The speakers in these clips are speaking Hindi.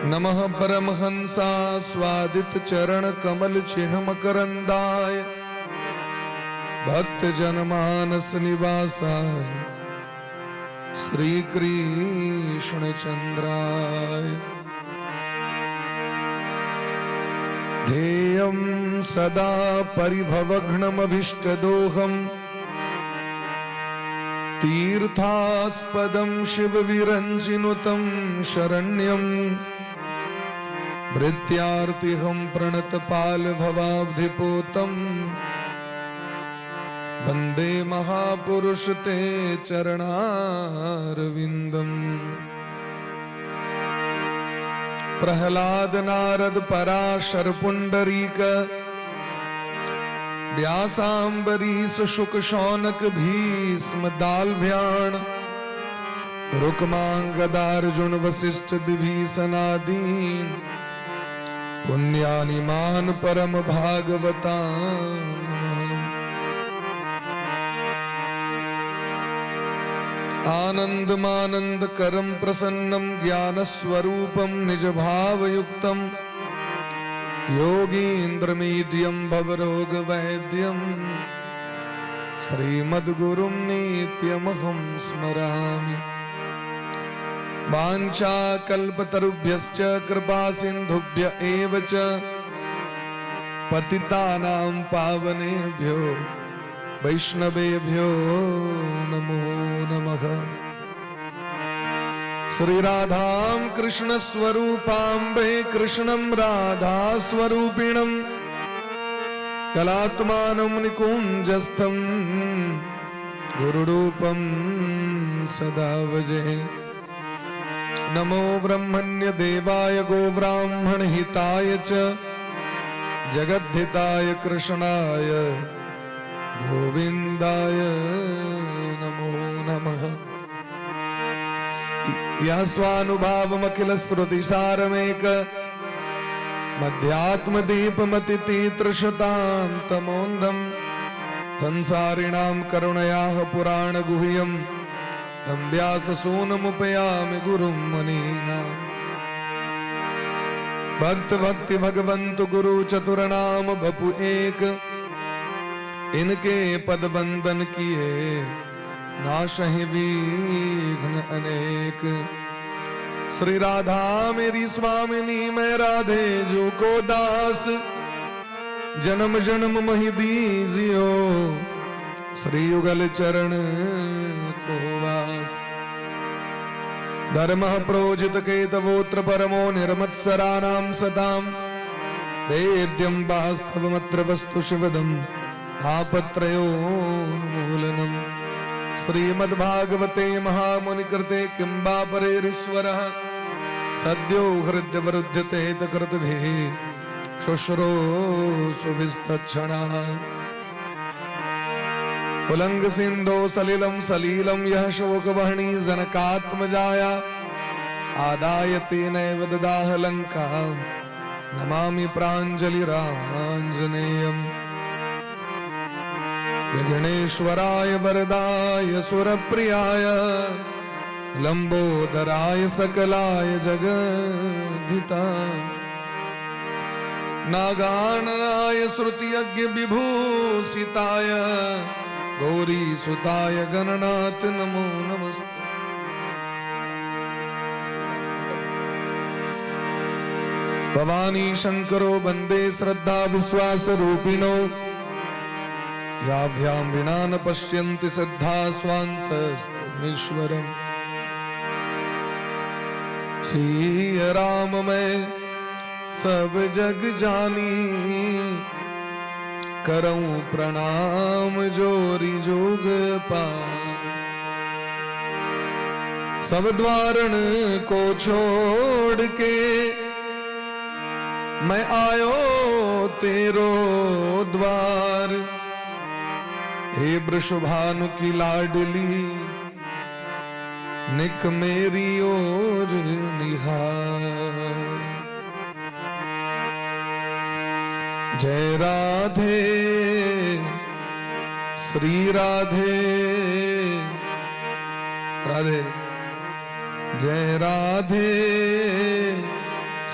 नमः परमहंसा स्वादित चरण कमल चिन्ह मकरंदाय भक्त जनमानस निवासाय श्री कृष्ण चंद्राय ध्येयं सदा परिभवघ्नमभीष्टदोहम् तीर्थास्पदं शिवविरञ्जिनुतं शरण्यं भृत्यार्तिहं प्रणतपालभवाब्धिपूतं वन्दे महापुरुष ते चरणारविन्दम्। प्रह्लाद नारद पराशर पुंडरीक व्यासांबरीश शुक शौनक भीष्म दालभ्याण रुक्मांगदार्जुन वसिष्ठ विभीषणादीन पुण्यानि मान परम भागवतान्। आनंदमानंद करम प्रसन्नं ज्ञान स्वरूपं निज भावयुक्तं योगीन्द्रमीड्यं भवरोग वैद्यं श्रीमद्गुरुं नित्यमहं स्मरामि। वाञ्छाकल्पतरुभ्यश्च कृपा सिन्धुभ्य एव च पतितानां पावनेभ्यो वैष्णवेभ्यो नमो नमः। श्री राधां कृष्ण स्वरूपाम्बे कृष्णं राधा स्वरूपिणं कलात्मानं निकुञ्जस्थं गुरुरूपं सदा भजे। नमो ब्रह्मण्य देवाय गोब्राह्मण हिताय च जगद्धिताय कृष्णाय गोविंदाय नमो नमः। यः स्वानुभावमखिल श्रुतिसारमेक मध्यात्मदीपमतितीत्रशतां तमोन्दं संसारिणां करुणयाः पुराणगुह्यं तं व्याससूनमुपयामि गुरुं मुनीनाम्। भक्त भक्ति भगवंतु गुरु चतुरनाम बपु एक इनके पद बंदन किए नाशहि विघ्न अनेक। श्री राधा मेरी स्वामिनी मैं राधे जो को दास जन्म जन्म महि दीजियो श्री युगल चरण को वास। धर्म प्रोजित केतवोत्र परमो निर्मत्सराणां सतां वेद्यं वास्तवमत्र वस्तु शिवदम् तापत्रयोन्मूलनम्। श्रीमद्भागवते महामुनिकृते किं वा परेरीश्वरः सद्यो हृद्यवरुध्यते तकृतभिः शुश्रूषुभिस्तत्क्षणाः। उल्लंघ सिन्धो सलिलं सलीलं यः शोकवह्नि जनकात्मजाया आदाय तेनैव ददाह लङ्कां नमामि प्राञ्जलिराञ्जनेयम्। विघ्नेश्वराय वरदाय सुरप्रियाय लंबोदराय सकलाय जगद्धिताय नागार्णनाय श्रुतियज्ञ विभूषिताय गौरीसुताय गणनाथ नमो नमस्ते। भवानी शंकरो वंदे श्रद्धा विश्वास रूपिणो याभ्यां विना न पश्यन्ति सिद्धा स्वान्तस्तमीश्वरम्। सिय राम मैं सब जग जानी करऊं प्रणाम जोरी जोग पान। सब द्वारण को छोड़ के मैं आयो तेरो द्वार। हे वृषभानु की लाडली निक मेरी ओर निहार। जय राधे श्री राधे राधे जय राधे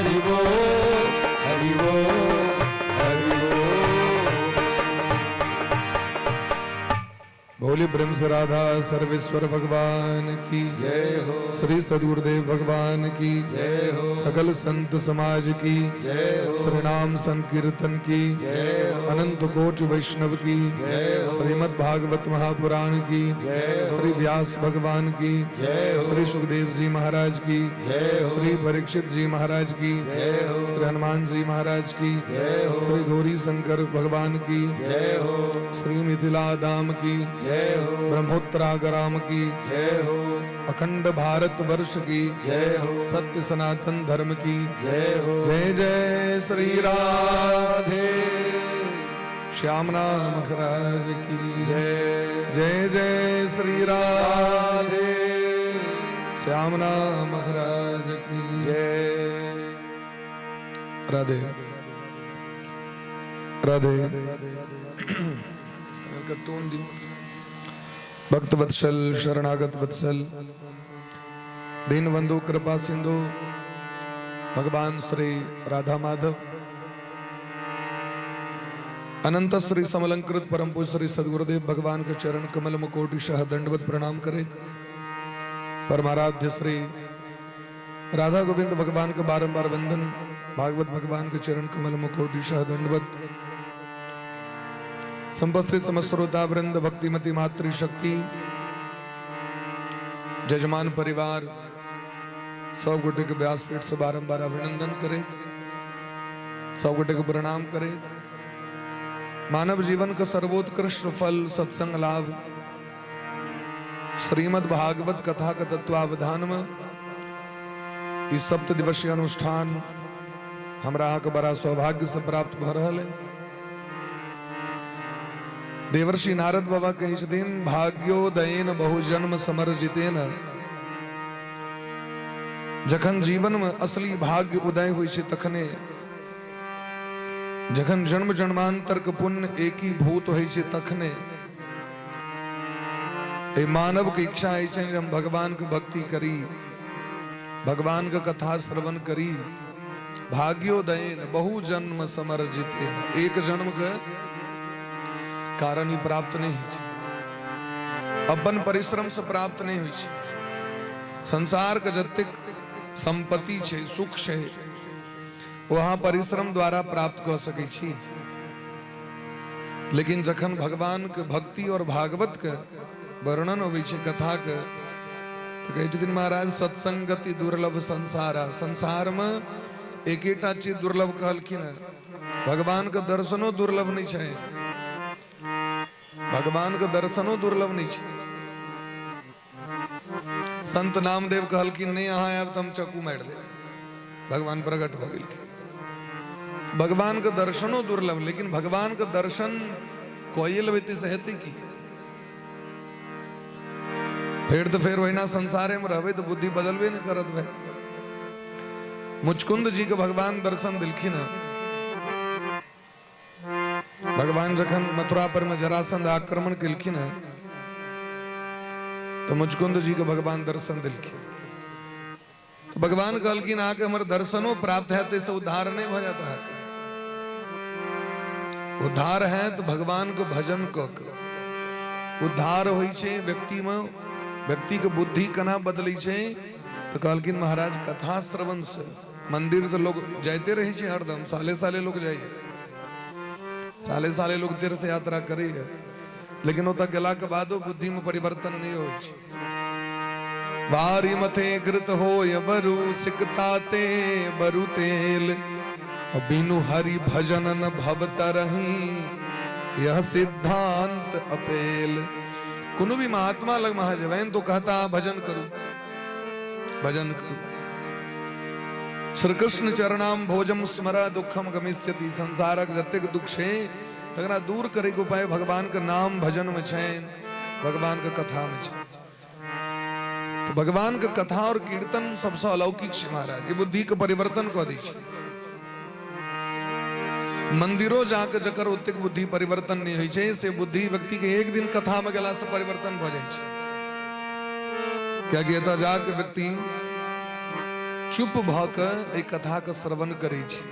हरि बोल हरि बोल हरि बोल। भोले ब्रह्म से राधा सर्वेश्वर भगवान की जय हो। श्री सद्गुरुदेव भगवान की जय हो। सकल संत समाज की जय हो। श्री नाम संकीर्तन की जय हो। अनंत कोटि वैष्णव की जय हो। श्रीमद् भागवत महापुराण की जय हो। श्री व्यास भगवान की जय हो। श्री सुखदेव जी महाराज की जय हो। श्री परीक्षित जी महाराज की जय हो। श्री हनुमान जी महाराज की जय हो। श्री गौरी शंकर भगवान की जय हो। श्री मिथिला धाम की जय हो। ब्रह्मोत्तराग्राम की जय हो। अखंड भारत वर्ष की जय हो। सत्य सनातन धर्म की जय हो। जय जय श्री राधे श्यामना महाराज की जय। जय जय श्री राधे श्यामना महाराज की जय। राधे राधे। भक्त वत्सल शरणागत वत्सल दीन बंधु कृपा सिंधु भगवान श्री राधा माधव अनंत श्री समलंकृत परम पूज्य श्री सद्गुरुदेव भगवान के चरण कमल मुकोटिशः दंडवत प्रणाम करे। परमाराध्य श्री राधा गोविंद भगवान का बारंबार वंदन। भागवत भगवान के चरण कमल मुकोटिशः दंडवत। संपस्थित समश्रोता वृंद भक्तिमती मातृशक्ति जजमान परिवार सब गोटे के व्यासपीठ से बारंबार अभिनंदन करे, सब गोटे को प्रणाम करे। मानव जीवन का सर्वोत्कृष्ट फल सत्संग लाभ श्रीमद् भागवत कथा का तत्वावधान में इस सप्त दिवसीय अनुष्ठान हमरा के बड़ा सौभाग्य से प्राप्त भ रहा है। देवर्षि नारद बाबा कही छथिन भाग्योदयन बहुजन्म समर्जितेन। जखन जीवन में असली भाग्य उदय हुई छे तखने, जखन जन्म जन्मांतर के पुण्य एकीभूत होई छे तखने ए मानव की इच्छा है कि हम भगवान की भक्ति करी, भगवान का कथा श्रवण करी। भाग्योदयन बहुजन्म समर्जितेन। एक जन्म के कारण ही प्राप्त नहीं है, अपन परिश्रम से प्राप्त नहीं हुई है। संसार का जतिक संपत्ति छे सुख छे वहां परिश्रम द्वारा प्राप्त कर सके छी। लेकिन जखन भगवान के भक्ति और भागवत के वर्णन होवे छे कथा के तो कहै छथिन महाराज सत्संगति दुर्लभ संसारा। संसार में एकेटा चीज दुर्लभ कहलखिन भगवान के दर्शनो दुर्लभ नहीं छे। भगवान के दर्शनो दुर्लभ नहीं छे। संत नामदेव कहलखिन नहीं अहाँ आब तो हम चक्कू मार दे। भगवान प्रकट भ गेल। भगवान के दर्शनो दुर्लभ, लेकिन भगवान के दर्शन कोयल व्यक्ति से हेतै की फिर वहीना संसारे में रहबे तो बुद्धि बदलबे नहीं करत भाई। मुचकुंद जी के भगवान दर्शन दिलखिन। भगवान जखन मथुरा पर में जरासंध आक्रमण किलखिन है तो मुचकुंद जी के भगवान दर्शन दिलखिन। तो भगवान कहलखिन आके हमारे दर्शनों प्राप्त है तो उद्धार नहीं हो जाता है। उद्धार है तो भगवान को भजन को उद्धार होई छे। व्यक्ति में व्यक्ति के बुद्धि कना बदली छे तो कहलखिन महाराज कथा श्रवण से। मंदिर तो लोग जाते रहे छे हरदम, साले साले लोग जाइए, साले साले लोग तीर्थ यात्रा करे है, लेकिन ओता गेला के बादो बुद्धि में परिवर्तन नहीं होय छे। वारी मथे कृत होय बरु सिकताते बरु तेल बिनु हरि भजन न भवतरहि यह सिद्धांत अपेल। कुनु भी महात्मा लग महाजवैन तो कहता भजन करो भजन करो। श्री कृष्ण चरणाम भोजम स्मरा दुखम गमिष्यति। संसारक जतेक दुख छे तकरा दूर करे के उपाय भगवान के नाम भजन में छे, भगवान के कथा में छे। तो भगवान के कथा और कीर्तन सबसे अलौकिक छे महाराज। ये बुद्धि के परिवर्तन कर दी छे। मंदिरों जाके जकर ओतेक बुद्धि परिवर्तन नहीं होई छे से बुद्धि व्यक्ति के एक दिन कथा में गेला से परिवर्तन भ जाय छे। क्या कहता जाके व्यक्ति चुप भ के एहि कथा के श्रवण करै छी।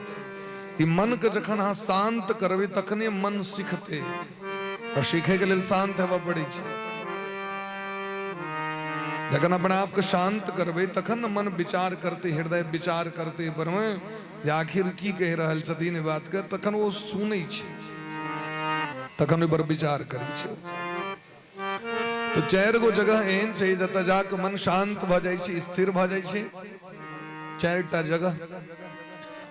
ई मन के जखन अहाँ शांत करबै तखने मन सीखते, और सीखे के लेल शांत हेबऽ पड़ै छै। जखन अपने आप के शांत करबै तखन न मन विचार करते, हृदय विचार करते पर में जे आखिर की कह रहल छथिन ई बात के, तखन वो सुनै छै, तखन ओहि पर विचार करै छै। तो 4 गो जगह एहन छै जतऽ जाके मन शांत भ जाइ छै, स्थिर भ जाइ छै। 4टा जगह,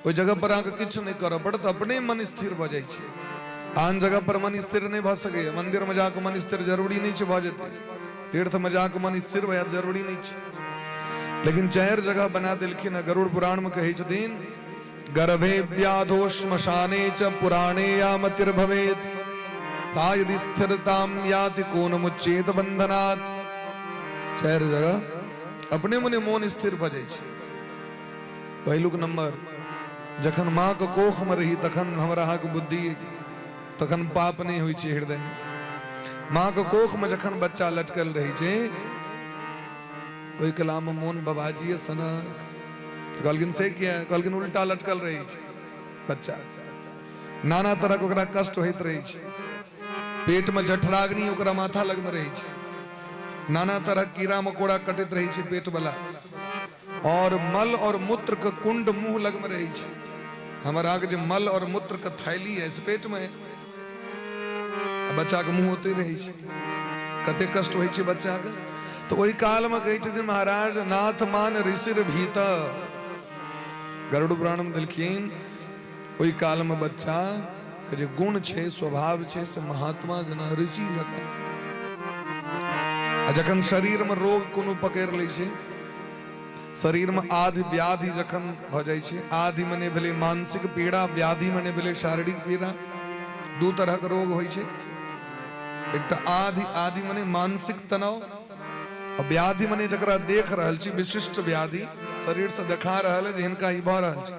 ओहि जगह पर अहाँके किछु नहीं करऽ पड़त, अपने मन स्थिर भ जाइ छै। आन जगह पर मन स्थिर नहीं भ सकैए। मंदिर में जाके मन स्थिर जरूरी नहीं छै भ जेतै, तीर्थ में जाके मन स्थिर भ जायत जरूरी नहीं छै। लेकिन 4 जगह बना देलखिन है। गरुड़ पुराण में कहै छथिन, गर्भे व्याधो श्मशाने च पुराणे यामतिर्भवेत्, सा यदि स्थिरताम याति कोनमुच्चेत बंधनात्। 4 जगह अपने मने मोन स्थिर भ जाइ छै। पहिलुक नंबर, जखन माँ के कोख में रही तखन हमरा अहाँ के बुद्धि, तखन पाप नहीं होइ छै हृदय में। माँ के कोख में जखन बच्चा लटकल रही छै, ओहि कला में मोन बाबाजी सनक, कहलखिन से किया, कहलखिन उल्टा लटकल रही छै बच्चा, नाना तरह के ओकरा कष्ट होइत रही छै। पेट में जठराग्नि ओकरा माथा लग में रही छै, नाना तरह कीड़ा मकोड़ा कटैत रही छै पेट वाला, और मल और मूत्र के कुंड मुंह लग में रही छै। हमारा के जो मल और मूत्र के थैली है इस पेट में, बच्चा के मुंह होते रही छै, कते कष्ट होइ छै बच्चा के। तो वही काल में कहै छथिन महाराज, नाथ मान ऋषिर भीतर, गरुड़ पुराण में देलखिन, वही काल में बच्चा के जे गुण छै, स्वभाव छै, से महात्मा जना ऋषि जकाँ। आ जखन शरीर में रोग कोनो पकड़ लै छै, शरीर में आधि व्याधि जखन भ जाइ छै, आधि मने भेलै मानसिक पीड़ा, व्याधि मने भेलै शारीरिक पीड़ा। 2 तरह के रोग होइ छै। एकटा आधि मने मानसिक तनाव, और व्याधि मने जकरा देख रहल छी, विशिष्ट व्याधि, शरीर से देखा रहल है जे हिनका ई भ रहल छै।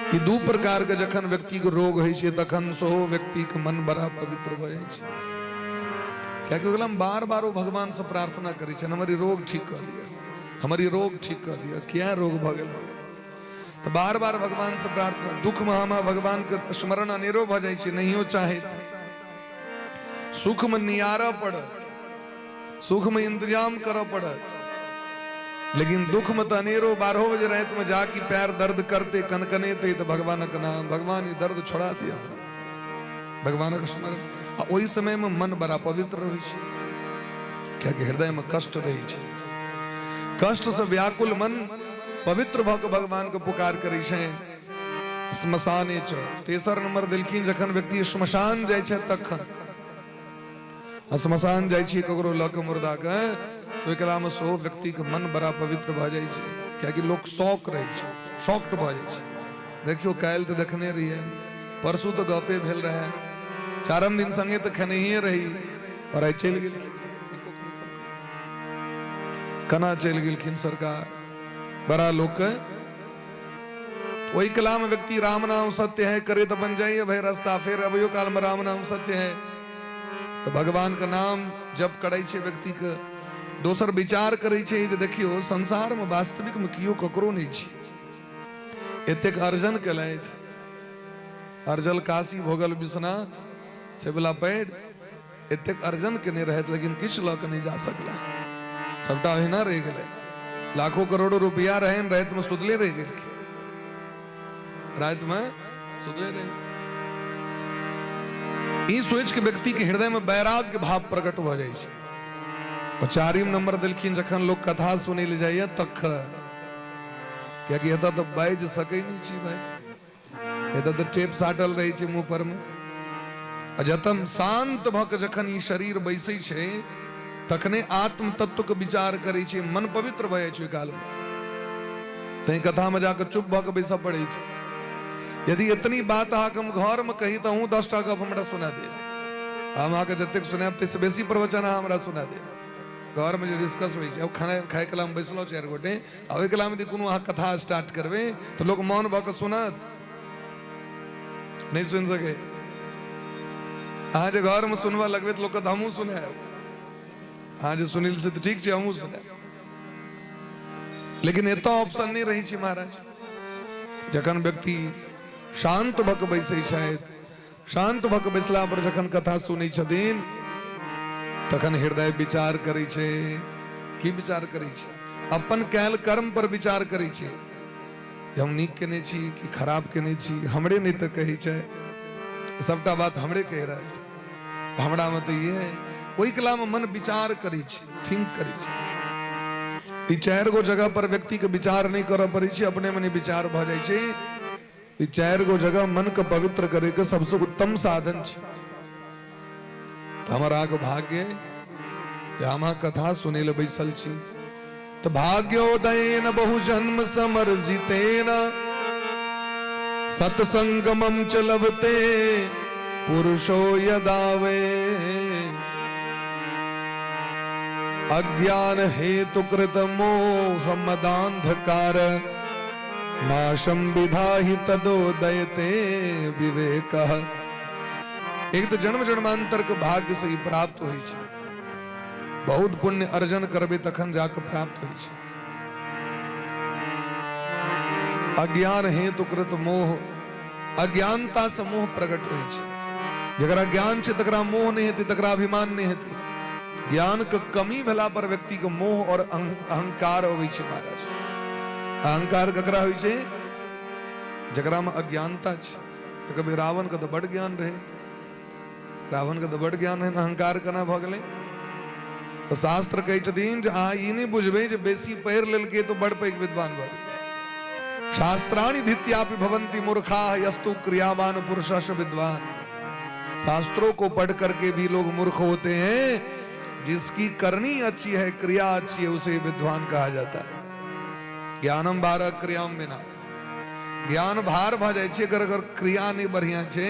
ई 2 प्रकार के जखन व्यक्ति के रोग होइ छै, तखन सेहो व्यक्ति के मन बड़ा पवित्र भ जाइ छै। कियाकि ओकरा हम बार बार वो भगवान से प्रार्थना करै छै, हमारी रोग ठीक कर दिया, हमारी रोग ठीक कर दिया, क्या रोग भ गेल। तो बार बार भगवान से प्रार्थना, दुख में हम भगवान के स्मरण अनेरो भ जाइ छै, नहियो चाहे। सुख में नियारा पड़त, सुख में इंतजाम करऽ पड़त, लेकिन दुख में तो अनेरो 12 बजे रात में जाके पैर दर्द करते कनकनेते, तो भगवान का नाम, भगवान ये दर्द छोड़ा दिया, भगवान का स्मरण। वही समय में मन बड़ा पवित्र रहे छै, क्या कि हृदय में कष्ट रहे छै। कष्ट से व्याकुल मन पवित्र भ के भगवान को पुकार करे छै। श्मशाने च, 3 नंबर देलखिन, जखन व्यक्ति श्मशान जाय छै तखन। श्मशान जाय छै ककरो ल के मुर्दा के, तो एकरा में सेहो व्यक्ति के मन बड़ा पवित्र भ जाइ छै, कियाकि लोग शौक रहे छै, शॉक्ड भ जाइ छै। देखियो काल्हि तो देखने रहिए, परसू तो गपे भेल रहे, 4 दिन संगे तो खेनहिए रही, और आई चल गेल, कना चल गेलखिन सरकार, बड़ा लोग के। वही कला में व्यक्ति राम नाम सत्य है करे तो बन जाइए भाई रास्ता, फिर अभियो काल में राम नाम सत्य है, तो भगवान का नाम जप करे छे व्यक्ति के। दोसर विचार करे छे जे देखियो संसार में वास्तविक में कियो ककरो नहीं छे। एतेक अर्जन केलथि, अर्जल काशी भोगल विश्वनाथ से बोला पेड़, एतेक अर्जन केने रहत, लेकिन किछ ल के नहीं जा सकला, सबटा अहिना रह गेलै। लाखों करोड़ों रुपया रहन, रात में सुतले रह गेल, रात में सुतले रह। ई सोच के व्यक्ति के हृदय में वैराग्य भाव प्रकट हो जाए छै। और 4 नंबर देलखिन, जखन लोग कथा सुने ले जाइए तखन, कियाकि एतऽ तो बाजि सकै नहीं छी भाई, एतऽ तो टेप साटल रहे छै मुंह पर में। और जतन शांत भ के जखन ई शरीर बैसे छै, तखने आत्म तत्व के विचार करे छे, मन पवित्र भ जाय छै काल में। तई कथा में जाकर चुप भ के बैसा पड़े छै। यदि इतनी बात हम घर में कही तो 10टा गप हमरा सुना दे, हम आके जतेक सुनाब तैसे बेसी प्रवचन हमरा सुना दे। घर में जो डिस्कस होइ छै, अब खाना खाए कला में बैसलो 4 गोटे, आ ओहि कला में यदि कोनो अहाँ कथा स्टार्ट करबे तो लोग मौन भ के सुनत, नहीं सुन सके। अहाँ जो घर में सुनवा लगबे तो लोग कहत हमहूँ सुनाब, हाँ जो सुनील से तो ठीक है हमहूँ सुनाब। लेकिन एतो ऑप्शन नहीं रही महाराज। जखन व्यक्ति शांत भक बैसे शायद शांत भक बैसला पर जखन कथा सुनै छथिन तखन हृदय विचार करै छै। की विचार करै छै? अपन कैल कर्म पर विचार करै छै। हम नीक केने छी कि खराब केने छी, हमरे नहीं तो कहे छै, सबटा बात हमरे कह रहल छै, हमरा में तो ये है। ओई कला में मन विचार करै छै, थिंक करै छै। ई चार गो जगह पर व्यक्ति के विचार नहीं करऽ पड़ै छै, अपने मने विचार भ जाय छै। ई चार गो जगह मन के पवित्र करे के सबसे उत्तम साधन छै। तो हमारा के भाग्य यामा कथा सुने ले बैसल छी। तो भाग्योदयेन बहु जन्म समर्जितेन सत्संगमं च लभते पुरुषो यदावे। अज्ञान हेतु कृत मोह मदांधकार नाशम विधाहि तदोदयते विवेकः। एक तो जन्म जन्मांतर के भाग्य से ही प्राप्त होई छै। बहुत पुण्य अर्जन करबे तखन जाकर प्राप्त होई छै। अज्ञान हेतु कृत मोह, अज्ञानता से मोह प्रकट होई छै। जकरा ज्ञान छै तकरा मोह नहीं हेतै, तकरा अभिमान नहीं हेतै। ज्ञान के कमी भेला पर व्यक्ति के मोह और अहंकार होई छै महाराज। अहंकार ककरा होई छै? जकरा में अज्ञानता छै। तो कभी रावण का तो बड़ ज्ञान रहे, रावण का तो बड़ ज्ञान है, अहंकार केना भ गेलै? तो शास्त्र कहै छथिन जे अहाँ ई नहीं बुझबै जे बेसी पढ़ि लेलकै तो बड़ पैघ विद्वान भ गेलै। शास्त्राणि धित्यापि भवन्ति मूर्खाः यस्तु क्रियावान पुरुषः विद्वान। शास्त्रों को पढ़ करके भी लोग मूर्ख होते हैं। जिसकी करनी अच्छी है, क्रिया अच्छी है, उसे विद्वान कहा जाता है। ज्ञानम भार क्रियाम बिना, ज्ञान भार भ जाय छै। अगर क्रिया नहीं बढ़िया छै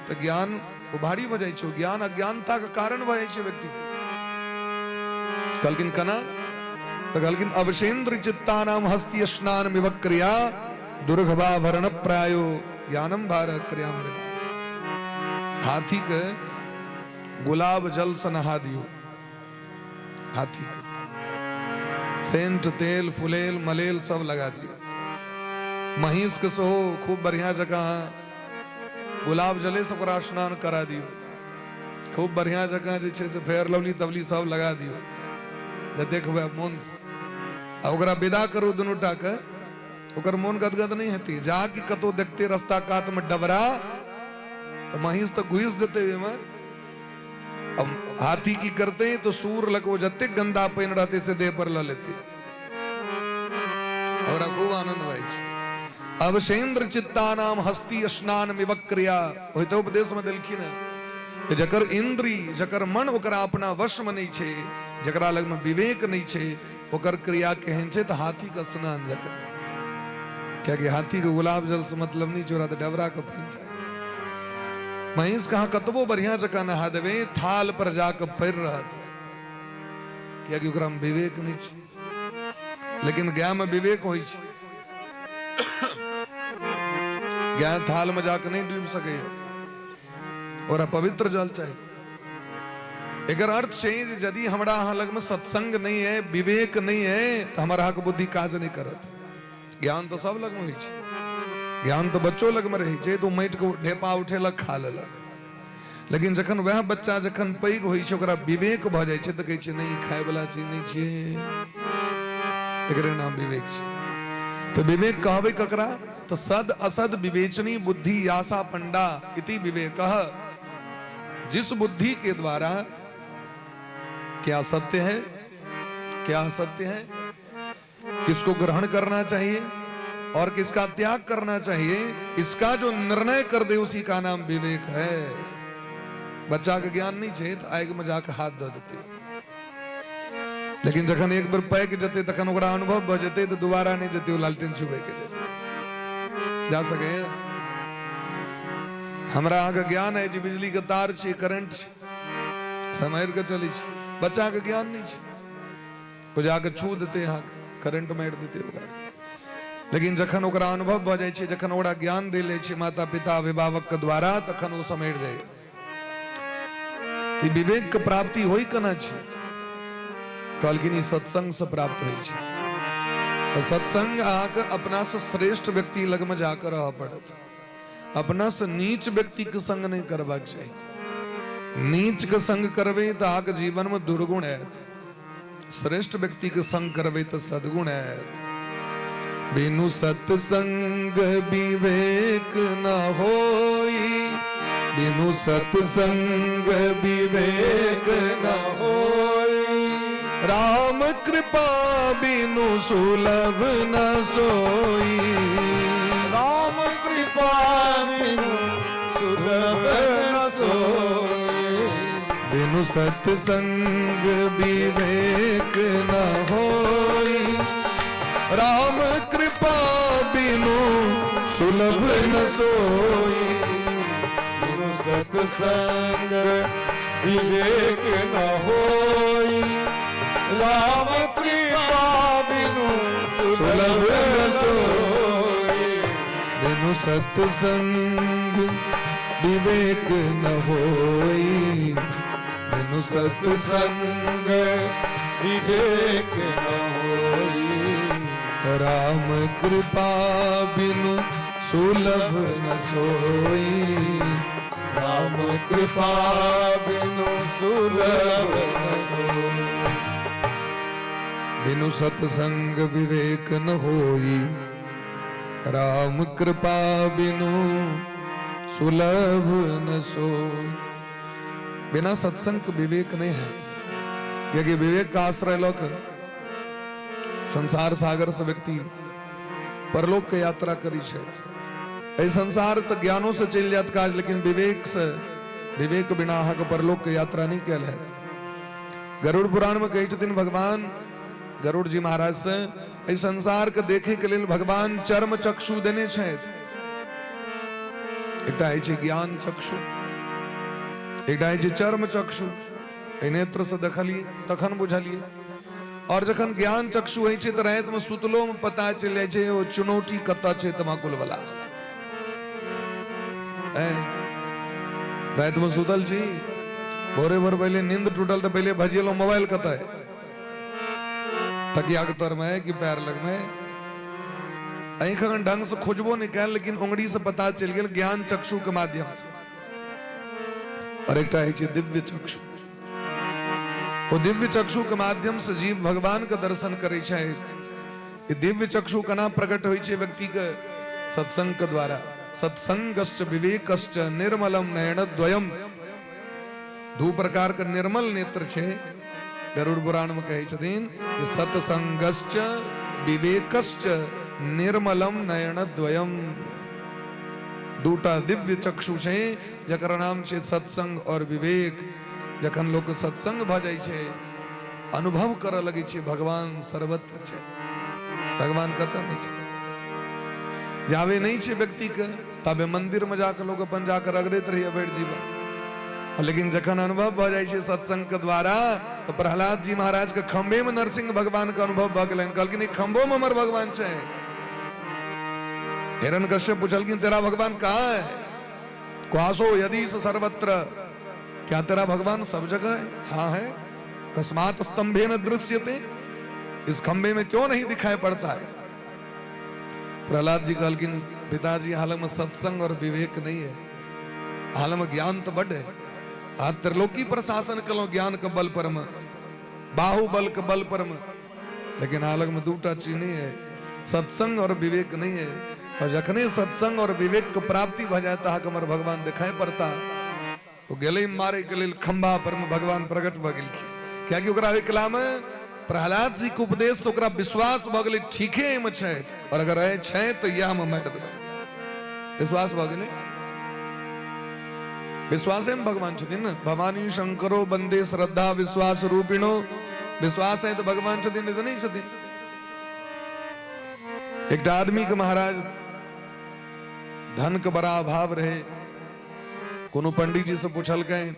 तो ज्ञान भारी भ जाय छै। ज्ञान अज्ञानता का कारण भ जाय छै व्यक्ति। कहलकिन कना तो कहलकिन अवशेन्द्र चित्ता नाम हस्ती स्नान विवक्रिया दुर्घवा भरण प्रायो ज्ञानम भार क्रियाम बिना। हाथी के गुलाब जल से नहा दियो। हाथी के सेंट तेल फुलेल मलेल सब लगा दियो। महिष के सो खूब बढ़िया जगह गुलाब जले से ओकरा स्नान करा दियो। खूब बढ़िया जगह जे छै से फेयर लवली तवली सब लगा दियो। देखबै मोन से ओकरा विदा करू दुनूटा के, ओकर मोन गदगद नहीं हेतै। जाके कतो देखते रास्ता कात में डबरा तो महिष तो घुस देते में। अब हाथी की करते तो सूर लगो जते गंदा पेन रहते से देह पर ल लेते और खूब आनंद भाई। अवशेन्द्र चित्ता नाम हस्ती स्नान विवक्रिया। वही तो उपदेश में दिलखिन है। जकर इंद्री जकर मन ओकरा अपना वश में नहीं छे, जकरा लग में विवेक नहीं छे, ओकर क्रिया केहन छे तो हाथी का स्नान जका। क्या कि हाथी के गुलाब जल से मतलब नहीं छोड़ा तो डबरा के पहन जाए। महिष कहा कतबो बढ़िया जका नहा देवे, थाल पर जाकर पैर रहत, क्या कि ओकरा में विवेक नहीं छे। लेकिन गाय में विवेक होई छे। गाय थाल में जाकर नहीं डूब सके और पवित्र जल चाहिए। एकर अर्थ छै यदि हमरा अहाँ लग में सत्संग नहीं है, विवेक नहीं है, तो हमारा के बुद्धि काज नहीं करत। ज्ञान तो सब लग में होई छै, ज्ञान तो बच्चों लग में रही छै। तो माटि के ढेपा उठेलक खा लेलक। लेकिन जखन वह बच्चा जखन पैघ होई छै ओकरा विवेक भ जाय छै तो कहै छै नहीं खाय वाला चीज नहीं छियै, एकरे नाम विवेक छै। तो विवेक कहबै ककरा तो सद असद विवेचनी बुद्धि यासा पंडा इति विवेकः। जिस बुद्धि के द्वारा क्या सत्य है क्या असत्य है, किसको ग्रहण करना चाहिए और किसका त्याग करना चाहिए, इसका जो निर्णय कर दे उसी का नाम विवेक है। बच्चा का ज्ञान नहीं चाहिए तो आग में जाकर हाथ धो देते, लेकिन जखन एक बार पैक जते तखन ओकरा अनुभव भ जते तो दोबारा नहीं देते लालटेन छुबे के लिए जा सके। हमरा आगे ज्ञान है जी बिजली के तार छे, करंट समझ के चली छे। बच्चा के ज्ञान नहीं छे, वो जाके छू देते यहाँ करंट मार देते ओकरा। लेकिन जखन ओकरा अनुभव भ जाय छे, जखन ओकरा ज्ञान दे ले छे माता पिता अभिभावक के द्वारा, तखन वो समेट जाए कि विवेक के प्राप्ति होई कना छे। कहलखिन सत्संग से प्राप्त होई छे। सत्संग आके अपना से श्रेष्ठ व्यक्ति लग में जाकर रह पड़त, अपना से नीच व्यक्ति के संग नहीं करवा चाहिए। नीच के संग करवे तो आके जीवन में दुर्गुण है, श्रेष्ठ व्यक्ति के संग करवे तो सदगुण है। बिनु सत्संग विवेक न होई, बिनु सत्संग विवेक न होई, राम कृपा बिनु सुलभ न सोई, राम कृपा बिनु सुलभ न सोई, बिनु सत्संग विवेक न होई, राम कृपा बिनु सुलभ न सोई, बिनु सत्संग विवेक न होई, राम कृपा बिनु सुलभ न सोई, बिनु सत्संग विवेक न होई, बिनु सत्संग विवेक न होई, राम कृपा बिनु सुलभ न सोई, राम कृपा बिनु सुलभ न सोई, बिनु सत्संग विवेक न होई, राम कृपा बिनु सुलभ न सोई। बिना सत्संग के विवेक नहीं है, क्योंकि विवेक का आश्रय लोक संसार सागर से व्यक्ति परलोक के यात्रा करी छे। ए संसार तो ज्ञानों से चल जात काज, लेकिन विवेक से, विवेक बिना अहाँ के परलोक के यात्रा नहीं कल है। गरुड़ पुराण में कही छथिन भगवान गरुड़ जी महाराज से, इस संसार के देखे के लिए भगवान चर्म चक्षु देने छे। एकटा है छे ज्ञान चक्षु, एकटा है छे चर्म चक्षु। ए नेत्र से देखलिए तखन बुझलिए, और जखन ज्ञान चक्षु होइ छे त रात में सुतलो में पता चल जाय छे ओ चुनौती कत छे तमाकुल वाला। रात में सुतल छी, भोरे भोर पहले नींद टूटल तो पहले भजियलो मोबाइल कत है, तकिया के तर में कि पैर लग में ऐख ढंग से खोजबो निकाल, लेकिन उंगली से पता चल गया ज्ञान चक्षु के माध्यम से। और एक है दिव्य चक्षु, वो दिव्य चक्षु के माध्यम से जीव भगवान का दर्शन करे छे। ये दिव्य चक्षु का नाम प्रकट होई छे व्यक्ति के सत्संग के द्वारा। सत्संगश्च विवेकश्च निर्मलम नयनद्वयम, दो प्रकार का निर्मल नेत्र छे। गरुड़ पुराण में कहे छथिन कि सत्संगश्च विवेकश्च निर्मलम नयनद्वयम, दूटा दिव्य चक्षु छे जकर नाम छे सत्संग और विवेक। जखन लोग सत्संग भ जाय छे, अनुभव कर लगे छे भगवान सर्वत्र छे। भगवान कत नहीं छे, जावे नहीं छे व्यक्ति के तबे मंदिर में जाकर लोग अपन जाकर अग्रत रही अबेर जीवन। लेकिन जखन अनुभव भ जाय छे सत्संग के द्वारा, तो प्रहलाद जी महाराज के खंबे में नरसिंह भगवान का अनुभव भ गेलन। कहलखिन खंबो में हमर भगवान छे। हिरण्यकश्यप पूछलखिन तेरा भगवान कहाँ है? क्वासो यदि सर्वत्र, क्या तेरा भगवान सब जगह है? हाँ है। कस्मात स्तंभे न दृश्यते, इस खंबे में क्यों नहीं दिखाई पड़ता है? प्रहलाद जी कहलखिन पिताजी हाल में सत्संग और विवेक नहीं है, हाल में ज्ञान तो बड़ है। आज त्रिलोकी प्रशासन कलो ज्ञान के बल पर में, बाहुबल के बल पर में, लेकिन हाल में दूटा चीज नहीं है, सत्संग और विवेक नहीं है। और जखने सत्संग और विवेक को प्राप्ति भ जाता है हमारे भगवान दिखाई पड़ता, तो गले मारे के लिए खंभा पर में भगवान प्रकट भ गेल। क्या कि ओकरा एकला में प्रहलाद जी के उपदेश से ओकरा विश्वास भ गेल ठीके में छै, और अगर रहे छै तो यह में मार देबै। विश्वास भ गेल, विश्वास में भगवान छथिन न। भवानी शंकरो बंदे श्रद्धा विश्वास रूपिणो, विश्वास है तो भगवान छथिन, तो नहीं छथिन। एक आदमी के महाराज धन के बड़ा अभाव रहे, कोनो पंडित जी से पूछल गए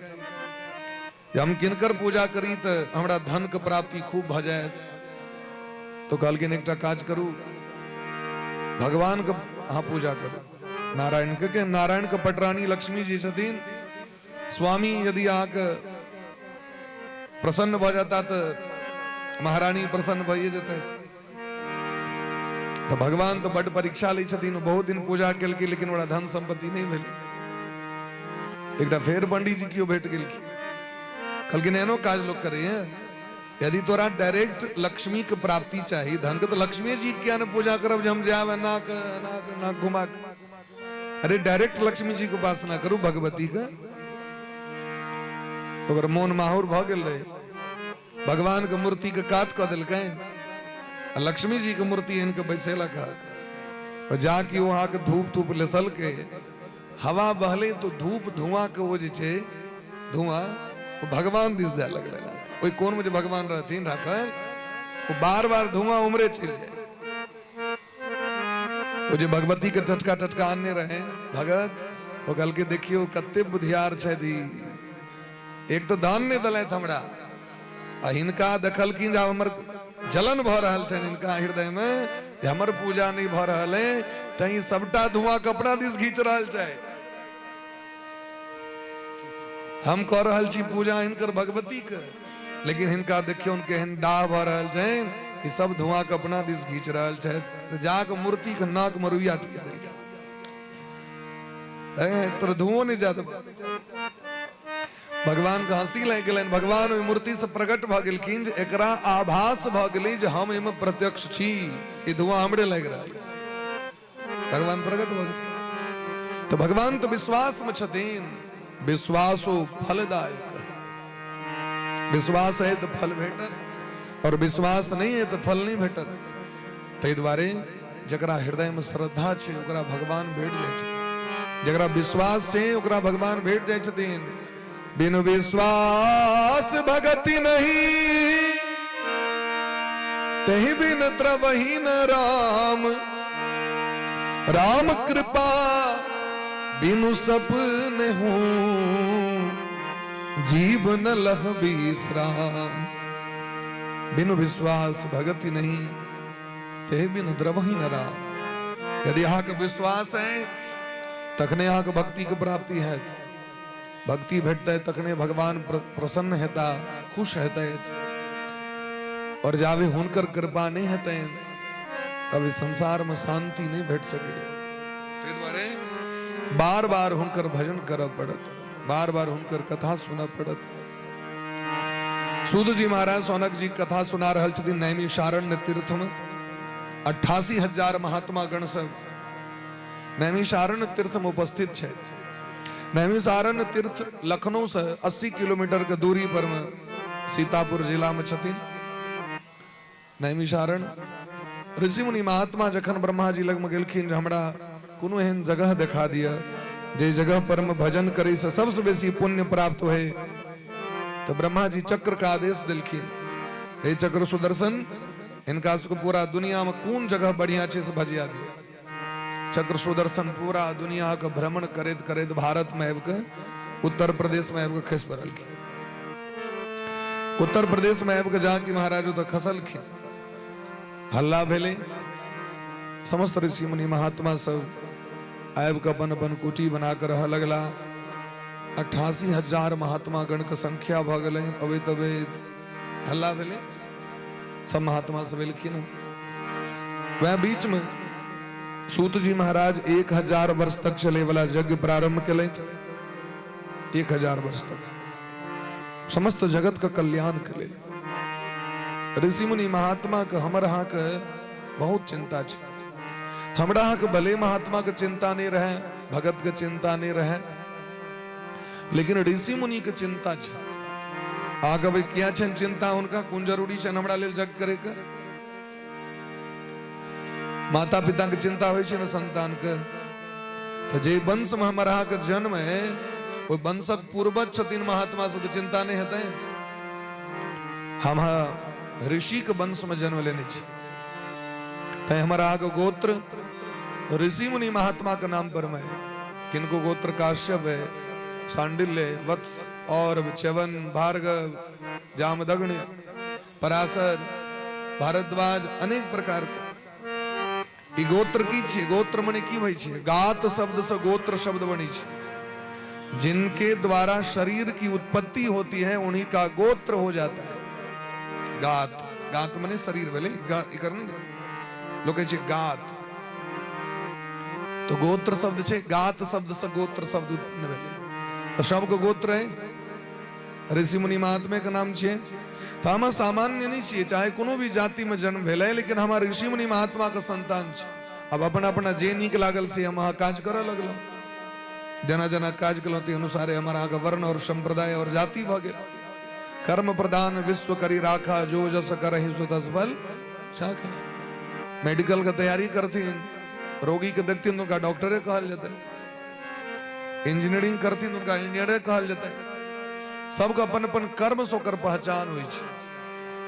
हम किनकर पूजा करी तो हमरा धन के प्राप्ति खूब भ जाए। तो कहलखिन एकटा काज करू, भगवान के अहाँ पूजा करू, नारायण के। नारायण के पटरानी लक्ष्मी जी छथिन। स्वामी यदि अहाँ के प्रसन्न भ जाता तो महारानी प्रसन्न भइए जेतै। तो भगवान तो बड़ परीक्षा ली छथिन, बहुत दिन पूजा केल की, लेकिन बड़ा धन संपत्ति नहीं मिली। एक फेर पंडित जी की भेट गेल की, कल की नैनो काज लोग करे हैं। यदि तोरा डायरेक्ट लक्ष्मी के प्राप्ति चाहिए, धन के तो लक्ष्मी जी क्या न पूजा करब जब हम जावे ना घुमा के। अरे डायरेक्ट लक्ष्मी जी के उपासना करू, भगवती का। तो मोन माहौर भ गेल रहे, भगवान के मूर्ति के काट क दिल, लक्ष्मी जी के मूर्ति इनके बैसेला का, और जाके वहां के धूप धूप लेसल के हवा बहले तो धूप धुआं के वो जे धुआं वो भगवान दिस जाए लगले। कोई कोन मुझे भगवान रहतीन रखल, वो बार बार धुआं उमरे चल जाए। वो जो भगवती के टटका टटका आने रहे भगत, वो कल के देखियो कत्ते बुधियार छे दी। एक तो दान ने दले हमरा, आ हिनका देखल की जा हमर जलन भ रहल छन इनका हृदय में, हमर पूजा नहीं भ रहल है, तई सबटा धुआं कपड़ा दिस घींच रहल छे। हम कर रहल छी पूजा इनकर भगवती के, लेकिन हिनका देखियो उनके हन डाह भ रहल छे कि सब धुआं कपड़ा दिस घींच रहल छे। तो जाके मूर्ति के नाक मरुइया टिक देल है, तोर धुओं नहीं जात। भगवान के हंसी लग गेलन, भगवान ओई मूर्ति से प्रकट भ गेलखिन जे एकरा आभास भ गेलै जे हम एमे प्रत्यक्ष छी, ई धुआं हमरे लग रहल। भगवान प्रकट भ गेल। तो भगवान तो विश्वास में छथिन, विश्वासो फलदायक। विश्वास है तो फल भेटत, और विश्वास नहीं है तो फल नहीं भेटत। तै द्वारे जकरा हृदय में श्रद्धा छे ओकरा भगवान भेट जाय छथिन, जकरा विश्वास छे ओकरा भगवान भेट जाय छथिन। बिनु विश्वास भगति नहीं, तहि बिन त्रवहि न राम। राम कृपा बिनु सपन हूं, जीवन लह विश्राम। बिनु विश्वास भगति नहीं, ते बिन द्रवहि न राम। यदि यहाँ का विश्वास है तखने यहाँ का भक्ति की प्राप्ति है। भक्ति भेटता है तखने भगवान प्रसन्न हेता, खुश हेता है। और जावे हुनकर कृपा नहीं हेते तब इस संसार में शांति नहीं भेट सके। बार बार हुनकर भजन करब पड़त, बार बार हुनकर कथा सुना पड़त। सूत जी महाराज सौनक जी कथा सुना रहल छथिन नैमिषारण्य तीर्थ में। 88,000 महात्मा गण सब नैमिषारण्य तीर्थ में उपस्थित छे। नैमिषारण्य तीर्थ लखनऊ से 80 किलोमीटर के दूरी पर में सीतापुर जिला में छथिन। नैमिषारण्य ऋषि मुनि महात्मा जखन ब्रह्मा जी लग में गेलखिन, हमरा कोनो एहन जगह दिखा दिया जे जगह पर में भजन करे से सबसे बेसी पुण्य प्राप्त होए। तो ब्रह्मा जी चक्र का आदेश दिलखिन, हे चक्र सुदर्शन, इनका को पूरा दुनिया में कौन जगह बढ़िया छे से भजिया दिया। चक्र सुदर्शन पूरा दुनिया का भ्रमण करेत करेत भारत में आबि के उत्तर प्रदेश में आबि के खस पड़ल। उत्तर प्रदेश में आबि के जाके महाराज तो खसलखिन, हल्ला भेले। समस्त ऋषि मुनि महात्मा सब आबि के अपन अपन कुटी बना कर रह लगला। 88,000 महात्मा गण के संख्या भ गेलै। अबैत अबैत हल्ला भेले, सब महात्मा सब एलखिन। वह बीच में सूत जी महाराज 1000 वर्ष तक चले वाला यज्ञ प्रारंभ के 1000 वर्ष तक समस्त जगत का कल्याण के लिए ऋषि मुनि महात्मा के हमरा के बहुत चिंता छे। हमरा के भले महात्मा के चिंता नहीं रहे, भगत के चिंता नहीं रहे, लेकिन ऋषि मुनि के चिंता छे। आगे भाई क्या छे चिंता उनका कौन जरूरी छे हमरा लेल जग करे के। माता पिता के चिंता होय छे न संतान के। तो जे वंश में हमारा के जन्म है वो वंशक पूर्वज छथिन महात्मा से तो चिंता नहीं हेतै। हम ऋषि के वंश में जन्म लेने छी, तै हमारा आगे गोत्र ऋषि मुनि महात्मा के नाम पर में। किनको गोत्र काश्यप है, सांडिल्य, वत्स और च्यवन, भार्गव, जामदग्नि, पराशर, भारद्वाज, अनेक प्रकार के ई गोत्र की छे। गोत्र मने की भई छे, गात शब्द से गोत्र शब्द बनी छे। जिनके द्वारा शरीर की उत्पत्ति होती है उन्हीं का गोत्र हो जाता है। गात, गात मने शरीर भले करने, लोग कहै छै गात। तो गोत्र शब्द છે गात शब्द से गोत्र शब्द उत्पन्न भेलै। तो सबके गोत्र है ऋषि मुनि महात्मा के नाम छे। तो हम सामान्य नहीं छे, चाहे कोनो भी जाति में जन्म भेलै, लेकिन हमारे ऋषि मुनि महात्मा के संतान छे। अब अपना अपना जे नीक लागल से हम काज करऽ लगलौ। जना जना काज केलौ ते अनुसारे हमारा वर्ण और संप्रदाय और जाति भ गेल। कर्म प्रधान विश्व करी राखा, जो जस करहि सो तस फल शाखा। मेडिकल का तैयारी करथिन, रोगी के देखथिन उनका डॉक्टरे कहल जाता है। इंजीनियरिंग करथिन उनका इंजीनियरे कहल जाता है। सबका अपन अपन कर्म सोकर पहचान हुई छे।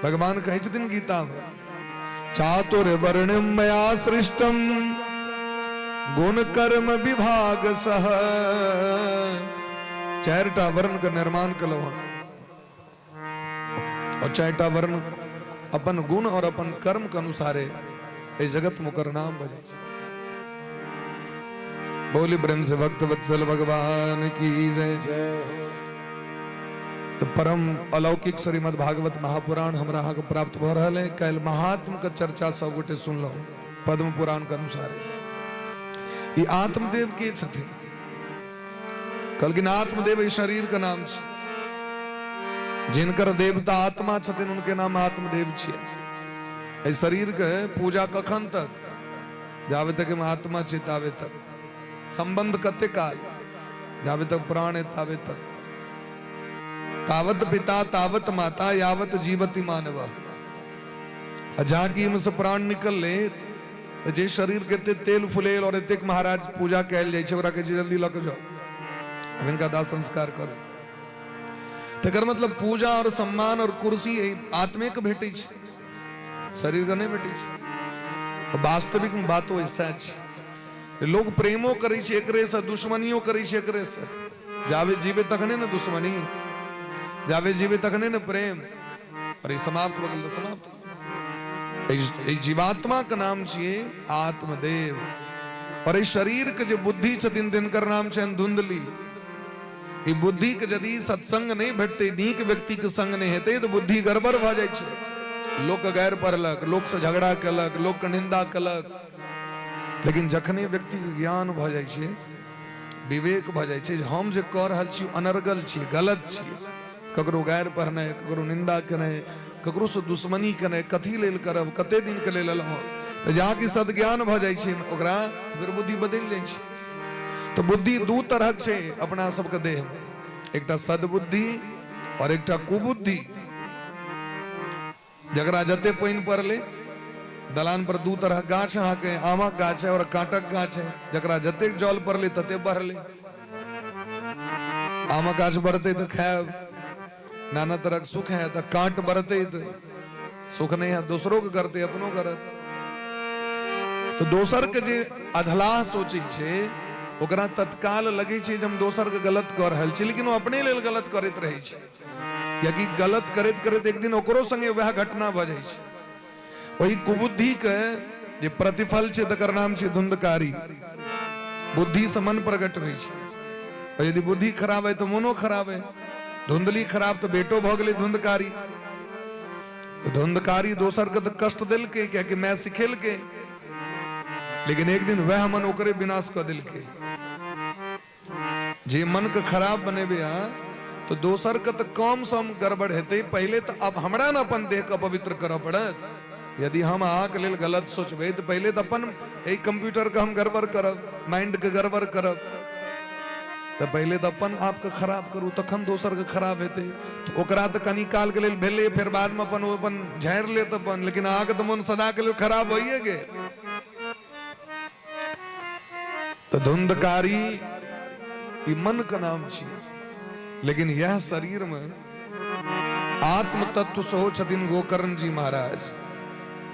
भगवान कहै छथिन गीता में, चातुर्वर्ण्यम मया सृष्टम गुण कर्म विभाग सह। चारटा वर्ण का निर्माण कलो और चारटा वर्ण अपन गुण और अपन कर्म के अनुसारे इस जगत मुकर नाम बजे। बोली ब्रह्म से भक्त वत्सल भगवान की जय। तो परम अलौकिक श्रीमद् भागवत महापुराण हमरा अहाँ के प्राप्त भ रहल है। कल महात्म के चर्चा सब गोटे सुनलो पद्म पुराण के अनुसार। ये आत्मदेव के छथिन, कहलखिन आत्मदेव इस शरीर का नाम छे। जिनकर देवता आत्मा छथिन उनके नाम आत्मदेव छियै। इस शरीर के पूजा कखन तक, जावे तक में आत्मा छे तावे तक। संबंध कते काल, जावे तक प्राण है तावे तक। तावत पिता तावत माता यावत जीवति मानव। जाकी में से प्राण निकल ले तो जे शरीर के तेल फुलेल और एतेक महाराज पूजा कैल जाय छै, ओकरा के जल्दी लग जाओ अब इनका दाह संस्कार करो। तकर मतलब पूजा और सम्मान और कुर्सी आत्मे के भेटै छै, शरीर के नहीं भेटै छै। वास्तविक बातो ऐसा छै। लोग प्रेमो करै छै एकरे से, दुश्मनियो करै छै एकरे से। जावे जीवे तखने न दुश्मनी, जावे जीवे तखने न प्रेम। और ये समाप्त हो गेल तो समाप्त। जीवात्मा का नाम छिए आत्मदेव। और इस शरीर के जो बुद्धि छथिन तिनकर नाम छनि धुंधली। ई बुद्धि के यदि सत्संग नहीं भेटते, नीक व्यक्ति के संग नहीं हेते तो बुद्धि गड़बड़ भ जाय छै। लोक के गैर पढ़लक, लोक से झगड़ा केलक, लोक के निंदा केलक। लेकिन जखने व्यक्ति के ज्ञान भ जाय छै, विवेक भ जाय छै, हम जे कह रहल छी अनर्गल छी, गलत छी, ककरो गैर पढ़ने, ककरो निंदा करे, ककरो से दुश्मनी करे, कथी लेल करब, कते दिन के लेल अलहु। तो जहाँ की सदज्ञान भ जाय छै ओकरा फिर बुद्धि बदल जाय छै। तो बुद्धि दू तरह छै अपना सबके देह में, एकटा सद्बुद्धि और एकटा कुबुद्धि। जकरा जते पानि पड़ले, दलान पर दू तरह गाछ अहाँ के, आमक गाछ है और कांटक गाछ है। जकरा जते जल पड़ले तते बढ़ले। आमक गाछ बढ़ते तो खायब, नाना तरह सुख है। तो कांट बढ़ते तो सुख नहीं है, दूसरों के करते अपनों करत। तो दोसर के जे अधलाह सोचे छे ओकरा तत्काल लगे छे जे हम दोसर के गलत कर रहल छी, लेकिन वो अपने लेल गलत करैत रहे छे। कियाकि गलत करैत करैत एक दिन ओकरो संगे वह घटना भ जाय छे। वही कुबुद्धि के जे प्रतिफल छे तकर नाम छे धुंधकारी। बुद्धि से मन प्रकट होय छे। और यदि बुद्धि खराब है तो मनो खराब है। धुंधली खराब तो बेटो भ गेलै धुंधकारी। तो धुंधकारी दोसर के तो कष्ट दिल के, क्या मैं सिखेल के, लेकिन एक दिन वह मन ओकरे विनाश कर दिल के। जे मन के खराब बनेबे तो दोसर के तो कम सम गड़बड़ हेते। पहले तो अब हमरा न अपन देह के पवित्र करऽ पड़त। यदि हम अहाँ के लेल गलत सोचबे तो पहले तो अपन एक कंप्यूटर के हम गड़बड़ करब, माइंड के गड़बड़ करब। तो पहले तो अपन आप के खराब करू, तखन दोसर के खराब हेते। तो ओकरा तो कनी काल के लेल भेले, फिर बाद में अपन झाड़ि लेत अपन, लेकिन अहाँ के तो मन सदा के लेल खराब होइए गे। तो धुंधकारी ई मन का नाम छिए। लेकिन यह शरीर में आत्म तत्व सो छथिन गोकर्ण जी महाराज,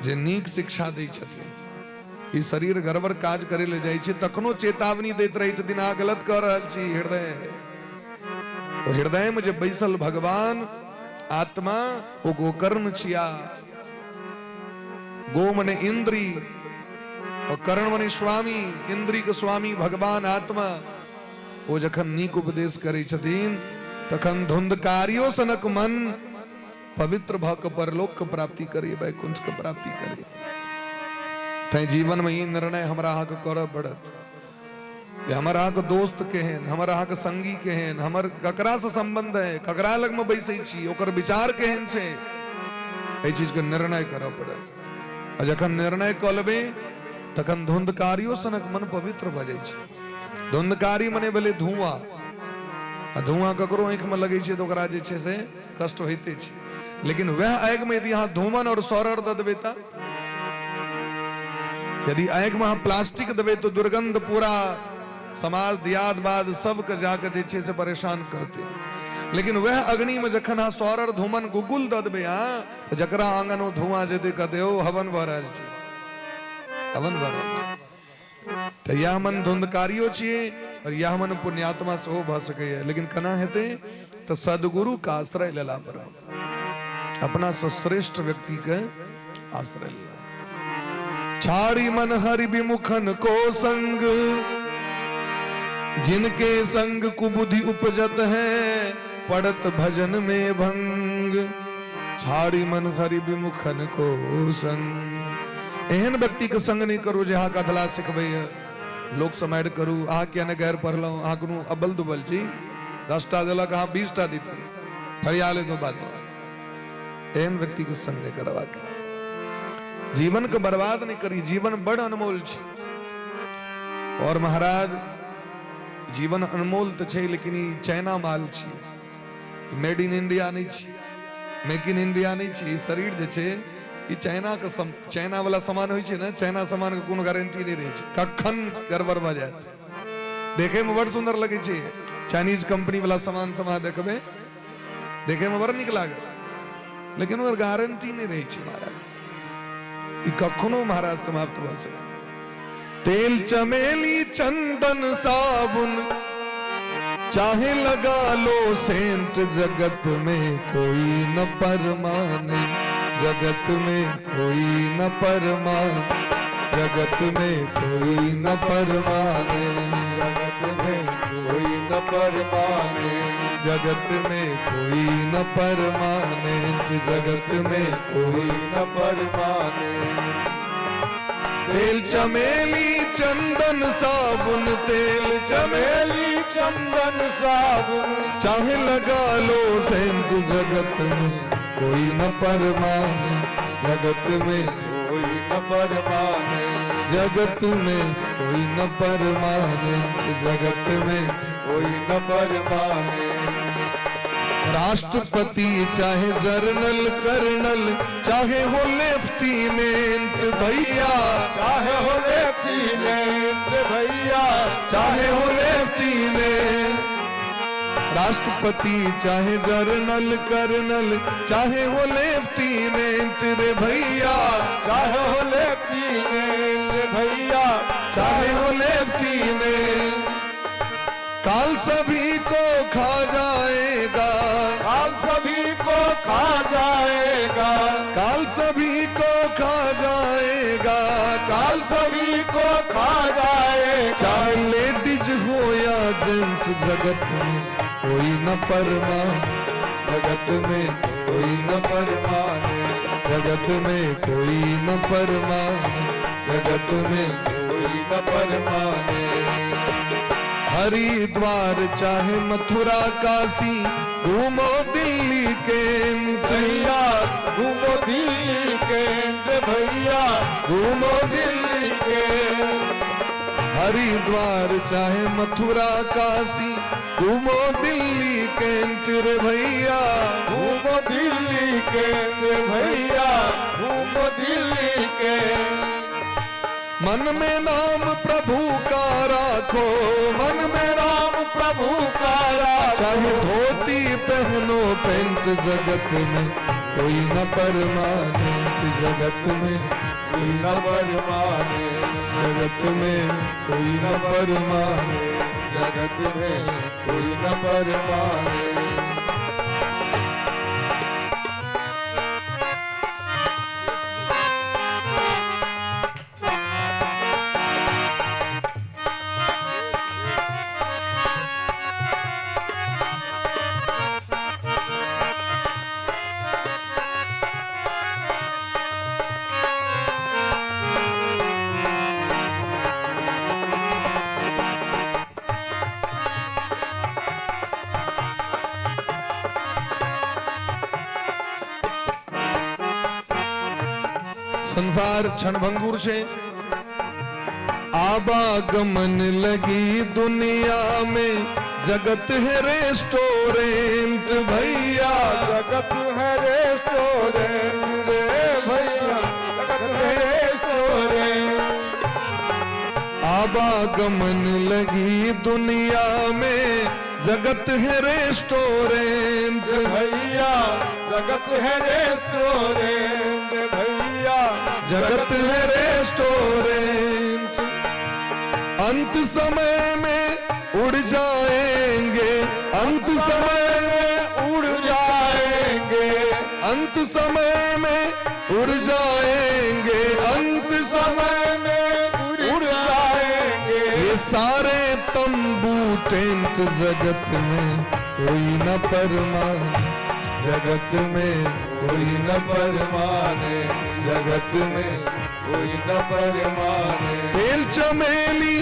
जे नीक शिक्षा दै छथिन। ई शरीर गड़बड़ काज करे ले जाय छै तखनो चेतावनी दैत रहे छथिन, अहाँ गलत कर रहल छी। हृदय तो हृदय में जे बैसल भगवान आत्मा वो गोकर्ण छिया। गो मने इंद्री और कर्ण मने स्वामी। इंद्री के स्वामी भगवान आत्मा वो जखन नीक उपदेश करे छथिन तखन धुंधकारियों सनक मन पवित्र भ के परलोक के प्राप्ति करे, वैकुंठ के प्राप्ति करे। तय जीवन में ये निर्णय हमरा के करऽ पड़त जे हमर अहाँ के दोस्त केहन, हमर अहाँ के संगी केहन, हमर ककरा से संबंध है, ककरा लग में बैसे छी, ओकर विचार केहन छै, एहि चीज के निर्णय करऽ पड़त। आ जखन निर्णय कऽ लेबै तखन धुंधकारियो सनक मन पवित्र भऽ जाइ छै। धुंधकारी मने भेलै धुआं, आ धुआं ककरो आंखि में लगै छै तऽ ओकरा जे छै से कष्ट होइते छै, लेकिन वह आगि में यदि अहाँ धूमन और सौरर दऽ देबै तऽ, यदि आगि में अहाँ प्लास्टिक देबै तो दुर्गंध पूरा समाज दियाद बाद सबके जाके जे छै से परेशान करते। लेकिन वह अग्नि में जखन अहाँ सौरर धूमन गुगुल दऽ देबै अहाँ, तऽ जकरा आंगन में धुआं जेतै कहते ओ हवन भऽ रहल छै, हवन भऽ रहल छै। तऽ यह मन धुंधकारियो छियै और यह मन पुण्यात्मा सेहो भऽ सकैए। लेकिन केना हेतै तऽ सदगुरु का आश्रय लेला पर, अपना से श्रेष्ठ व्यक्ति के आश्रय लेला। छाड़ी मन हरि विमुखन को संग, जिनके संग कुबुद्धि उपजत है, पड़त भजन में भंग। छाड़ी मन हरि विमुखन को संग, एहन व्यक्ति के संग नहीं करू जे अहाँ कथला सिखबै, लोक समाड करू, अहाँ किया ने गैर पढ़लहुँ, अहाँ कोनो अब्बल दुबल छी, 10टा देलक अहाँ 20टा दीती, फरिया ले दो बाद में। एहन व्यक्ति के संग नहीं करबाक, जीवन को बर्बाद नहीं करी। जीवन बड़ अनमोल छै। और महाराज जीवन अनमोल तो छै, लेकिन ई चाइना माल छी, मेड इन इंडिया नहीं छी, मेक इन इंडिया नहीं छी। शरीर जे छै ई चाइना के चाइना वाला सामान होइ छै ना, चाइना सामान के कोनो गारंटी नहीं रहे छै, कखन गड़बड़ भऽ जायत। देखे में बड़ सुंदर लगे छै, चाइनीज कंपनी वाला सामान समा देखबे, देखे में बड़ नीक लागत, लेकिन ओकर गारंटी नहीं रहे छै महाराज। ई कखनो महाराज समाप्त भऽ सकै। तेल चमेली चंदन साबुन चाहे लगा लो सेंट, जगत में कोई न परमाने, जगत में कोई न परमाने, जगत में कोई न परमाने, जगत में कोई न परमाने, जगत में कोई न परमाने, जगत में कोई न परमाने। तेल चमेली चंदन साबुन, तेल चमेली चंदन साबुन चाहे लगा लो सेंट, जगत में कोई न परमाने, जगत में कोई न परमाने, जगत में कोई न परमाने, जगत में कोई न परमाने। राष्ट्रपति चाहे जर्नल कर्नल, चाहे हो लेफ्टिनेंट भैया, चाहे हो लेफ्टिनेंट भैया, चाहे हो लेफ्टिनेंट। राष्ट्रपति चाहे जर्नल कर्नल, चाहे हो लेफ्टिनेंट रे भैया, चाहे हो लेफ्टिनेंट भैया, चाहे हो लेफ्टिनेंट। काल सभी को खा जाएगा, काल सभी को खा जाएगा, काल सभी को खा जाएगा, काल सभी को खा जाएगा। चाहे लेडीज हो या जेंट्स, जगत में कोई न परमाने, जगत में कोई न परमाने, जगत में कोई न परमाने, जगत में कोई न परमाने। हरिद्वार चाहे मथुरा काशी, घूमो दिल्ली के भैया, घूमो दिल्ली के भैया, घूमो दिल्ली के। हरिद्वार चाहे मथुरा काशी, घूमो दिल्ली के रे भैया, घूमो दिल्ली के भैया, घूमो दिल्ली के। मन में नाम प्रभु का राखो, मन में नाम प्रभु का राखो, चाहे धोती पहनो पेंट, जगत में कोई न परमाने, जगत में कोई न परमाने, जगत में कोई न परमाने, जगत में कोई न परमाने। संसार क्षणभंगुर से आवागमन लगी दुनिया में, जगत है रेस्टोरेंट भैया, जगत है रेस्टोरेंट रे भैया, जगत है रेस्टोरेंट। आवागमन लगी दुनिया में, जगत है रेस्टोरेंट भैया, जगत है रेस्टोरेंट भैया, जगत है रेस्टोरेंट। अंत समय में उड़ जाएंगे, अंत समय में उड़ जाएंगे, अंत समय में उड़ जाएंगे, अंत समय में उड़ जाएंगे। ये सारे तंबू टेंट, जगत में कोई न परमाने, जगत में कोई न परमाने, जगत में कोई न परमाने। तेल चमेली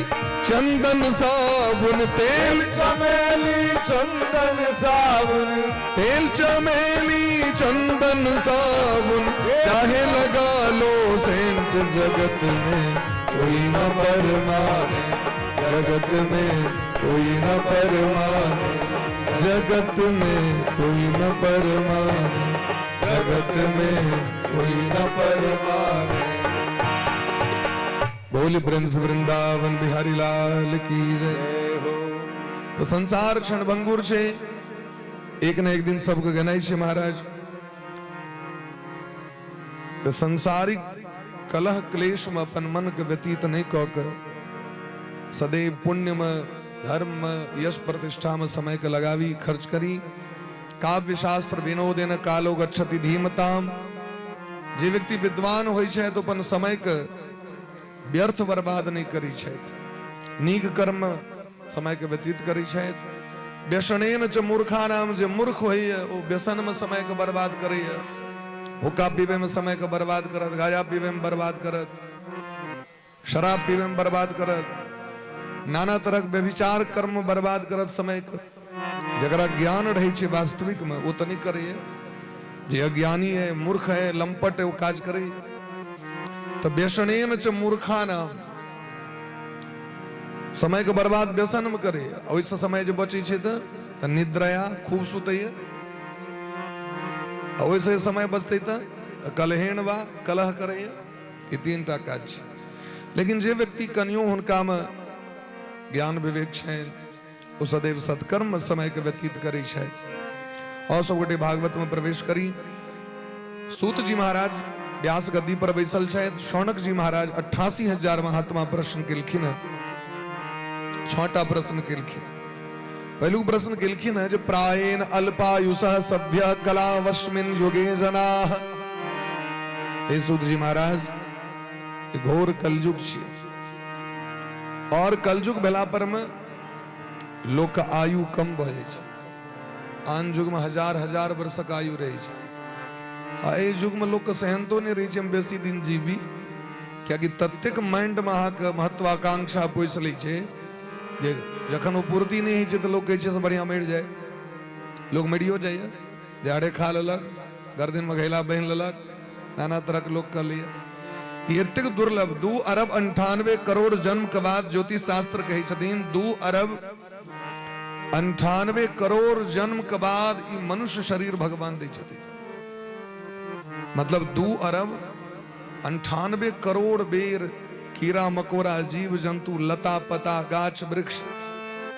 चंदन साबुन, तेल चमेली चंदन साबुन, तेल चमेली चंदन साबुन, चाहे लगा लो सेंट, जगत में कोई न परमाने, जगत में कोई न परमाने, जगत में कोई न परमाने, जगत में कोई न परमाने। बोली प्रेम से वृंदावन बिहारी लाल की जय। तो संसार क्षणभंगुर से एक न एक दिन सबको गनाई छे महाराज। तो संसारिक कलह क्लेश में अपन मन के व्यतीत नहीं कह के सदैव पुण्य में, धर्म में, यश प्रतिष्ठा में समय के लगावी खर्च करी। काव्य शास्त्र विनोदेन कालो गच्छति धीमताम। जे व्यक्ति विद्वान होय छै तो अपन समय के व्यर्थ बर्बाद नहीं करी छै, नीक कर्म समय के व्यतीत करी छै। व्यसनेन च मूर्खा नाम, जे मूर्ख होइए ओ व्यसन में समय के बर्बाद करैए, हुक्का पीबे में समय के बर्बाद करत, गांजा पीबे में बर्बाद करत, शराब पीबे में बर्बाद करत, नाना तरह के व्यभिचार कर्म बर्बाद करत समय के। जकरा ज्ञान रहे छे वास्तविक में वो तो नहीं करे, जे अज्ञानी है, मूर्ख है, लंपट है, वो काज करे। तो व्यसनेन च मूर्खा नाम, समय के बर्बाद व्यसन में करे। वैसे समय जो बचे छे तो निद्रया खूब सुतैया, वैसे समय बचते तो कलहेन वा कलह करे। ये तीन टा काज छे। लेकिन जे व्यक्ति कनियो हुनका में ज्ञान विवेक छै, ओ सदैव सत्कर्म में समय के व्यतीत करे छै। और सब गोटे भागवत में प्रवेश करी। सूत जी महाराज व्यास गद्दी पर बैसल छै। शौनक जी महाराज 88,000 महात्मा प्रश्न केलखिन है। 6टा प्रश्न केलखिन। पहलू प्रश्न केलखिन है, जो प्रायेण अल्पायुषः सभ्य कलावस्मिन् युगे जनाः। हे सूत जी महाराज, घोर कलयुग छियै और कलयुग भेला पर में लोक का आयु कम भ जाय छै। आन युग में हजार हजार वर्षक आयु रहे छै, आ एहि युग में लोक के सहनतो नहीं रहे छै हम बेसी दिन जीवी, कियाकि ततेक माइंड में अहाँ के महत्वाकांक्षा पोस लै छै जे जखन वो पूर्ति नहीं होइ छै तो लोग कहै छै से बढ़िया मरि जाए। लोग मरियो जाइए, झाड़े खा लेलक, गर्दन में घैला बांधि लेलक, नाना तरह के लोग कह लिया। एतेक दुर्लभ 2 अरब 98 करोड़ जन्म के बाद ज्योतिष शास्त्र कहै छथिन 2 अरब 98 करोड़ जन्म के बाद ई मनुष्य शरीर भगवान दै छथिन। मतलब 2 अरब 98 करोड़ बेर कीड़ा मकोड़ा जीव जंतु लता पता गाछ वृक्ष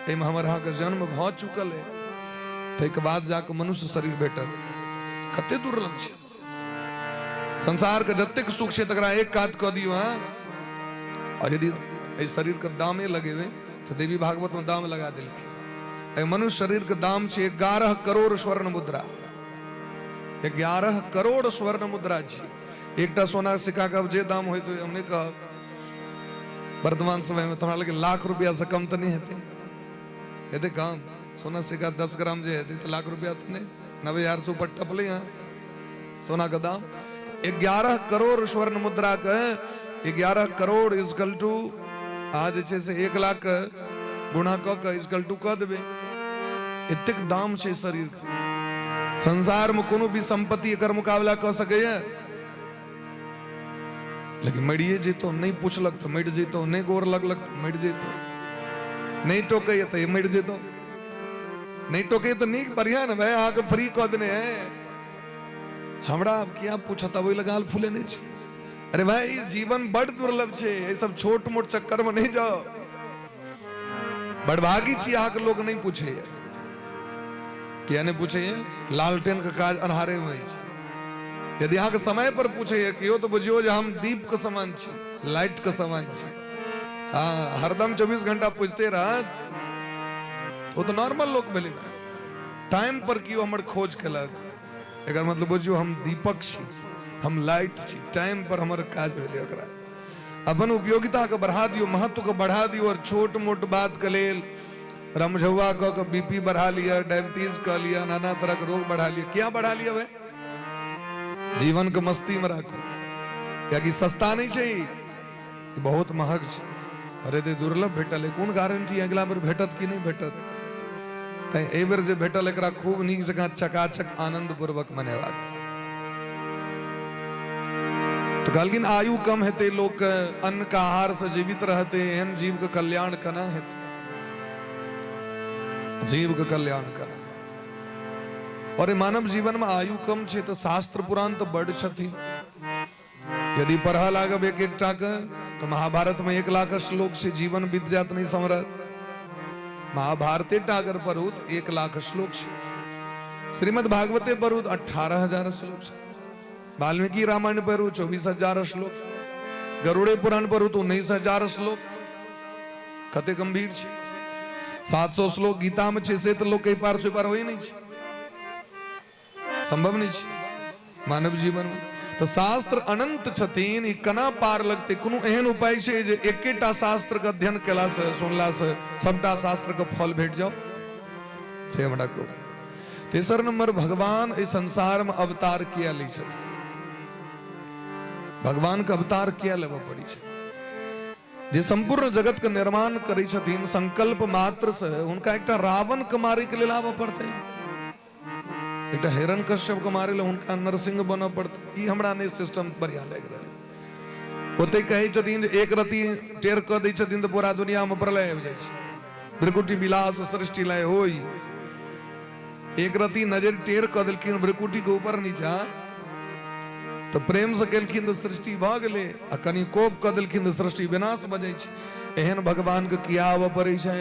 एहिमे हमर अहाँ के जन्म भ चुकल है, ताहिके बाद जाके मनुष्य शरीर भेटल। कते दुर्लभ छै। संसार के जतेक सुख छै तकरा एक कात कऽ दियौ हाँ, और यदि एहि शरीर के दामे लगेबे तो देवी भागवत में दाम लगा देलखिन। एहि मनुष्य शरीर के दाम छै 11 करोड़ स्वर्ण मुद्रा। 11 करोड़ स्वर्ण मुद्रा छै। एकटा सोना सिक्का का जे दाम होय तो हमने कहा वर्तमान समय में तुम्हारा लगे लाख रुपया से कम तो नहीं हेते। हेते कम सोना सिक्का 10 ग्राम जे हेते तो लाख रुपया तो नहीं, 90,000 से ऊपर टपले यहाँ सोना का दाम। 11 करोड़ स्वर्ण मुद्रा का 11 करोड़ इजकल टू आज जे से 1 लाख गुणा क इजकल टू क देबे। एतेक दाम छै शरीर के। संसार में कोनो भी संपत्ति एकर मुकाबला क सकैया। लेकिन मरिए जेतो नहीं पूछलक तो मर जेतो, नहीं गोर लगलक तो मर जेतो, नहीं टोके तो ये मर जेतो, नहीं टोके तो नहीं बढ़िया ना भाई आके फ्री कह देने है हमरा अब क्या पूछा था वही लगाल फूले नहीं छे। अरे भाई जीवन बड़ दुर्लभ छे, ये सब छोट मोट चक्कर में नहीं जाओ। बड़भागी छी यहाँ के लोग नहीं पूछे यार, क्या नहीं पूछे लालटेन का काज अन्हारे में छे। यदि यहाँ के समय पर पूछे कि तो बुझियो जो हम दीप के समान छी, लाइट के समान छी। हाँ हरदम 24 घंटा पूछते रहा वो तो नॉर्मल लोग मिले टाइम पर क्यों हमर खोज केलक। एकर मतलब बुझियो हम दीपक छी, हम लाइट छी, टाइम पर हमर काज भेले ओकरा। अपन उपयोगिता के बढ़ा दियो, महत्व को बढ़ा दियो और छोट मोट बात के लेल रमझौआ क बीपी बढ़ा लिया, डायबिटीज कर लिया, नाना तरह के रोग बढ़ा लिया। क्या बढ़ा लिया भाई? जीवन के मस्ती में राखो, क्या कि सस्ता नहीं चाहिए, बहुत महग छै। अरे दे दुर्लभ भेटल है, कोन गारंटी अगला बार भेटत कि नहीं भेटत। ए बेर जे भेटल एकरा खूब नीक जगह चकाचक आनंद पूर्वक मनेवा। तो कहलकिन आयु कम हेते लोग अन्न का आहार से जीवित रहते, एहन जीव के कल्याण कना हेते, जीव के कल्याण कना। और मानव जीवन में आयु कम छे तो शास्त्र पुराण तो बड़ छथि। यदि पढ़ा लागब एक एकटा के तो महाभारत में 1 लाख श्लोक से जीवन बीत जात नहीं समरत। महाभारते टागर पढ़ूत 1 लाख श्लोक से, श्रीमद् भागवते पढ़ूत 18,000 श्लोक से, वाल्मीकि रामायण पढ़ू 24,000 श्लोक, गरुड़े पुराण पढ़ू तो 19,000 श्लोक। कते गंभीर छे। 700 श्लोक गीता में छे से तो लोग कई पार से पार हो ही नहीं छे, संभव नहीं छे मानव जीवन में। तो शास्त्र अनंत छथिन, कना पार लगते। कोनो एहन उपाय छे जे एकेटा शास्त्र के अध्ययन केला से सुनला से सबटा शास्त्र के फल भेट जाओ से हमरा को। तेसर नंबर भगवान इस संसार में अवतार किया ली छथिन। भगवान का अवतार किया लेवा पड़ी छे। जे संपूर्ण जगत के निर्माण करी छथिन संकल्प मात्र से उनका एकटा रावण के मारे के लिए लावा पड़ते, एकटा हिरण कश्यप को मारे ले उनका नरसिंह बना पड़ता। ई हमरा ने सिस्टम बढ़िया लग रहा। ओते कहे छथिन एक रति टेर क दै छथिन तो पूरा दुनिया में प्रलय हो जाय छै। भृकुटी विलास सृष्टि लय होई। एक रति नजर टेर क देलखिन भृकुटी के ऊपर नीचा तो प्रेम से केलखिन तो सृष्टि भ गेले, आ कनी कोप क देलखिन तो सृष्टि विनाश भ जाय छै। एहन भगवान के किया आवे पड़ै छै।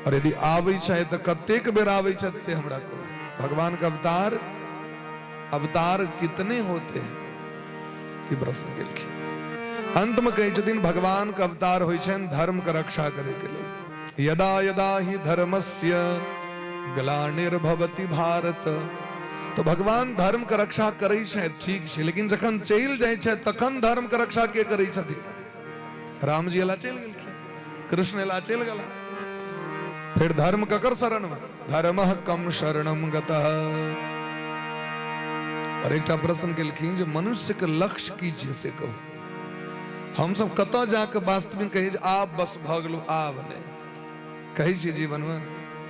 और यदि आबै छै तो कतेक बेर आबै छै से हमरा को। भगवान का अवतार कितने होते हैं कि प्रश्न केलखिन। अंत में कहे छथिन भगवान का अवतार होय छन धर्म का रक्षा करे के लिए। यदा यदा ही धर्मस्य ग्लानिर्भवति भारत। तो भगवान धर्म का रक्षा करे छै ठीक छै, लेकिन जखन चल जाय छै तखन धर्म का रक्षा के करे छथिन। राम जी एला चल गेलखिन, कृष्ण एला चल गेला, फिर धर्म ककर शरण में धर्मः कम शरणम गतः। और एकटा प्रश्न केलखिन जे मनुष्य के लक्ष्य की चीज से कहू। हम सब कतौ जाके वास्तविक कहे आब बस भ गेलू, आब नहीं कहे छी जीवन में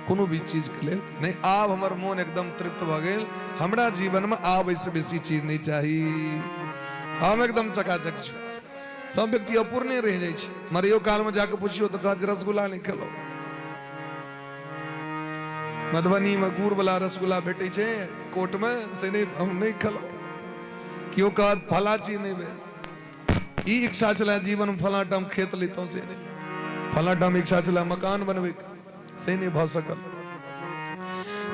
कोनो भी चीज के लिए नहीं। आब हमर मन एकदम तृप्त भ गेल, हमरा जीवन में आब इससे बेसी चीज नहीं चाहिए, हम एकदम चकाचक छी। सब व्यक्ति अपूर्ण रह जाय छै। मरियो काल में जाके पूछियो तो कहत रसगुल्ला नहीं खेलो। मधुबनी में गुड़ वाला रसगुल्ला भेटे छे कोट में से नहीं, हम नहीं खेलो। क्यों कहत फला चीज नहीं भेल। ई इच्छा चला जीवन में फला टाइम खेत लेतो से नहीं, फला टाइम इच्छा चला मकान बनवे से नहीं भ सकल।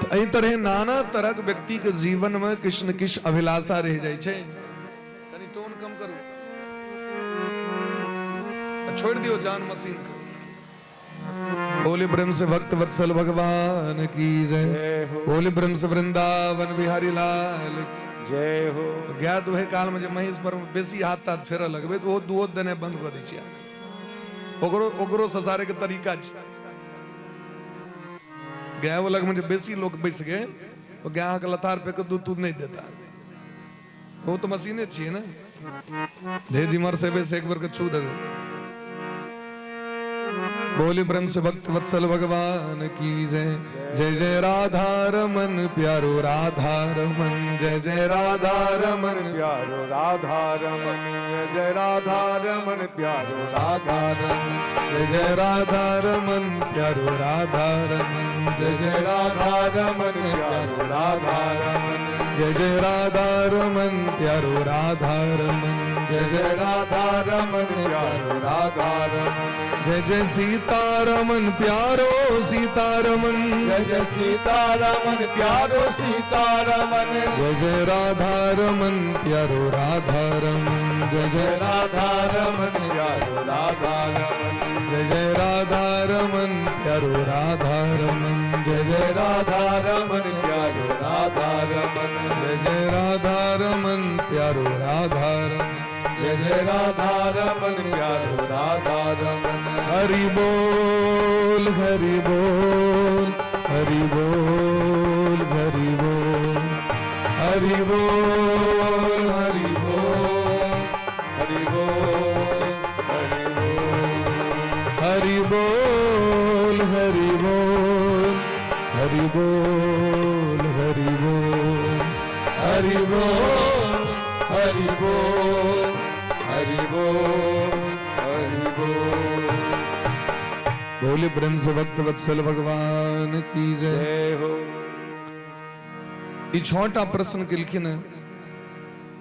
तो एही तरह नाना तरह के व्यक्ति के जीवन में किछ न किछ अभिलाषा रह जाय छे। तनी टोन कम करो, छोड़ दियो जान मशीन को। बोले ब्रह्म से भक्त वत्सल भगवान की जय। बोले ब्रह्म से वृंदावन बिहारी लाल जय हो। ज्ञात वह काल में जब महेश पर बेसी हाथ तात फेर लगबे तो वो दुओ देने बंद कर दै छियै। ओकरो ससारे के तरीका छै। गाय वाला में जब बेसी लोग बैस गए तो गाय के लतार पे के दूध नहीं देता। वो तो मशीने छियै ना, जे जिमर से एक बार के छू देबे बोले ब्रह्म से भक्त वत्सल भगवान की जय। जय जय राधा रमन प्यारो राधा रमन, जय जय राधा रमन प्यारो राधा रमन, जय राधा रमन प्यारो राधा रमन, जय जय राधा रमन प्यारो राधा रमन, जय जय राधा रमन प्यारो राधा रमन, जय जय राधा रमन प्यारो राधा रमन, जय जय राधा रमन प्यारो राधा रमन, जय जय सीतारमन प्यारो सीतारमन, जय जय सीतारमन प्यारो सीतारमन, जय जय राधा रमन प्यारो राधा रमन, जय जय जय राधा रमन प्यारो राधा रमन, जय जय राधा रमन प्यारो राधा रमन, जय जय राधा रमन प्यारो राधा रमन, जय जय राधा रमन प्यारो राधा रमन, जय जय राधा रमन प्यारो राधा रमन। हरि बोल हरि बोल हरि बोल हरि बोल हरि बोल हरि बोल हरि बोल हरि बोल हरि बोल हरि बोल हरि बोल हरि बोल हरि बोल हरि बोल हरि बोल हरि बोल। बोले ब्रह्म से भक्त वत्सल भगवान की जय। जय हो। ये छोटा प्रश्न किलखिन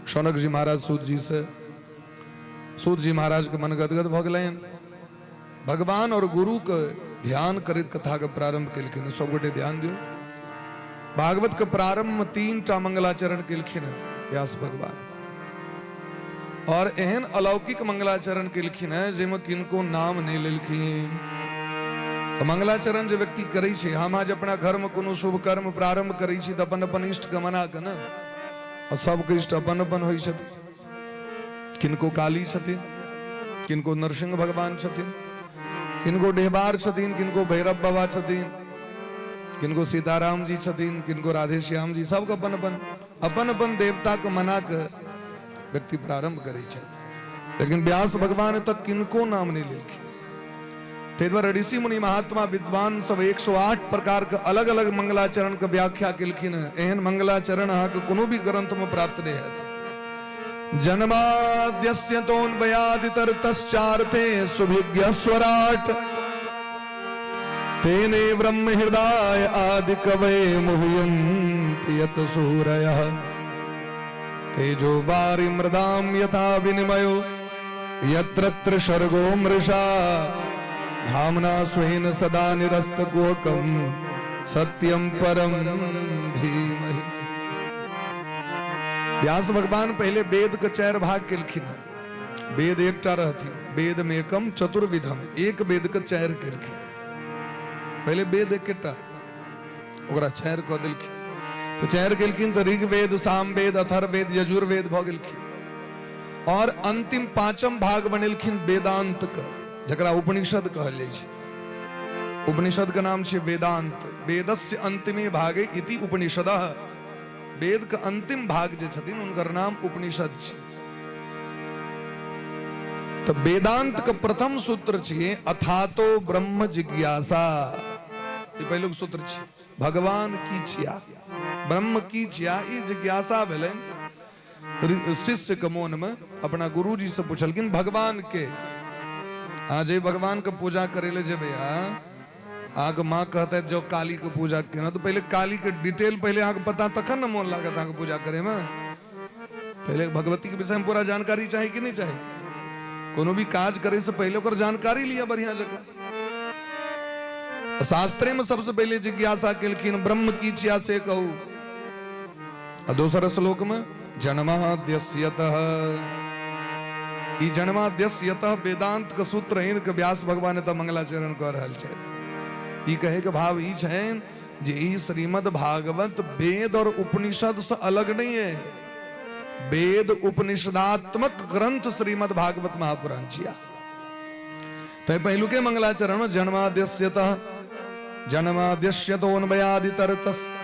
शौनक जी महाराज सूत जी से। सूत जी महाराज के मन गदगद भ गए, भगवान और गुरु के ध्यान करित कथा के प्रारंभ किलखिन। सब गोटे ध्यान दियो। भागवत के प्रारंभ में 3टा मंगलाचरण किलखिन व्यास भगवान, और एहन अलौकिक मंगलाचरण किलखिन है जिसमें किनको नाम नहीं लेलखिन। तो मंगलाचरण जो व्यक्ति करै छै, हम आज अपना घर में कोनो शुभ कर्म प्रारंभ करै छी तो अपन अपन इष्ट के मना के न, और सबके इष्ट अपन अपन होइ छथिन। किनको काली छथिन, किनको नरसिंह भगवान छथिन, किनको डेहबार छथिन, किनको भैरव बाबा छथिन, किनको सीताराम जी छथिन, किनको राधे श्याम जी, सबके अपन अपन देवता के मना के व्यक्ति प्रारंभ करे छथि। लेकिन व्यास भगवान तक किनको नाम नहीं लेलखिन। ताहि दुआरे ऋषि मुनि महात्मा विद्वान सब 108 प्रकार के अलग अलग मंगलाचरण के व्याख्या केलखिन। एहन मंगलाचरण अहाँके कोनो भी ग्रंथ में प्राप्त नहीं है। जन्माद्यस्य तोन्वयादितरतश्चार्थे सुभिज्ञ स्वराट तेने ब्रह्म हृदय आदि कवये मुह्यन्ति यत सूरयः तेजो वारि मृदाम यथा विनिमयो यत्र सर्गो मृषा धामना स्वेन सदा निरस्तकुहकं सत्यम परम धीमहि। व्यास भगवान पहले वेद के 4 भाग केलखिन। वेद एकटा रहथिन, वेद में एकम चतुर्विधम, एक वेद के 4 केलखिन। पहले वेद एकटा, ओकरा 4 कऽ देलखिन। तो 4 केलखिन तो ऋग्वेद, सामवेद, अथर्ववेद, यजुर्वेद भऽ गेलखिन। और अंतिम 5म भाग बनेलखिन वेदांत के, जकरा उपनिषद कहल जाइ छै। उपनिषद के नाम छै वेदांत। वेदस्य अंतिमे भागे इति उपनिषदः। वेद के अंतिम भाग जे छथिन हुनकर नाम उपनिषद छै। तो वेदांत के प्रथम सूत्र छै अथातो ब्रह्म जिज्ञासा। ये पहिलुक सूत्र छै। भगवान की छिया, ब्रह्म की छिया, ई जिज्ञासा भेलनि शिष्य के मोन में। अपना गुरु जी से पूछलखिन भगवान के। आज भगवान के पूजा करे ले जेबे, आगे माँ कहते है जो काली के पूजा केना, तो पहले काली के डिटेल पहले आगे पता तखन न मोन लागत आगे पूजा करे में। पहले भगवती के विषय में पूरा जानकारी चाहिए कि नहीं चाहिए। कोनो भी काज करे से पहले ओकर जानकारी लिया बढ़िया जगह। शास्त्रे में सबसे पहले जिज्ञासा केलखिन ब्रह्म की छिया से कहू। और दूसरा श्लोक में जन्माद्यस्यतः, ई जन्माद्यस्यतः वेदांत के सूत्र है के व्यास भगवान एतऽ मंगलाचरण कऽ रहल छथि। ई कहे के भाव ई छनि जे ई श्रीमद् भागवत वेद और उपनिषद से अलग नहीं है। वेद उपनिषदात्मक ग्रंथ श्रीमद् भागवत महापुराण छिया। तै पहिलुके मंगलाचरण में जन्माद्यस्यतः जन्माद्यस्यतोन्वयादितरतस्।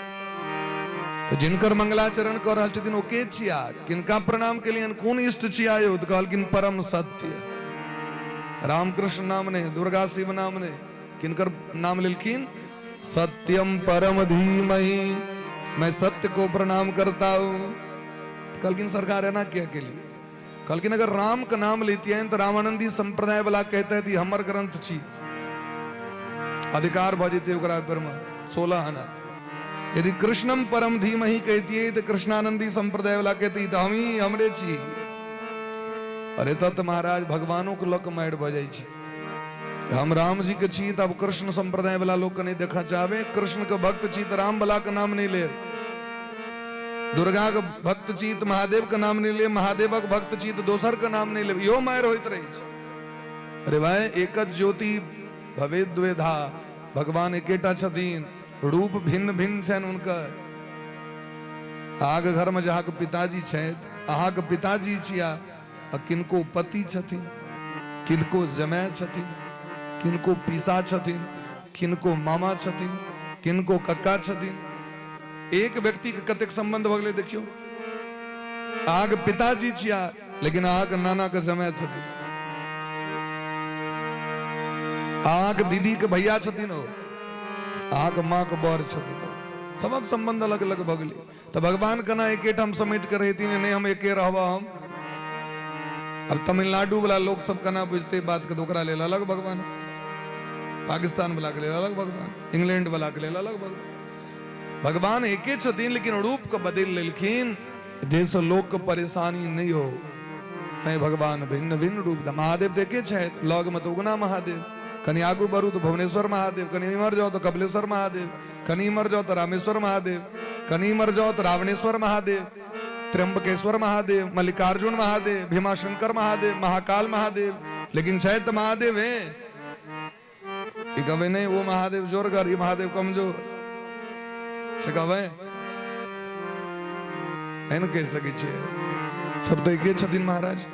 तो जिनकर मंगलाचरण कर रहल छथिन ओ के छिया, किनका प्रणाम केलियन, कोन इष्ट छिया यो, कहलखिन परम सत्य रामकृष्ण नाम ने, दुर्गा शिव नाम ने, किनकर नाम लेलखिन? सत्यम परम धीमहि, मैं सत्य को प्रणाम करता हूं। कलकिन सरकार है ना क्या के लिए? कलकिन अगर राम का नाम लेती है तो रामानंदी संप्रदाय वाला कहता है कि हमर ग्रंथ छी, अधिकार भजित ओकरा पर में 16 आना। यदि कृष्णम परम धीमहि कहती है तो कृष्णानंदी संप्रदाय वाला कहती है हम ही हमरे छी। अरे तब महाराज भगवानों को लक मार बजाई छी, हम राम जी के छी तब कृष्ण संप्रदाय वाला लोग नहीं देखा चाहे। कृष्ण के भक्त छी तो राम वाला का नाम नहीं ले, दुर्गा के भक्त छी तो महादेव का नाम नहीं ले, महादेव के भक्त छी तो दोसर का नाम नहीं ले, यो मार होइत रही छी। अरे भाई एक ज्योति भवेद द्वेधा, भगवान एकेटा छथिन, रूप भिन्न भिन्न छन उनका। आग घर में जहाँ के पिताजी छथि, अहाँ के पिताजी छिया, किनको पति छथिन, किनको जमाय छथिन, किनको पीसा छथिन, किनको मामा छथिन, किनको कक्का छथिन। एक व्यक्ति के कतेक संबंध भगले देखियो। आग पिताजी छिया लेकिन आग नाना के जमाय छथिन, आग दीदी के भैया छथिन, हो आग माँ के बर छथिन, सबक संबंध अलग अलग भगले। तो भगवान कना एकेठ हम समेट कर रही नहीं हम एके रहबा हम। अब तमिलनाडु वाला लोग सब कना बुझते बात के दोकरा ले अलग भगवान, पाकिस्तान वाला के ले अलग भगवान, इंग्लैंड वाला के ले अलग भगवान। भगवान एके छथिन लेकिन रूप को बदल लेलखिन जैसे लोग को परेशानी नहीं हो। तय भगवान भिन्न भिन्न रूप। महादेव देखे छथि, लौग में तो उगना महादेव, कनी आगू बढ़ू तो भुवनेश्वर महादेव, कनी मर जाओ तो कपिलेश्वर महादेव, कनी मर जाओ तो रामेश्वर महादेव, कनी मर जाओ तो रावणेश्वर महादेव, त्र्यंबकेश्वर महादेव, मल्लिकार्जुन महादेव, भीमाशंकर महादेव, महाकाल महादेव। लेकिन शायद तो महादेव है कभी नहीं, वो महादेव जोरगर, ये महादेव कमजोर से कहे न कह सके छे। सब तो एक छथिन महाराज।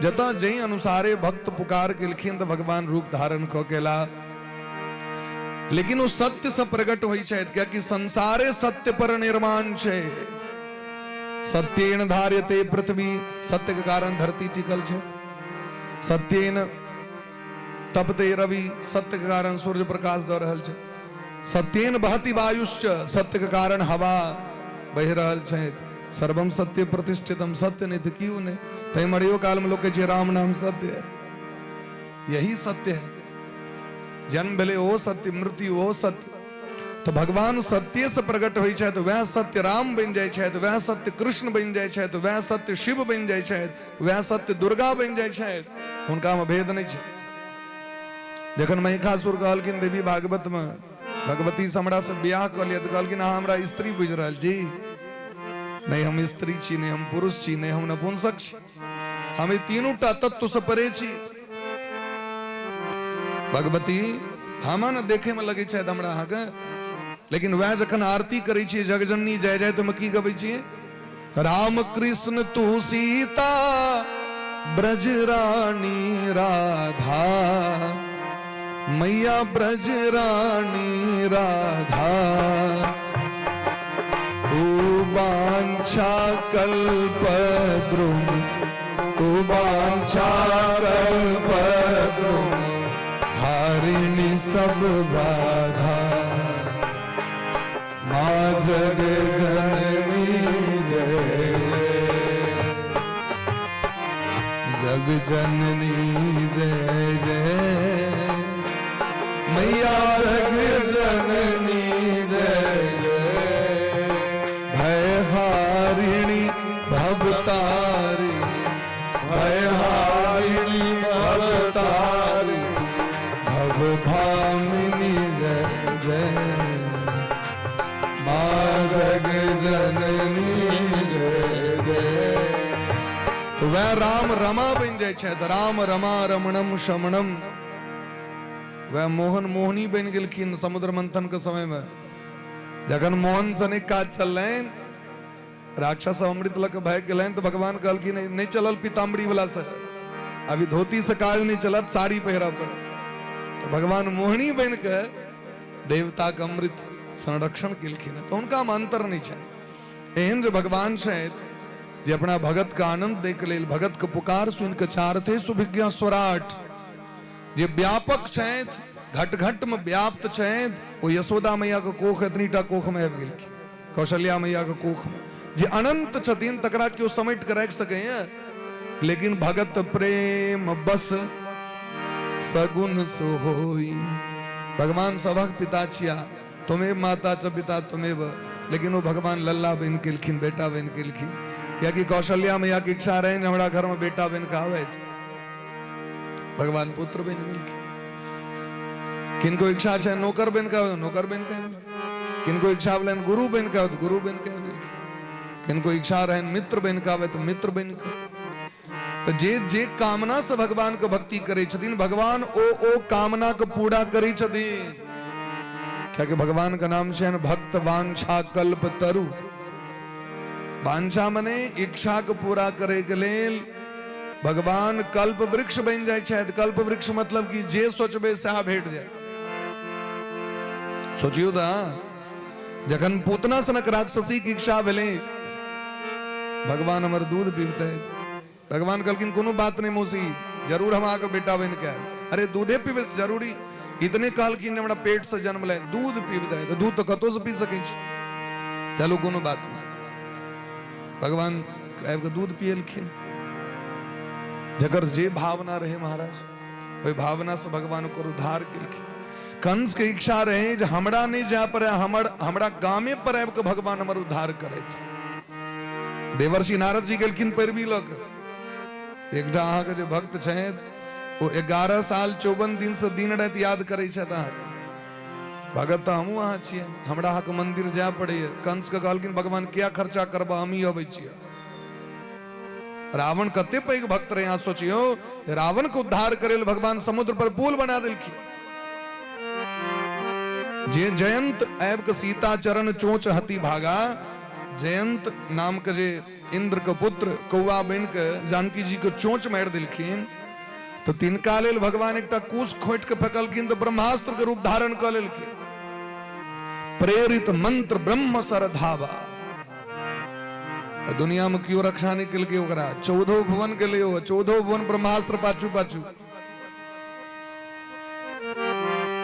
जता जई अनुसारे भक्त पुकार के लिखिन तो भगवान रूप धारण को केला। लेकिन वो सत्य से प्रकट हुई शायद क्या कि संसारे सत्य पर निर्माण छे। सत्येन धार्यते पृथ्वी, सत्य के कारण धरती टिकल छे। सत्येन तपते रवि, सत्य के कारण सूर्य प्रकाश दे रहल छे। सत्येन बहति वायुश्च, सत्य के कारण हवा बह रहल छे। सर्वम सत्य प्रतिष्ठितम, सत्य नहीं तो क्यों नहीं। तय मरियो काल में लोग कहे राम नाम सत्य है, यही सत्य है। जन्म भले हो सत्य, मृत्यु हो सत्य। तो भगवान सत्य से प्रकट हो तो वह सत्य राम बन जाए, तो वह सत्य कृष्ण बन जाए, तो वह सत्य शिव बन जाए, वह सत्य दुर्गा बन जाए। उनका में भेद नहीं है। जखन महिषासुर कहलखिन देवी भागवत में भगवती से हमरा से ब्याह कर लिया तो कहलखिन हमरा स्त्री बुझ रहल जी, नहीं हम स्त्री छी, नहीं हम पुरुष छी, नहीं हम नपुंसक छी, हम तीनों टा तत्व से परे छी। भगवती हम न देखे में लगे छे हमरा अहाँ के, लेकिन वह जखन आरती करे छी जगजननी जय जय तो की गबै छी? राम कृष्ण तू सीता ब्रज रानी राधा, मैया ब्रज रानी राधा, तू वांछा कल्पद्रुम, तू वांछा कल्पद्रुम, हारिणी सब बाधा, माँ जग जननी जय, जग जननी जय जय, मैया जग जननी जय जय, भयहारिणी भवतारिणी, भयहारिणी भवतारिणी, भवभामिनी जय जय, माँ जग जननी जय जय। तो वह राम रमा बन जाए, राम रमा रमणम शमणम। वह मोहन मोहनी बन गेलखिन समुद्र मंथन के समय में। जखन मोहन सने काज चल राक्षस अमृत लक भय गेलन तो भगवान कहलखिन नहीं चलल पीताम्बरी वाला से, अभी धोती से काज नहीं चलत, साड़ी पहरा पड़े। तो भगवान मोहनी बन के देवता का अमृत संरक्षण केलखिन। तो उनका में अंतर नहीं है। एहन जो भगवान शायद जे अपना भगत का आनंद देख लेल, भगत के पुकार सुन के चार थे सुभिज्ञा स्वराट। जे व्यापक छथि, घट घट में व्याप्त छथि, वो यशोदा मैया के कोख एतनीटा कोख में आबि गेलखिन, कौशल्या मैया के कोख में। जे अनंत छथिन तकरा केओ समेट के राखि सकैया, लेकिन भगत प्रेम बस सगुन सोई। भगवान सभक पिता छिया, तुम्हें माता च पिता तुम्हें, लेकिन वो भगवान लल्ला बन केलखिन, बेटा बन केलखिन। या कि कौशल्या मैया की इच्छा रहे हमारा घर में बेटा बन के आवे, भगवान पुत्र बन गेलखिन। किनको इच्छा है नौकर बन के, नौकर बन के। किनको इच्छा बोले गुरु बन के, तो गुरु बन के। किनको इच्छा रहे मित्र बन के आवे, तो मित्र बन के। तो जे जे कामना से भगवान को भक्ति करे छथिन, भगवान ओ कामना को पूरा करे छथिन। क्या कि भगवान का नाम है भक्त वांछा कल्प तरु। वांछा मने इच्छा को पूरा करे के लेल भगवान कल्प वृक्ष बन जाए छथि। कल्प वृक्ष मतलब कि जे सोचबे सएह भेट जाए। सोचियो दा, जखन पूतना सनक राक्षसी की इच्छा भेले, भगवान हमर दूध पीबते, भगवान कहलखिन कोनो बात नहीं मौसी, जरूर हम आके बेटा बन के आए। अरे दूधे पीबे से जरूरी, इतने कहलखिन हमरा पेट से जन्म ले, दूध पीबते, तो दूध तो कतो से पी सकै छी, चलो कोनो बात नहीं। भगवान आबि के दूध पियलखिन। जकर जे भावना रहे महाराज, वही भावना से भगवान को उद्धार केलखिन। कंस के इच्छा रहे जे हमरा नहीं जा पर हमरा गामे पर आबि के भगवान हमर उद्धार करैत। देवर्षि नारद जी गेलखिन पैरवी लऽ कऽ। एकटा अहाँके जे भक्त छथि, वो 11 साल 54 दिन से दिन राति याद करै छथि अहाँके। भगत तो हमहूँ अहाँ छियै, हमरा अहाँके मंदिर जाय पड़ैया। कंस के कहलखिन भगवान क्या खर्चा करबा, हम ही अबै छियै। रावण कते पैघ भक्त रहे, यहाँ सोचियो, रावण को उद्धार करे ले भगवान समुद्र पर पुल बना देलखिन। जे जयंत आबि के सीता चरण चोच हति भागा। जयंत नाम के जे इंद्र के पुत्र कौआ बन के जानकी जी को चोंच मार दिलखिन, तो तिनका लेल भगवान एकटा कुश खोट के फेकलखिन, तो ब्रह्मास्त्र के रूप धारण कर लेलखिन। प्रेरित मंत्र ब्रह्म सर धावा। दुनिया में क्यों रक्षा नहीं कल के ओकरा, 14 भुवन के लिए, 14 भुवन ब्रह्मास्त्र पाछू पाछू।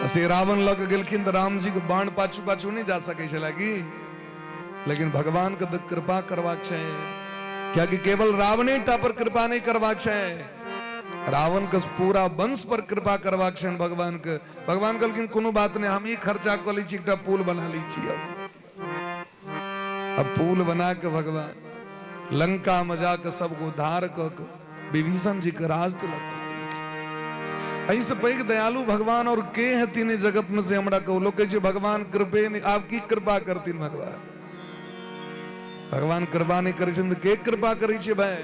से रावण लग गेलखिन, तो राम जी के बाण पाछू पाछू नहीं जा सके छला की, लेकिन भगवान के कृपा करवाक छै। क्या कि केवल रावणे टा पर कृपा नहीं करवाक छै, रावण के पूरा वंश पर कृपा करवाक छै भगवान के। भगवान कहलखिन कोनो बात नहीं, हम ही खर्चा कर ली छी, एकटा पुल बना ली छी। अब पुल बना के भगवान लंका में जाकर सबको उद्धार कर विभीषण जी के राज तिलक। ऐसे पैघ दयालु भगवान और के हथिन जगत में से हमरा कहो। लोग कहे भगवान कृपे नहीं, आपकी कृपा करतीन भगवान। भगवान कृपा नहीं करे तो के कृपा करे छे भाई।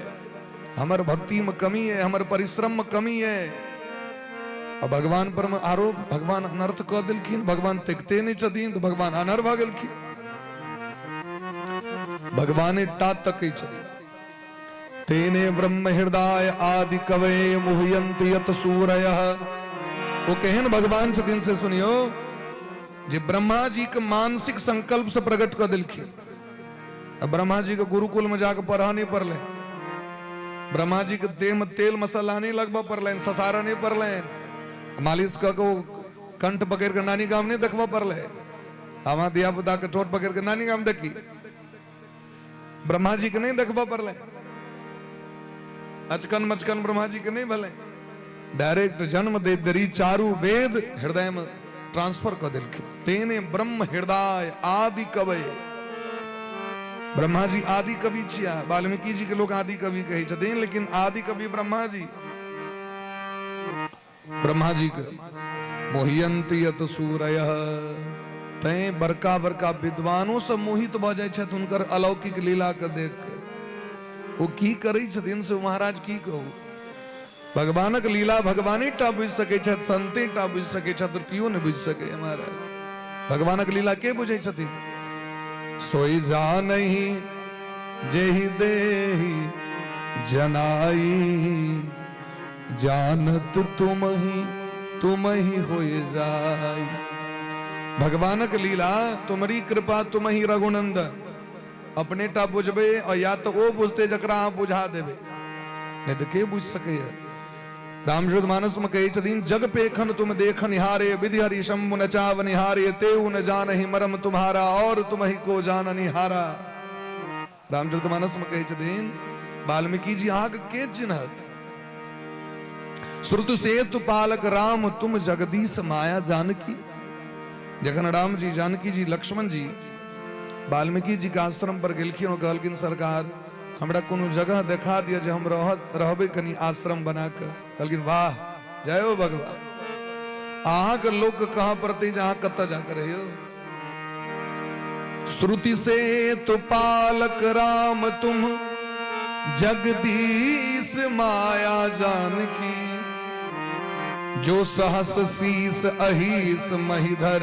हमर भक्ति में कमी है, हमर परिश्रम में कमी है। अब भगवान पर में आरोप, भगवान अनर्थ कह दिलखिन, भगवान त्यक्ते नहीं छथिन, तो भगवान अनर्थ भ गेलखिन। भगवान टा तकै छथिन। तेने ब्रह्म हृदय आदि कवे मुह्यन्ति यत सूरयः। वो केहन भगवान छथिन से सुनियो, जे ब्रह्मा जी के मानसिक संकल्प से प्रकट कर दिलखिन। अब ब्रह्मा जी के गुरुकुल में जाकर पढ़ा नहीं पड़ले, ब्रह्मा जी के देह में तेल मसाला नहीं लगवा पड़ले, ससारा नहीं पड़ले, मालिश कर कंठ पकड़ के नानी गाम नहीं देखवा पड़ले। हमारा दिया पुता के ठोट पकड़ के नानी गाम देखी, ब्रह्मा जी के नहीं देखवा पड़ले। अचकन मचकन ब्रह्मा जी के नहीं भले, डायरेक्ट जन्म दे दरी चारू वेद हृदय में ट्रांसफर कर दिलखिन। तेने ब्रह्म हृदय आदि कवि। ब्रह्मा जी आदि कवि छिया, वाल्मीकि जी के लोग आदि कवि कहे छथिन, लेकिन आदि कवि ब्रह्मा जी। ब्रह्मा जी के मोहियन्ति यत सूरयः। तै बड़का बड़का विद्वानों से मोहित भ जाय छथि हुनकर अलौकिक लीला के देख के। वो की करै छथिन से महाराज की कहू। भगवानक लीला भगवाने टा बुझ सकै छथि, संते टा बुझ सकै छथि, कियो नहीं बुझ सके महाराज। भगवानक लीला के बुझै छथिन? सोई जानहि जेहि देहि जनाई, जानत तुम ही होए जाई। भगवानक लीला तुम्हारी कृपा, तुम ही रघुनंदन। अपने टा बुझबे, और या तो वो बुझते जकरा आप बुझा देबे, नहीं तो के बुझ सके। रामचरितमानस में कही छथिन, जग पेखन तुम देख निहारे, विधि हरि शंभु नचाव निहारे, तेऊ न जान ही मरम तुम्हारा, और तुम ही को जान निहारा। रामचरितमानस में कही छथिन वाल्मीकि जी आग के चिन्हत, श्रुत सेतु पालक राम तुम जगदीश माया जानकी। जखन राम जी, जानकी जी, लक्ष्मण जी वाल्मीकि जी के आश्रम पर गेलखिन और कहलखिन, सरकार हमरा कोनो जगह देखा दिया जे हम रहबे कनी आश्रम बना के। कहलखिन वाह, जय हो भगवान, अहाँ के लोग कहाँ पड़ते जहाँ कत जाकर रहियो। श्रुति से तो पालक राम तुम जगदीश माया जानकी, जो सहस शीस अहिस महिधर,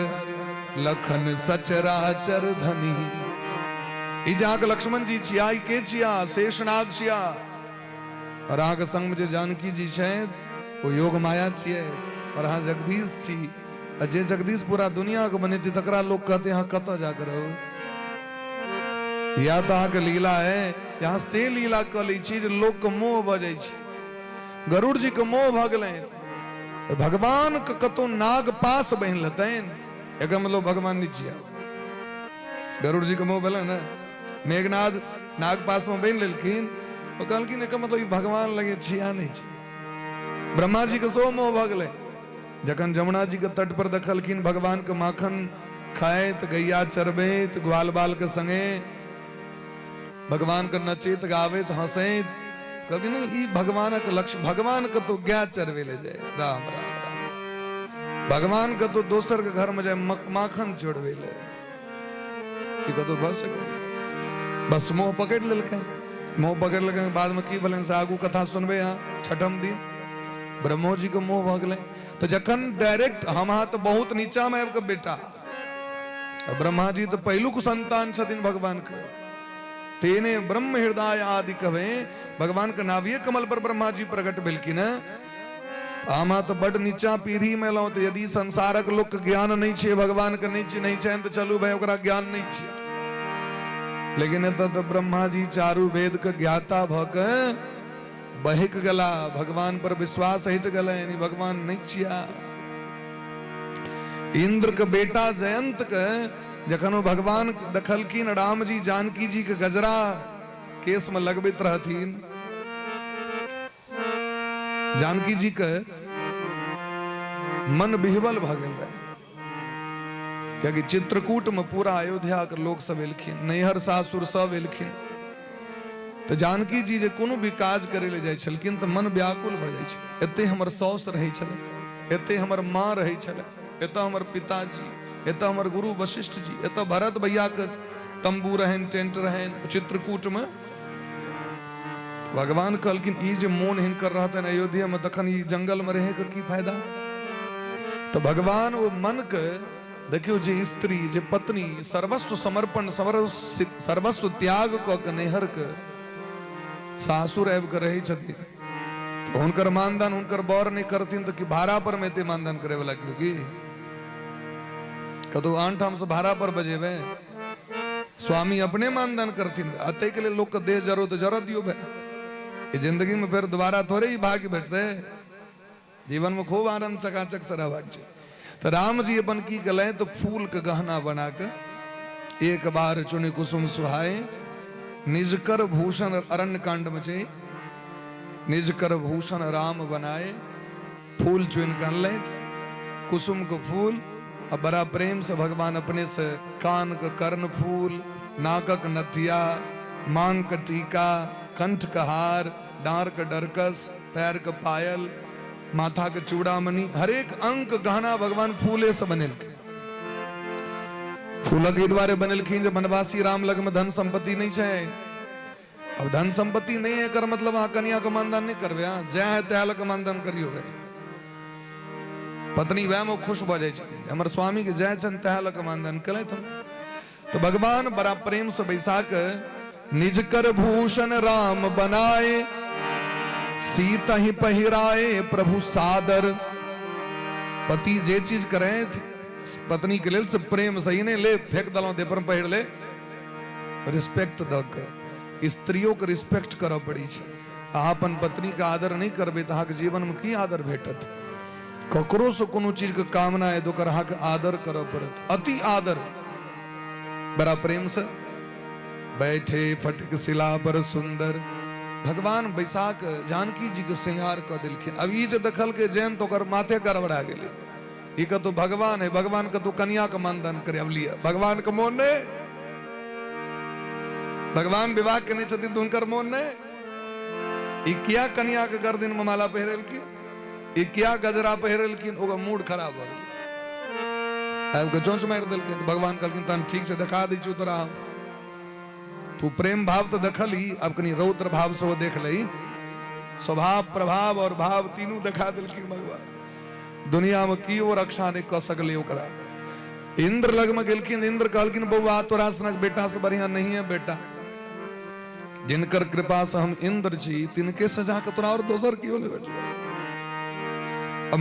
लखन सचराचर धनी। ई जाग लक्ष्मण जी छिया, ई के छिया, शेषनाग छिया। और अहाँ के संग में जे जानकी जी छथि वो योग माया छियै, और अहाँ जगदीश छी। आ जे जगदीश पूरा दुनिया के बनेती तकरा लोग कहते अहाँ कतऽ जाकर रहो। या तो अहाँ के लीला है, यहाँ से लीला कऽ लै छी जे लोग के मोह भऽ जाइ छै। गरुड़ जी के मोह भऽ गेलनि, भगवान के कतौ नाग पास बहिन लेतनि, एकर मतलब भगवान नहीं छिया। गरुड़ जी के मोह भेलै ना, मेघनाद नाग पास में बन लेलखिन, तो कहलखिन एकर मतलब भगवान लगे छिया नहीं छी। ब्रह्मा जी के सो मोह भऽ गेलै, जखन जमुना जी के तट पर देखलखिन भगवान के माखन खाइत, गैया चरबैत, ग्वाल बाल के संगे भगवान के नचैत गावैत हंसैत, कहलखिन ई भगवानक लक्ष्य, भगवान के तो गाय चरबे ले जाए, राम राम राम, भगवान के तो दोसर के घर में जाए माखन चोरबे ले, तो बस बस मोह पकड़ लेलकै। मोह पकड़ लेलकै, बाद में की भलन से आगू कथा सुनबे। यहाँ छठम दिन ब्रह्मो जी के मोह भऽ गेलै, तो जखन डायरेक्ट हम अहाँ तो बहुत नीचा में आबि के बेटा, ब्रह्मा जी तो पहिलुक संतान छथिन भगवान के, तेने ब्रह्म हृदय आदि कहे, भगवान के नाभिये कमल पर ब्रह्मा जी प्रकट भेलखिन। हम तो बड़ नीचा पीढ़ी में लौ, तो यदि संसारक लोक के ज्ञान नहीं छे, भगवान के नहीं चिन्है छनि, तो चलू भाई ओकरा ज्ञान नहीं छे। लेकिन एतऽ तो ब्रह्मा जी चारू वेद के ज्ञाता भ के बहिक गेला, भगवान पर विश्वास हट गेलै, भगवान नहीं छिया। इंद्र के बेटा जयंत के जखन वो भगवान देखलखिन, राम जी जानकी जी के गजरा केस में लगबैत रहथिन, जानकी जी के मन बिहवल भ गेल रहे, क्योंकि चित्रकूट में पूरा अयोध्या के लोग सब एलखिन, नैहर सासुर सब एलखिन। तो जानकी जी जे कोनो भी काज करे ले जाय छलखिन तो मन व्याकुल भ जाय छै। एते हमर साउस रहै छलै, एते हमर माँ रहै छलै, एतऽ हमर पिताजी, एतऽ हमर गुरु वशिष्ठ जी, एतऽ भरत भैया के तंबू रहन, टेंट रहन चित्रकूट में। भगवान कहलखिन ई जे मोन हिनकर रहतन अयोध्या में, तखन ई जंगल में रहे के की फायदा। तो भगवान वो मन के देखियो, जे स्त्री, जे पत्नी सर्वस्व समर्पण, सर्वस्व त्याग क के नैहर के सासुर आबि के रहे छथिन, तो हुनकर मानदान हुनकर बर नहीं करथिन, तो कि भाड़ा पर में एते मानदान करे वाला क्योंकि कतौ आन ठाम से भाड़ा पर बजेबे, स्वामी अपने मानदान करथिन। अते के लिए लोग के देह जरो तो जरो दियो भाई, जिंदगी में फिर दोबारा थोड़े ही भाग्य बैठते, जीवन में खूब आनंद चकाचक से रहबाक छै। तो राम जी अपन की कले, तो फूल के गहना बना के एक बार चुने कुसुम सुहाए, निज कर भूषण अरण्य कांड में छै, निज कर भूषण राम बनाए, फूल चुन कर ले कुसुम को फूल, और बड़ा प्रेम से भगवान अपने से कान का कर्ण फूल, नाकक नथिया, मांग का टीका, कंठ का हार, डार का डरकस, पैर का पायल, माथा के चूड़ामणि, हर एक अंक गहना भगवान फूले से बनेलखिन। फूल के द्वारे बनेलखिन जो बनवासी राम लग में धन संपत्ति नहीं है। अब धन संपत्ति नहीं है कर मतलब अहाँ कन्या के मानदान नहीं करबे, जय है तैल के मानदान करियो गए। पत्नी वह में खुश भ जाय छथिन, हमर स्वामी के जय छन तैल के मानदान कले। तो भगवान बड़ा प्रेम से बैसा के निज कर भूषण राम बनाए, सीता ही पहिराए प्रभु सादर। पति जे चीज करे पत्नी के लेल से प्रेम सही ने ले फेंक दलो दे पर पहिर ले, रिस्पेक्ट द के स्त्रियों के रिस्पेक्ट करऽ पड़ी छै। आपन पत्नी का आदर नहीं करबे तो अहाँके जीवन में की आदर भेटत। ककरो से कोनो चीज के कामना है तो कर अहाँके आदर करब पड़त। अति आदर बड़ा प्रेम से बैठे फटक शिला पर सुंदर। भगवान बैसाख जानकी जी के श्रृंगार कर दिलखिन। अब ई जे देखल के जैन तो कर माथे गड़बड़ा गेले। ई का तो भगवान है, भगवान का तो कन्या का मानदान करे। अब लिया भगवान का मोन ने, भगवान विवाह करने छथिन तो उनकर मोन ने। ई किया कन्या के गर्दन में माला पहिरल की, ई किया गजरा पहिरल की, ओकर मूड खराब हो गेल। अब के चोंच मार देल के भगवान कहलखिन तन ठीक से दिखा दी तोरा। तू प्रेम भाव तो देखल ही, अब कनी रौद्र भाव से वो देख लई। स्वभाव प्रभाव और भाव तीनों दिखा दिलखिन भगवान। दुनिया में की वो रक्षा नहीं कर सकले ओकरा। इंद्र लग में गेलखिन, इंद्र कहलखिन बउआ तोरा सनक बेटा से बढ़िया नहीं है बेटा। जिनकर कृपा से हम इंद्र जी तिनके सजा के तोरा और दोसर की होले बैठल। अब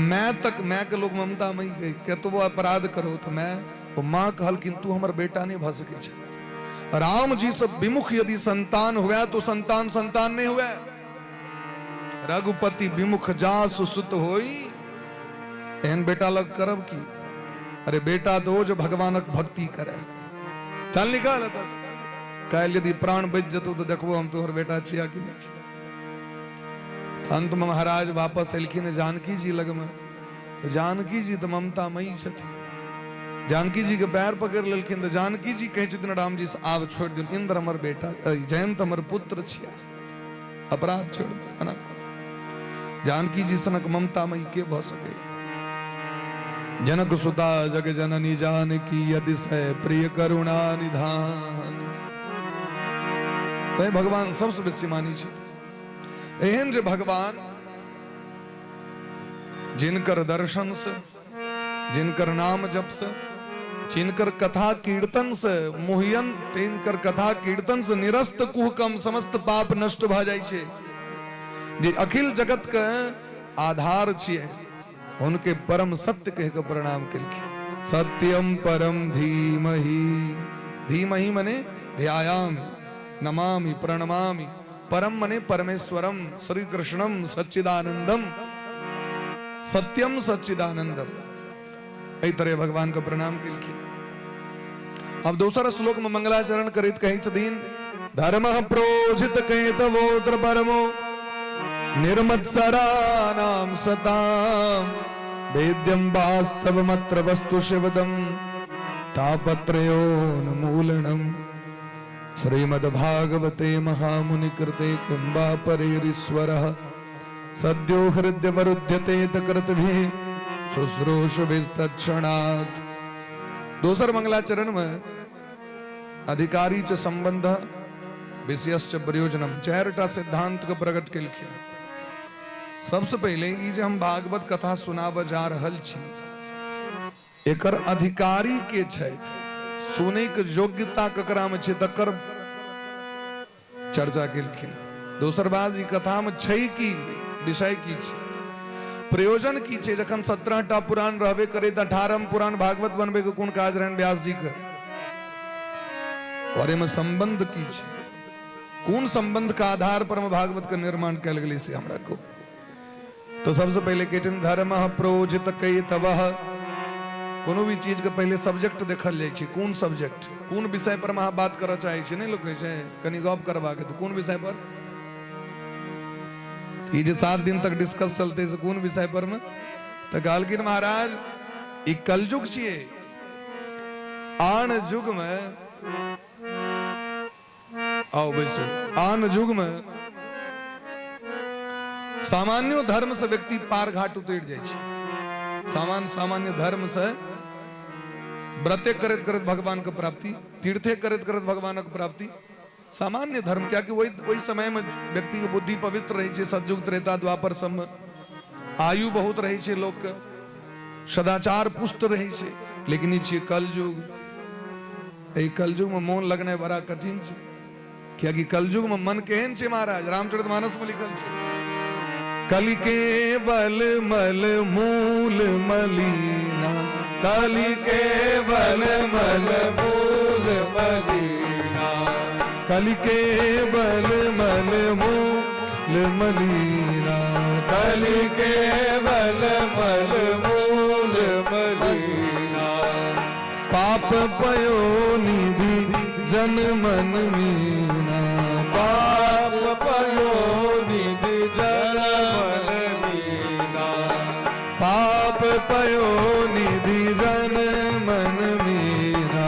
मैं के लोग ममता मई गई के तो वो अपराध करो तो मैं वो मां कहलखिन तू हमर बेटा नहीं भ सके छ। राम जी से विमुख यदि संतान हुआ तो संतान संतान नहीं हुआ। रघुपति विमुख जासु सुत होई, एहन बेटा लग करब की। अरे बेटा दो जो भगवानक भक्ति करे। चल निकाल दस काल यदि प्राण बच जतो तो देखबो हम तोहर बेटा छिया कि नहीं छिया। अंत में महाराज वापस एलखिन जानकी जी लग में। तो जानकी जी तो ममता मई छथि। जानकी जी के पैर पकड़ लेलखिन तो जानकी जी कहे छथिन राम जी से आब छोड़ दियो। इंद्र हमर बेटा, जयंत हमर पुत्र छिया, अपराध छोड़ दो। जानकी जी सनक ममता मई के भ सके। जनक सुता जग जननी जानकी यदि सै प्रिय करुणा निधान। तो भगवान सबसे बेसी मानी छे। एहन जे भगवान जिनकर दर्शन से, जिनकर नाम जप से, जिनकर कथा कीर्तन से मोहियन, तिनकर कथा कीर्तन से निरस्त कुहकम समस्त पाप नष्ट भ जाय छे। जे अखिल जगत के आधार छिए उनके परम सत्य कह के प्रणाम केलखिन। सत्यम परम धीमहि। धीमहि मने ध्यायामि, नमामि, प्रणमामि। परम मने परमेश्वरम, श्री कृष्णम सच्चिदानंदम। सत्यम सच्चिदानंदम। एहि तरह भगवान को प्रणाम केलखिन। अब दूसरा श्लोक में मंगलाचरण करित कहि छथिन धर्मः प्रोजित केतवोत्र परमो निर्मत्सराणां सतां वेद्यं वास्तवमत्र वस्तु शिवदं तापत्रयोन्मूलनम्। श्रीमद्भागवते महामुनि कृते किंबा परेरीश्वरः सद्यो हृदयवरुध्यते तकृतभिः शुश्रूषुभिस्तत्क्षणात्। दूसर मंगलाचरण में अधिकारी च संबंध विषयश्च प्रयोजनम चारटा सिद्धांत के प्रकट केलखिन। सबसे पहले ई जे हम भागवत कथा सुनाब जा रहल छी एकर अधिकारी के छथि, सुनै के योग्यता ककरा में छै तकर चर्चा केलखिन। दोसर बात ई कथा में छै कि विषय की छै, प्रयोजन की छै। जखन 17टा पुराण रहबे करे त 18वां पुराण भागवत बनबे के कोन काज रहन व्यास जी के। और एमे संबंध की छै, कोन संबंध का आधार पर भागवत का निर्माण कल गेलै से हमरा को। तो सबसे पहले कहते धर्मः प्रोजित कैतवः। कोनो भी चीज के पहले सब्जेक्ट देखल जाय छै। कोन सब्जेक्ट, कोन विषय पर हम बात करऽ चाहै छी। नहीं लोग कहै छै कनी गप करबा के, तो कोन विषय पर ये जो 7 दिन तक डिस्कस चलते से कोन विषय पर में। तो कहलखिन महाराज ई कलयुग छिए। आन युग में आओ बैसो। आन युग में सामान्य धर्म से व्यक्ति पार घाट उतर जाय छै। सामान्य धर्म से व्रते करत करत भगवान के प्राप्ति, तीर्थे करत करत भगवान के प्राप्ति। सामान्य धर्म क्या कि वही समय में व्यक्ति के बुद्धि पवित्र रही है। सतयुग त्रेता द्वापर सब में आयु बहुत रही है, लोग के सदाचार पुष्ट रही है। लेकिन ये कलयुग। ए कलयुग में मोन लगने बड़ा कठिन है। क्या कि कलयुग में मन केहन छे महाराज, रामचरितमानस में लिखल छे कलि केवल मल मूल मलिना। कलि केवल मल मूल मलिना। कलि केवल मल मूल मलीना। कलि केवल मल मूल मलीना। पाप पयो निधि जन मन मीना। पाप पयो निधि जन मन मीना। पाप पयो निधि जन मन मीना।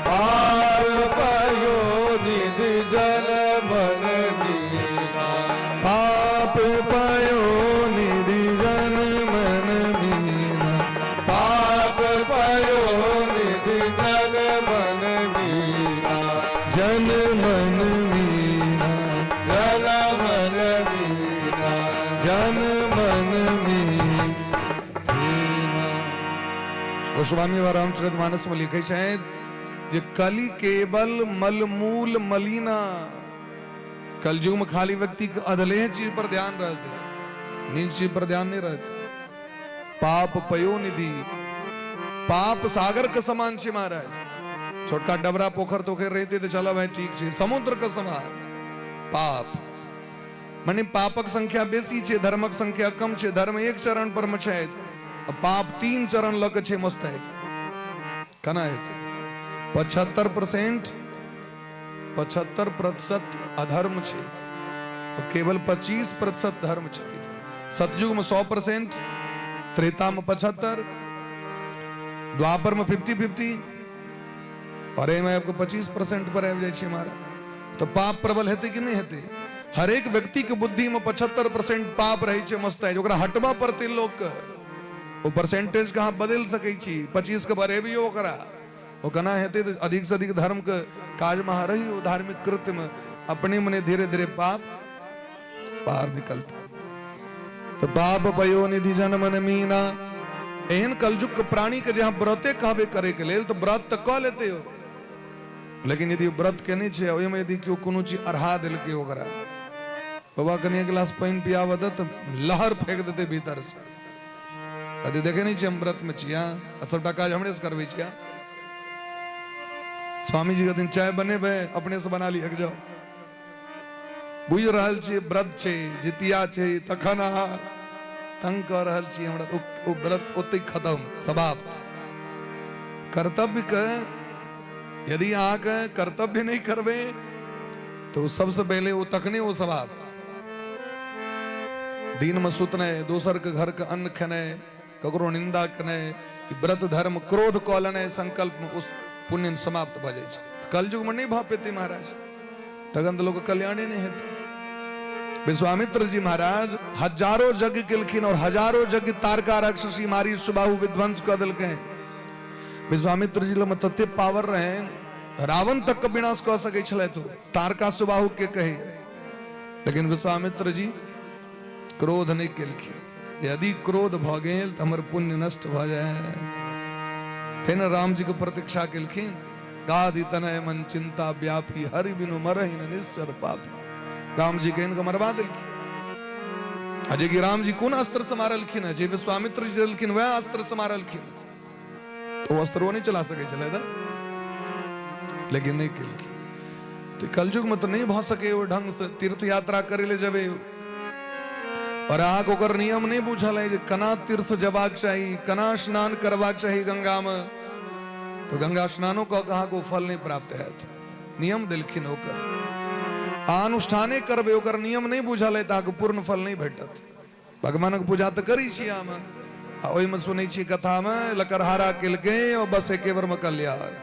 पाप पयो निधि जन मन मीना। पाप पयो निधि जन मन मीना। पाप पयो निधि जन मन मीना। जन मन मीना। जन मन मीना। जन मन मीना। गोस्वामी व रामचरितमानस में लिखे शायद ये कली केवल मलमूल मलिना। कलयुग में खाली व्यक्ति के अधलेह चीज पर ध्यान रहते, नीच चीज पर ध्यान नहीं रहते। पाप पयो निधि, पाप सागर के समान छे महाराज। छोटका डबरा पोखर तोखे रहते तो चलो भाई ठीक छे, समुद्र का समान पाप मने पापक संख्या बेसी छे, धर्मक संख्या कम छे। धर्म एक चरण पर मछे, पाप 3 चरण लग छे मस्त है। कना है 75% अधर्म छे और केवल 25% धर्म छे। सतयुग में 100%, त्रेता में 75, द्वापर में 50-50 और एमे आपको 25% पर आबि जाय छे मारा। तो पाप प्रबल हेते कि नहीं हेते? हर एक व्यक्ति के बुद्धि में 75% पाप रहे छे मस्त है। जोकरा हटवा पड़ते लोग वो परसेंटेज कहाँ बदल सके छी। 25 के बारे भी ओकरा वो कना हेते तो अधिक से अधिक धर्म के काज में रही हो, धार्मिक कृत्य में अपने मने धीरे धीरे पाप बाहर निकलते। तो पाप पयो निधि जन मन मीना। एहन कलयुग के प्राणी के जहां व्रते कहबे करे के लेल तो व्रत तो क लेते हो, लेकिन यदि व्रत के नहीं छे ओय में यदि क्यों कोनो चीज अढ़ा दिल के ओकरा बाबा कने गिलास पानी पियाव दे तो लहर फेंक देते भीतर से। कभी देखे नहीं छे हम व्रत में छिया, सबटा काज हमरे से करबे छिया। स्वामी जी के दिन चाय बने बे अपने से बना लिया जाओ। बुझ रहल छी व्रत छे, जितिया छे, तखन अहाँ तंग कर रहल छी हमरा ओ व्रत ओते खत्म समाप्त। कर्तव्य के यदि अहाँ के कर्तव्य नहीं करबे तो सबसे पहले वो तकने वो समाप्त। दिन में सुतने, दोसर के घर के अन्न खने, ककरो निंदा कने, व्रत धर्म क्रोध कॉलने संकल्प में उस पुण्य समाप्त भ जाय छै। कलयुग में नहीं भ पेते महाराज, तखन तो लोग कल्याण नहीं हेते। विश्वामित्र जी महाराज हजारों यज्ञ केलखिन और हजारों यज्ञ तारका राक्षसी मारी सुबाहु विध्वंस कर देलकै। विश्वामित्र जी में तते पावर रहे रावण तक का विनाश कर सके छले तो तारका सुबाहु के कहे, लेकिन विश्वामित्र जी क्रोध नहीं केलखिन। यदि क्रोध भ गेल तो हमर पुण्य नष्ट भ जाए। फिर राम जी को प्रतीक्षा केलखिन, गाधि तनय मन चिंता व्यापी हरि बिनु मरहि न निश्चर पापी। राम जी के इनको मरवा दिलखिन। अजय की राम जी कौन अस्त्र से मारलखिन है? जे विश्वामित्र जी दिलखिन वह अस्त्र से मारलखिन। तो अस्त्र वो नहीं चला सके चले था, लेकिन नहीं केलखिन। तो कलयुग में तो नहीं भ सके वो ढंग से तीर्थ यात्रा करे ले जबे और आग ओकर नियम नहीं बुझल है जे कना तीर्थ जबाक चाहिए, कना स्नान करबाक चाहिए गंगा में। तो गंगा स्नानों का कहा को फल नहीं प्राप्त है। नियम दिलखिन होकर अनुष्ठाने करबे ओकर नियम नहीं बुझल है ताकि पूर्ण फल नहीं भेटत। भगवान के पूजा तो करी छी हम, ओहि में सुनै छी कथा में लकड़हारा केलके और बस एके बेर में कल्याण।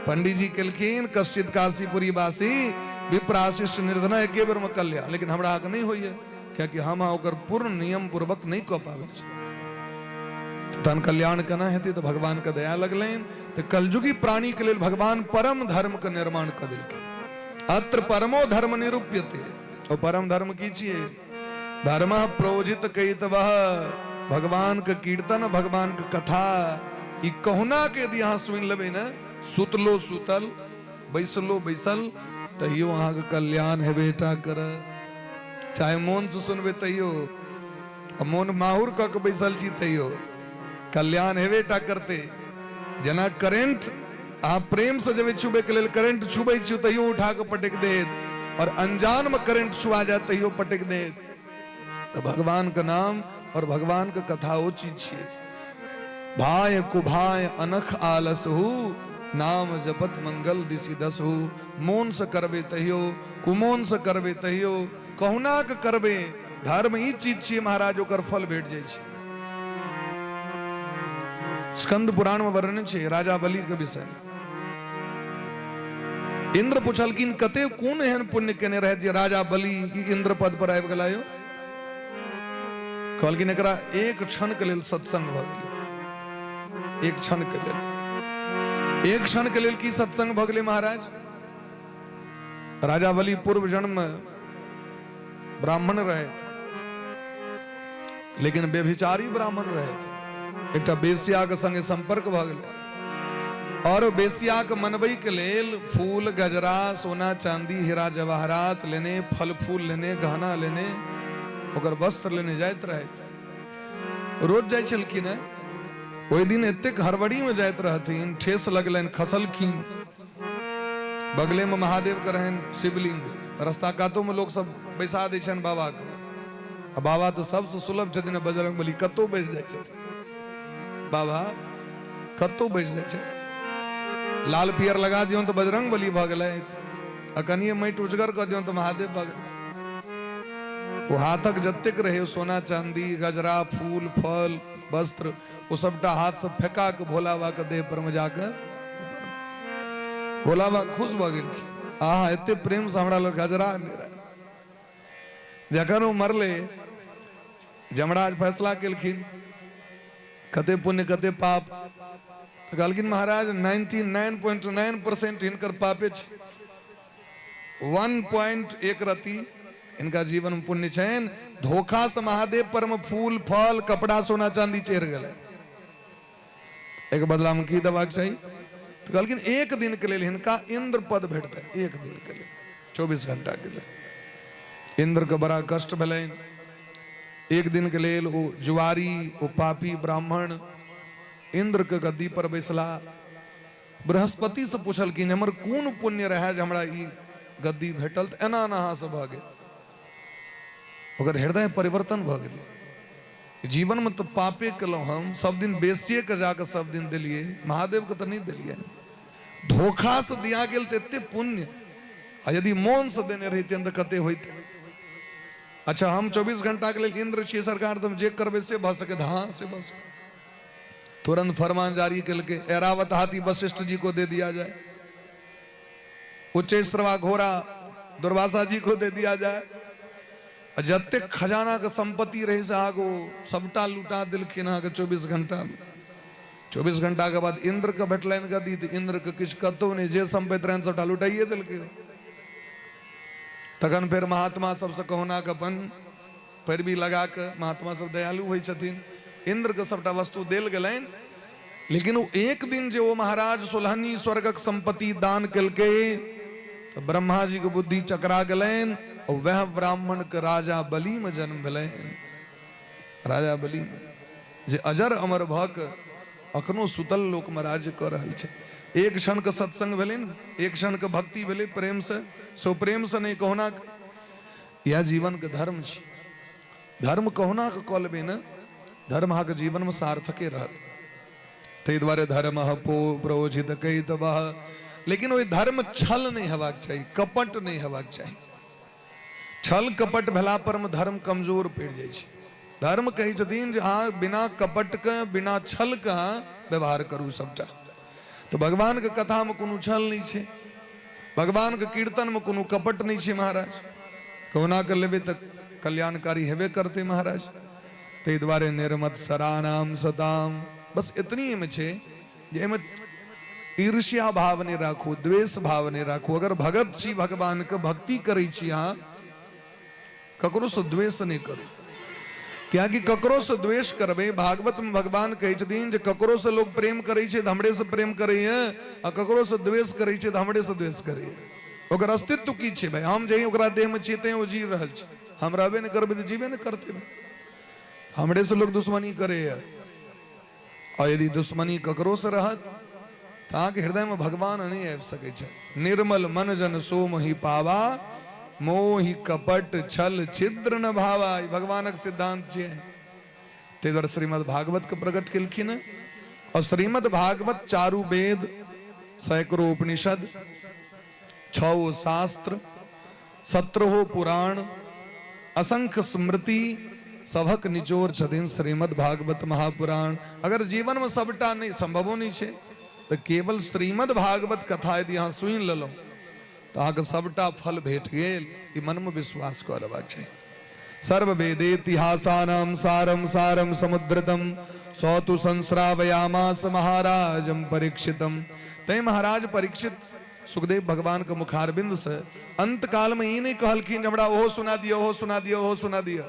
पंडित जी केलखिन कश्चित काशीपुरी वासी विप्राशिष्ट निर्धन एके बेर में कल्याण, लेकिन हमरा हक नहीं होइए क्योंकि हम ओकर पूर्ण नियम पूर्वक नहीं कऽ पाबै छी। तन कल्याण केना हेतै तो भगवान के दया लगलैन। तो कलयुगी प्राणी के लेल भगवान परम धर्म के निर्माण कऽ देलखिन। अत्र परमो धर्म निरूप्यते। और परम धर्म की छिए? धर्म प्रोजित कइतवह, भगवान के कीर्तन, भगवान के कथा। ई कहुना के यदि अहाँ सुनि लेबै न, सुतलो सुतल, बैसलो बैसल, तैयो अहाँ के कल्याण हेबेटा करत। चाहे मोन से सुनबे तैयो, मोन माहुर कऽ के बैसल छी तैयो कल्याण हेबेटा करते। जेना करेंट अहाँ प्रेम से जब छुबे के लेल करेंट छुबै छी तैयो उठा के पटक देत। और अनजान में करंट छुआ जाए तैयो पटक दे। तो भगवान का नाम और भगवान का कथा वो चीज छे। भाय कुभाय अनख आलस हु, नाम जपत मंगल दिशि दस हु। मोन से करबे तहियो, कुमोन से करबे तहियो, कहुना के करबे। धर्म ई चीज छे महाराज, ओकर फल भेट जाय छे। स्कंद पुराण में वर्णन छे राजा बलि के विषय में। इंद्र पूछलखिन कते कोन एहन पुण्य केने रहे जे राजा बलि इंद्र पद पर आबि गेलायो। कहलखिन एकरा एक क्षण के लेल सत्संग भ गेलै। एक क्षण के लेल, एक क्षण के लेल की सत्संग भ गेलै महाराज। राजा बलि पूर्व जन्म में ब्राह्मण रहे, लेकिन व्यभिचारी ब्राह्मण रहे। एक बेसिया के संगे संपर्क भ गेलै और बेसिया के मनबई के लेल फूल गजरा सोना चांदी हीरा जवाहरात लेने, फल फूल लेने, गहना लेने, ओकर वस्त्र लेने जाइत रहे। रोज जाय छलखिन। ओहि दिन एतेक हड़बड़ी में जाइत रहथिन, ठेस लगलनि, खसलखिन। बगले में महादेव के रहन शिवलिंग, रास्ता कातो में लोग सब बैसा दै छनि बाबा के। बाबा तो सबसे सुलभ छथिन बजरंग बली, कतो बैस जाय छथिन बाबा, कतो बैस जाय छथिन। लाल पियर लगा दियो तो बजरंग बली भ गेलै, अकनिये माटि उजगर क दियो तो महादेव भ गेलै। वो हाथक जतेक रहे सोना चांदी गजरा फूल फल वस्त्र, वो सबटा हाथ से फेंका के भोला बाबा के देह पर में जाकर भोला बाबा खुश भ गेलखिन। आहा एते प्रेम से हमरा लग गजरा ने रहे। जखन वो मरले, जमराज फैसला केलखिन कते पुण्य कते पाप। तो कहलखिन महाराज 99.9% हिनकर पापे छे, 1.1 रति इनका जीवन में पुण्य छेन। धोखा से महादेव पर में फूल फल कपड़ा सोना चांदी चढ़ गए। एक बदला में की देबाक चाहिए। तो कहलखिन एक दिन के लिए हिनका इंद्र पद भेटते, एक दिन के लिए 24 घंटा के लिए। इंद्र के बड़ा कष्ट भेलैन। एक दिन के लिए वो जुआरी वो पापी ब्राह्मण इंद्र के गद्दी पर बैसला। बृहस्पति से पूछलखिन हमर कोन पुण्य रहे जे हमरा ई गद्दी भेटल। तो एना नहा से भ गेल, ओकर हृदय परिवर्तन भ गेल। जीवन में तो पापे केलहुं, हम सब दिन बेसिए के जाके सब दिन दिलिए, महादेव के तो नहीं दिलिए। धोखा से दिया गेल तो एते पुण्य, आ यदि मौन से देने रहते तो कते होते। अच्छा हम 24 घंटा के लिए इंद्र छियै सरकार, तुम जे करबे से भ सके। हाँ से बस तुरंत फरमान जारी करके ऐरावत हाथी वशिष्ठ जी को दे दिया जाए, उच्चैश्रवा घोड़ा दुर्वासा जी को दे दिया जाए। जते खजाना के संपत्ति रहे से आगो सबटा लुटा दिलखिन अहाँके 24 घंटा में। 24 घंटा के बाद इंद्र के भेटलनि गद्दी, तो इंद्र के किछु कतौ नहीं, जे संपत्ति रहनि सबटा लुटाइए दिलकै। तखन फिर महात्मा सबसे कहुना के अपन पैरवी लगा के, महात्मा सब दयालु होइ छथिन, इंद्र के सबटा वस्तु देल गेलनि। लेकिन वो एक दिन जे वो महाराज सोलहनी स्वर्गक संपत्ति दान केलकै, तो ब्रह्मा जी के बुद्धि चकरा गेलनि और वह ब्राह्मण के राजा बलि में जन्म भेलनि। राजा बलि जे अजर अमर भ के अखनो सुतल लोक में राज्य कर रहल छै। एक क्षण के सत्संग भेलै न, एक क्षण के भक्ति भेलै प्रेम से, सो प्रेम से नहीं कहुना। यह जीवन के धर्म छै। धर्म कहुना के कऽ लेबै न, धर्म अहाँके जीवन में सार्थके रहत। ताहि दुआरे धर्म पो प्रोजित कैतवः। लेकिन ओहि धर्म छल नहीं हेबाक चाही, कपट नहीं हेबाक चाही। छल कपट भेला पर में धर्म कमजोर पड़ि जाइ छै। धर्म कहै छथिन जे अहाँ बिना कपट के बिना छल के व्यवहार करू सबटा। तो भगवान के कथा में कोनो छल नहीं छै, भगवान के कीर्तन में कोनो कपट नहीं छै महाराज। कहुना कर लेबै तऽ कल्याणकारी हेबे करते महाराज। ताहि दुआरे निर्मत सरानाम सताम, बस इतनी में छे जे एमे ईर्ष्या भाव नहीं राखू, द्वेष भाव नहीं राखू। अगर भगत छी भगवान के भक्ति करै छी अहाँ, ककरो से द्वेष नहीं करू। क्योंकि ककरो से द्वेष करबे, भागवत में भगवान कहै छथिन जे ककरो से लोग प्रेम करै छै तऽ हमरे से प्रेम करैए, आ ककरो से द्वेष करै छै तऽ हमरे से द्वेष करैए। ओकर अस्तित्व की छै भाई? हम जही ओकरा देह में छियै तही ओ जी रहल छै, हम रहबे नहीं करबै तऽ जीबे नहीं करते। हमरे से लोग दुश्मनी करैए, और यदि दुश्मनी ककरो से रहत तऽ अहाँके हृदय में भगवान नहीं आबि सकै छै। निर्मल मन जन सो मोहि पावा, मोहि कपट छल छिद्र न भावा भगवानक सिद्धांत छे। ते द्वारा श्रीमद् भागवत के प्रकट केलखिन। और श्रीमद् भागवत चारु वेद, सैकड़ों उपनिषद, 6 शास्त्र, 17 पुराण, असंख्य स्मृति सभक निचोड़ छथिन श्रीमद् भागवत महापुराण। अगर जीवन में सबटा नहीं संभवो नहीं छे तो केवल श्रीमद् भागवत कथा यदि अहाँ सुनि लेलहुँ तो अहाँके सबटा फल भेट गेल। ई मन में विश्वास करबाक छै। सर्व वेदेतिहासानां सारम सारम समुद्रतम सौतु संस्रावयामास महाराजम परीक्षितम। तै महाराज परीक्षित सुखदेव भगवान के मुखारबिंद से अंत काल में ई नहीं कहलखिन हमरा ओहो सुना दिया, ओहो सुना दिया, ओहो सुना दिया।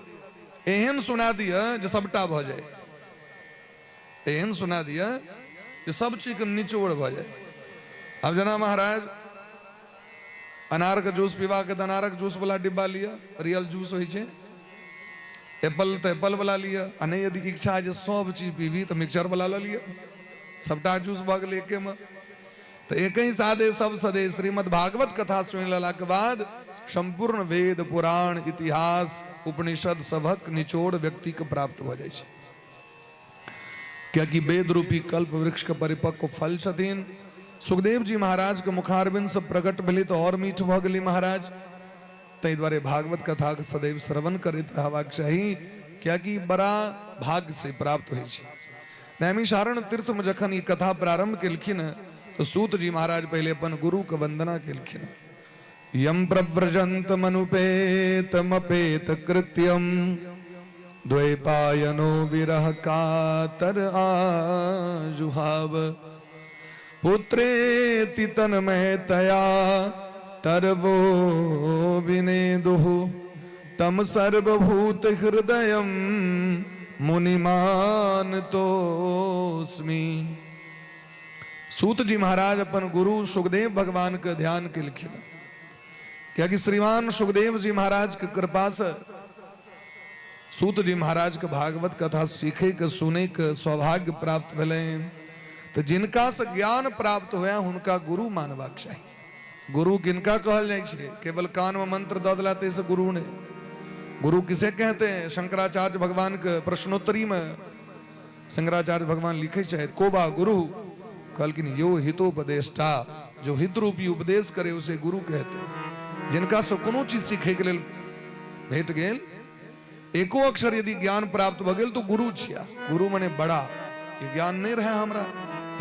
एहन सुना दिया जो सबटा भ जाए, एहन सुना दिया जो सब चीज के निचोड़ भ जाए। अब जना महाराज अनार के जूस पीवा के अनारक जूस वाला डिब्बा लिया, रियल जूस होइ छै। एप्पल तो एप्पल वाला लिया, आ नहीं यदि इच्छा है सब चीज पीबी तो मिक्सचर वाला ला लिया, सबटा जूस भ गेल एके में। तो एक ही सादे सब सदे श्रीमद् भागवत कथा सुन लेला के बाद संपूर्ण वेद पुराण इतिहास उपनिषद सभक निचोड़ व्यक्ति के प्राप्त हो जाए। क्या कि वेद रूपी कल्प वृक्ष के परिपक्व फल छथिन। सुखदेव जी महाराज के मुखारबिंद से प्रकट भेली तो और मीठ भ गेली महाराज। तै द्वारे भागवत कथा के सदैव श्रवण करैत रहबाक चाही, क्या कि बड़ा भाग्य से प्राप्त होइ छै। नैमिषारण्य तीर्थ में जखन ई कथा प्रारंभ केलखिन तो सूत जी महाराज पहले अपन गुरु के वंदना केलखिन। यम प्रव्रजंत मनुपेतमपेत कृत्यम द्वैपायनो विरह कातर आजुहाव पुत्रेति तन्मयतया तरवो विनेदुः तम सर्वभूत हृदयम मुनिमान तोस्मि। सूत जी महाराज अपन गुरु सुखदेव भगवान के ध्यान के लिखिन। क्या कि श्रीमान सुखदेव जी महाराज के कृपा से सूत जी महाराज के भागवत कथा सीखे के सुने के सौभाग्य प्राप्त भेले। तो जिनका से ज्ञान प्राप्त हुआ उनका गुरु मानबाक चाहिए। गुरु किनका कहल जाए छे? केवल कान में मंत्र द दिलाते से गुरु ने। गुरु किसे कहते हैं? शंकराचार्य भगवान के प्रश्नोत्तरी में शंकराचार्य भगवान लिखे चाहे को बा गुरु कहलकिन यो हितोपदेष्टा, जो हित रूपी उपदेश करे उसे गुरु कहते हैं। जिनका से कोनो चीज सीखे के लिए भेट गेल, एको अक्षर यदि ज्ञान प्राप्त भ गेल तो गुरु छिया। गुरु मने बड़ा, ये ज्ञान नहीं रहे हमरा,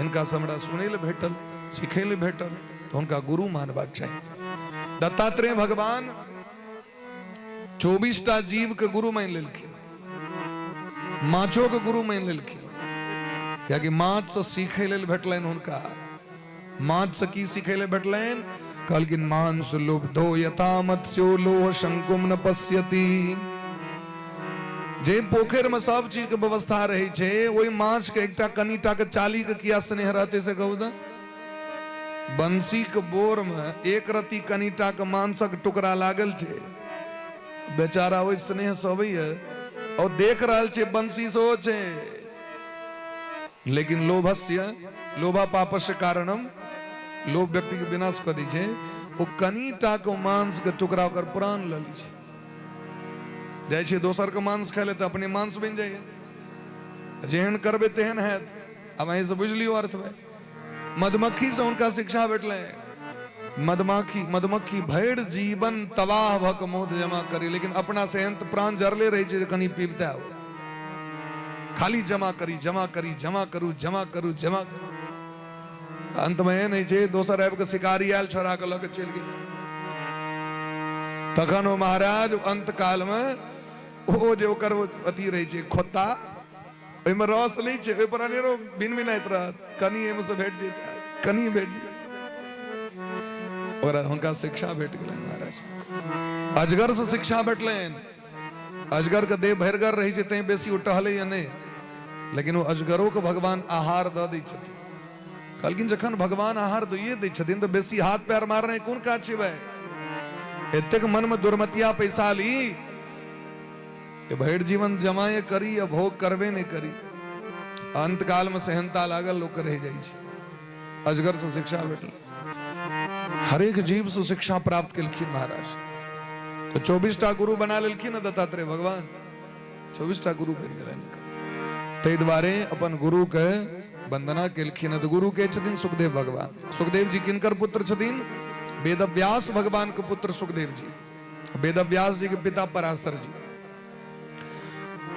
इनका से हमरा सुने ले भेटल, सीखे ले भेटल, तो उनका गुरु मानबाक चाहिए। दत्तात्रेय भगवान 24टा जीव के गुरु मान लेलखिन, माछो के गुरु मान लेलखिन। या कि माछ से सीखे ले भेटलैन हुनका। माछ से की सीखे ले भेटलैन? कहलखिन मांस लुब्धो यथा मत्स्यो लोह शंकुम न पश्यति। जे पोखर में सब चीज के व्यवस्था रहे छे, वही माछ के एकटा कनीटा के चाली के किया स्नेह रहते से कहू द। बंसी के बोर में एक रति कनीटा के मांसक टुकड़ा लागल छे, बेचारा वही स्नेह से अबैया और देख रहल छे बंसी सो छे। लेकिन लोभस्य लोभा पापस्य कारणम, लोभ व्यक्ति के विनाश कर दी छे। वो कनीटा के मांस के टुकड़ा ओकर प्राण ल ली छे। जाय छे दोसर के मांस खाय ले तो अपने मांस बन जाए। जेहन करबे तेहन है। अब अहीं से बुझ लियो अर्थ में। मधुमक्खी से उनका शिक्षा भेटले। मधुमक्खी भैर जीवन तबाह भक मोद जमा करी, लेकिन अपना से अंत प्राण जरले रही छे कनी पीबता हो। खाली जमा करी, जमा करी, जमा करू, जमा करू, जमा करू। अंत में नहीं छे दोसर आबि के शिकारी आयल छोड़ा के लग चल गए। तखन वो महाराज अंत काल में वो जो ओकर अथी रही छे खोता, ओइमे रस लै छे, ओइ पर अनेरो भिनभिनाइत रहत। कनी एमे से भेट जेता, कनी भेट जेता। और हुनका शिक्षा भेट गेलैन महाराज। अजगर से शिक्षा भेटलैन। अजगर के देह भरगर रही छे, तैं बेसी ओ टहले या नहीं, लेकिन वो अजगरों को भगवान आहार द दै छथिन। कहलखिन जखन भगवान आहार दिए दै छथिन तो बेसी हाथ पैर मारने कोन काज छै भाई? एतेक मन में दुर्मतिया पैसा ली कि भैर जीवन जमाए करी या भोग करबे नहीं करी। अंत काल में सहनता लागल लोग रह जाई छै। अजगर से शिक्षा भेटल। हरेक जीव से शिक्षा प्राप्त केलखिन महाराज। तो 24टा गुरु बना लेलखिन न दत्तात्रेय भगवान, 24टा गुरु बन गेलनि। ताहि दुआरे अपन गुरु के वंदना केलखिन। तो गुरु के छथिन सुखदेव भगवान। सुखदेव जी किनकर पुत्र छथिन? वेदव्यास भगवान के पुत्र सुखदेव जी। वेदव्यास जी के पिता पराशर जी।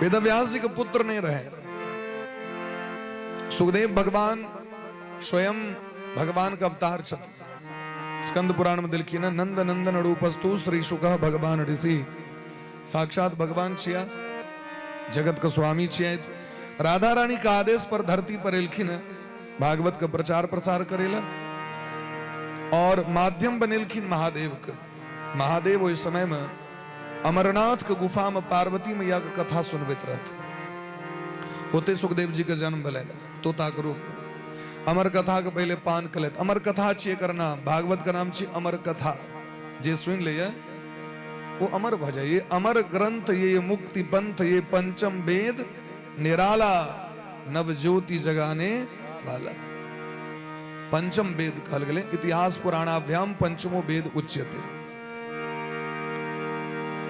वेदव्यास जी के पुत्र नहीं रहे। सुखदेव भगवान स्वयं भगवान का अवतार छथिन। स्कंद पुराण में दिलखिन नंद नंदन रूपस्तु श्री शुक भगवान ऋषि। साक्षात भगवान छिया, जगत का स्वामी छिया। राधा रानी का आदेश पर धरती पर एलखिन भागवत का प्रचार प्रसार करेला और माध्यम बनेलखिन महादेव के। महादेव उस समय में अमरनाथ के गुफा में पार्वती मैया के कथा सुनबैत रहते। होते सुखदेव जी के जन्म भले तोता के रूप में। अमर कथा के पहले पान कलेत। अमर कथा छिए कर नाम, भागवत का नाम छिए अमर कथा। जे सुन ले वो अमर भजे। ये अमर ग्रंथ, ये मुक्ति पंथ, ये पंचम वेद निराला, नव ज्योति जगाने वाला। पंचम वेद कहल गए। इतिहास पुराणाभ्याम पंचमो वेद उच्यते।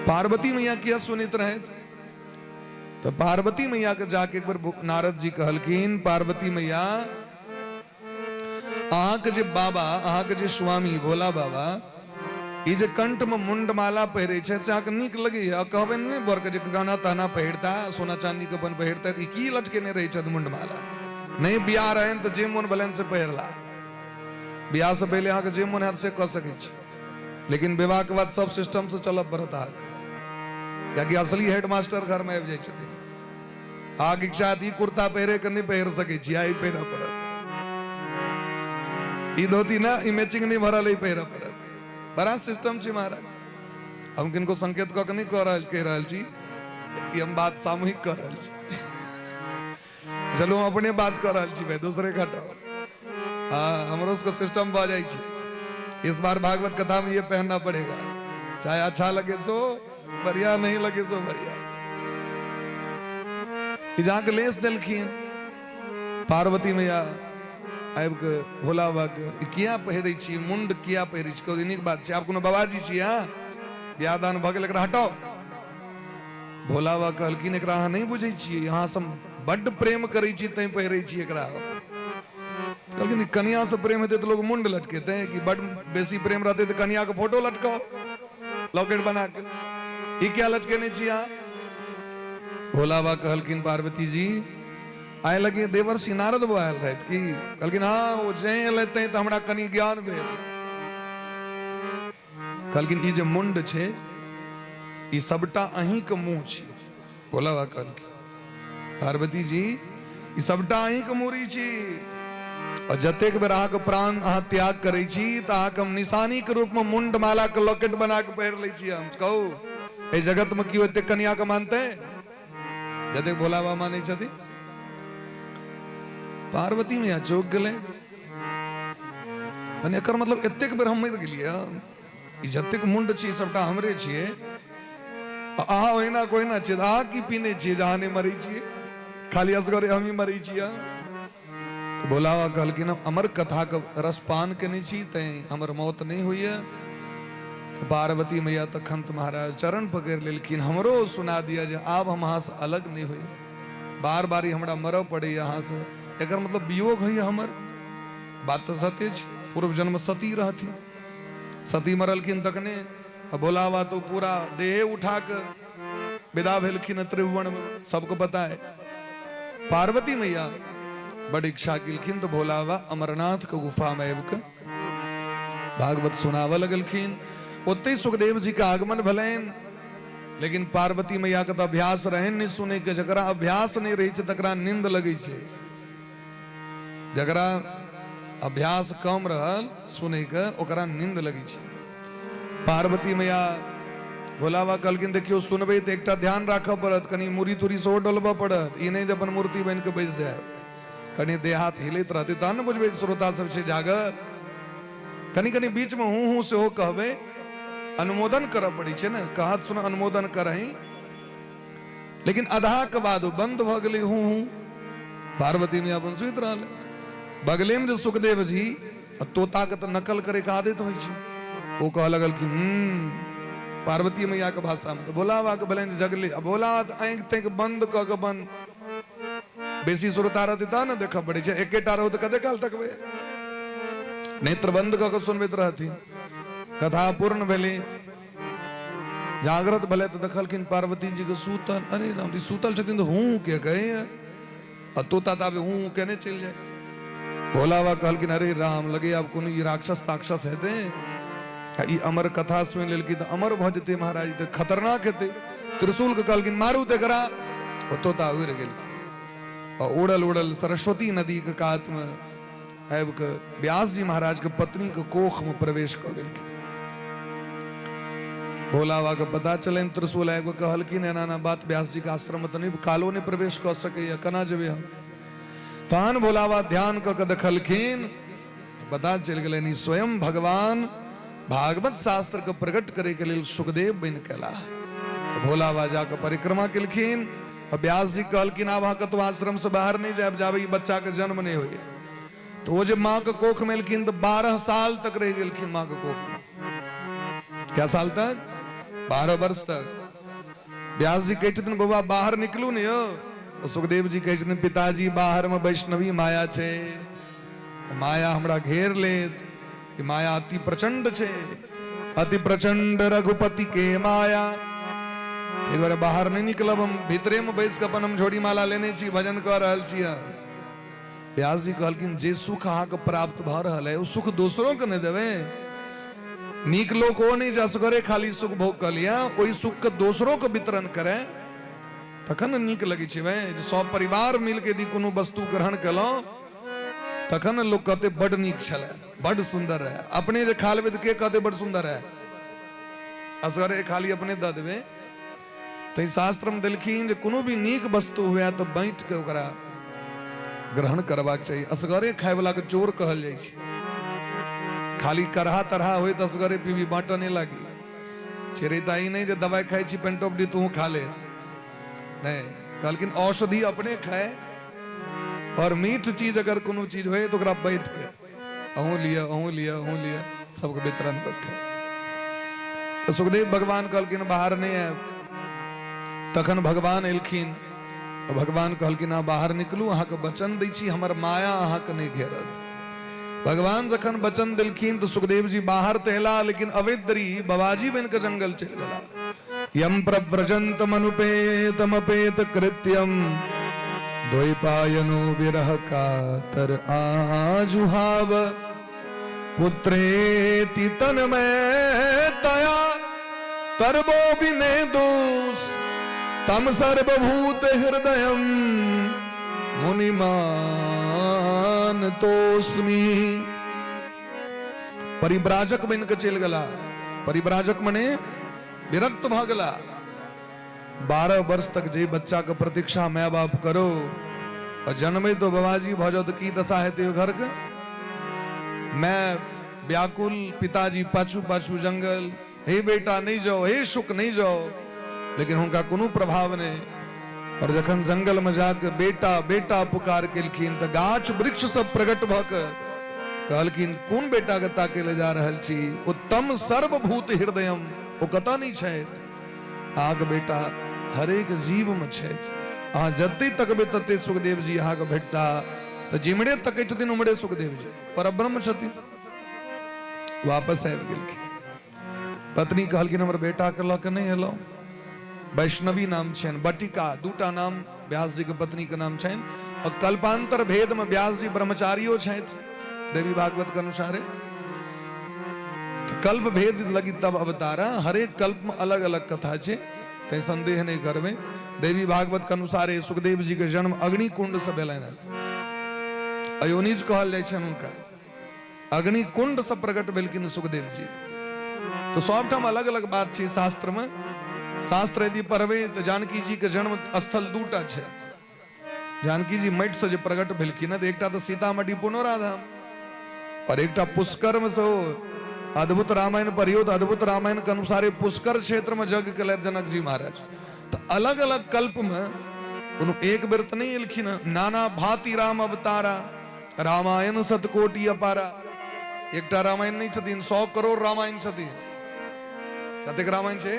पार्वती मैया किया सुनित रहे। तो पार्वती मैया के जाके एक बार नारद जी कहलखिन, पार्वती मैया अहाँ के जे बाबा, अहाँ के जे स्वामी भोला बाबा ई जे कंठ में मुंडमाला पहिरे छे से अहाँ के नीक लगे। कहबे नहीं बर के जे गहना तहना पहिरता, सोना चांदी के अपन पहिरता, ई की लटकेने रहे छे मुंडमाला। नहीं बियाह रहे तो जे मन भलन से पहिरला। बियाह से पहले अहाँ के जे मन है से कह सके छी, लेकिन विवाह के बाद सब सिस्टम से चलब पड़ता है। कि असली हेडमास्टर घर में आबि जाय छथिन। आग इच्छा ई कुर्ता पहिरे के नहीं पहिर सके छी, आई पहिरऽ पड़त। ई धोती ना ई मैचिंग नहीं भरल, ई पहिरऽ पड़त। बड़ा सिस्टम छी महाराज। हम किनको संकेत कह के नहीं कह रहल छी, ई हम बात सामूहिक कर रहल छी। चलो हम अपने बात कर रहल छी भाई, दूसरे हटाओ। हाँ, हमरो उसको सिस्टम बह जाय छी। इस बार भागवत कथा में ये पहनना पड़ेगा, चाहे अच्छा लगे सो बढ़िया, नहीं लगे सो बढ़िया। जहाँ के लेस दिलखिन पार्वती मैया आबि के भोला बाबा के किया पहिरे छी, मुंड किया पहिरे छी? कोई नीक बात छै। आप कोनो बाबाजी छी? हाँ, बियाह दान भ गेल, एकरा हटाओ। भोला बाबा कहलखिन एकरा अहाँ नहीं बुझे छियै, यहाँ से बड्ड प्रेम करे छी तैं पहिरे छी एकरा। कहलखिन कन्या से प्रेम हेतै तो लोग मुंड लटकेते हैं, कि बड्ड बेसी प्रेम रहते तो कन्या के फोटो लटकाओ लॉकेट बना के। ई क्या लटकेने छी अहाँ? भोला बाबा कहलखिन पार्वती जी आए लगे देवर्षि नारद बो आयल रहत कि? कहलखिन हाँ, वो जय लेते तो हमरा कनी ज्ञान भेल। कहलखिन ई जे मुंड छे ई सबटा अहीं के मुंह छी। भोला बाबा कहलखिन पार्वती जी ई सबटा अहीं के मुरी छी, और जतेक बेर अहाँ के प्राण अहाँ त्याग करे छी तो अहाँ के हम निशानी के रूप में मुंड माला के लॉकेट बना के पहिर ले छी। हम कहू ए जगत में क्यों एते कन्या के मानते? जतेक भोला बाबा माने छथि। पार्वती मैया चौक गेले। मने एकर मतलब एतेक बेर हम मर गेलियै, ई जतेक मुंड छी सबटा हमरे छियै, अहाँ ओहिना कोई ना छियै। अहाँ की पीने छियै जहाँ नहीं मरै छियै? खाली असगरे हम ही मरै छियै। तो भोला बाबा कहलखिन अमर कथा के रसपान केने छी तैं हमर मौत नहीं हुई है। पार्वती मैया तखन महाराज चरण पकड़ लेलखिन, हमरो सुना दिया जे आब हम अहाँ से अलग नहीं हुई, बार बार हमरा मरऽ पड़े यहाँ से। एकर मतलब वियोग है हमर। बात तो सत्य छै, पूर्व जन्म सती रहथिन, सती मरलखिन तकने। भोला बाबा तो पूरा देह उठा के विदा भेलखिन त्रिभुवन में, सबको पता है। पार्वती मैया बड़ी इच्छा केलखिन तो भोला बाबा अमरनाथ के गुफा में आबि के भागवत सुनाव लगलखिन। ओते सुखदेव जी का आगमन भलेन, लेकिन पार्वती मैया के तो अभ्यास रहे नहीं सुने के। जकरा अभ्यास नहीं रही छै तकरा नींद लगे छै, जकरा अभ्यास कम रहल सुने के ओकरा नींद लगे छै। पार्वती मैया भोला बाबा कहलखिन देखियो सुनबे तो एकटा ध्यान राखऽ पड़त, कनी मुरी तुरी सेहो डलबऽ पड़त। ई नहीं जे अपन मूर्ति बन के बैस जाए, कनी देह हाथ हिलैत रहते तहन न बुझबै श्रोता सब छै जागल। कनी कनी बीच में हूं हूं सेहो कहबै, अनुमोदन करऽ पड़ै छै ने, कहत सुन अनुमोदन करही। लेकिन आधा के बाद बंद भ गेलै हूं हूं। पार्वती मैया अपन सुइत रहल। बगले में जो सुखदेव जी तोता के तो नकल करे के आदत होइ छै, ओ कह लगल कि पार्वती मैया के भाषा में। तो भोलावा के भले जगले, अब भोला आंख तक बंद क के बंद बेसी सुरता रहती था ना देख पड़े छे, एकेटा रहो तो कदे काल तक वे नेत्र बंद क के सुनबैत रहती। कथा पूर्ण भेली, जागृत भले तो देखलखिन पार्वती जी के सूतल। अरे राम जी सूतल छथिन तो हूं के कहे और तोता ताबे हूं कहने चल जाए। भोलावा कहलखिन अरे राम लगे अब कोनो ई राक्षस ताक्षस हेते, ई अमर कथा सुन लेलकी तो अमर भ जते महाराज, तो खतरनाक हेते। त्रिशूल के कहलखिन मारू ते करा, और तोता उड़ गेल और उड़ल उड़ल सरस्वती नदी के कात में आबि के व्यास जी महाराज के पत्नी के कोख में प्रवेश कर गेलखिन। भोलावा के पता चले त्रिशूल आबि के कहलखिन एना ना बात व्यास जी के आश्रम में तो नहीं कालो ने प्रवेश कर सके, कना जेबे हम। तहन भोलावा ध्यान क के देखलखिन, पता चल गेलनि स्वयं भगवान भागवत शास्त्र के प्रकट करे के लिए सुखदेव बन केला। तो भोलावा जाकर परिक्रमा केलखिन और व्यास जी कहलखिन आब अहाँ कतौ आश्रम से बाहर नहीं जाब जाबे ई बच्चा के जन्म नहीं होए। तो वो जब माँ के कोख में एलखिन तो 12 साल तक रह गेलखिन माँ के कोख में। क्या साल तक? 12 वर्ष तक। व्यास जी कहते दिन बउआ बाहर निकलू नहीं हो, तो सुखदेव जी कहते दिन पिताजी बाहर में वैष्णवी माया छे, माया हमरा घेर लेत, कि माया अति प्रचंड छे, अति प्रचंड रघुपति के माया। इस बारे बाहर नहीं निकलब, हम भीतरे में बैस के अपन हम झोड़ी माला लेने छी, भजन कर रहल छी। व्यास जी कहलखिन जे सुख अहाँ के प्राप्त भ रहल है, ओ सुख दोसरों के नहीं देवे। नीक लोक हो नहीं जा सके खाली सुख भोग कर लिया, ओई सुख के दोसरों के वितरण करे तखन नीक लगे छे। भाई सब परिवार मिल के यदि कोनो वस्तु ग्रहण कलो तखन लोग कहते बड़ नीक छले, बड़ सुंदर रहे। अपने जे खा लेबे तो के कहते बड़ सुंदर है, असगरे खाली अपने द देबे। तो शास्त्र में देलखिन जे कोनो भी नीक वस्तु हुए तो बांट के ओकरा ग्रहण करबाक चाहिए। असगरे खाए वाला के चोर कहल जाय छै। खाली करहा तरहा होय तो असगरे पीबी बांटो नहीं लागी। चिरेता ही नहीं जे दवाई खाई छी पेंटोपडी तू खा ले, नहीं कहलखिन औषधि अपने खाए, और मीठ चीज अगर कोनो चीज होए तो ओकरा बैठ के अहूं लिया अहूं लिया अहूं लिया सबके वितरण करके। तो सुखदेव भगवान कहलखिन बाहर नहीं है। तखन भगवान एलखिन, भगवान कहलखिन बाहर निकलू, अहाँ के वचन दै छी हमर माया अहाँ के नहीं घेरत। भगवान जखन वचन देलखिन तो सुखदेव जी बाहर तेला, लेकिन अवैधरी बाबाजी बन के जंगल चल गेला। यम प्रव्रजंतमनुपेतमपेत कृत्यम द्वैपायनो विरह कातर आजुहाव पुत्रेति तन्मयतया तरबो विनेदुस तम सर्वभूत हृदयम मुनिमान तोस्मी। परिव्राजक बन के चल गला। परिव्राजक मने विरक्त भ गला। 12 वर्ष तक जे बच्चा के प्रतीक्षा माँ बाप करो और जन्मे तो बाबाजी भजो तो की दशा हेते घर के। मैं व्याकुल, पिताजी पाछू पाछू जंगल, हे बेटा नहीं जाओ, हे शुक नहीं जाओ, लेकिन उनका कोनो प्रभाव नहीं। और जखन जंगल में जाके बेटा बेटा पुकार केलखिन तो गाछ वृक्ष सब प्रकट भ के कहलखिन कोन बेटा के ताके ले जा रहल छी, उत्तम सर्वभूत हृदयम ओ कता नहीं छै। आग बेटा हरेक जीव में छै, अहाँ जते तकबे तते सुखदेव जी अहाँ के भेटता। तो जिमड़े तकै छथिन उमड़े सुखदेव जी परब्रह्म छथिन। वापस आबि गेलखिन। पत्नी कहलखिन हमर बेटा के लऽ के नहीं एलौ। वैष्णवी नाम छनि, बटिका, दूटा नाम व्यास जी के पत्नी के नाम छनि। और कल्पांतर भेद में व्यास जी ब्रह्मचारियो छथि देवी भागवत के अनुसारे। कल्प भेद लगी तब अवतारा, हरेक कल्प में अलग अलग कथा छे, ते संदेह नहीं करबे। देवी भागवत के अनुसार सुखदेव जी के जन्म अग्नि कुंड से भेलनि। अयोनिज कहल जाय छनि हुनका। अग्नि कुंड से प्रकट भेलखिन सुखदेव जी। तो सबठाम अलग अलग बात छै शास्त्र में। शास्त्र यदि पढ़बे तो जानकी जी के जन्म स्थल दूटा छै। जानकी जी मटि से जे प्रकट भेलखिन तो एकटा तो सीतामढ़ी पुनौराधाम और एकटा पुष्कर में से अद्भुत रामायण पढ़ियो तो अद्भुत रामायण के अनुसार पुष्कर क्षेत्र में यज्ञ केलथि जनक जी महाराज। तो अलग अलग कल्प में कोनो एक बेर तो नहीं एलखिन। नाना भांति राम अवतारा, रामायण शतकोटि अपारा। एकटा रामायण नहीं छथिन, 100 करोड़ रामायण छथिन। कतेक रामायण छे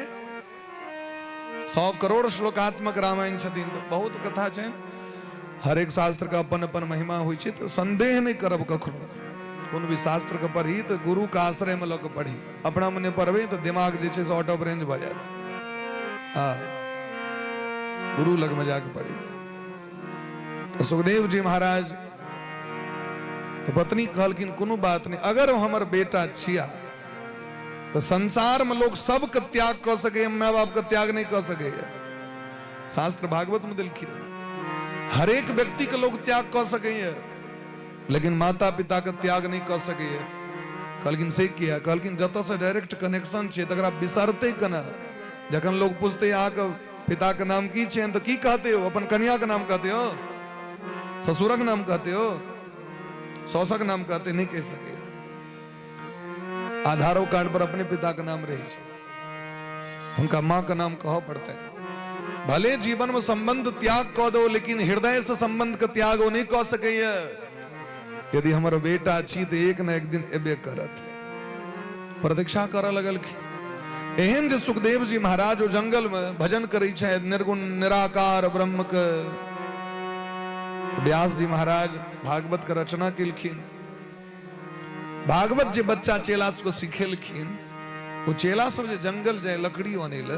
100 करोड़ श्लोकात्मक रामायण छथिन तो बहुत कथा छे हर एक शास्त्र का अपन अपन महिमा हुई छे तो संदेह नहीं करब कखनो कोनो भी शास्त्र के पढ़ी तो गुरु का आश्रय में लोग पढ़ी अपना मने पढ़बे तो दिमाग जे छे से आउट ऑफ रेंज भ जात हाँ गुरु लग में जाके पढ़ी तो सुखदेव जी महाराज तो पत्नी कहलखिन कोनो बात नहीं अगर हमर बेटा छिया तो संसार में लोग सबके त्याग कर सके माँ बाप का त्याग नहीं कर सके शास्त्र भागवत में दिलखी हर एक व्यक्ति के लोग त्याग कर सके लेकिन माता पिता का त्याग नहीं कर सके कहलखिन से किया कहलखिन जत से डायरेक्ट कनेक्शन छे तकरा बिसरते कना जखन लोग पूछते आके पिता के नाम की छे तो की कहते हो अपन कन्या के नाम कहते हो ससुरक नाम कहते हो सौसक नाम कहते नहीं कह सके आधारों कार्ड पर अपने पिता का नाम रही छे उनका मां का नाम कहो पड़ता है भले जीवन में संबंध त्याग कर दो लेकिन हृदय से संबंध का त्याग वो नहीं कर सके यदि हमारा बेटा छी तो एक न एक दिन एबे करत प्रतीक्षा कर लगल एहन जे सुखदेव जी महाराज ओ जंगल में भजन करी छे निर्गुण निराकार ब्रह्म के व्यास जी महाराज भागवत का रचना केलखिन भागवत जे बच्चा चेला को सिखेलखिन वो चेला सब जे जंगल जाए लकड़ी अनिल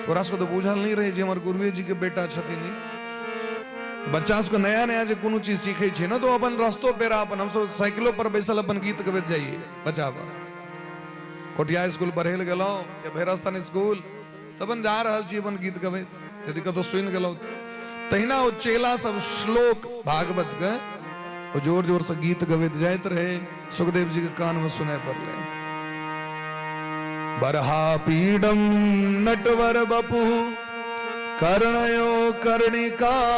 ओरा सबको तो बुझल नहीं रहे जे हमर गुरुए जी के बेटा छथिन बच्चा सबको नया नया जे कोनो चीज सीखे छे ना तो अपन रास्तो पेरा अपन हम सब साइकिलो पर बैसल अपन गीत गबैत जाइए बच्चा बा कोटिया स्कूल पढ़े गेलो या भैरस्थान स्कूल तबन जा रहल छी अपन गीत गबैत यदि कतो सुनि गेलो तहिना वो चेला सब श्लोक भागवत के वो जोर जोर से गीत गवैत जाइत रहे सुखदेव जी के कान में सुनाई पड़ले बरहा पीडम नटवर बपु कर्णयो कर्णिकारम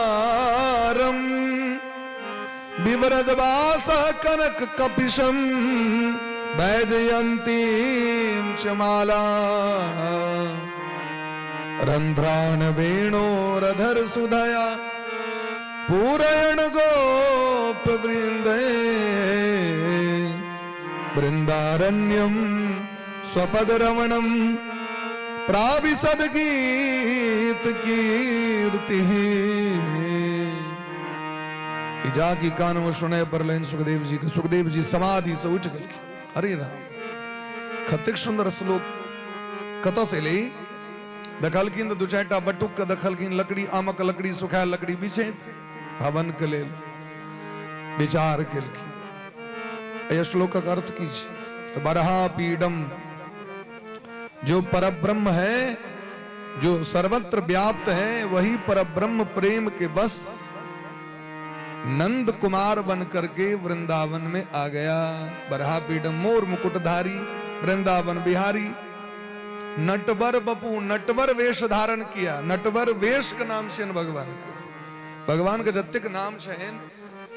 विवरद वास कनक कपिशम वैजयंतीम चमाला रंध्रान वेणोरधर सुधया पूरण गोप वृंदे वृंदारण्यम स्वपद रमणम प्राविशद गीत कीर्ति इजा की कान में सुने पर लेन सुखदेव जी समाधि से उठ गए अरे राम खतिक सुंदर श्लोक कत से ले दखलकिन दू चारटा बटुक के दखलकिन लकड़ी आमक लकड़ी सुखायल लकड़ी बिछे हवन के लेल विचार केलखिन यह श्लोकक अर्थ की तो बरहा पीडम जो परब्रह्म है जो सर्वत्र व्याप्त है वही परब्रह्म प्रेम के बस नंद कुमार बन करके वृंदावन में आ गया बरहा पीडम मोर मुकुटधारी वृंदावन बिहारी नटवर बपू नटवर वेश धारण किया नटवर वेश का नाम छे भगवान के जत्ते के नाम छे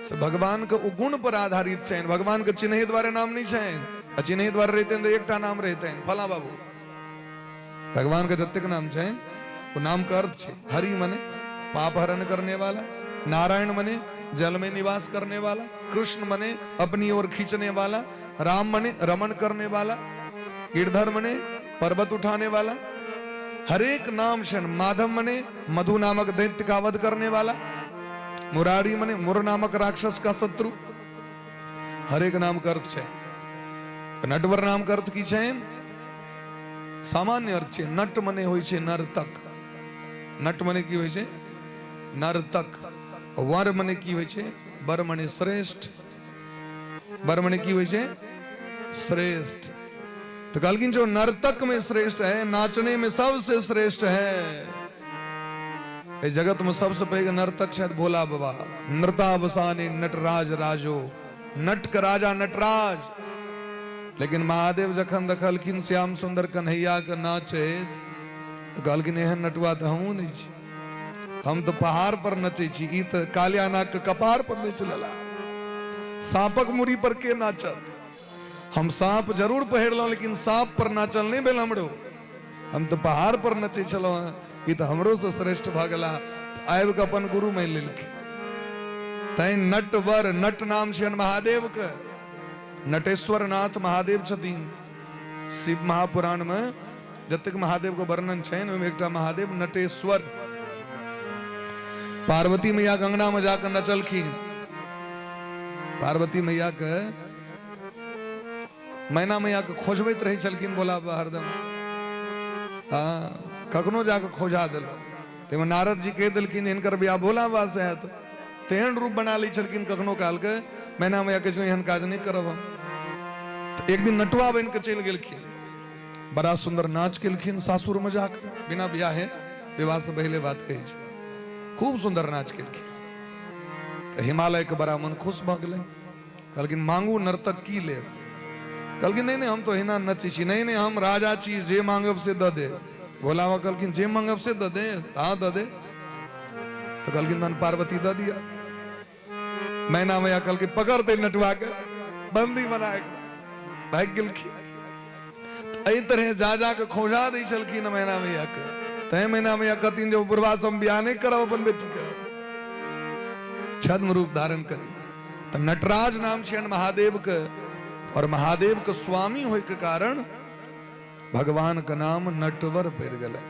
से भगवान के गुण पर आधारित छे भगवान के चिन्ह द्वारे नाम नहीं छे चिन्ह द्वारे रहते हैं तो एक नाम रहते हैं फला बाबू भगवान के जत्ते के नाम छे वो नाम का अर्थ छे हरि मने पाप हरण करने वाला नारायण मने जल में निवास करने वाला कृष्ण मने अपनी ओर खींचने वाला राम मने रमण करने वाला गिरधर मने पर्वत उठाने वाला हर एक नाम छे माधव मने मधु नामक दैत्य का वध करने वाला मुरारी मने मुर नामक राक्षस का शत्रु हर एक नाम का अर्थ छे नटवर नाम का अर्थ की छे सामान्य अर्थ छे नट मने होय छे नर्तक नट मने की होय छे नर्तक वर मने की होय छे बर मने श्रेष्ठ बर मने की होय छे श्रेष्ठ तो कहलखिन जो नर्तक में श्रेष्ठ है नाचने में सबसे श्रेष्ठ है इस जगत में सबसे पहले नर्तक शायद भोला बाबा नृतावसानी नटराज राजो नट का राजा नटराज लेकिन महादेव जखन दखलखिन श्याम सुंदर कन्हैया के नाचे तो कहलखिन एहन नटुआ तो हमू नहीं छी हम तो पहाड़ पर नचे छी ई तो कालिया नाग के कपार पर नहीं चलला सांपक मुड़ी पर के नाचत हम सांप जरूर पहिरलो लेकिन सांप पर नाचल नहीं भेल हमरो हम तो पहाड़ पर नचे चलो ये तो हमरो से श्रेष्ठ भगला आयब के अपन गुरु मान लेलखिन तै नटवर नट नाम छन महादेव के नटेश्वर नाथ महादेव छथिन शिव महापुराण में जतेक महादेव को वर्णन छे ओहिमे एकटा महादेव नटेश्वर पार्वती मैया के अंगना में जाकर नचलखिन। पार्वती मैया के मैना मैया के खोजबैत रहे छलखिन बोला हरदम, कखनो जाके खोजा दिलो। तेमे नारद जी कह दिलखिन हिनकर बियाह भोला बाबा से हैत, तेहन रूप बना ली छलखिन कखनो काल के मैना मैया के एहन काज नहीं करब हम। तो एक दिन नटवा बन के चल गेलखिन, बड़ा सुंदर नाच केलखिन सासुर में जाकर, बिना बियाहे विवाह से पहले बात कही छै, खूब सुंदर नाच केलखिन। तो हिमालय के बड़ा मन खुश भ गेलै, कहलखिन मांगू नर्तक की लेब। कहलखिन नहीं नहीं हम तो हिना नची छी, नहीं नहीं हम राजा छी, जे मांगब से द दे। भोला बाबा कहलखिन जे मांगब से द दे, हाँ द दे। तो कहलखिन धन पार्वती द दिया। मैना मैया कहलखिन पकड़ दे नटवा के, बंदी बना के भाग गेलखिन। एहि तरह जा जा के खोजा दै छलखिन मैना मैया के। तै मैना मैया कहथिन जो बुढ़वा से हम बियाह नहीं करब अपन बेटी के, छद्म रूप धारण करी। तो नटराज नाम छियन महादेव के, और महादेव के स्वामी होय के कारण भगवान का नाम नटवर पड़ गए।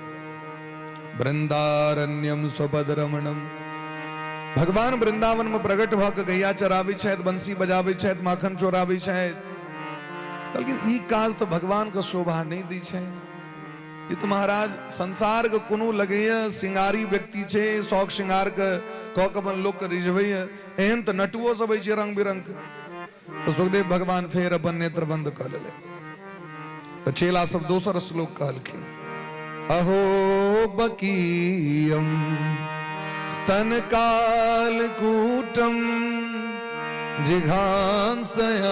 वृंदारण्यम स्वपदरमणम, भगवान वृंदावन में प्रकट भ के गैया चराबी छथि, बंसी बजाबी छथि, माखन चोराबी छथि। लेकिन ई काज तो भगवान के शोभा नहीं दी छे। ये तो महाराज संसार के कोनो लगे सिंगारी व्यक्ति छे, शौक श्रृंगार के कौकबन लोग के रिझवे एहन तो नटुओ सब छे रंग बिरंग के। तो सुखदेव भगवान फेर अपन नेत्र बंद कर ले। तो चेला सब दोसर श्लोक कहलखिन, अहो बकीयम स्तन काल कूटम जिघांसयापा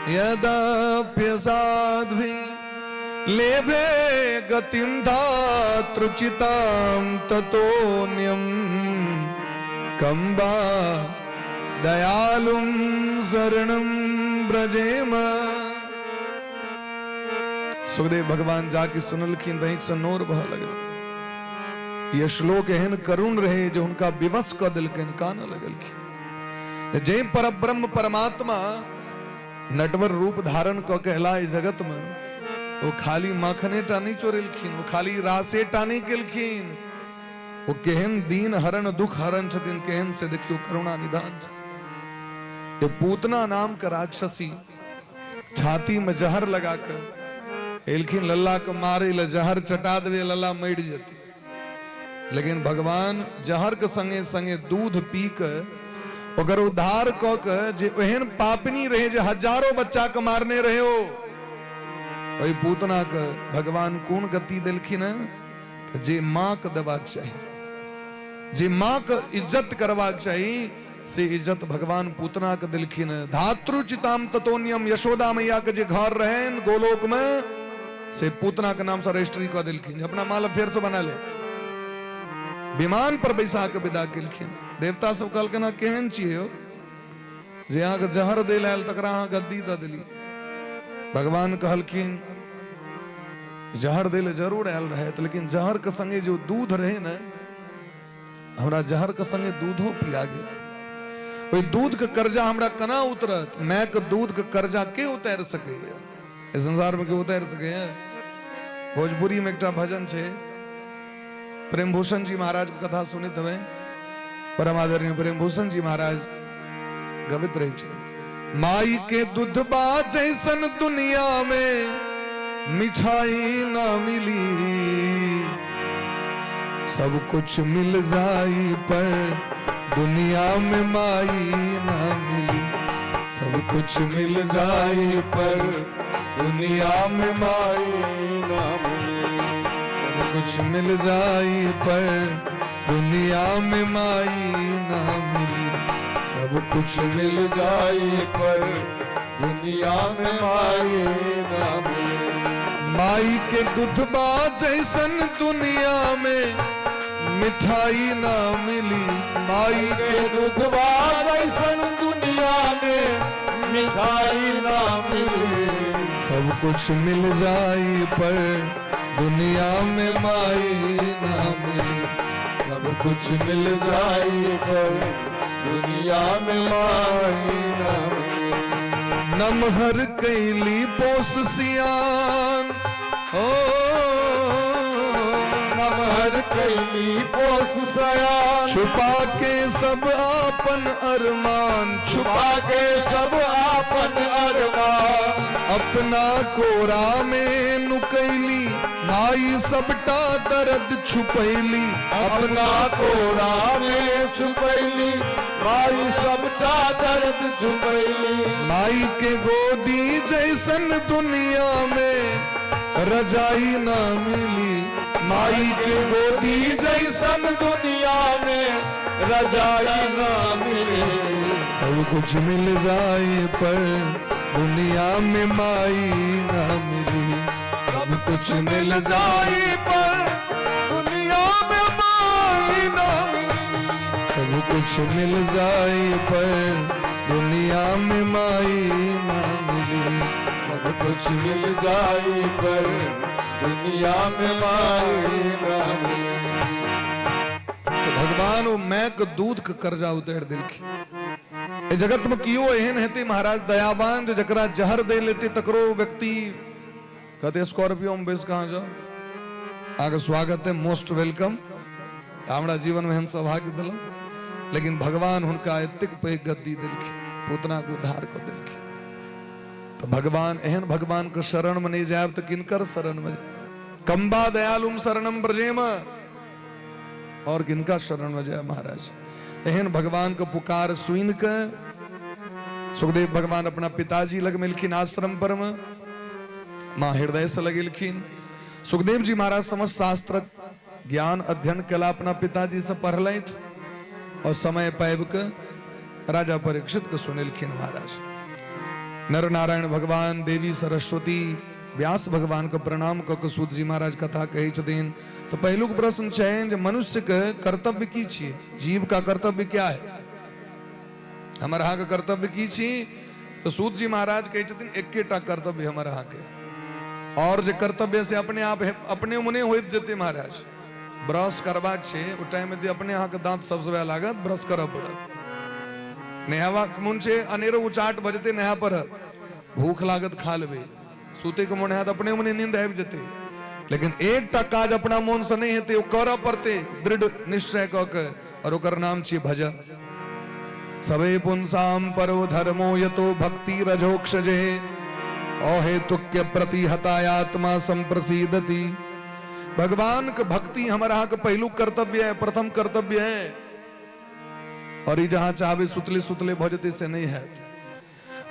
यदाप्यसाध्वी लेभे गतिम धातृचितां ततोन्यम कंबा दयालुम शरणं ब्रजेम। सुखदेव भगवान जाके सुनलखिन दहिक से नोर बह लगल। यह श्लोक एहन करुण रहे जो उनका विवश क दिलकन कान लगलखिन। जय पर ब्रह्म परमात्मा नटवर रूप धारण क कहलाए जगत में, वो खाली माखने टा नहीं चोरेलखिन, वो खाली रासे टा नहीं केलखिन, वो केहन दीन हरण दुख हरण छथिन, केहन से देखियो करुणा निधान छथिन। ये पूतना नाम का राक्षसी छाती में जहर लगाकर एलखिन लल्ला के मारे ल जहर चटा देवे लल्ला मर जती। लेकिन भगवान जहर के संगे संगे दूध पी के अगर उद्धार क के जे एहन पापनी रहे जे हजारों बच्चा के मारने रहे हो, ओई पूतना के भगवान कोन गति दिलखिन है, जे मां के देबाक चाहिए, जे मां के इज्जत करबाक चाहिए, से इज्जत भगवान पूतना के दिलखिन। धातृचिताम ततोन्यम, यशोदा मैया के जे घर रहेन गोलोक में, से पूतना के नाम से रजिस्ट्री कर दिलखिन, अपना माल फेर से बना ले। विमान पर बैसा के विदा केलखिन। देवता सब कहलखिन ना केहन छिए हो जे अहाँ के जहर दे लायल तकरा अहाँ गद्दी द देली। भगवान कहलखिन जहर दे ले जरूर आयल रहे, लेकिन जहर के संगे जो दूध रहे न, हमरा जहर के संगे दूधो पिया गेल। ओई दूध के कर्जा हमरा कना उतरत? मैं के दूध के कर्जा के उतार सके? इस संसार में के उतार सके? भोजपुरी में एकटा भजन छे, प्रेम भूषण जी महाराज की कथा सुनित हमें, परम आदरणीय प्रेम भूषण जी महाराज गवित रहे छे। माई के दूधबा जैसन दुनिया में मिठाई ना मिली, सब कुछ मिल जाई पर दुनिया में माई ना मिली। सब कुछ मिल जाई पर दुनिया में माई ना मिली। सब कुछ मिल जाई पर दुनिया में माई ना मिली। सब कुछ मिल जाई पर दुनिया में माई ना मिली। माई के दूधबा जैसन दुनिया में मिठाई ना मिली। माई के दूधबा जैसन दुनिया में मिठाई ना मिली। सब कुछ मिल जाई पर दुनिया में माई ना मिली। सब कुछ मिल जाई पर दुनिया में माई ना मिली। नमहर कैली पोस सियान ओ नमहर कैली पोस सयान छुपा के सब आपन अरमान, छुपा के सब आपन अरमान अपना कोरा में नुकैली माई सबटा दर्द छुपैली, अपना कोरा में छुपैली माई सबटा दर्द छुपैली। माई के गोदी जैसन दुनिया में रजाई ना मिली, माई के गोदी जैसन दुनिया में रजाई ना मिले। सब कुछ मिल जाए पर दुनिया में माई ना मिली, सब कुछ मिल जाए पर दुनिया में माई ना मिली। सब कुछ मिल जाए पर दुनिया में माई ना मिली, सब कुछ मिल जाए पर दुनिया में माई ना मिली। तो भगवान वो मैं के दूध के कर्जा उतर दिल की ए जगत में कियो एहन हेते महाराज दयावान जो जकरा जहर दे लेते तकरो व्यक्ति कहते स्कॉर्पियो में बेस कहाँ जाओ आगे स्वागत है मोस्ट वेलकम हमारा जीवन में हम सौभाग्य दिल लेकिन भगवान उनका एतिक पे गद्दी दिल की पूतना को उद्धार को दिल की तो भगवान एहन भगवान को शरण में नहीं जाए तो किनकर शरण में जाए कंबा दयालुम शरणम ब्रजेम और किनका शरण में जाए महाराज एहन भगवान को पुकार सुन के सुखदेव भगवान अपना पिताजी लग मिलखिन आश्रम पर में मां हृदय से लगिलखिन सुखदेव जी महाराज समस्त शास्त्र ज्ञान अध्ययन कला अपना पिताजी से पढ़लथ और समय पाब के राजा परीक्षित के सुनिलखिन महाराज नर नारायण भगवान देवी सरस्वती व्यास भगवान को प्रणाम कर सूत जी महाराज कथा कही छथिन तो पहलुक प्रश्न छै जे मनुष्य के कर्तव्य की छिए जीव का कर्तव्य क्या है हमर अहाँ के कर्तव्य की छी तो सूत जी महाराज कहे छथिन एकेटा कर्तव्य हमर अहाँ के और जे कर्तव्य से अपने आप अपने मुने होइत जेते महाराज ब्रश करबाक छै ओ टाइम में अपने अहाँ के दांत सबसे बेला लागत ब्रश करब पड़त नेहावा मुन छै अनेरो उचाट बजते नेहा पर भूख लागत खा लेबे सूते के मन है अपने मुने नींद आबि जेते लेकिन एक टा काज अपना मन से नहीं हेते करऽ पड़ते दृढ़ निश्चय क के और ओकर नाम छी भजन सबे पुंसाम परो धर्मो यतो भक्ति रजोक्षजे अहेतुक्य प्रति हतायात्मा संप्रसीदति भगवान के भक्ति हमारा के पहलू कर्तव्य है प्रथम कर्तव्य है और ये जहां चाहे सुतले सुतले भजते से नहीं है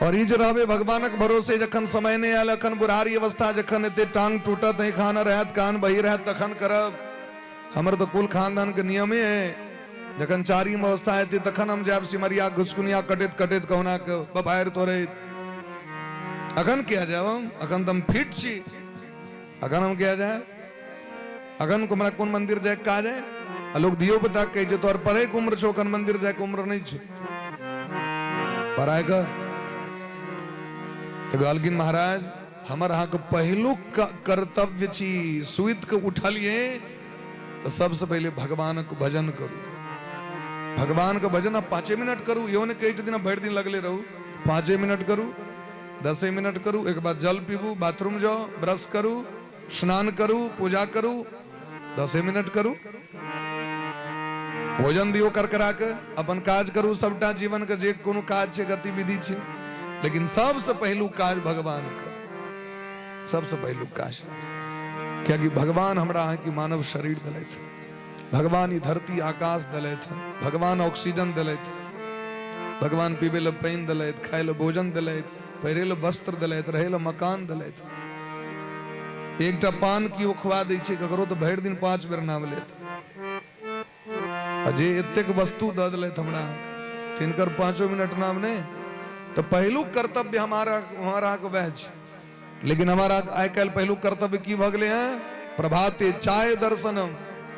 और इज रहबे भगवानक भरोसे जखन समय नहीं आयल अखन बुढ़ारी अवस्था जखन एते टांग टूटत नहीं खाना रहत कान बही रहत तखन करब हमर तो कुल खानदान के नियमे है जखन चारी में अवस्था है तखन हम जाब सिमरिया घुसकुनिया कटैत कटैत कहना के बबायर तोरे अखन क्या जाब हम अखन तुम फिट छी अखन हम क्या जाए अखन को हमरा कौन मंदिर जाए का जाए लोग दियो बता कहे जे तोर पढ़े के उम्र छो अखन मंदिर जाए के उम्र नहीं छो पढ़ाई कर तो गालगिन महाराज हमर अहाँ के पहलू कर्तव्य छी सुइत के उठलिए तो सबसे पहले भगवान के भजन करू भगवान का भजन आप 5 मिनट करू यो ने कई दिन भर दिन लगले रहू 5 मिनट करू 10 मिनट करू एक बार जल पीबू बाथरूम जाओ ब्रश करू स्नान करू पूजा करू 10 मिनट करू भोजन दियो कर करा के अपन काज करू सबटा जीवन के जे कोनो काज छे गतिविधि छे लेकिन सबसे पहलू काज भगवान का सबसे पहलू काज क्या कि भगवान हमरा अहाँ की मानव शरीर दिलैथ भगवान ई धरती आकाश दिलैथ भगवान ऑक्सीजन दिलैथ भगवान पीबे ल पानी दिलैथ खाए ल भोजन दिलैथ पहिरे ल वस्त्र दिलैथ रहे ल मकान दिलैथ एकटा पान की खुआ दै छै ककरो तो भरि दिन 5 बेर नाम लेत अजे एतेक वस्तु द दिलैथ हमरा तिनकर 5 मिनट नाम नहीं तो पहलू कर्तव्य हमारा को वह लेकिन हमारा आय कल पहलू कर्तव्य की भगले हैं प्रभाते चाय दर्शनम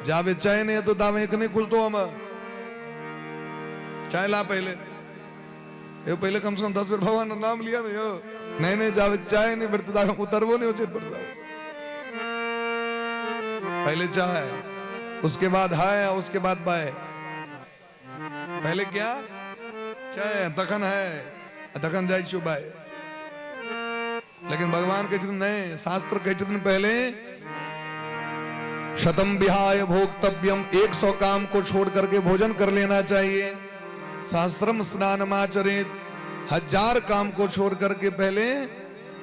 जावे चाय नहीं तो दावे एक नहीं खुश तो हम चाय ला पहले ये पहले कम से कम 10 बेर भगवान नाम लिया नहीं नहीं जावे चाय नहीं फिर तो उतरवो नहीं हो पड़ जाओ पहले चाय उसके बाद हाय उसके बाद बाय पहले क्या चाय तखन है तखन जाय छु बाय लेकिन भगवान के चिन्ह नहीं, शास्त्र के चिन्ह पहले शतम विहाय भोक्तव्यम, 100 काम को छोड़ करके भोजन कर लेना चाहिए। सहस्रम स्नानमाचरेत, 1000 काम को छोड़ करके पहले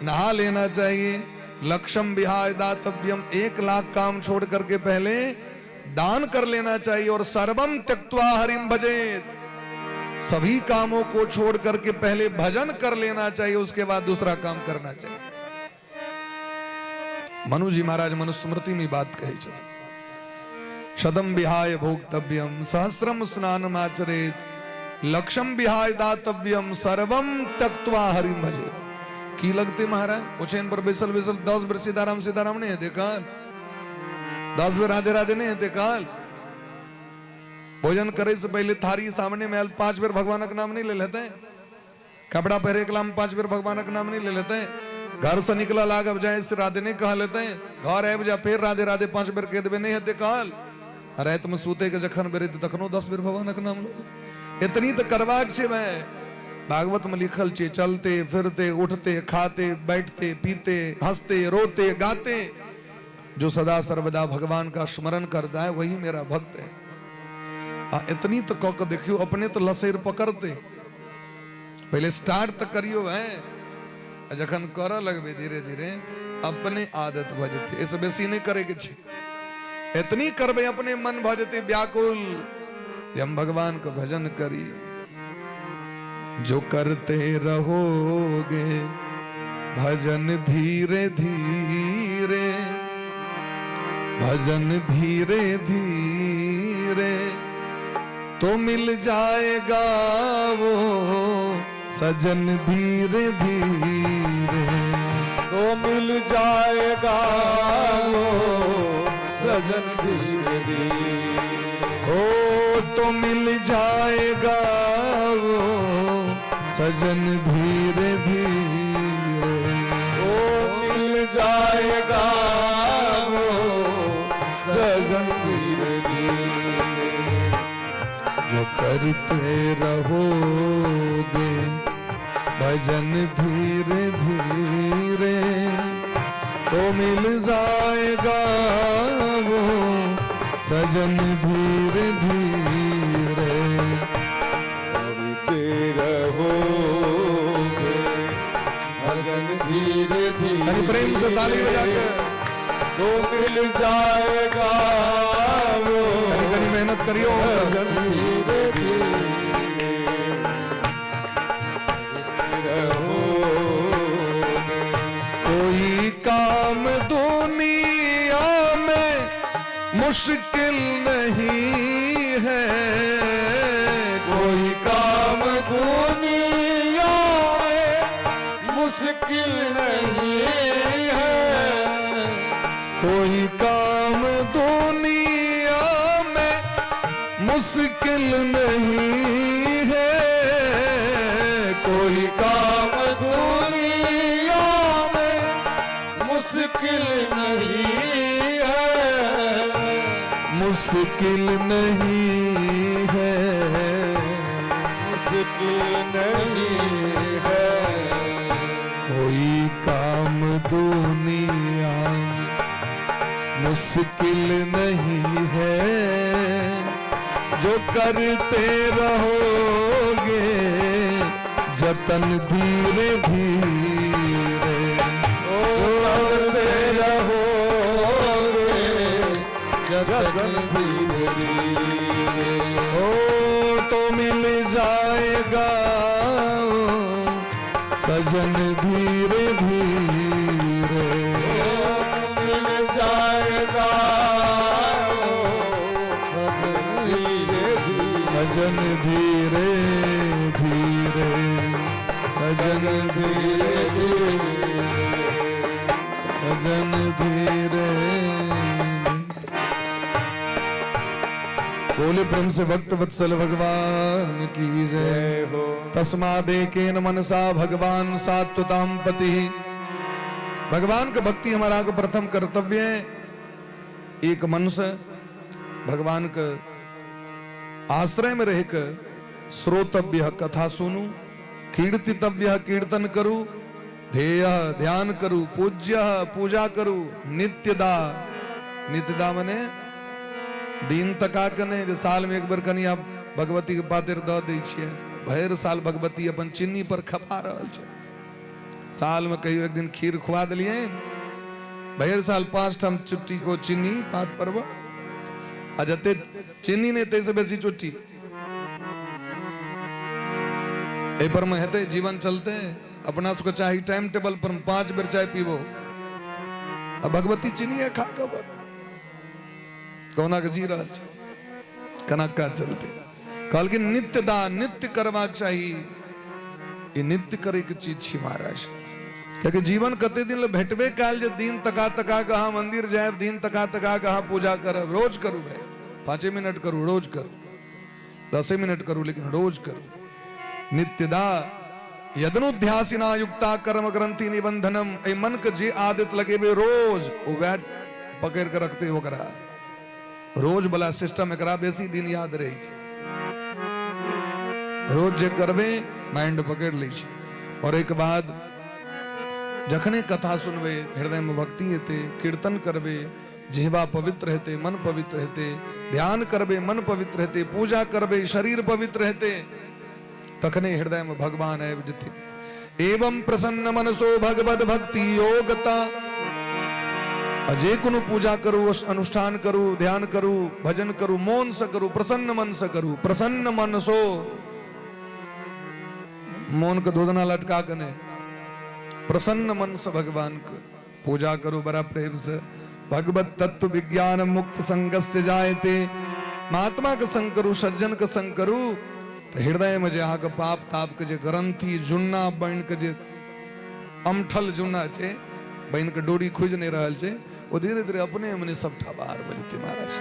नहा लेना चाहिए। लक्षम विहाय दातव्यम, 1,00,000 काम छोड़ करके पहले दान कर लेना चाहिए। और सर्वम त्यक्त्वा हरिम भजेत, सभी कामों को छोड़ करके पहले भजन कर लेना चाहिए, उसके बाद दूसरा काम करना चाहिए। मनु जी महाराज मनुस्मृति में बात कही छथि, शतम विहाय भोक्तव्यम सहस्रम स्नानमाचरेत, लक्षम विहाय दातव्यम सर्वम त्यक्त्वा हरिम भजेत। की लगते महाराज उछेन पर बेसल 10 बार सीताराम सीताराम नहीं है देखा, 10 बार राधे राधे नहीं है देखा। भोजन करे से पहले थारी सामने में 5 बार भगवान का नाम नहीं ले लेते, कपड़ा पहरे कलाम 5 बार भगवान का नाम नहीं ले लेते, घर से निकला लाग अब जाए से राधे नहीं कहा लेते, घर आए जा फिर राधे राधे 5 बार कह देवे नहीं है काल। अरे तुम सूते के जखन बेरे तखनो 10 बार भगवान का नाम लो। इतनी तो करवाक छे मैं, भागवत में लिखल छे, चलते फिरते उठते खाते बैठते पीते हंसते रोते गाते जो सदा सर्वदा भगवान का स्मरण करता है वही मेरा भक्त है। इतनी तो कौक देखियो, अपने तो लसेर पकड़ते, पहले स्टार्ट तो करियो है, जखन कर लगबे धीरे धीरे अपने आदत भजते, इस बेसी नहीं करे के छे। इतनी करबे अपने मन भजते व्याकुल, हम भगवान को भजन करिए। जो करते रहोगे भजन धीरे धीरे, भजन धीरे धीरे तो मिल जाएगा वो सजन धीरे धीरे, तो मिल जाएगा वो सजन धीरे धीरे, ओ तो मिल जाएगा वो सजन धीरे धीरे, ओ मिल जाएगा वो सजन धीरे धीरे। जो करते रहोगे भजन धीरे धीरे तो मिल जाएगा वो सजन धीरे धीरे। करते रहोगे भजन धीरे धीरे, अरे प्रेम से ताली बजाकर तो मिल जाएगा वो कनी मेहनत करियो। सजन धीरे धीरे रहोगे। कोई काम दुनिया में मुश्किल नहीं है, कोई काम दुनिया में मुश्किल नहीं है, कोई काम दुनिया में मुश्किल नहीं है, कोई काम दुनिया में मुश्किल नहीं है, मुश्किल नहीं है, मुश्किल नहीं है। कोई काम दुनिया में मुश्किल नहीं है, जो करते रहोगे जतन धीरे धीरे, ओ करते रहोगे जतन धीरे धीरे, ओ तो मिल जाएगा सजन धीरे धीरे, मिल जाएगा सजन धीरे धीरे, सजन धीरे धीरे, सजन धीरे धीरे, सजन धीरे। बोले प्रेम से भक्त वत्सल भगवान की जय हो। तस्मादेकेन मनसा भगवान सात्वताम पति। भगवान का भक्ति हमारा को प्रथम कर्तव्य है। एक मन से भगवान के आश्रय में रहकर श्रोतव्य कथा सुनू, कीर्तितव्य कीर्तन करूं, ध्येय ध्यान करू, पूज्य पूजा करू, नित्यदा नित्यदा मने दिन तका कने जे साल में एक बार कनी आप भगवती के पातिर द दै छियै, भरि साल भगवती अपन चिन्नी पर खपा रहल छै। साल में कहियो एक दिन खीर खुआ दिलिए, भरि साल 5 ठाम चुट्टी को चिन्नी पात परब आ जते चिन्नी नहीं ते से बेसी चुट्टी ए पर में हेते जीवन चलते। अपना सबको चाहिए टाइम टेबल पर 5 बेर चाय पीबो, अब भगवती चिन्नी खा के कौना के जी रहल छै, कना का चलते। कहल कि नित्य दान नित्य करबाक चाहिए, ये नित्य करे के चीज छी महाराज। क्योंकि जीवन कते दिन भेटबे काल जे दिन तका तका कहा मंदिर जाए, दिन तका तका कहा पूजा करब, रोज करू भाई, 5 मिनट करू, रोज करू, 10 मिनट करू, लेकिन रोज करू। नित्यदा यदनुध्यासिना युक्ता कर्म ग्रंथि निबंधनम, ए मन के जे आदत लगे बे रोज वो वैट पकड़ के रखते हो करा, रोज बला सिस्टम एकरा बेसी दिन याद रही छै। रोज जे करबे माइंड पकड़ लै छै। और एक बाद जखने कथा सुनबे हृदय में भक्ति हेते, कीर्तन करबे जिह्वा पवित्र हेते, मन पवित्र हेते, ध्यान करबे मन पवित्र हेते, पूजा करबे शरीर पवित्र हेते, तखने हृदय में भगवान आबि जेथिन। एवं प्रसन्न मनसो भगवत भक्ति योगता, अजे कोनो पूजा करू, अनुष्ठान करू, ध्यान करू, भजन करू, मौन से करू, प्रसन्न मन से करू। प्रसन्न मन सो मौन के दोदना लटका कने प्रसन्न मन से भगवान को पूजा करो बड़ा प्रेम से। भगवत तत्व विज्ञान मुक्त संगस्य जायते, महात्मा के संग करू, सज्जन के संग करू, तो हृदय में जे अहाँ के पाप ताप के जे ग्रंथि जुन्ना बन के जे अमठल जुन्ना छे बन के डोरी खुज नहीं रहल छे, वो धीरे धीरे अपने मने सबटा बाहर बजते महाराज।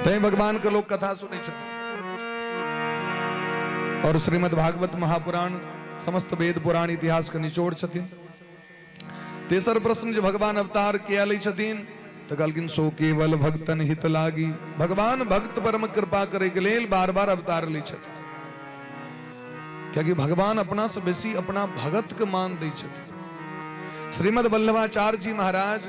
तै भगवान के लोग कथा सुनै छथिन। और श्रीमद् भागवत महापुराण समस्त वेद पुराण इतिहास के निचोड़ छथिन। तेसर प्रश्न जो भगवान अवतार किया लै छथिन तो कहलखिन सो केवल भक्तन हित लागी। भगवान भक्त पर में कृपा करे के लेल बार बार अवतार लै छथिन, क्योंकि भगवान अपना से बेसी अपना भगत के मान दै छथिन। श्रीमद् वल्लभाचार्य जी महाराज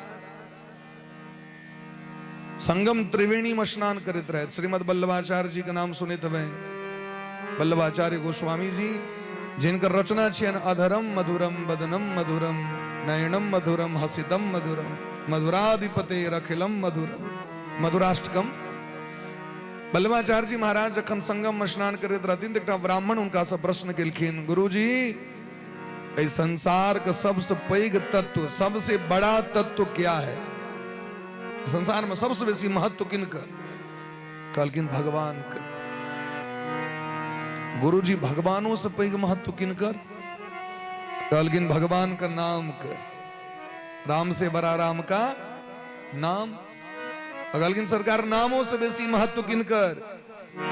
संगम त्रिवेणी में स्नान करते रहे। श्रीमद् वल्लभाचार्य जी का नाम सुने तब वल्लभाचार्य गोस्वामी जी, जिनकर रचना छियन अधरम मधुरम बदनम मधुरम नयनम मधुरम हसितम मधुरम मधुराधिपते रखिलम मधुरम मधुराष्टकम। वल्लभाचार्य जी महाराज जखन संगम में स्नान करते रहथिन तो एकटा ब्राह्मण उनका से प्रश्न केलखिन, गुरुजी इस संसार का सबसे पैघ तत्व, सबसे बड़ा तत्व क्या है? संसार में सबसे बेसी महत्व किनकर? कहलखिन भगवान का। गुरुजी भगवानों से पैघ महत्व किनकर? कहलखिन भगवान का नाम का। राम से बड़ा राम का नाम। कहलखिन सरकार नामों से बेसी महत्व किनकर?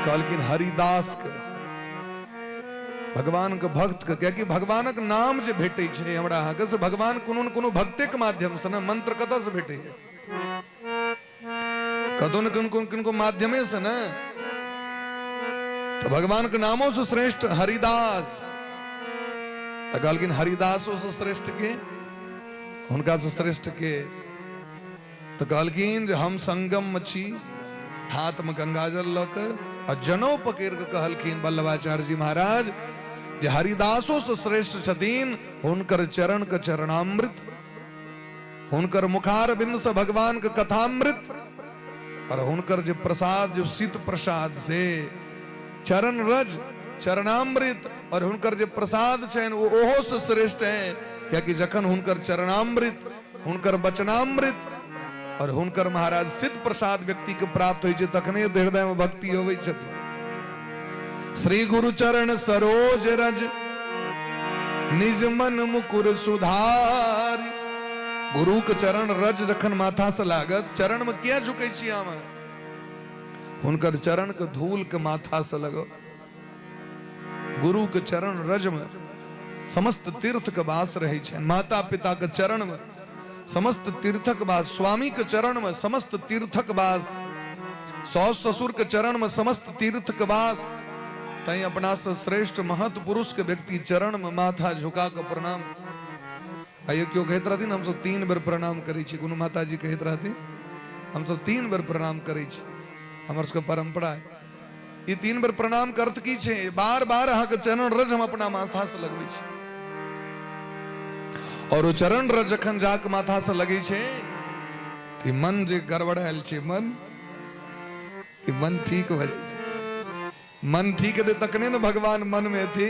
कहलखिन हरिदास का, भगवान के भक्त का। क्योंकि भगवानक नाम जे भेटे छे हमरा अहाँके से भगवान कोनो न कोनो भक्ते के माध्यम से, न मंत्र कतऽ से भेटे है, कतौ न किनको माध्यमे से न। तो भगवान के नामों से श्रेष्ठ हरिदास। तो कहलखिन हरिदासों से श्रेष्ठ के, उनका से श्रेष्ठ के? तो कहलखिन जे हम संगम में छी, हाथ में गंगाजल लक और जनौ पकड़ के कहलखिन वल्लभाचार्य जी महाराज जे हरिदासों से श्रेष्ठ छथिन हुनकर चरण के चरणामृत, हुनकर मुखार बिंद से भगवान के कथामृत, और हुनकर जो प्रसाद जो शीत प्रसाद से चरण रज चरणामृत, और हुनकर जो प्रसाद छन वो ओहो से श्रेष्ठ है। क्योंकि जखन हुनकर चरणामृत, हुनकर वचनामृत और हुनकर महाराज सिद्ध प्रसाद व्यक्ति के प्राप्त होई छै, तखने हृदय में भक्ति होवे छथिन। श्री गुरु चरण सरोज रज निज मन मुकुर सुधार। गुरु के चरण रज जखन माथा से लागत, चरण में क्या झुकै छी हम? हुनकर चरण के धूल के माथा से लगो। गुरु के चरण रज में समस्त तीर्थ के वास रहे छे। माता पिता के चरण में समस्त तीर्थक वास, स्वामी के चरण में समस्त तीर्थक वास, सास ससुर के चरण में समस्त तीर्थ के वास। तई अपना से श्रेष्ठ महत पुरुष के व्यक्ति चरण में माथा झुका कर प्रणाम। आइयो क्यों कहत रहती हम सब 3 बेर प्रणाम करी छी, कोनो माता जी कहत रहती हम सब 3 बेर प्रणाम करी छी, हमर सबके परंपरा है। ये 3 बेर प्रणाम के अर्थ की छे? बार बार अहाँ के चरण रज हम अपना माथा से लगबै छी, और वो चरण रज जखन जाके माथा से लगे छे कि मन जे गड़बड़ायल छे, मन ठीक भ जाय छे। मन ठीक है तकने न भगवान मन में थी,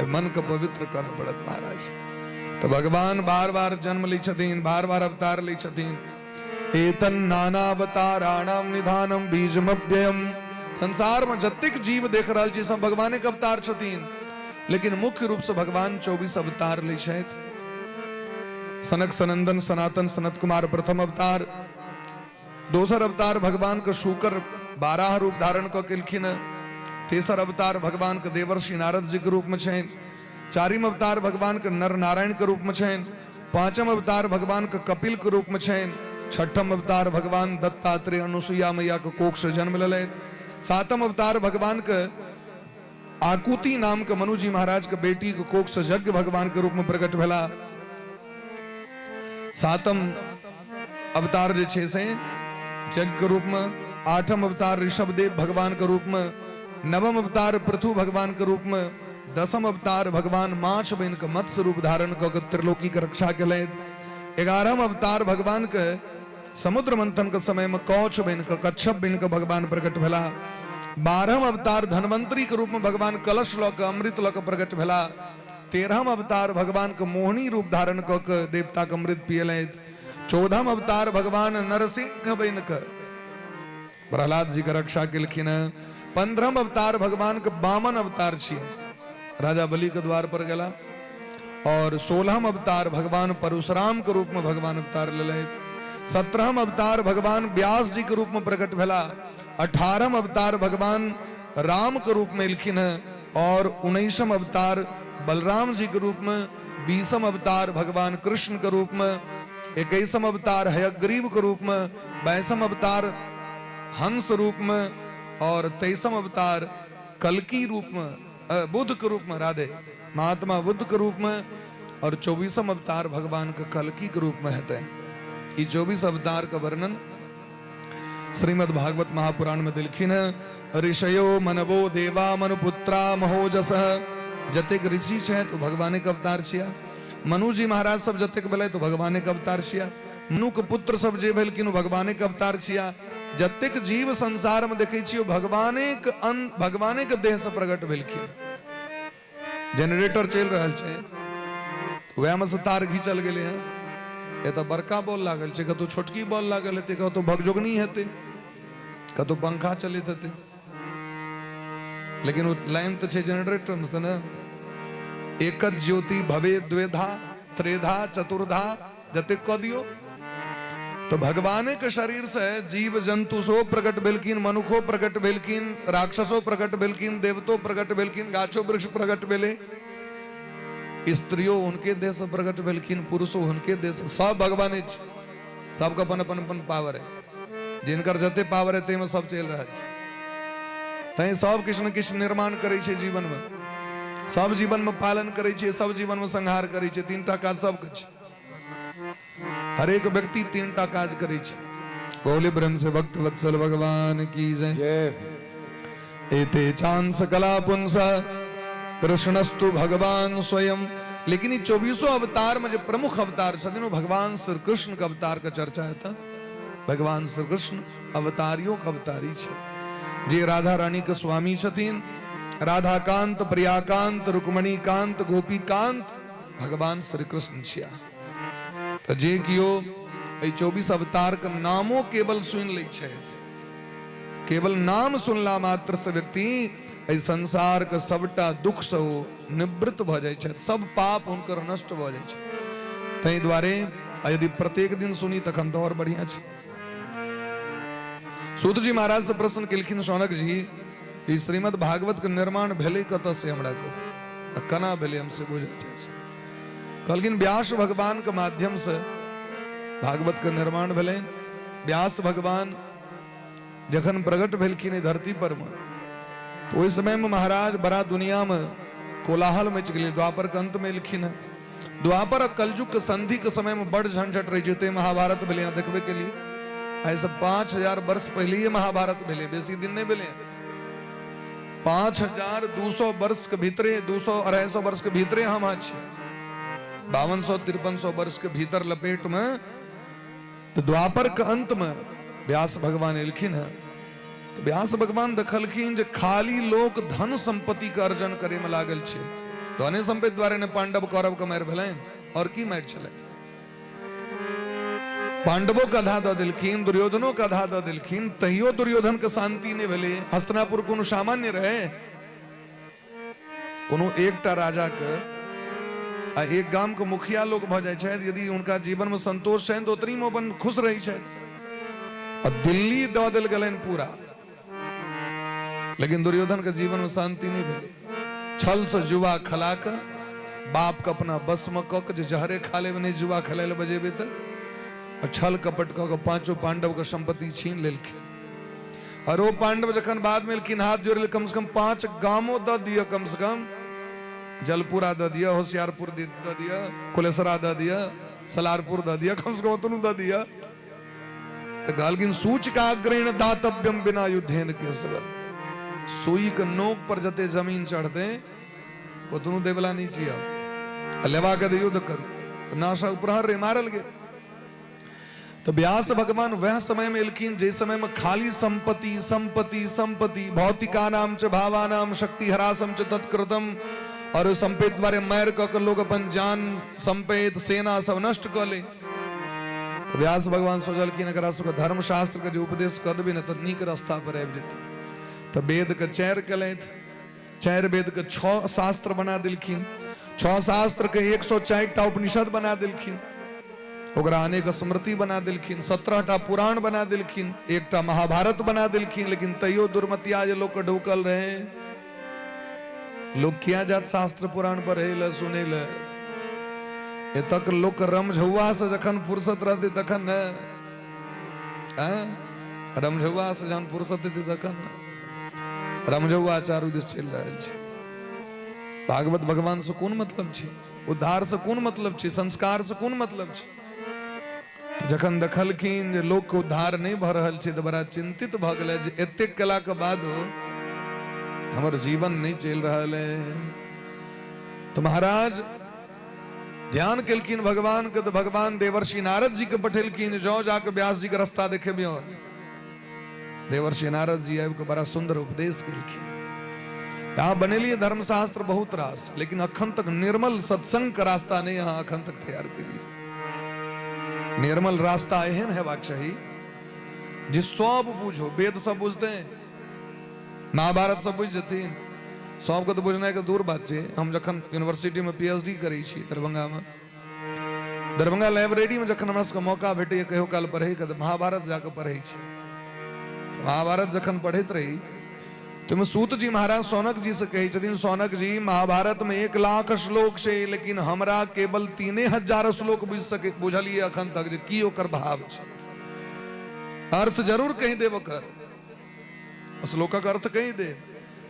मन को पवित्र कर पड़त महाराज। तो भगवान बार बार जन्म लै छथिन, बार बार अवतार लै छथिन। एतन नानावताराणाम निधानम बीजमव्ययम। संसार में जतेक जीव देख रहल छी सब भगवाने के अवतार छथिन, लेकिन मुख्य रूप से भगवान 24 अवतार लै छथि। सनक सनंदन सनातन सनत कुमार प्रथम अवतार, दोसर अवतार भगवान के शुकर 12 रूप धारण क केलखिन। तेसर अवतार भगवान के देवर्षि नारद जी के रूप में छनि। चारिम अवतार भगवान के नर नारायण के रूप में छनि। पांचम अवतार भगवान के कपिल के रूप में छनि। छठम अवतार भगवान दत्तात्रेय अनुसुईया मैया के कोख से जन्म लेलथि। सातम अवतार भगवान के आकुति नाम के मनु जी महाराज के बेटी के कोख से यज्ञ भगवान के रूप में प्रकट भेला। सातम अवतार जे छे से यज्ञ के रूप में। आठम अवतार ऋषभदेव भगवान के रूप में। नवम अवतार पृथु भगवान के रूप में। दसम अवतार भगवान माछ बन के मत्स्य रूप धारण क त्रिलोकी के रक्षा केलथि। 11वां अवतार भगवान के समुद्र मंथन के समय में कौछ बन के कच्छप बन के भगवान प्रकट भेला। 12वां अवतार धनवंतरी के रूप में भगवान कलश ल के अमृत ल के प्रकट भेला। 13वां अवतार भगवान के मोहनी रूप धारण क के देवता के अमृत पियलथि। 14वां अवतार भगवान नरसिंह बन के प्रहलाद जी के रक्षा केलखिन। 15वां अवतार भगवान के वामन अवतार छियै, राजा बलि के द्वार पर गेला। और 16वां अवतार भगवान परशुराम के रूप में भगवान अवतार लेलथि। 17वां अवतार भगवान व्यास जी के रूप में प्रकट भेला। 18वां अवतार भगवान राम के रूप में एलखिन है। और 19वां अवतार बलराम जी के रूप में। 20वां अवतार भगवान कृष्ण के रूप में। 21वां अवतार हयग्रीव के रूप में। 22वां अवतार हंस रूप में। और 23वां अवतार कल्कि रूप में, बुद्ध के रूप में, राधे महात्मा बुद्ध के रूप में। और 24वां अवतार भगवान के कल्कि के रूप में है। ये 24 अवतार का वर्णन श्रीमद् भागवत महापुराण में दिलखिन है। ऋषयो मनवो देवा मनुपुत्रा महोजस। जतेक ऋषि है तो भगवान के अवतार छिया। मनु जी महाराज सब जतेक भेलै तो भगवान के अवतार छिया। मनु के पुत्र सब जे भेलखिन भगवान के अवतार छिया। जतेक जीव संसार में देखे छियो भगवाने के देह से प्रकट भेलखिन। जनरेटर चल रहल छै, वह में से तार घींचल गेले हैं। ये तो बड़का बॉल लागल छै, कतौ छोटकी बॉल लागल हेतै, कतौ भगजोगनी हेतै, कतौ पंखा चलित हेतै, लेकिन वो लाइन तो छै जनरेटर में से न। एक ज्योति भवे द्वेधा त्रेधा चतुर्धा जतेक क दियो। तो भगवान के शरीर से जीव जंतु सो प्रकट भेलखिन, मनुखो प्रकट भेलखिन, राक्षसो प्रकट भेलखिन, देवतो प्रकट भेलखिन, गाछो वृक्ष प्रकट भेले, स्त्रियों उनके देह से प्रकट भेलखिन, पुरुषों उनके देह से। सब भगवान सबका अपन अपन अपन पावर है। जिनकर जते पावर है ते में सब चल रहा है। तै सब किछु न किछु निर्माण करे छे जीवन में। सब जीवन में पालन करे छे, सब जीवन में संहार करे छे। 3टा काज सब कुछ, हर एक व्यक्ति 3टा काज करे छे। बोले ब्रह्म से भक्त वत्सल भगवान की जय। एते चांस कला पुंस कृष्णस्तु भगवान स्वयं। लेकिन 24 अवतार में जो प्रमुख अवतार छथिन भगवान श्री कृष्ण का अवतार का चर्चा है। भगवान श्री कृष्ण अवतारियों का अवतारी छे, जे राधा रानी के स्वामी छथिन। राधाकांत, प्रियाकांत, रुक्मणी कांत, गोपी कांत भगवान श्री कृष्ण छिया। तो जे कियो 24 अवतार के नामो केवल सुन ले छे, केवल नाम सुनला मात्र से व्यक्ति इस संसार के सबटा दुख से निवृत्त भ जाय छे, सब पाप उनकर नष्ट भ जाय छे। तै द्वारे यदि प्रत्येक दिन सुनी तखन तो और बढ़िया छे। सूत जी महाराज से प्रश्न केलखिन शौनक जी, ई श्रीमद् भागवत के निर्माण भेले कत से, हमरा को कना भेले हमसे बुझे छे। कहलखिन व्यास भगवान के माध्यम से भागवत के निर्माण भेले। व्यास भगवान जखन प्रकट भेलखिन धरती पर में, तो ओहि समय में महाराज बड़ा दुनिया में कोलाहल मच गेलै। द्वापर के अंत में एलखिन है। द्वापर और कलयुग के संधि के समय में बड़ झंझट रही जेते महाभारत भेले देखबे के लिए ऐसे 5000 वर्ष पहले ही महाभारत भेले, बेसी दिन नहीं भेले। 5200 वर्ष के भीतरे 200-250 वर्ष के भीतरे हम आज 5200-5300 वर्ष के भीतर लपेट में तो द्वापर के अंत में व्यास भगवान एलखिन है। तो व्यास भगवान देखलखिन जे खाली लोग धन संपत्ति का अर्जन करे में लागल छे, धने संपत्ति द्वारे ने पांडव कौरव के मार भेलन और की मार चले। पांडवों का आधा द दिलखिन, दुर्योधनों का आधा द दिलखिन, तहियो दुर्योधन के शांति ने भेले। हस्तिनापुर कोनो सामान्य रहे, कोनो एकटा राजा के आ एक गांव के मुखिया लोग भ जाय छथि, यदि उनका जीवन में संतोष है तो उतनी में अपन खुश रही छथि। और दिल्ली द दिल गलन पूरा, लेकिन दुर्योधन के जीवन में शांति नहीं भेले। छल से जुआ खला के बाप के अपना बस में क के जहरे खाले में नहीं जुआ खेले ले बजेबे त छल कपट क पांचों पांडव के संपत्ति छीन लेलखिन। और वो पांडव जखन बाद में लेकिन हाथ जोड़ कम से कम 5 गांवों द दिया, कम से कम जलपुरा द दिया, होशियारपुर द दिया, कुलेसरा द दिया, सलारपुर द दिया, कम से कम उतनु द दिया। तो गालकिन सूच का अग्रेण दातव्यम बिना युद्धेन केसर, सुई के नोक पर जते जमीन चढ़ते उतनु देवला नहीं चाहिए, लेवा के युद्ध कर नाशा उपहार रे मारल गए। तो व्यास भगवान वह समय में एलखिन जे समय में खाली संपत्ति संपत्ति संपत्ति भौतिका नाम च भावा नाम शक्ति हरासम च तत्कृतम, और उस संपेत द्वारे मैर कर लोग अपन जान संपेत सेना सब नष्ट कर ले। तो व्यास भगवान सोचलखिन अगर असुक धर्म शास्त्र के जो उपदेश कर देबे न त नीक रास्ता पर आबि जेतै। तो वेद के 4 कलैत, 4 वेद के 6 शास्त्र बना दिलखिन, 6 शास्त्र के 104 टा उपनिषद बना दिलखिन, ओकरा अनेक स्मृति बना दिलखिन, 17 टा पुराण बना दिलखिन, 1 टा महाभारत बना दिलखिन। लेकिन तैयो दुर्मतिया जे लोग के ढुकल रहे, लोग किया जात शास्त्र पुराण पढ़े ले सुने ले, ए तक लोग रमझुआ से जखन फुर्सत रहते तखन न, रमझुआ से जखन फुर्सत रहते तखन न, रमझुआ चारू दिस चल रहल छै। भागवत भगवान से कोन मतलब छै, उद्धार से कोन मतलब छै, संस्कार से कोन मतलब छै। जखन देखलखिन जे लोक के उद्धार नहीं भ रहल छै तो बड़ा चिंतित भ गेलै जे एतेक कला के बादो हमर जीवन नहीं चल रहल है। तो महाराज ध्यान केलखिन भगवान के, तो भगवान देवर्षि नारद जी के पठेलखिन, जाओ जाके व्यास जी के रास्ता देखेबियो। देवर्षि नारद जी आबि के बड़ा सुंदर उपदेश केलखिन। यहाँ बनेलिए धर्मशास्त्र बहुत रास, लेकिन अखन तक निर्मल सत्संग का रास्ता नहीं यहाँ अखन तक तैयार करिए। निर्मल रास्ता एहन हेबाक चाही जे सब बुझो, वेद सब बुझते हैं, महाभारत सब बुझ जथिन, सबके तो बुझनाइ के दूर बात छै। हम जखन यूनिवर्सिटी में पीएचडी करै छी दरभंगा में, दरभंगा लाइब्रेरी में जखन हमरा सबके मौका भेटैए कहियो काल पढ़ै के, महाभारत जाके पढ़ै छी। महाभारत जखन पढ़ैत रही तो सूत जी महाराज सौनक जी से कही छथिन, सौनक जी महाभारत में 1 लाख श्लोक छै, लेकिन हमरा केवल 3000 श्लोक बुझलिए अखन तक जे की ओकर भाव छै। अर्थ जरूर कहीं देव कर, श्लोकक अर्थ कहीं दे,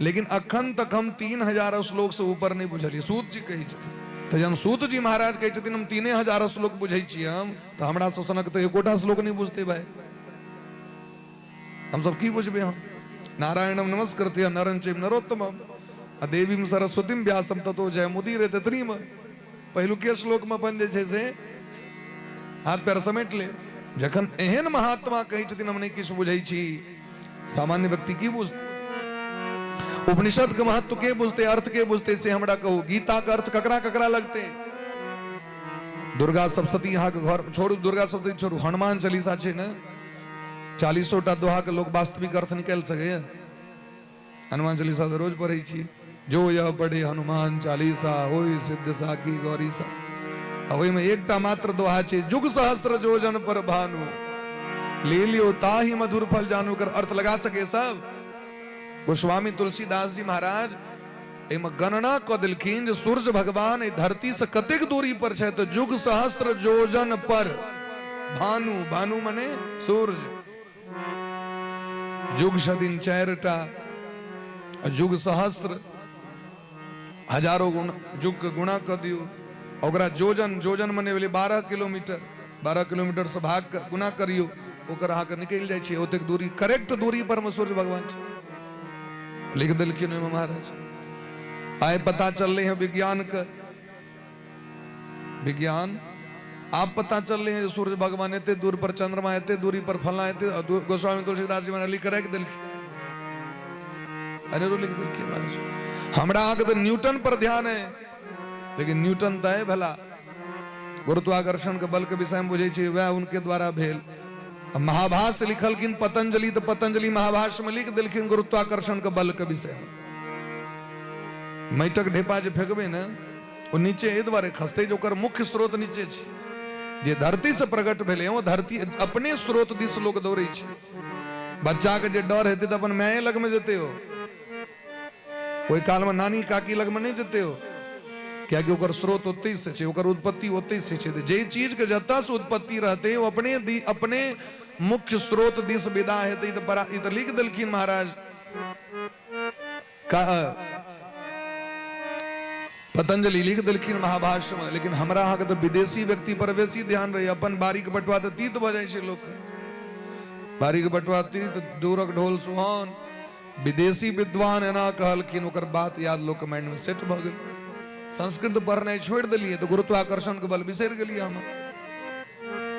लेकिन अखन तक हम 3000 श्लोक से ऊपर नहीं बुझलिए, सूत जी कही छथिन। तो जब सूत जी महाराज कही छथिन हम 3000 श्लोक बुझै छी हम, तो हमरा से सनक तो एकोटा श्लोक नहीं बुझते भाई, हम सब की बुझबे। हम नारायणम नमस्कृत्य नरं चैव नरोत्तमम देवीं सरस्वतीं व्यासं ततो जयमुदीरये तत्रीम। पहलू के श्लोक में अपन जे छै से हाथ पैर समेट ले। जखन एहन महात्मा कही छथिन हम नहीं किछु बुझै छी, सामान्य व्यक्ति की बुझते, उपनिषद के महत्व के बुझते, अर्थ के बुझते, से हमरा कहू गीता का अर्थ ककरा ककरा लगते। दुर्गा सप्तशती यहाँ के घर छोड़ू, दुर्गा सप्तशती छोड़ू, हनुमान चालीसा छै न, 40 टा दोहा के लोग वास्तविक अर्थ निकाल सके। हनुमान चालीसा तो रोज पढ़े छी, जो यह पढ़े हनुमान चालीसा होई सिद्ध साखी गौरी सा। ओहि में 1 टा मात्र दोहा छै, जुग सहस्त्र जोजन पर भानु ले लियो ताहि मधुर फल जानू, कर अर्थ लगा सके सब। गोस्वामी तुलसीदास जी महाराज एम गणना क दिलखिन जे सूर्य भगवान धरती से कतेक दूरी पर छै, तो जुग सहस्त्र जोजन पर भानु, भानु मने सूर्य, जुग सदिन 4 टा, जुग सहस्त्र हजारों गुण, जुग के गुणा क दियो ओकरा जोजन जोजन मने वाले 12 किलोमीटर 12 किलोमीटर से भाग कर गुना करियो ओकर अहाँ के निकल जाइ छै ओतेक दूरी करेक्ट दूरी पर में सूर्य भगवान छै लिख देलखिन ओहिमे महाराज आए पता चल रहे हैं विज्ञान का विज्ञान आप पता चल रहे हैं सूर्य भगवान इतने दूर पर चंद्रमा इतने दूरी पर फलना इतने गोस्वामी तुलसीदास जी महाराज लिख रख देलखिन अनेरो लिख देलखिन महाराज हमरा आके तो न्यूटन पर ध्यान है लेकिन न्यूटन तो है भला गुरुत्वाकर्षण के बल के विषय में बुझे छी वह उनके द्वारा भेल महाभाष्य लिखलखिन पतंजलि तो पतंजलि महाभाष्य में लिख देलखिन गुरुत्वाकर्षण के बल के विषय में मैटक ढेपा जे फेंकबे ना वो नीचे ए द्वारे खसते जो कर मुख्य स्रोत नीचे छै जे धरती से प्रकट भेले वो धरती अपने स्रोत दिस लोग दौड़े छै बच्चा के जे डर हेते तो अपन माये लग में जेते हो कोई काल में नानी काकी लग में नहीं जेते हो क्या कि ओकर स्रोत ओते से छै ओकर उत्पत्ति ओते से छै जे चीज के जता से उत्पत्ति रहते वो अपने मुख्य स्रोत दिस विदा हेते ई तो लिख देलखिन महाराज का पतंजलि लिख देलखिन महाभाष्य में लेकिन हमरा अहाँ के तो विदेशी व्यक्ति पर बेसी ध्यान रहे अपन बारी के बटवा तो तीत भ जाय छै लोक बारी के बटवा तीत दूरक ढोल सुहान विदेशी विद्वान एना कहलखिन ओकर बात याद लोक माइंड में सेट भ गेल संस्कृत पढ़नाइ छोड़ दिलिए तो गुरुत्वाकर्षण के बल बिसर गेलिए हम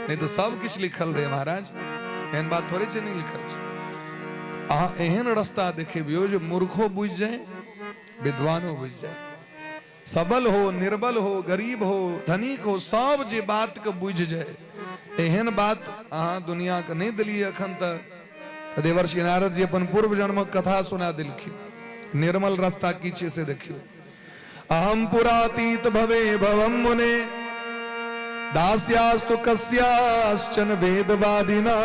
नहीं तो सब कुछ लिखल रहे महाराज एहन बात थोड़े छै नहीं लिखल छै अहाँ एहन रास्ता देखेबियो जो मूर्खो बुझ जाए विद्वानो बुझ जाए सबल हो निर्बल हो गरीब हो धनिक हो सब जे बात के बुझ जाए एहन बात अहाँ दुनिया के नहीं दिलिए अखन तक देवर्षि नारद जी अपन पूर्व जन्म कथा सुना दिलखिन निर्मल रास्ता की छै से देखियो अहम पुरातीत भवे भवम मुने दास्यास्तु कस्याश्चन वेदवादिना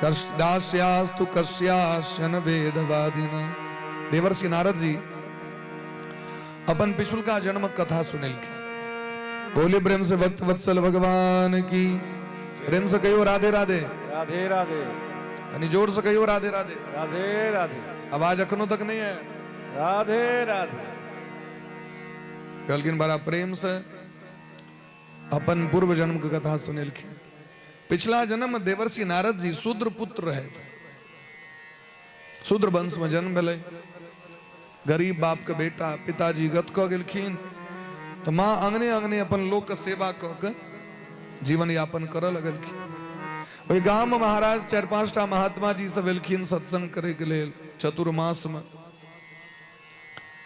दास्यास्तु कस्याश्चन वेदवादिना देवर्षि नारद जी अपन पिछुल का जन्म कथा सुनेलखिन बोले प्रेम से भक्त वत्सल भगवान की प्रेम से कहियो राधे राधे राधे राधे यानी जोर से कहियो राधे राधे राधे राधे आवाज अखनों तक नहीं है राधे राधे कहलखिन बड़ा प्रेम से अपन पूर्व जन्म की कथा सुनेलखिन पिछला जन्म देवर्षि नारद जी शूद्र पुत्र रहे शूद्र वंश में जन्म भेलै गरीब बाप के बेटा पिताजी गत क गेलखिन तो माँ अंगने अंगने अपन लोक के सेवा क के जीवन यापन करऽ लगलखिन ओहि गांव में महाराज 4-5 महात्मा जी सब एलखिन सत्संग करे के लेल चतुर्मास में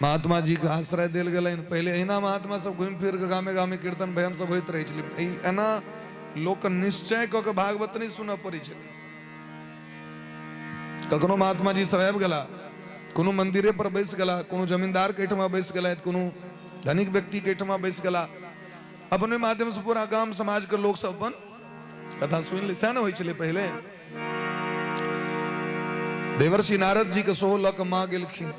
महात्मा जी के आश्रय देल गेलनि पहले अहिना महात्मा सब घूम फिर के गामे गामे कीर्तन भजन सब होइत रहे छलै एना लोक निश्चय क के भागवत नहीं सुनऽ पड़ै छलै कखनो महात्मा जी सब आबि गेला कोनो मंदिरे पर बैस गेला कोनो जमींदार के ठमा बैस गेला कोनो धनिक व्यक्ति के ठमा बैस गेला अपने माध्यम से पूरा गांव समाज के लोग सब अपन कथा सुन ले सैन होइ छलै पहले देवर्षि नारद जी के सोह लऽ कऽ माँ गेलखिन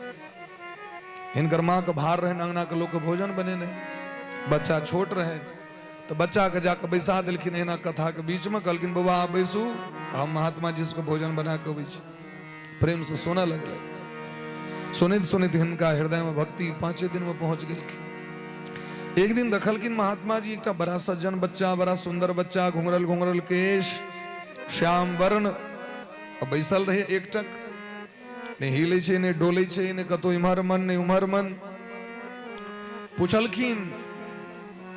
हिनकर माँ के भार रहन अंगना के लोग के भोजन बने नहीं बच्चा छोट रहे तो बच्चा के जाकर बैसा दिलखिन एना कथा के बीच में कहलखिन बउआ आप बैसू हम महात्मा जी से भोजन बना के अबै छी प्रेम से सोना लगल सुनित सुनित हिनका हृदय में भक्ति 5 दिन में पहुंच गेलखिन एक दिन देखलखिन महात्मा जी एक बड़ा सज्जन बच्चा बड़ा सुंदर बच्चा घुंघरल घुंघरल केश श्याम वर्ण बैसल रहे एकटक नहीं हिले छे ने डोले छे ने कतो इम्हर मन ने उम्हर मन पूछलखिन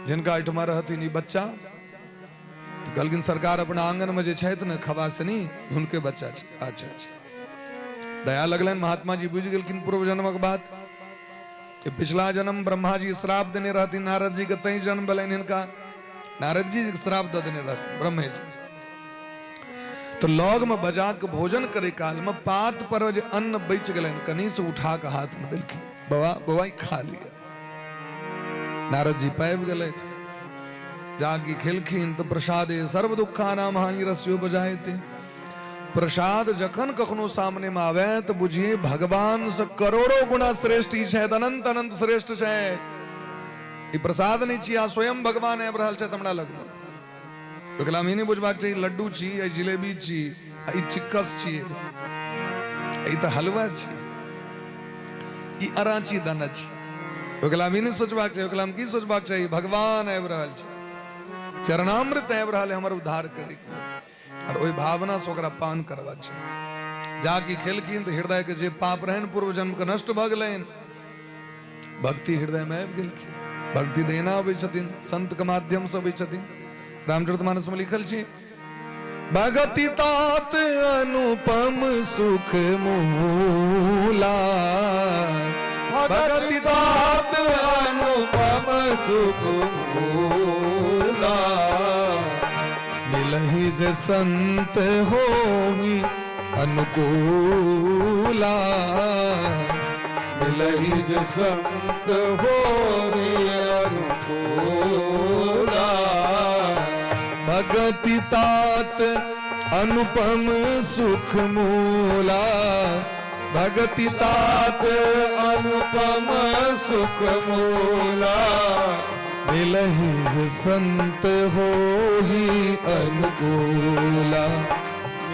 जिनका एठमा रहथिन ई बच्चा तो कहलखिन सरकार अपना आंगन में जे छथि ने खवासनी हुनके बच्चा छै अच्छा अच्छा दया लगलन महात्मा जी बुझ गेलखिन पूर्व जन्मक बात कि पिछला जन्म ब्रह्मा जी श्राप देने रहथिन नारद जी के तई जन्म भेलनि हिनका नारद जी श्राप दऽ देने रहथिन ब्रह्मे जी तो लौग में बजा के भोजन करे काल में पात पर जे अन्न बच गलन कनी से उठा के हाथ में देलखिन बवा बवा खा लिया नारद जी पाबि गेले जागी खेलखिन तो प्रसादे सर्व दुखानाम हानि रस्यो बजायते प्रसाद जखन कखनो सामने में आवे तो बुझिए भगवान से करोड़ों गुना श्रेष्ठ ही छथि अनंत अनंत श्रेष्ठ छै ई प्रसाद नहीं छिया स्वयं भगवान आबि रहल छथि हमरा लग में तो कलाम ही नहीं बुझबाक चाहिए लड्डू छी या जिलेबी छी ई चिक्कस छी ई तो हलवा छी ई अराची दाना छी ओकला भी नहीं सोचबाक चाहिए, ओकला की सोचबाक चाहिए भगवान आबि रहल छै, चरणामृत आबि रहल है हमर उद्धार करे के लिए, और ओहि भावना से ओकरा पान करबाक चाहिए। जाके खेलखिन तो हृदय के जे पाप रहन पूर्व जन्म के नष्ट भ गेलनि, भक्ति हृदय में आबि गेलखिन। भक्ति देना अबै छथिन, संत के माध्यम से अबै छथिन। रामचरितमानस में लिखल छै, भगति तात अनुपम सुख मूला, भगति तात अनुपम सुख मूला, मिलहि जे संत होई अनुकूला, मिलहि जे संत होई अनुकूला, भगति तात अनुपम सुख मूला, भगति तात अनुपम सुख मूला, मिलहि जे संत होई अनुकूला,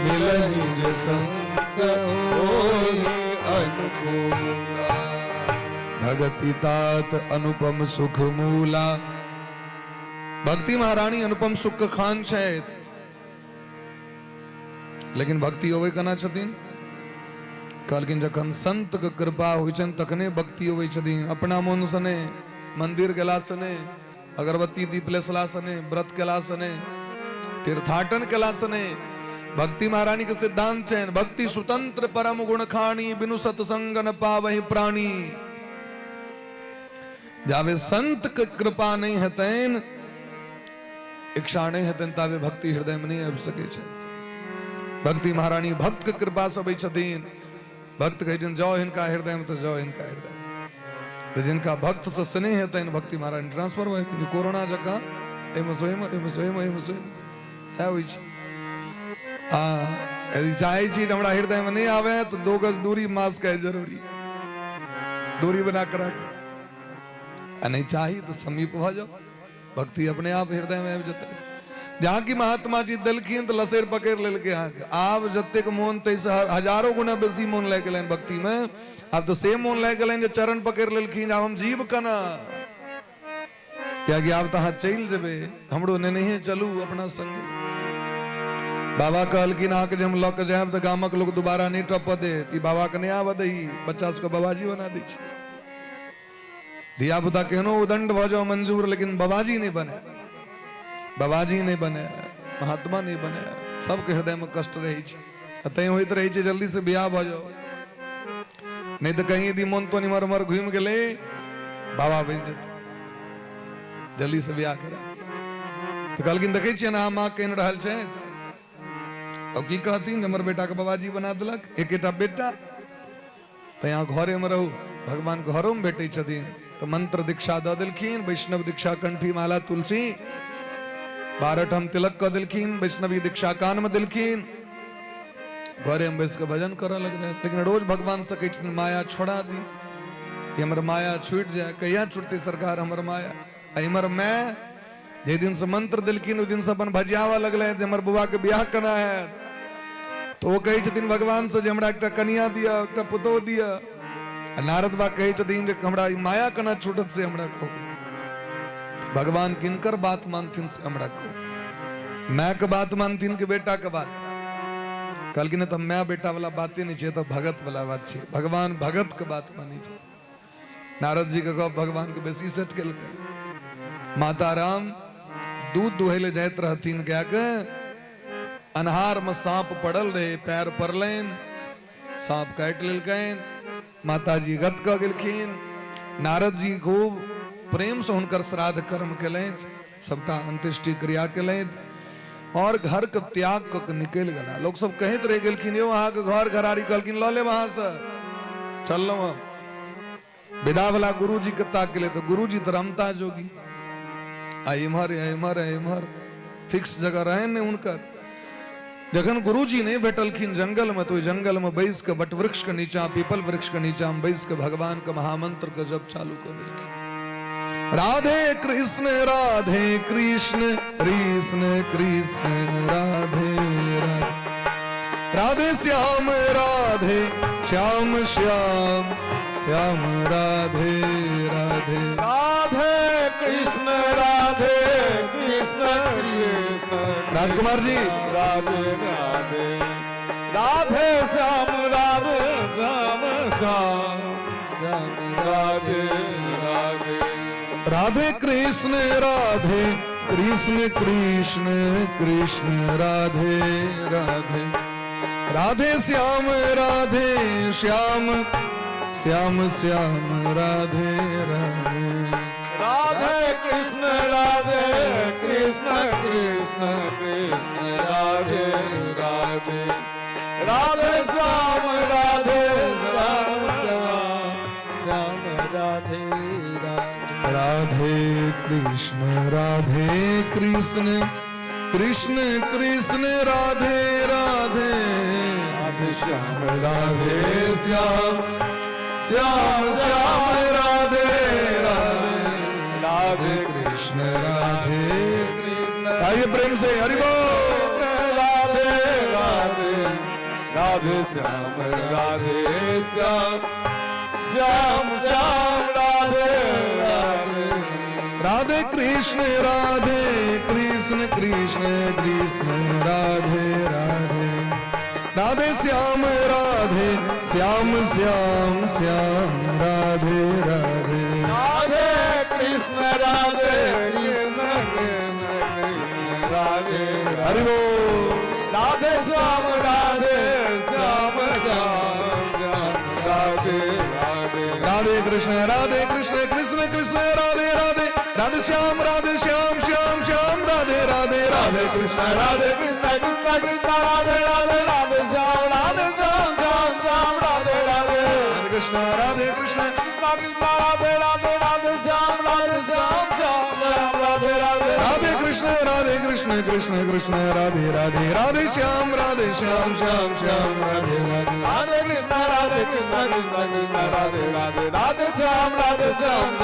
मिलहि जे संत होई अनुकूला, भगति तात अनुपम सुख मूला। भक्ति महारानी अनुपम सुख के खान छथि, लेकिन भक्ति होवे केना छथिन? कहलखिन जखन संत के कृपा होइ छनि तखने भक्ति होवे छथिन। अपना मोन से ने, मंदिर गेला से ने, अगरबत्ती दीप लेसला से ने, व्रत केला से ने, तीर्थाटन केला से ने। भक्ति महारानी के सिद्धांत छनि, भक्ति स्वतंत्र परम गुण खानी, बिनु सत्संग न पावहि प्राणी। जावे संत के कृपा नहीं हेतैन, इच्छा नहीं हेतैन, तावे भक्ति हृदय में नहीं आबि सकै छै। भक्ति महारानी भक्त के कृपा से अबै छथिन। भक्त कहै छथिन जाओ हिनका हृदय में, तो जाओ हिनका हृदय में। तो जिनका भक्त से स्नेह हेतैन भक्ति महारानी ट्रांसफर हो जेतै। कोरोना जकां एमे सोइम सएह होइ छै। यदि चाहे छी हमरा हृदय में नहीं आवे तो 2 गज दूरी मास्क है जरूरी, दूरी बना कर रख। नहीं चाहिए तो समीप हो जाओ, भक्ति अपने आप हृदय में आबि जेतै। जहाँ की महात्मा जी देलखिन तो लसेर पकड़ लेलकै अहाँके। आब जतेक मोन तैसे हजारों गुना बेसी मोन लागि गेलनि भक्ति में। आब तो से मोन लागि गेलनि जे चरण पकड़ लेलखिन, आब हम जीव केना, कियाकि आब तो अहाँ चलि जेबै, हमरो नेनहे चलू अपना संगे। बाबा कहलखिन अहाँके जे हम लऽ के जायब तऽ गामक लोग दोबारा नहीं टपऽ देत, ई बाबा के नहीं आबऽ दही, बच्चा सबके बाबाजी बना दै छै। धिया पुता केहनो उदंड भऽ जाओ मंजूर, लेकिन बाबाजी नहीं बने, बाबाजी नहीं बने, महात्मा नहीं बने। सबके हृदय में कष्ट रहे छै, तैं होइत रहे छै जल्दी से बियाह भऽ जाओ, नहीं तो कहीं यदि मोन तो निमर मर घुमि गेलै बाबा बनि जेतै, जल्दी से बियाह करा। तो कहलखिन देखै छियै ना माँ केहन रहल छै, अब की कहथिन हमर बेटा के बाबाजी बना देलक, एकेटा बेटा। तो यहाँ घरे में रहू, भगवान घरों में भेटै छथिन। तो मंत्र दीक्षा दऽ देलखिन, वैष्णव दीक्षा कंठी माला तुलसी, 12 ठम तिलक कऽ देलखिन, वैष्णवी दीक्षा कान में देलखिन। घरे में बैस के भजन करऽ लगलै। लेकिन रोज भगवान से कहै छथिन माया छोड़ा दी, हमर माया छूट जाए। कहिया छूटतै सरकार हमर माया? हमर माय जे दिन से मंत्र देलखिन ओहि दिन से अपन भजियावा लगलै जे हमर बउआ के बियाह केना हैत। तो वो कहै छथिन भगवान से जे हमरा एकटा कनिया दिअ, एकटा पुतोह दिअ। नारद बा कहै छथिन जे हमरा ई माया केना छूटत से हमरा कहू। भगवान किनकर बात मानथिन से हमरा कहू, माय के बात मानथिन कि बेटा के बात? कहलखिन तो माय बेटा वाला बातें नहीं छै, तो भगत वाला बात छै। भगवान भगत के बात मानै छै। नारद जी के गप भगवान के बेसी सेट केलकै। माता राम दूध दुहै ले जाइत रहथिन गाय के, अन्हार में सांप पड़ल रहे, पैर पड़लनि, सांप काटि लेलकनि। माता जी गत कऽ गेलखिन। नारद जी खूब प्रेम से हुनकर श्राद्ध कर्म केलनि, सबटा अंत्येष्टि क्रिया केलनि और घर के त्याग कऽ के निकलि गेला। लोग सब कहैत रहि गेलखिन यौ अहाँ के घर घरारी, कहलखिन लऽ लेब अहाँ से, चललहुँ हम। विदा वाला गुरु जी के ताक केले तो गुरु जी तो रमता जोगी, इमहर फिक्स जगह रहे ने उनकर। जखन गुरुजी नहीं भेटलखिन जंगल में, तो जंगल में बैस के बट वृक्ष के नीचा, पीपल वृक्ष के नीचा में बैस के भगवान के महामंत्र के जप चालू कर देलखिन। राधे कृष्ण राधे कृष्ण कृष्ण कृष्ण राधे राधे, राधे श्याम राधे श्याम श्याम श्याम राधे राधे। राधे राधे कृष्ण राधे कृष्ण कृष्ण राजकुमार जी राधे राधे राधे श्याम राधे श्याम श्याम श्याम राधे राधे राधे कृष्ण कृष्ण कृष्ण राधे राधे राधे श्याम श्याम श्याम श्याम राधे राधे राधे कृष्ण कृष्ण कृष्ण राधे राधे राधे श्याम श्याम श्याम राधे राधे राधे कृष्ण कृष्ण कृष्ण राधे राधे राधे श्याम राधे श्याम श्याम श्याम राधे राधे राधे कृष्ण राधे आइए प्रेम से हरि बोल राधे राधे राधे श्याम राधे श्याम श्याम श्याम राधे राधे राधे कृष्ण कृष्ण कृष्ण राधे राधे राधे श्याम श्याम श्याम श्याम राधे राधे राधे कृष्ण कृष्ण राधे हरि बोल राधे श्याम श्याम श्याम राधे राधे राधे कृष्ण कृष्ण कृष्ण राधे राधे राधे श्याम श्याम श्याम राधे राधे राधे कृष्ण कृष्ण राधे राधे राधे श्याम श्याम श्याम राधे राधे कृष्ण कृष्ण राधे राधे राधे श्याम श्याम श्याम राधे राधे राधे कृष्ण कृष्ण राधे राधे राधे श्याम श्याम श्याम राधे राधे राधे कृष्ण राधे राधे राधे श्याम श्याम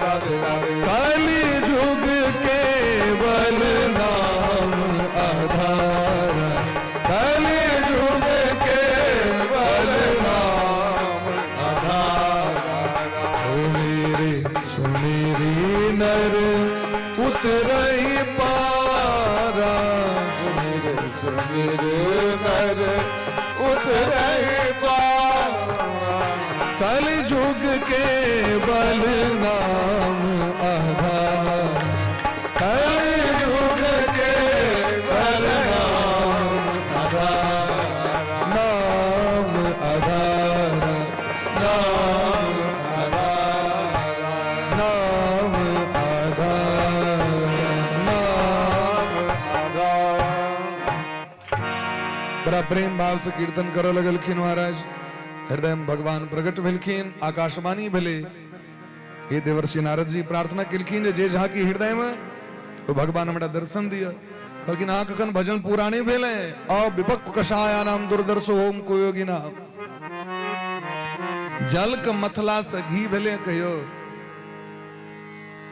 राधे राधे कलि जुग केवल नाम आधार कलि जुग केवल नाम आधार सुमेरी नर उतरई पारा सुमिर कर उतरई कलि जुग केवल नाम आधार कलि जुग केवल नाम आधार नाम आधार नाम आधार नाम आधार बड़ा प्रेम भाव से कीर्तन करो लगलखिन महाराज हृदय में भगवान प्रकट भेलखिन आकाशवाणी भेले हे देवर्षि नारद जी प्रार्थना केलखिन जे जहाँ की हृदय में तो भगवान हमरा दर्शन दिया कहलखिन आँख कन भजन पूरा नहीं भेले और विपक कषाया नाम दुर्दर्शो होम को योगिना जल के मथला से घी भेले कहियो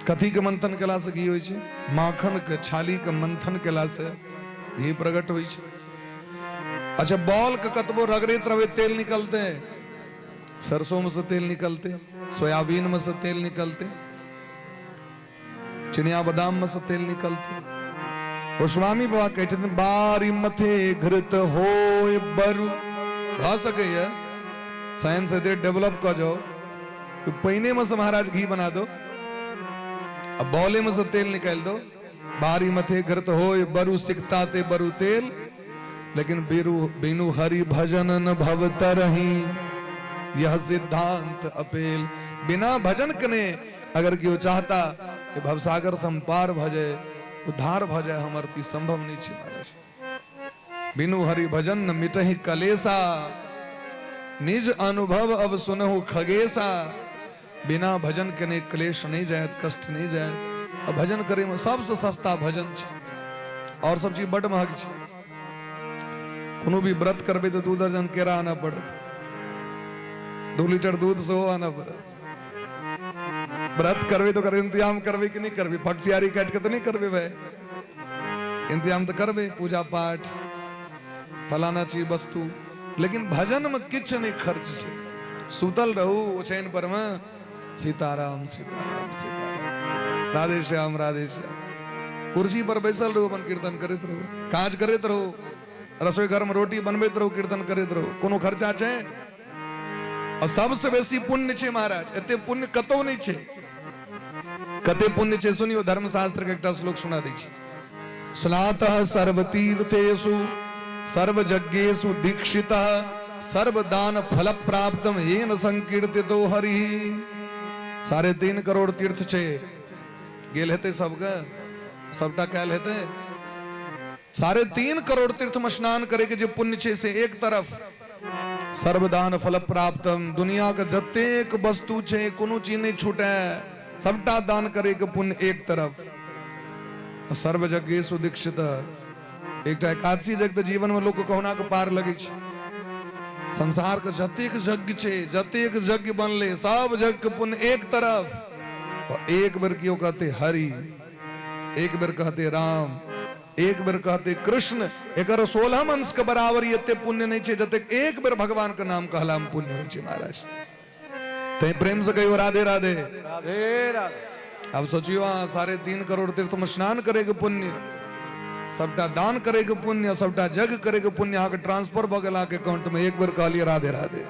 कथी के मंथन केला से घी होई छै माखन के छाली के मंथन केला से घी प्रकट होई छै अच्छा बॉल के कतबो रगड़े रवे तेल निकलते सरसों में से तेल निकलते सोयाबीन में से तेल निकलते चिनिया बादाम में से तेल निकलते और स्वामी बाबा कहते थे बारी मथे घृत होय बरु भ सके साइंस से डेवलप कर जाओ तो पहिने में से महाराज घी बना दो अब बॉले में से तेल निकाल दो बारी मथे घृत होय बरु सिकता ते बरु तेल लेकिन बिनु हरि भजन न भवतरहि यह सिद्धांत अपेल बिना भजन कने अगर क्यों चाहता कि भवसागर संपार भजे उद्धार भजे हमर ती संभव नहीं छे महाराज बिनु हरि भजन न मिटहि कलेसा निज अनुभव अब सुनहु खगेसा बिना भजन कने क्लेश नहीं जाए कष्ट नहीं जाए अब भजन करे में सबसे सस्ता भजन छे और सब चीज बड़ महग छे कोनो भी व्रत करबे तो 2 दर्जन केरा आना पड़त 2 लीटर दूध सो आना पड़त व्रत करबे तो कर इंतजाम करबे कि नहीं करबे फटसियारी काट के तो नहीं करबे भाई इंतजाम तो करबे पूजा पाठ फलाना चीज वस्तु लेकिन भजन में किछ नहीं खर्च छे सुतल रहू ओछैन पर में सीताराम सीताराम सीताराम, राधे श्याम राधे श्याम। कुर्सी पर बैसल रहो, अपन कीर्तन करते रहो, काज करते रहो, रसोई घर में रोटी बनबैत रहो, कीर्तन करते रहो, कोनो खर्चा छे। और सबसे बेसी पुण्य छे महाराज, एते पुण्य कतौ नहीं छे। कते पुण्य छे सुनियो, धर्मशास्त्र के एकटा श्लोक सुना दै छी। स्नातः सर्वतीर्थेषु सर्वयज्ञेषु दीक्षितः सर्वदान फल प्राप्तम येन संकीर्तितो हरि। 3.5 करोड़ तीर्थ छे, गेल हेते सबके, सबटा कैल हेते। 3.5 करोड़ तीर्थ में स्नान करे के जो पुण्य छे से एक तरफ, सर्वदान फल प्राप्तम, दुनिया के जतेक वस्तु छे कोनो चीज नहीं छूटे, सबटा दान करे के पुण्य एक तरफ। सर्वयज्ञेषु दीक्षित, एकटा एकादशी यज्ञ जीवन में लोग कहुना के पार लगे छे। संसार के जतेक यज्ञ छे, जतेक यज्ञ बनले, सब यज्ञ के पुण्य एक तरफ। और एक बेर क्यों कहते हरि, एक बेर कहते राम, एक बेर कहते कृष्ण, एकर 16 अंश के बराबर एते पुण्य नहीं छे जतेक एक बेर भगवान के नाम कहला में पुण्य होय छे महाराज। ते प्रेम से कहियो राधे राधे राधे राधे। अब सोचियो 3.5 करोड़ तीर्थ में स्नान करे के पुण्य, सबटा दान करे के पुण्य, सबटा यज्ञ करे के पुण्य आके ट्रांसफर भ गेल के अकाउंट में, एक बेर कहलिए राधे राधे।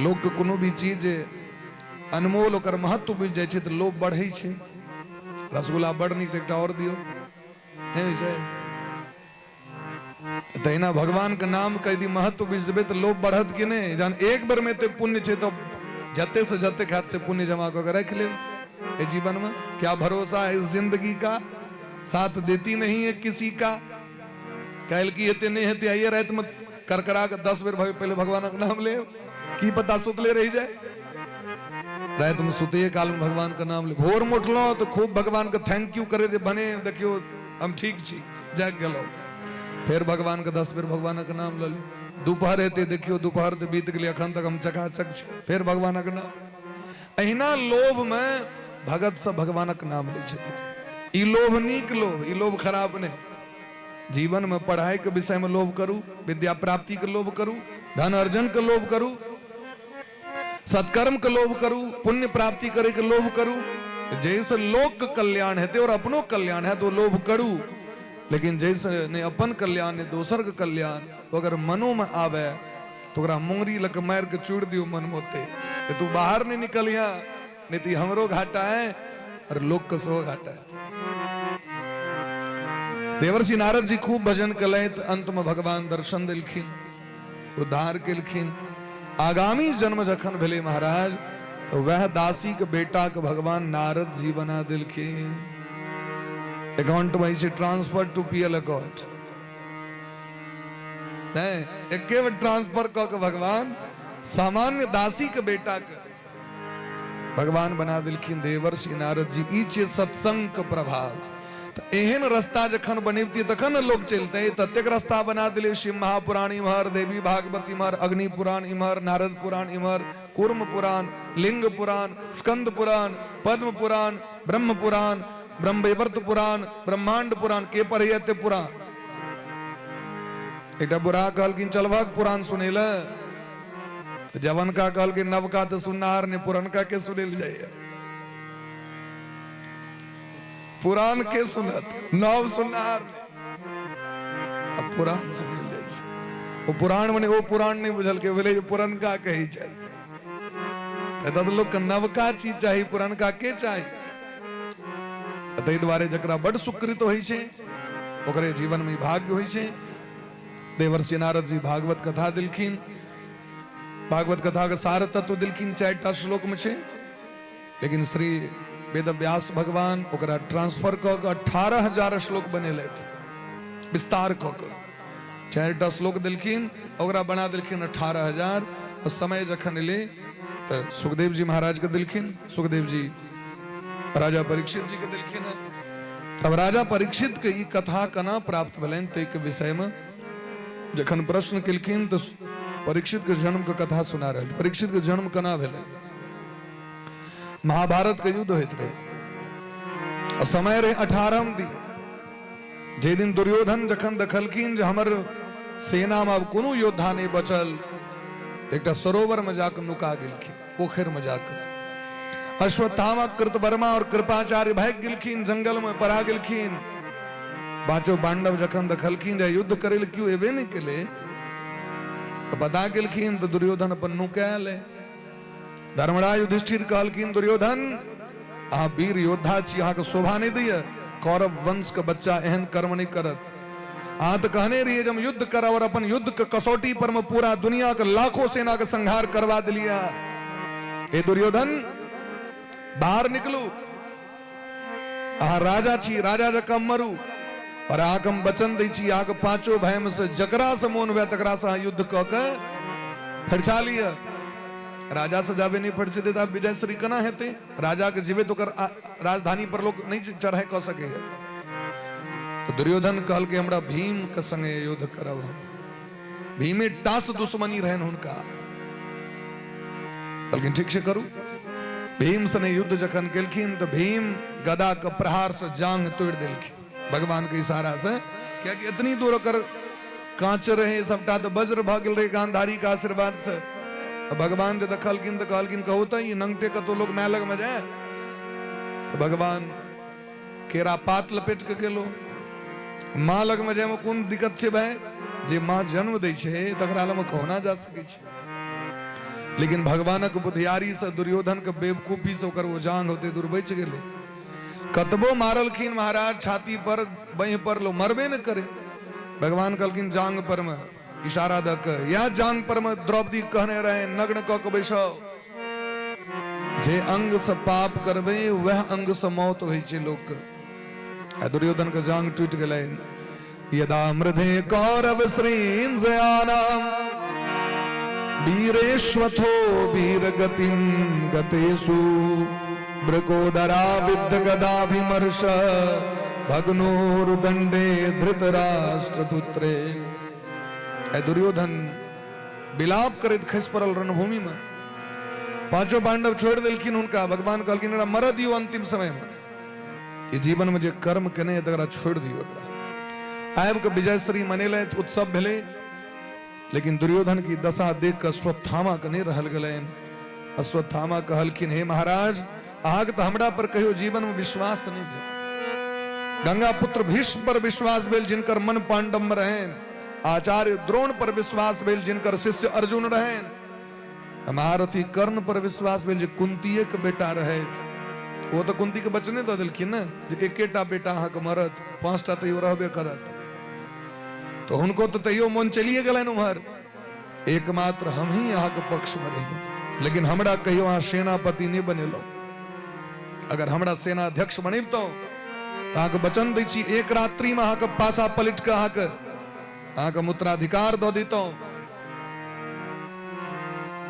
लोग के कोनो भी चीज अनमोल ओकर महत्व बुझ जाय छै त लोभ बढ़ै छै। रसगुल्ला बड़ नीक, एकटा और दियो, नहीं होय छै। तहिना भगवान के नाम के यदि महत्व बुझ जेबै त लोभ बढ़त कि नहीं। जहन एक बेर में ते पुण्य छै तो जते से जते हाथ से पुण्य जमा करके रख ले ए जीवन में। क्या भरोसा है इस जिंदगी का, साथ देती नहीं है किसी का। कहल की हेते नहीं हेते, आइए रात में करकरा के 10 बेर पहले भगवान का नाम ले, की पता सुतले रह जाए। रात में सुते काल में भगवान का नाम ले, भोर में उठलो तो खूब भगवान का थैंक यू करे दे, बने देखियो हम ठीक छी, जाग गेलो। फिर भगवान का 10 बेर भगवान का नाम ले। दोपहर हेते देखियो, दोपहर तो बीत गई, अखन तक हम चकाचक छी, फिर भगवान का नाम। अहिना लोभ में भगत सब भगवान का नाम ले छथिन। ई लोभ नीक लोभ, ई लोभ खराब नहीं। जीवन में पढ़ाई के विषय में लोभ करू, विद्या प्राप्ति के लोभ करू, धन अर्जन के लोभ करू, सत्कर्म के लोभ करू, पुण्य प्राप्ति करे के लोभ करू। जैसे लोक के कल्याण है और अपनो कल्याण है तो लोभ करू। लेकिन जैसे ने अपन कल्याण ने दोसर के कल्याण तो अगर मनो में आवे तो ओकरा मोंगरी लक मार के चूड़ दियो मन मोते, तू बाहर नहीं निकलिया, नहीं तो हमरो घाटा है और लोक का सो घाटा है। देवर्षि नारद जी खूब भजन कले तो अंत में भगवान दर्शन दिलखिन, उद्धार केलखिन। आगामी जन्म जखन भेले महाराज तो वह दासी के बेटा के भगवान नारद जी बना दिलखिन। अकाउंट में से ट्रांसफर टू पीएल अकाउंट, एक ट्रांसफर कर भगवान सामान्य दासी के बेटा के भगवान बना दिलखिन देवर्षि नारद जी। ई छे सत्संग के प्रभाव। तो एहन रास्ता जखन बनेबती तखन लोग चलते, ततेक रास्ता बना दिले। शिव महापुराण इमहर, देवी भागवत इमहर, अग्नि पुराण इमहर, नारद पुराण इमहर, कूर्म पुराण, लिंग पुराण, स्कंद पुराण, पद्म पुराण, ब्रह्म पुराण, ब्रह्मवैवर्त पुराण, ब्रह्मांड पुराण के पढ़े पुराण। एकटा बुरा कहलखिन चलभग पुराण सुनेला, जवन का कहलखिन नवका तो सुननार ने, पुरनका के सुनेल जाइए। पुराण के सुनत, नव सुननार ने, अब पुराण सुनेल जाइए। वो पुराण मने वो पुराण नहीं बुझल के बोले पुरनका कही चाहिए। तद लोग के नवका चीज चाहिए, पुरनका के चाहिए। तै द्वारे जकरा बड़ सुकृत होई छे ओकरे जीवन में भाग्य होई छे। देवर्षि नारद जी भागवत कथा दिलखिन। भागवत कथा का सार तत्व दिलखिन 4टा श्लोक में छे, लेकिन श्री वेद व्यास भगवान ओकरा ट्रांसफर क के 18,000 श्लोक बनेले थे, विस्तार क के 4टा श्लोक दिलखिन, ओकरा बना दिलखिन 18,000। और समय जखन ले तो सुखदेव जी महाराज के दिलखिन, सुखदेव जी राजा परीक्षित जी के दिलखिन। अब राजा परीक्षित के ई कथा कना प्राप्त भेलनि ते के विषय में जखन प्रश्न केलखिन तो परीक्षित के जन्म के कथा सुना रहे। परीक्षित के जन्म कना भेले, महाभारत के युद्ध होइत रहे और समय रहे 18 दिन। जे दिन दुर्योधन जखन देखलखिन जे हमर सेना में अब कोनो योद्धा नहीं बचल, एक सरोवर में जाकर नुका गेलखिन, पोखर में जाकर। अश्वत्थामा, कृतवर्मा और कृपाचार्य भाग गेलखिन, जंगल में परा गेलखिन। पांचों पांडव जखन देखलखिन जे युद्ध करे ले क्यों एबे नहीं केले, तो बता गेलखिन तो दुर्योधन अपन नुकायल है। धर्मराज युधिष्ठिर कहलखिन दुर्योधन आ वीर योद्धा छी, अहाँ के शोभा नहीं दिया, कौरव वंश के बच्चा एहन कर्म नहीं करत। आ तो कहने रहिए जब युद्ध कर और अपन युद्ध के कसौटी पर में पूरा दुनिया के लाखों सेना का संहार करवा दिलिया। ए दुर्योधन बाहर निकलू, आ राजा छी, राजा जकम मरू और आकम वचन दै छी, आके पांचों भाई में से जकरा से मोन हुआ तकरा से युद्ध क के फड़छा लिया। राजा से जावे नहीं फड़छे देता विजय श्री कना हेते, राजा के जीवे तो कर राजधानी पर लोग नहीं चढ़े क सके। तो दुर्योधन कहल के हमरा भीम के संगे युद्ध करब। भीमे टास दुश्मनी रहन हुनका, कहलखिन ठीक से करू। भीम सने युद्ध जखन केलखिन तो भीम गदा के प्रहार से जांग तोड़ देलखिन भगवान के इशारा से, क्या कि इतनी दूर कर कांच रहे सबटा तो वज्र भ गेल रहे गांधारी का आशीर्वाद से। भगवान जे देखलखिन तो कहलखिन कहू तो ये नंगटे का तो लोग मैं लग में जाए। तो भगवान केरा पात लपेट के गेलो, माँ लग में जाए में कौन दिक्कत छे भाई, जे माँ जन्म दै छे तकरा लग में कहना जा सके छे। लेकिन भगवानक बुधियारी से दुर्योधन के बेवकूफी से ओकर वो जान होते दूर बच गेले। कतबो मारलखिन महाराज छाती पर बही पर लो मरबे न करे। भगवान कहलखिन जांग पर में इशारा द के, या जांग पर में द्रौपदी कहने रहे नग्न क के बैसो। जे अंग से पाप करबे वह अंग से मौत होई छे लोक के। दुर्योधन के जांग टूट गेलै। यदा मृधे कौरव श्रींजयानाम वीरेश्वथो वीरगतिं गतेषु ब्रकोदरा विद्ध गदाभिमर्श भग्नोरुदंडे धृतराष्ट्रपुत्रे। दुर्योधन विलाप करत खस पड़ल रणभूमि में। पांचों पांडव छोड़ दिलखिन उनका। भगवान कहलखिन मर दियो अंतिम समय में, ये जीवन में जे कर्म केने तकरा छोड़ दियो। आब के विजयश्री मनेले उत्सव भेले, लेकिन दुर्योधन की दशा देख कर अश्वत्थामा के नहीं रहल गलन। अश्वत्थामा कहलखिन हे महाराज आग तो हमरा पर कहियो जीवन में विश्वास नहीं भेल। गंगा पुत्र भीष्म पर विश्वास भेल जिनकर मन पांडव में रहें। आचार्य द्रोण पर विश्वास भेल जिनकर शिष्य अर्जुन रहें। महारथी कर्ण पर विश्वास भेल जे कुंती के बेटा रहे। वो तो कुंती के बचने दे दिलखिन न, जे एकेटा बेटा अहाँ के मरत, पांचटा तो रहबे करत। तो उनको तो तैयो मन चलिए गलन उम्हर। एकमात्र हम ही यहाँ के पक्ष में रही, लेकिन हमरा कहियो अहाँ सेनापति नहीं बनेलो। अगर हमरा सेना अध्यक्ष बनेब तो अहाँ के वचन दै छी एक रात्रि में अहाँ के पासा पलट के अहाँ के मूत्राधिकार दो दीतो।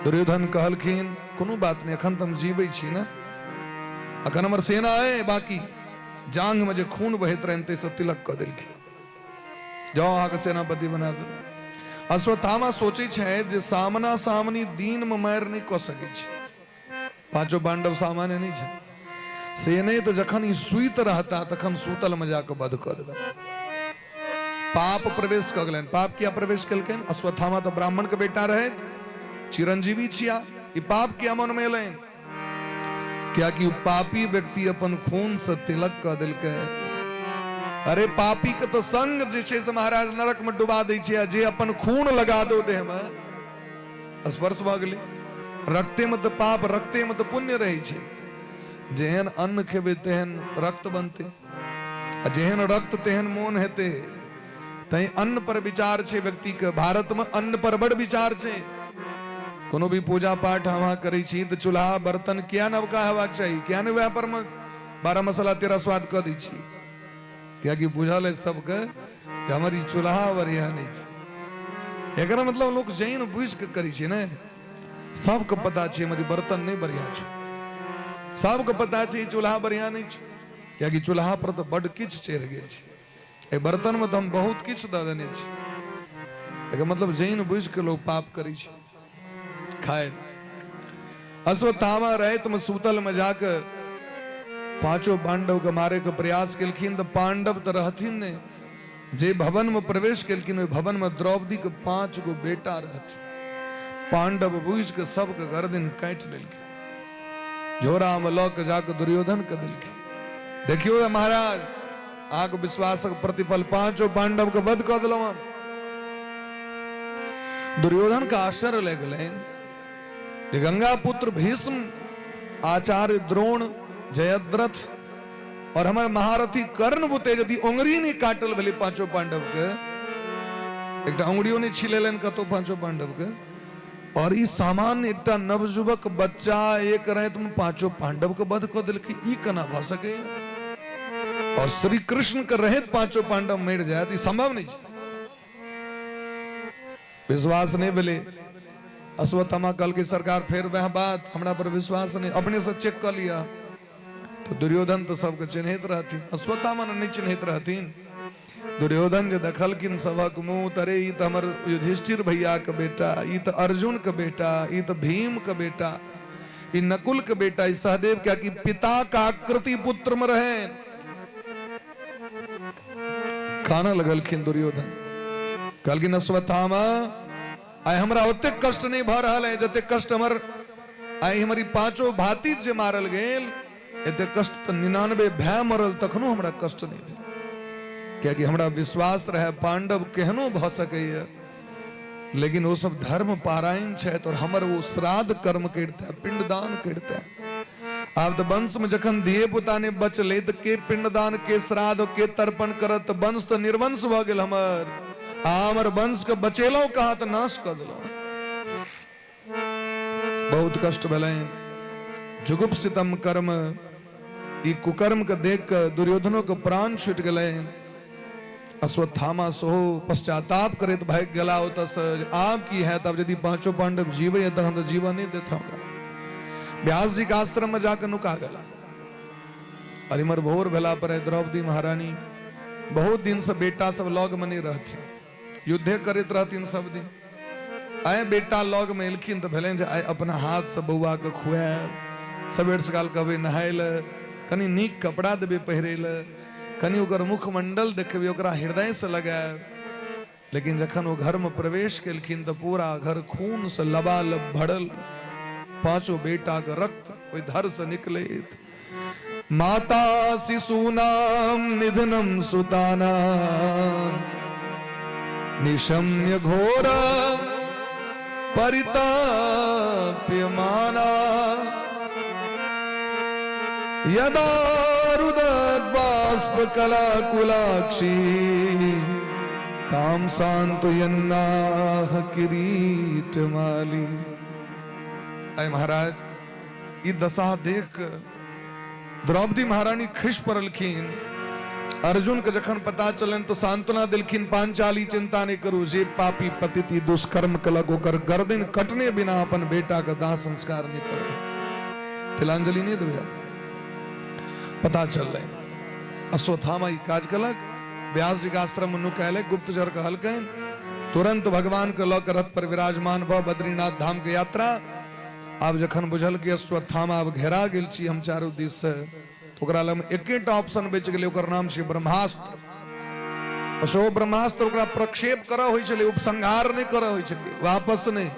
दुर्योधन कहलखिन कोनो बात नहीं, अखन तुम जीवे छी ना, अखन हमर सेना है बाकी। जांग में जे खून बहत रहते से तिलक क देलखिन, जाओ अहाँ के सेनापति बना दो। अश्वत्थामा सोचे छे जे सामना सामनी दीन में मार नहीं क सके छे। पांचों पांडव सामान्य नहीं छे। से नहीं तो जखन ही सुइत रहता तखन सूतल में जाकर वध कर देबे। पाप प्रवेश कर गलन। पाप किया प्रवेश कलकन? अश्वत्थामा तो ब्राह्मण के बेटा रहे, चिरंजीवी छिया। ई पाप किया मन में लें? क्या कि पापी व्यक्ति अपन खून से तिलक कर दिलके। अरे पापी के तो संग जे से महाराज नरक में डुबा दै छै। जे अपन खून लगा दो देह में स्पर्श भ गेलै। रक्ते में तो पाप, रक्ते में तो पुण्य रहे छै। जेहन अन्न खेबे तेहन रक्त बनते, जेहन रक्त तेहन मोन हेते। तई अन्न पर विचार छे व्यक्ति के। भारत में अन्न पर बड़ विचार छे। कोनो भी पूजा पाठ हम करै छी तो चूल्हा बर्तन किया नवका हेबाक चाहिए, किया नहीं वह पर 12 मसाला 13 स्वाद क दै छी। क्या कि बुझल है सबके हमारी चूल्हा बढ़िया नहीं छे। एकरा मतलब लोग जैन बुझ के करै छै ने। सबके पता छे हमारी बर्तन नहीं बढ़िया छे, सबके पता छे चूल्हा बढ़िया नहीं छे। क्या कि चूल्हा पर तो बड़ किछ चढ़ गेल छे, ए बर्तन में तो हम बहुत किछ द देने छी। एकर मतलब जैन बुझ के लोग पाप करै छै खाए। अश्वत्थामा रात में सूतल में जाकर पांचों पांडव के मारे के प्रयास केलखिन। तो पांडव तो रहथिन ने। जे भवन में प्रवेश केलखिन ओहि भवन में द्रौपदी के 5 गो बेटा रहथिन। पांडव बुझ के सबके गर्दन काट लेलके, झोरा में लऽ के जाके दुर्योधन के दिलके। देखियो महाराज, आग विश्वासक प्रतिफल पांचों पांडव के वध कऽ देलहुं। दुर्योधन का आश्चर्य लग गए। गंगा पुत्र भीष्म, आचार्य द्रोण, जयद्रथ और हमारे महारथी कर्ण बुते यदि उंगली नहीं काटल भले पांचों पांडव के, एक उंगलियों नहीं छीले लेन कतो पांचों पांडव के, और ई सामान्य एक नवजुवक बच्चा एक रहे तुम पांचों पांडव के वध को दिल की ई कना भ सके। और श्री कृष्ण के रहित पांचों पांडव मर जाए तो संभव नहीं। विश्वास नहीं बोले। अश्वत्थामा कल की सरकार फिर वह बात हमरा पर विश्वास नहीं, अपने से चेक कर लिया। तो दुर्योधन तो सबके चिन्हित रहती, अश्वत्थामा नहीं चिन्हित रहती। दुर्योधन जो दखल किन सबक मुंह तरे, ई तो हमर युधिष्ठिर भैया के बेटा, ई तो अर्जुन के बेटा, ई तो भीम के बेटा, ई नकुल के बेटा, ई सहदेव क्या कि पिता का आकृति पुत्र में रहे। खाना लगल खिन दुर्योधन कल की अश्वत्थामा आय हमरा ओते कष्ट नहीं भ रहा है जते कष्ट हमर आय हमारी पांचों भाती जे मारल गेल, एते कष्ट तो 99 भय मरल तखनो हमरा कष्ट नहीं भेल। क्योंकि हमरा विश्वास रहे पांडव केहनो भ सकैया, लेकिन वो सब धर्म पारायण छे और हमर वो श्राद्ध कर्म करते, पिंडदान करते। आब तो वंश में जखन धिये पुता ने बचले तो के पिंडदान, के श्राद्ध, के तर्पण करत, वंश तो निर्वंश भ गेल हमर। हमर वंश के बचेलो कहा तो नाश कर दिलो। बहुत कष्ट भेलै। जुगुप्सितम कर्म, ई कुकर्म के देख के दुर्योधनो के प्राण छूट गए। अश्वत्थामा सोहो पश्चाताप करे तो भाग गला होता सर आप की है, तब यदि पांचों पांडव जीवे तो जीवन नहीं देता। व्यास जी का आश्रम में जाकर नुका गला। अरिमर भोर भेला पर द्रौपदी महारानी बहुत दिन से बेटा सब लॉग में नहीं रहती, युद्धे करत रहती सब दिन। आए बेटा लॉग में एलखिन तो भेलें जे आए अपना हाथ से बउआ के खुआब, सबेर सकाल कहबे नहाइल, कनी नीक कपड़ा देबे पहिरेल, कनी ओकर मुखमंडल देखबे, ओकरा हृदय से लगाब। लेकिन जखन वो घर में प्रवेश केलखिन तो पूरा घर खून से लबालब भरल, पांचों बेटा का रक्त कोई धर से निकले। माता शिशूनाम निधनम सुताना निशम्य घोर परिताप्यमाना यदा रुदद्बाष्प कलाकुलाक्षी ताम सांत्वयन्नाह किरीटमाली। अय महाराज, ये दशा देख द्रौपदी महारानी खिश पड़लखिन। अर्जुन के जखन पता चलन तो सांत्वना दिलखिन, पांचाली चिंता नहीं करू, जे पापी पतिति दुष्कर्म कलक ओकर गर्दन कटने बिना अपन बेटा का दाह संस्कार नहीं करे, तिलांजलि नहीं देवे। पता चल रहे अश्वत्थामा ई काज कलक। व्यास जी का आश्रम में नुकैले, गुप्तचर कहलकन, तुरंत भगवान के लऽ के रथ पर विराजमान भ बद्रीनाथ धाम के यात्रा। आब जखन बुझल कि अश्वत्थामा अब घेरा गेल छी हम चारों दिस से, तो ओकरा लग एकेटा ऑप्शन बच गेलै, ओकर नाम छै ब्रह्मास्त्र। असो ब्रह्मास्त्र ओकरा प्रक्षेप करऽ होइ छलै, उपसंहार नहीं करऽ होइ छलै, वापस नहीं।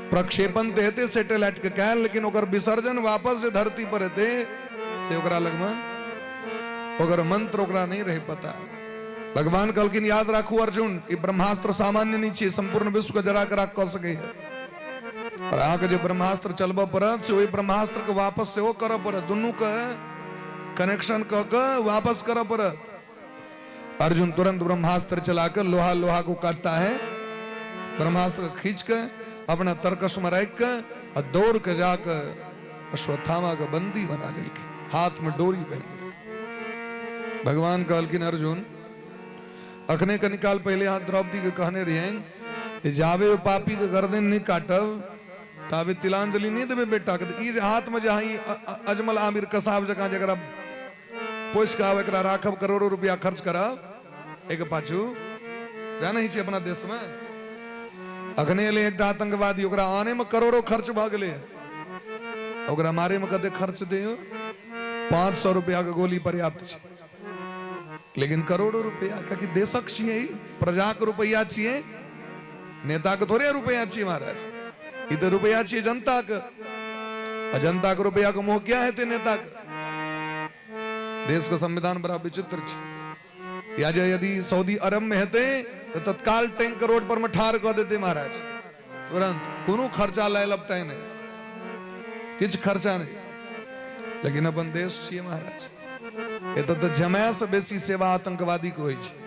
प्रक्षेपण तो हेते सैटेलाइट के कैल, लेकिन ओकर विसर्जन वापस जे धरती पर हेते से ओकरा लग में ओकर मंत्र ओकरा नहीं रहे पता। भगवान कहलखिन याद राखू अर्जुन, ई ब्रह्मास्त्र सामान्य नहीं छै, संपूर्ण विश्व के जरा के राख कऽ सकैया। और आगे जो ब्रह्मास्त्र चलबऽ पड़त से वही ब्रह्मास्त्र के वापस से वो करऽ पड़त, दुनू के कनेक्शन क के वापस करऽ पड़त। अर्जुन तुरंत ब्रह्मास्त्र चलाकर लोहा लोहा को काटता है, ब्रह्मास्त्र खींच के अपना तरकश में रख के और दौड़ के जाकर अश्वत्थामा का बंदी बना लेलखिन, हाथ में डोरी बंध। भगवान कहलखिन अर्जुन अखने के निकाल पहले हाथ द्रौपदी के कहने रहिए जावे वो पापी के गर्दन नहीं काटब तावे तिलांजलि नहीं देवे बेटा के। ई हाथ में जहां अजमल आमिर कसाब जगह जरा पोष का एकरा राखब, करोड़ों रुपया खर्च करब, एक पाछू जाना ही अपना देश में अखने ले एक आतंकवादी ओकरा आने में करोड़ों खर्च भ गेले, ओकरा मारे में कते खर्च दियो 500 रुपया के गोली पर्याप्त छै, लेकिन करोड़ों रुपया क्योंकि देशक छिए, प्रजा के रुपया छिए, नेता के थोड़े रुपया चाहिए महाराज, ये तो रुपया चाहिए जनता के। जनता के रुपया का मोह क्या है ते नेता का? देश का संविधान बड़ा विचित्र छे। या जो यदि सऊदी अरब में हेते तो तत्काल टैंक रोड पर में ठार कर देते महाराज, तुरंत कोनो खर्चा लाए लपटाए नहीं, किछ खर्चा नहीं। लेकिन अपन देश छे महाराज, ये तो जमाया से बेसी सेवा आतंकवादी को होई छे।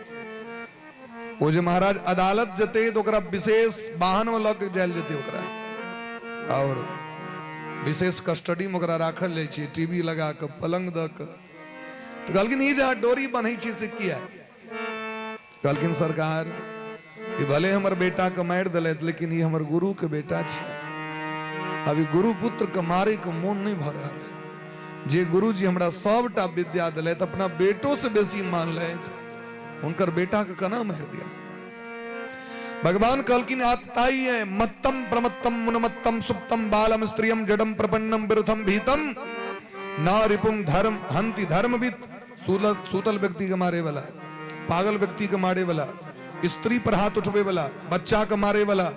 वो जो महाराज अदालत जते तो ओकरा विशेष वाहन में लग जायल जते ओकरा, और विशेष कस्टडी में ओकरा राखल जाय छे, टीवी लगा के पलंग द के। तो कहलकिन ई जहाँ डोरी बन्है छे से किया? कहलकिन सरकार ये भले हमर बेटा के मार दिलत, लेकिन ये हमर गुरु के बेटा छे। अभी गुरु पुत्र के मारे के मोन नहीं भ रहल। जे गुरु जी हमरा सबटा विद्या दिलत, अपना बेटो से बेसी मान लेत, उनकर बेटा के कना मार दिया। भगवान कहलकिन आतताई है, मत्तम प्रमत्तम मुनमत्तम सुप्तम बालम स्त्रियम जडम प्रपन्नम विरुद्धम भीतम ना रिपुम धर्म हंति धर्मविद। सूतल व्यक्ति के मारे वाला, पागल व्यक्ति के मारे वाला, स्त्री पर हाथ उठवे वाला, बच्चा के मारे वाला,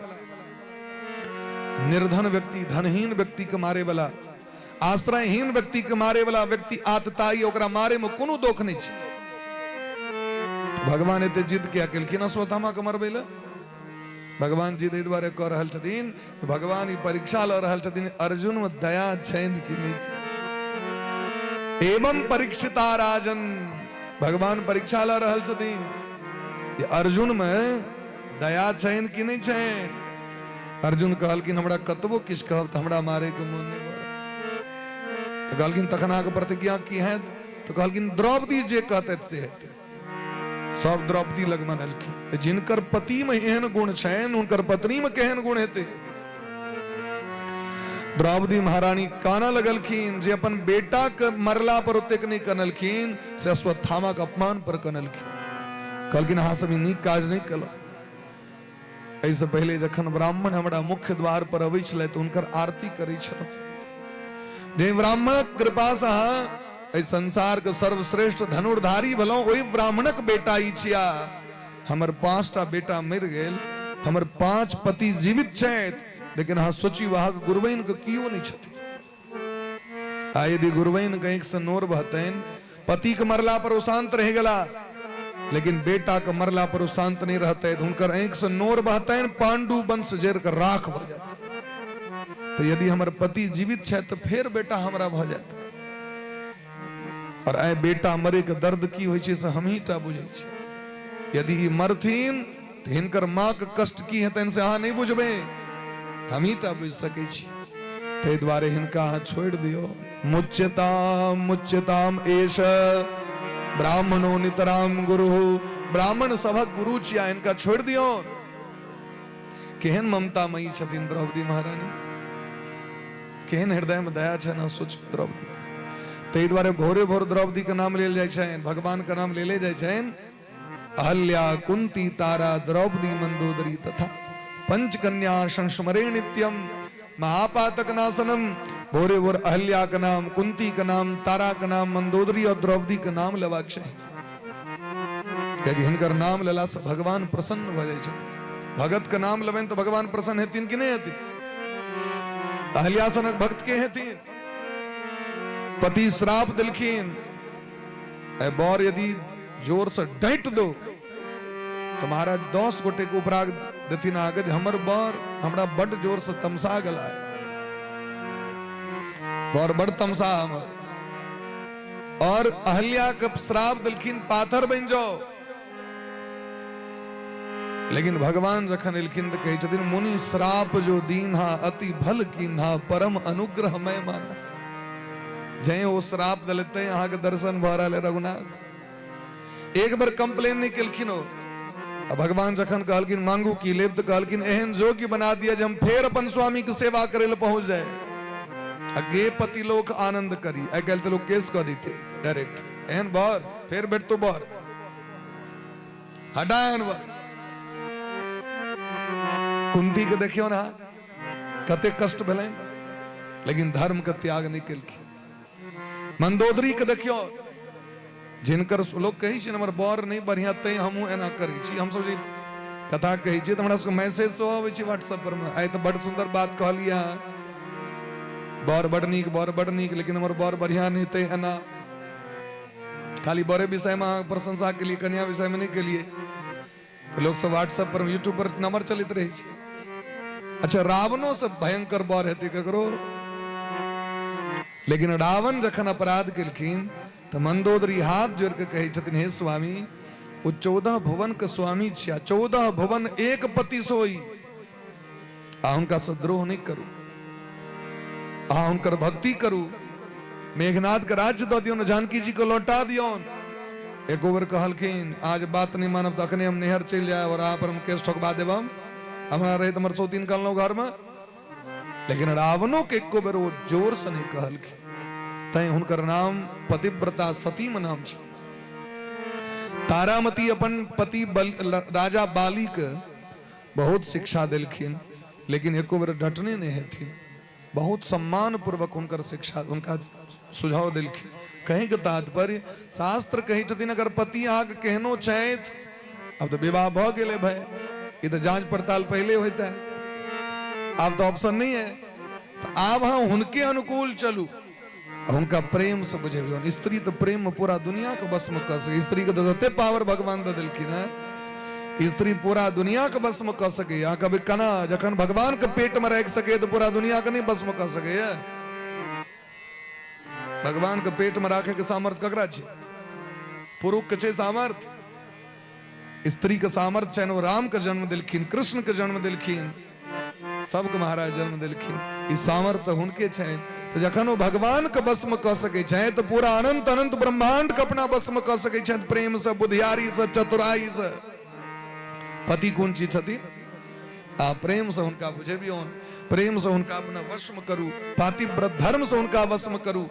निर्धन व्यक्ति, धनहीन व्यक्ति के मारे वाला, आश्रयहीन व्यक्ति के मारे वाला व्यक्ति आतताई, ओकरा मारे में कोनो दोख नहीं छे। भगवान एते जिद क्या केलखिन अश्वत्थामा के मरबे ले? भगवान जी एहि दुआरे कह रहल छथिन, भगवान ई परीक्षा ल रहल छथिन, अर्जुन में दया छनि कि नहीं छै। एवं परीक्षिता राजन, भगवान परीक्षा ल रहल छथिन, ये अर्जुन में दया छनि कि नहीं छै। अर्जुन कहलकिन हमरा कतबो किछ कहब त हमरा मारे के मोन नहीं भ। तो कहलकिन तखन अहाँके प्रतिज्ञा की है? तो कहलकिन द्रौपदी जे कहते से हेतै। सब द्रौपदी लग मनलखिन, जिनकर पति में एहन गुण छनि उनकर पत्नी में केहन गुण हेतै। द्रौपदी महारानी काना लगलखिन, जे अपन बेटा के मरला पर ओतेक नहीं कनलखिन से अश्वत्थामा के अपमान पर कनलखिन। कहलखिन अहाँ सब नीक काज नहीं कल। ऐसे पहले जखन ब्राह्मण हमरा मुख्य द्वार पर अबै छलै तऽ हुनकर आरती करै छलहुँ। जे ब्राह्मणक कृपा से अहाँ संसार के सर्वश्रेष्ठ धनुर्धारी भलौ, ओहि ब्राह्मणक बेटा ई छिया। हमर 5टा बेटा मर गेल, हमर 5 पति जीवित छथि, लेकिन हाँ सोची वहां गुरुवैन के कियो नहीं छथि। आ यदि गुरुवैन के एक से नोर बहतैन, पति के मरला पर ओ शांत रह गेला, लेकिन बेटा के मरला पर ओ शांत नहीं रहते, हुनकर आंख से नोर बहतैन, पांडु वंश जर कर राख भ जात। तो यदि हमर पति जीवित छै तो फिर बेटा हमरा भ जात। और आय बेटा मरे के दर्द की होइ छै से हम ही टा बुझै छी। यदि ई मरथिन तो हिनकर माँ के कष्ट की हेतैन से अहाँ नहीं बुझबै, हम ही टा बुझ सकै छी। ताहि दुआरे हिनका अहाँ छोड़ि दियौ। मुच्यताम मुच्यताम एष ब्राह्मणो नितराम गुरु, ब्राह्मण सभक गुरु छिया, इनका छोड़ दियो। केहन ममता मई छथिन द्रौपदी महारानी, केहन हृदय में दया छै ना सोच द्रौपदी। ताहि दुआरे भोरे भोर द्रौपदी के नाम लेल जाइ छनि, भगवान के नाम ले जाइ छनि। अहल्या कुंती तारा द्रौपदी मंदोदरी तथा पंचकन्या संस्मरे नित्यम महापातक नाशनम। भोरे भोर अहल्या का नाम, कुंती का नाम, तारा का नाम, मंदोदरी और द्रौपदी का नाम लेबाक चाही, कियाकि हिनकर नाम लेला से भगवान प्रसन्न भ जाइ छथिन। भगत के नाम लेबनि तो भगवान प्रसन्न हेथिन कि नहीं हेथिन? अहल्या सनक भक्त के हेथिन। पति श्राप दिलखिन, ए बर यदि जोर से डांट दो तो महाराज 10 गोटे के उपराग देथिन आगे, हमर बर हमरा बड़ जोर से तमसा गला है, बर बड़ तमसा हमर। और अहल्या के श्राप दिलखिन पाथर बन जाओ। लेकिन भगवान जखन एलखिन तो कहे छथिन, मुनि श्राप जो दीन्हा अति भल कीन्हा परम अनुग्रह मैं माना। जय वो श्राप दलते यहाँ के दर्शन भ रहल है रघुनाथ। एक बार कंप्लेन नहीं केलखिन हो। भगवान जखन कहलखिन मांगू की लेब तो कहलखिन एहन जोग्य बना दिया जे हम फेर अपन स्वामी के सेवा करे ले पहुंच जाए। अगे पति लोक आनंद करी, आई कल तो लोग केस कर देते डायरेक्ट, एहन बर फिर बैठ तो बर हटा एहन बर। कुंती के देखियो ना कते कष्ट भेलै, लेकिन धर्म के त्याग नहीं केलखिन। मंदोदरी के देखियो, जिनकर लोग कही छै हमर बर नहीं बढ़िया ते हमहू एना करै छी, हम सब जे कथा कही छी तो हमरा सबके मैसेज सो आबै छी व्हाट्सएप पर में, आइ तो बड़ सुंदर बात कहलिया, बर बड़ नीक, लेकिन हमर बर बढ़िया नहीं थे एना, खाली बड़े विषय में अहाँ प्रशंसा के लिए, कन्या विषय में नहीं के लिए। तो लोग सब व्हाट्सएप पर यूट्यूब पर नंबर चलित रहे छी। अच्छा रावणों से भयंकर बर हेतै ककरो, लेकिन रावण जखन अपराध केलखिन तो मंदोदरी हाथ जोड़ के कहे छथिन, हे स्वामी वो 14 भुवन के स्वामी छिया, 14 भुवन एक पति सोई, आ हुनका से द्रोह नहीं करू, आ हुनकर भक्ति करू, मेघनाथ के राज्य दो दियो, जानकी जी को लौटा दियो। एक ओवर कहलखिन आज बात नहीं मानब तो अखने हम नहर चल जाए और आप हम केस ठोकबा देब, हमरा रहे तो मरसो तीन कहलौ घर में। लेकिन रावणों के एको बेर वो जोर से नहीं कहलखिन, तै हुनकर नाम पतिव्रता सती में नाम छै। तारामती अपन पति राजा बाली के बहुत शिक्षा दिलखिन, लेकिन एको बेर डटने नहीं हेथिन, बहुत सम्मान पूर्वक उनकर शिक्षा उनका सुझाव दिलखिन। कहीं के तात्पर्य शास्त्र कही छथिन अगर पति आग कहनो छैथ, अब तो विवाह भ गेले भाई, ये तो जांच पड़ताल पहले होता है, अब तो ऑप्शन नहीं है, तो आप हाँ उनके अनुकूल चलू, उनका प्रेम से बुझे। स्त्री तो प्रेम में पूरा दुनिया को बस में कर सके, स्त्री के दते पावर भगवान दे दिलखिन है, स्त्री पूरा दुनिया के बस में कर सके। यहाँ कभी कना जखन भगवान के पेट में रह सके तो पूरा दुनिया के नहीं बस में कर सके है। भगवान के पेट में राखे के सामर्थ ककरा छे? पुरुष के छे सामर्थ, स्त्री के सामर्थ छे, वो राम के जन्म दिलखिन, कृष्ण के जन्म दिलखिन, सबके महाराज जन्म दिलखिन, ई सामर्थ हुनके छे। तो जखन वो भगवान के बस में कर सके छे तो पूरा अनंत अनंत ब्रह्मांड के अपना बस में कर सके छे, प्रेम से, बुद्धियारी से, चतुराई से। पति कौन चीज छथि? आ प्रेम से उनका बुझे भी होन, प्रेम से उनका अपना वश में करू, पातिव्रत धर्म से उनका वश में करू।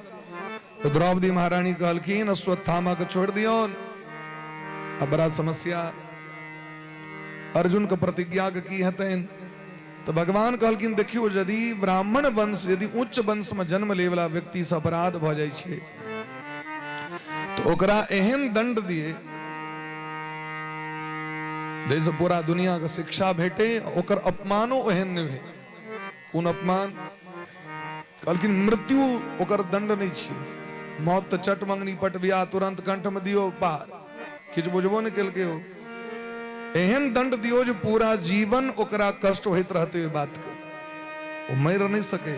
तो द्रौपदी महारानी कहलखिन अश्वत्थामा को छोड़ दियो। अब बड़ा समस्या, अर्जुन को प्रतिज्ञा की हतन, तो भगवान कहलखिन देखियो यदि ब्राह्मण वंश, यदि उच्च वंश में जन्म ले वाला व्यक्ति से अपराध भ जाय छे तो ओकरा एहन दंड दिए जैसे पूरा दुनिया के शिक्षा भेटे, ओकर अपमानो एहन नहीं है। उन अपमान कहलखिन मृत्यु ओकर दंड नहीं छे, मौत तो चट मंगनी पट बिया तुरंत कंठ में दियो पार, किछ बुझबो नहीं केलके हो, एहन दंड दियो जो पूरा जीवन ओकरा कष्ट होइत रहते हुए बात के, वो मर नहीं सके,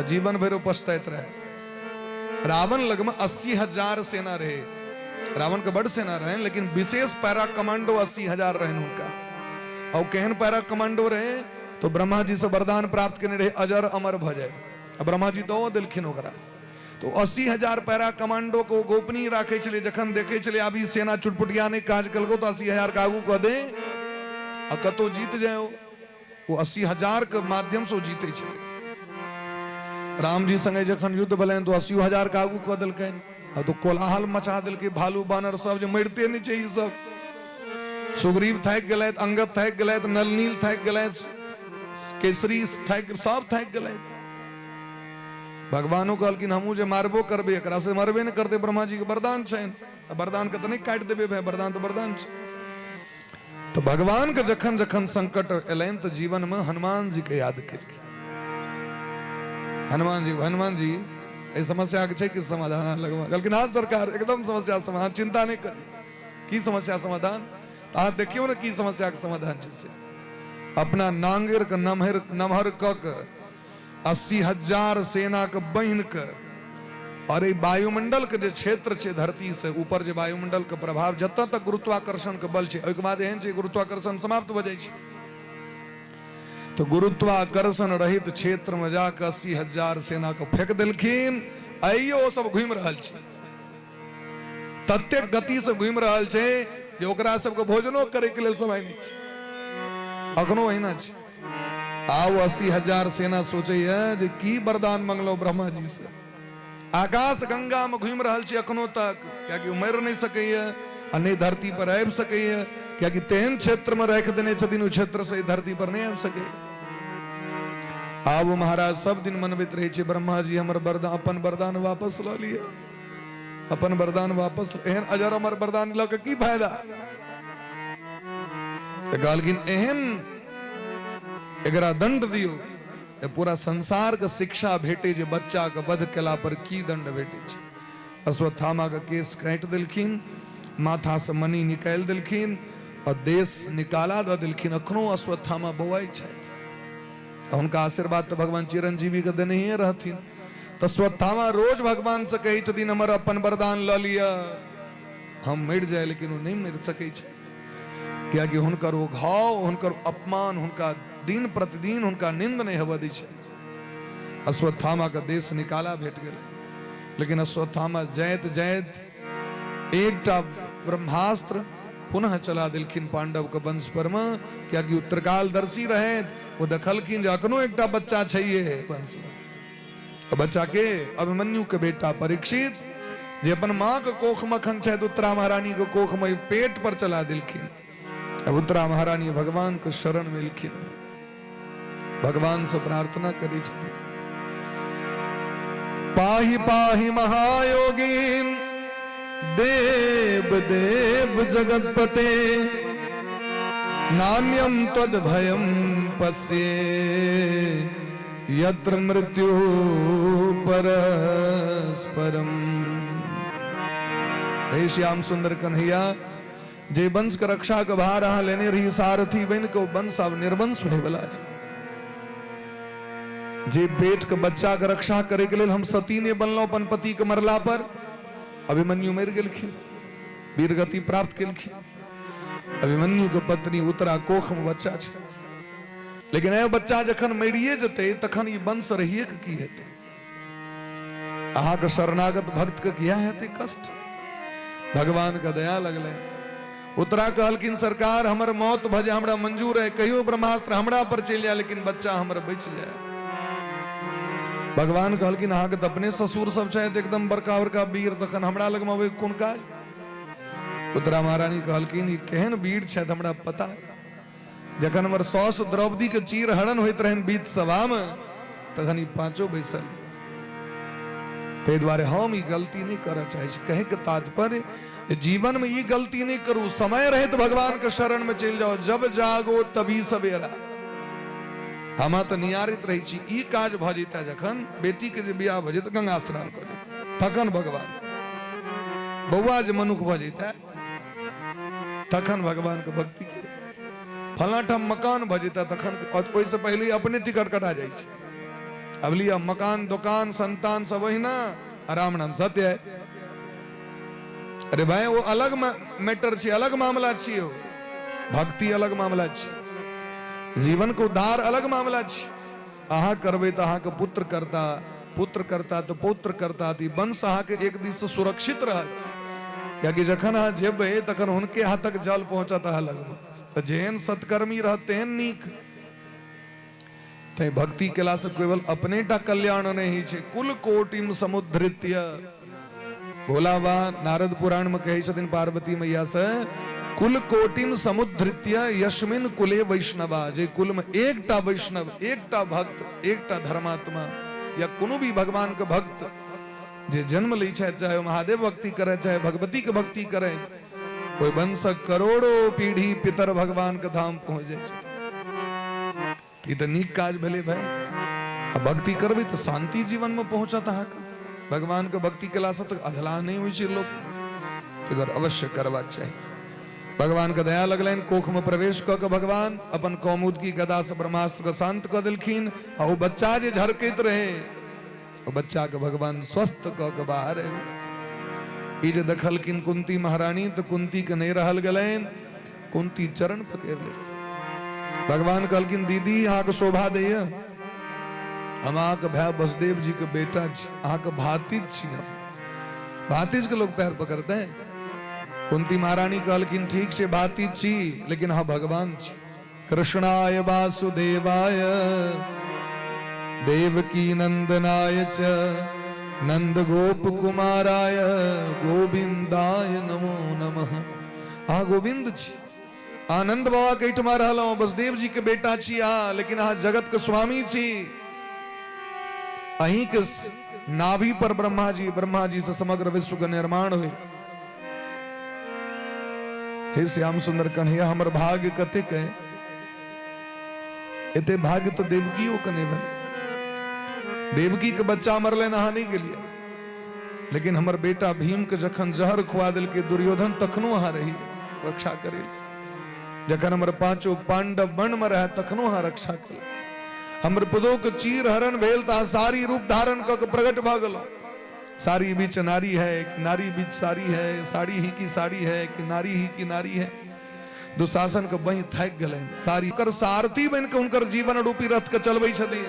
जीवन भर पछताइत रहे। रावण लग में 80,000 सेना रहे, रावण के बड़ सेना रहे, लेकिन विशेष पैरा कमांडो 80,000 रहे उनका। और केहन पैरा कमांडो रहे तो ब्रह्मा जी से वरदान प्राप्त करने रहे अजर अमर भ जाए, ब्रह्मा जी दो दिलखिन ओकरा। तो 80,000 पैरा कमांडो को गोपनीय राखे चले, जखन देखे चले अभी सेना चुटपुटिया ने काज कलको तो 80,000 कागू कह दे और कतो जीत जाए, वो 80,000 के माध्यम से जीते चले। राम जी संगे जखन युद्ध भले तो 80,000 कागू कह दिलकन, अब तो कोलाहल मचा दिलके, भालू बानर सब जो मरते नहीं चाहिए सब। सुग्रीव थक गए, अंगद थक गए, नल नील थक गए, केसरी थक, सब थक गए। भगवानो कहलखिन हमू जे मारबो करबे, एकरा से मरबे न करते, ब्रह्मा जी के वरदान छन, वरदान के तो नहीं काट देबे भाई, वरदान तो वरदान छ। तो भगवान के जखन जखन संकट एलैन तो जीवन में हनुमान जी के याद केलखिन। हनुमान जी ए समस्या के छै कि समाधान लगवा कहलखिन हाँ सरकार एकदम समस्या समाधान, चिंता नहीं करी। की समस्या समाधान? आप देखियो ना की समस्या के समाधान जैसे अपना नांगेर के नमहर क 80,000 सेना के बहिन के, और वायुमंडल के जे क्षेत्र छे धरती से ऊपर, जे वायुमंडल के प्रभाव जत तक गुरुत्वाकर्षण के बल छे, ओइ के बाद एहन छे गुरुत्वाकर्षण समाप्त भ जाय छे। तो गुरुत्वाकर्षण रहित क्षेत्र में जाकर 80,000 सेना को फेंक दिलखिन। आइयो सब घूम रहल छे, तत्ते गति से घूम रहल छे जे ओकरा सबके भोजनो करे के लेल समय नहीं छे। अखनो अहिना छे। आओ 80,000 सेना सोचे है जे की वरदान मंगलो ब्रह्मा जी से, आकाश गंगा में घूम रहल छे अखनो तक, क्योंकि मर नहीं सकैया आ नहीं धरती पर आबि सकैया, क्योंकि तेहन क्षेत्र में रख देने छथिन, उस क्षेत्र से धरती पर नहीं आबि सके। आब महाराज सब दिन मनबैत रहे छे ब्रह्मा जी हमर वरदान, अपन वरदान वापस ल लिया, अपन वरदान वापस। एहन अजर अमर वरदान ल के की फायदा? कहलखिन एहन एकरा दंड दियो ए पूरा संसार के शिक्षा भेटे जे बच्चा के वध केला पर की दंड भेटे छै। अश्वत्थामा के केस काटि देलखिन, माथा से मणि निकालि देलखिन और देश निकाला दऽ देलखिन। अखनो अश्वत्थामा बौआई छै, हुनका आशीर्वाद तो भगवान चिरंजीवी के देने ही रहथिन। तो अश्वत्थामा रोज भगवान से कही छथिन हमर अपन वरदान ल लिया, हम मर जाए लेकिन वो नहीं मर सकै छै, कियाकि हुनकर वो घाव, हुनकर अपमान, हुनका दिन प्रतिदिन हुनका निंद नहीं हवा दै छै। अश्वत्थामा के देश निकाला भेट गेलै, लेकिन अश्वत्थामा जाइत जाइत एकटा ब्रह्मास्त्र पुनः चला दिलखिन पांडव के वंश पर में, कियाकि उत्तरकालदर्शी रहे, वो देखलखिन जे अखनो एकटा बच्चा छैहे वंश में। बच्चा के अभिमन्यु के बेटा परीक्षित, जे अपन माँ के कोख में अखन छथि उत्तरा महारानी के कोख में, पेट पर चला दिलखिन। अब उत्तरा महारानी भगवान के शरण में लिखिन, भगवान से प्रार्थना करी छथिन, पाहि पाहि महायोगीन देव देव जगतपते, नान्यम त्वद भयम पश्ये यत्र मृत्यु परस्परम। हे श्याम सुंदर कन्हैया, जे वंश के रक्षा के भार अहाँ लेने रही सारथी बन के, वंश अब निर्वंश होए वाला है। जे पेट के बच्चा के रक्षा करे के लेल हम सती ने बनलो अपन पति के मरला पर, अभिमन्यु मर गेलखिन, वीरगति प्राप्त केलखिन। अभिमन्यु के पत्नी उत्तरा कोख में बच्चा छै, लेकिन ए बच्चा जखन मरिए जते तखन ई वंश रहिए के की हेतै? अहाँ के शरणागत भक्त के किया हेतै कष्ट? भगवान का दया लगले। उत्तरा कहलखिन सरकार हमर मौत भजे हमरा मंजूर है, कहियो ब्रह्मास्त्र हमरा पर चल जाए लेकिन बच्चा हमर बच जाए। भगवान कहलखिन अहाँ के तो अपने ससुर सब छथि एकदम बड़का बड़का वीर, तखन हमरा लग में कोन काज? उत्तरा महारानी कहलखिन ई केहन वीर छथि हमरा पता, जखन हमर सौस द्रौपदी के चीर हरण होइत रहन बीच सभा में, तखन ई पांचों बैसल। ताहि दुआरे हम ई गलती नहीं करऽ चाहे छी। कहे के तात्पर्य जीवन में ई गलती नहीं करू, समय रहे तो भगवान के शरण में चल जाओ, जब जागो तभी सवेरा। हम तो नियारित रही छी, ई काज भ जेता जखन बेटी के जे बियाह भ जेतै गंगा स्नान कर ले, तखन भगवान, बौआ जे मनुख भ जेता तखन भगवान के भक्ति करे। फला ठाम मकान भ जेता तखन, ओइसे पहले अपने टिकट कटा जाइ छै। अब लिया मकान दुकान संतान सब ना, राम नाम सत्य है। अरे भाई वो अलग मैटर छै, अलग मामला छियै, भक्ति अलग मामला छै, जीवन को उद्धार अलग मामला छै। अहाँ करबै तऽ अहाँके पुत्र करता, पुत्र करता तऽ पौत्र करता, तऽ वंश अहाँके एक दिस सुरक्षित रहत। कियाकि जखन अहाँ जेबै तखन हुनके हाथ तक जल पहुंचत अहाँ लगमे, तऽ जेहन सत्कर्मी रहत तेहन नीक। तै भक्ति केला से केवल अपने टा कल्याण नहीं छै, कुल कोटिम समुद्धृत्य। भोला बाबा नारद पुराण में कहै छथिन पार्वती मैया से, कुल कोटिम समुद्धृत्य यस्मिन कुले वैष्णवा। जे कुल में एकटा वैष्णव, एकटा भक्त, एकटा धर्मात्मा या कोनो भी भगवान के भक्त जे जन्म लै छथि, चाहे महादेव भक्ति करे चाहे भगवती के भक्ति करे, कोई वंशक करोड़ों पीढ़ी पितर भगवान के धाम पहुंच जाए छै। ई तो नीक काज भेले भाई। अब भक्ति करबै तो शांति जीवन में पहुंचत अहाँके। भगवान के भक्ति केला से तक अधलाह नहीं होइ छै लोक, अगर अवश्य करबाक चाही। भगवान के दया लगलनि, कोख में प्रवेश क के भगवान अपन कौमुद की गदा से ब्रह्मास्त्र के शांत क देलखिन। आ वो बच्चा जे झरकैत रहे, वो बच्चा के भगवान स्वस्थ क के बाहर आबि। ई जे देखलखिन कुंती महारानी, तो कुंती के नहीं रहल गेलनि, कुंती चरण पकड़ ले। भगवान कहलखिन दीदी अहाँ के शोभा दैय, हम अहाँ के भाई वसुदेव जी के बेटा छी, अहाँ के भातिज छी। हम भातिज के लोग पैर पकड़ते हैं। कुंती महारानी कहलखिन ठीक से भातिज छी, लेकिन हाँ भगवान छी। कृष्णाय वासुदेवाय देवकी नंदनाय च नंद गोप कुमाराय गोविंदाय नमो नमः। अहाँ गोविंद छी, आनंद बाबा के ठमा रहलहुं, वसुदेव जी के बेटा छी अहाँ, लेकिन अहाँ जगत के स्वामी छी। अहीं के नाभि पर ब्रह्मा जी से समग्र विश्व का निर्माण हुए। हे श्याम सुंदर कन्हैया हमर भाग्य कतेक है, एते भाग्य तो देवकियों कने बने। देवकी के बच्चा मरले नहाने के लिए, लेकिन हमर बेटा भीम के जखन जहर खुआ दिल के दुर्योधन तखनो हा रही रक्षा करे। जखन हमर पांचों पांडव वन में रहे तखनो हा रक्षा करे। हमर पुदो के चीर हरण भेल ता सारी रूप धारण क के प्रकट भ गेल। साड़ी बीच नारी है कि नारी बीच साड़ी है, साड़ी ही की साड़ी है कि नारी ही की नारी है। दुशासन के बही थक गए, सारी कर सारथी बन के उनकर जीवन रूपी रथ के चलबै छथि।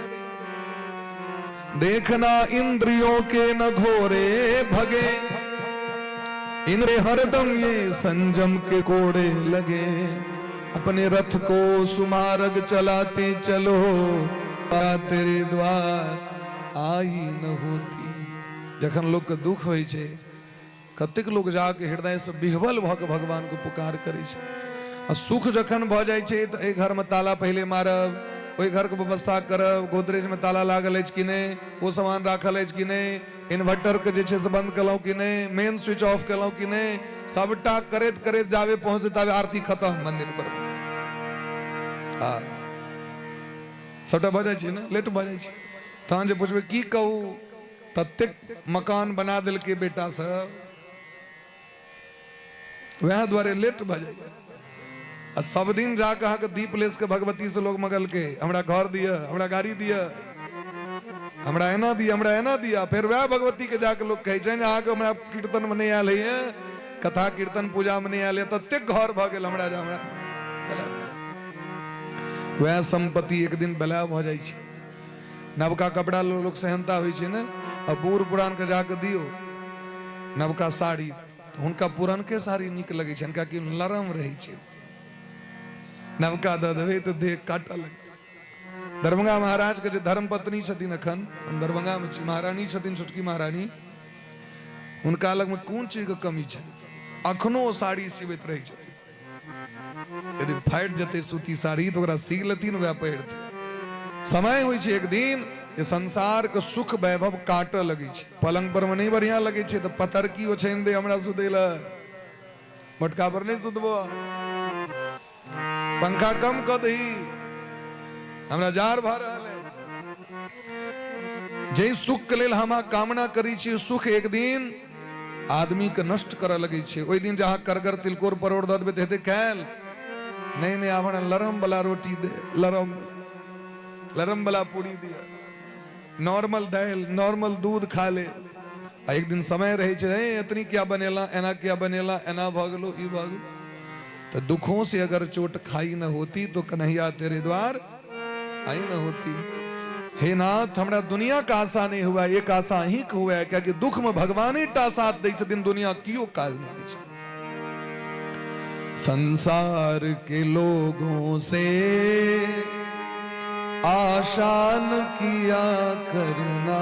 देखना इंद्रियों के न घोरे भगे, इनरे हरदम ये संजम के कोड़े लगे। अपने रथ को सुमार्ग चलाते चलो, तेरे द्वार आई न होती। जखन लोग के दुख होइ छै, कतेक लोग जाके हृदय से बिहवल भ के भगवान को पुकार करे छै। आ सुख जखन भ जाय छै त ए घर में ताला पहले मारब, ओई घर के व्यवस्था करब, गोदरेज में ताला लागल अछि कि नहीं, वो सामान राखल अछि कि नहीं, इन्वर्टर के जे छै से बंद केलौ कि नहीं, मेन स्विच ऑफ केलौ कि नहीं, सबटा करैत करैत जावे पहुंचे तावे आरती खत्म मंदिर पर। सबटा भ जाय छै ना, लेट भ जाय छै। तहन जे पूछबे की कहू, ततेक मकान बना दिल के बेटा सब, वह द्वारे लेट भ जाइए। आ सब दिन जाके अहाँ के दीप लेस के भगवती से लोग मगल के हमरा घर दिया, हमरा गाड़ी दिया, हमरा एना दिया, हमरा एना दिया। फिर वह भगवती के जाके लोग कहे छै अहाँ के हमरा कीर्तन में नहीं आयल है, कथा कीर्तन पूजा में नहीं आयल है, ततेक घर भ गेल हमरा। वह संपत्ति एक दिन बला भ जाय छै। नवका कपड़ा लोग सहनता होइ छै ना, अब बूढ़ पुरान के जाके दियो नवका साड़ी, तो उनका पुरनके साड़ी निक लगे छै, उनका कि नरम रहे छै। नवका द देवे तो देह काट लगे। दरभंगा महाराज के जो धर्म पत्नी छथिन, अखन हम दरभंगा में छी, महारानी छथिन, छोटकी महारानी, उनका अलग में कोन चीज के कमी छै, अखनो साड़ी सिबैत रहे छथिन। यदि फाट जते सूती साड़ी तो ओकरा सी लेथिन, वह पहिरथिन। समय होइ छै एक दिन ये संसार के सुख वैभव काट लगे छै। पलंग पर में नहीं बढ़िया लगे छै तो पत्थर की ओछैन दे हमरा सुतेला, मटका पर नहीं सुतबो, पंखा कम क दही, हमरा जार भ रहल है। जे सुख के लेल हम कामना करी छी, सुख एक दिन आदमी के नष्ट करऽ लगे छै। ओई दिन जहां करगर तिलकोर परोड़ द देबे हेते कैल नहीं नहीं, हमरा लरम वाला रोटी दे, लरम वाला पूरी दिया, नॉर्मल दाल, नॉर्मल दूध खा ले। एक दिन समय रहे छै, इतनी क्या बनेला, एना क्या बनेला, एना भ गेलो, ई भ गेलो। तो दुखों से अगर चोट खाई न होती तो कन्हैया तेरे द्वार आई न होती। हे नाथ, हमरा दुनिया का आशा नहीं हुआ, एक आशा ही हुआ है, क्या कि दुख में भगवान टा साथ दै छथिन, दुनिया कियो काज नहीं दै छै। संसार के लोगों से आशा न किया करना,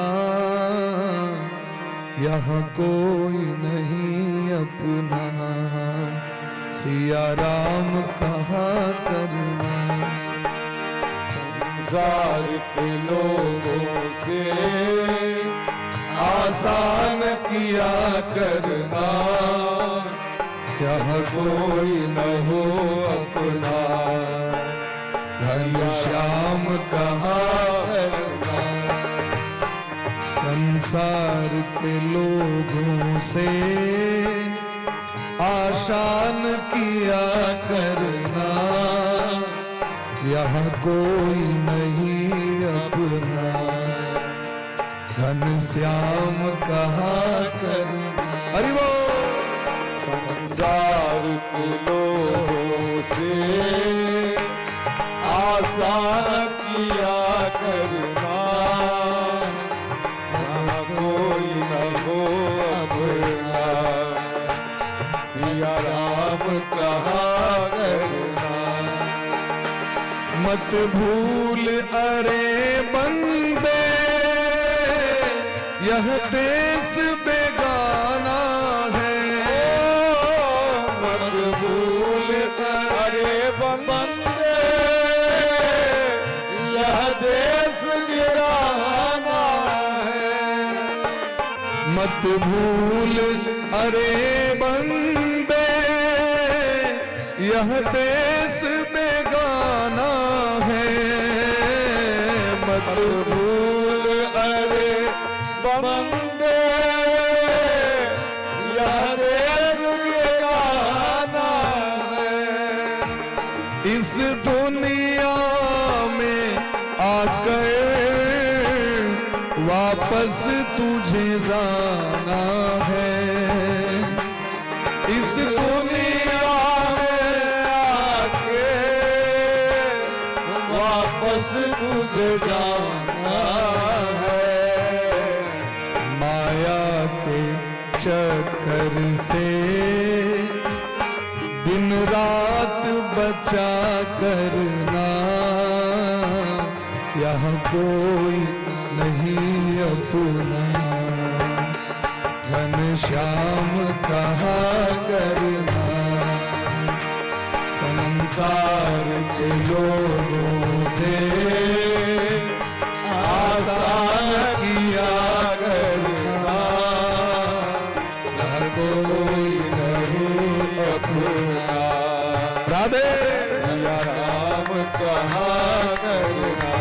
यहाँ कोई नहीं अपना, सिया राम कहा करना। संसार के लोगों से आशा न किया करना, यहाँ कोई न हो अपना, घनश्याम कहा करना। संसार के लोगों से आशा न किया करना, यहाँ कोई नहीं अपना, घनश्याम कहा करना। हरि बोल। संसार के लोगों से आशा किया करना, यहाँ कोई न हो अपना, सिया राम कहा करना। मत भूल अरे बंदे, यह देश बेगाना है। मत भूल अरे बंदे, यह देश वीराना है। मत भूल अरे बंदे, यह देश बेगाना है, मत भूल अरे बंदे, यह देश बेगाना है। इस दुनिया में आकर वापस तुझे जाना है, इस दुनिया में आके वापस तुझे जाना है। माया के चक्कर से दिन रात बचा करना, यहाँ कोई नहीं अपना, घनश्याम कहा करना, संसार के लोगों से आसान किया करना, जहाँ कोई नहीं अपना। राधे राम कहा करना।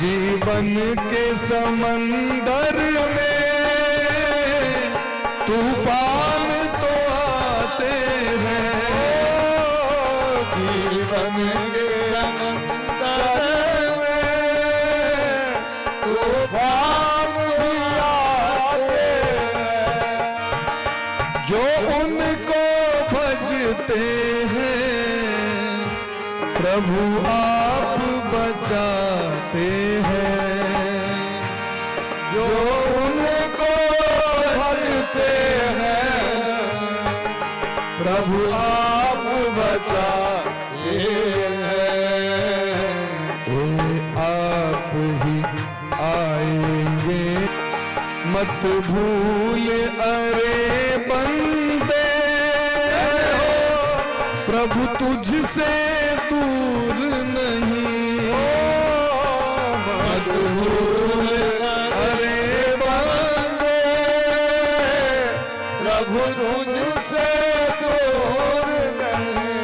जीवन के समंदर में तूफान तो आते हैं, जीवन के समंदर में तूफान भी आते हैं। जो उनको भजते हैं प्रभु आप बचाते हैं, जो उनको भजते हैं प्रभु आप बचाते हैं। वे आप ही आएंगे, मत भूल अरे बंदे, प्रभु तुझसे दूर नहीं, मत भूल अरे बंदे, प्रभु तुझसे दूर नहीं।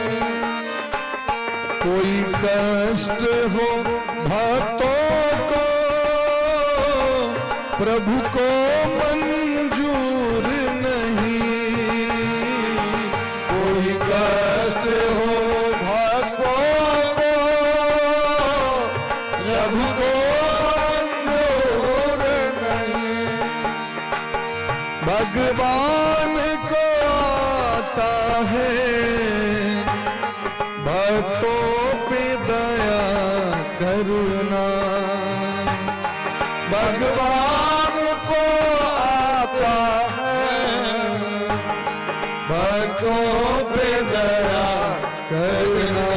कोई कष्ट हो भक्तों को प्रभु को मंजूर नहीं, कोई कष्ट हो भक्तों को प्रभु को मंजूर नहीं। भगवान को आता है भक्तों पे दया करना, भगवान को आता है भक्तों पे दया करना।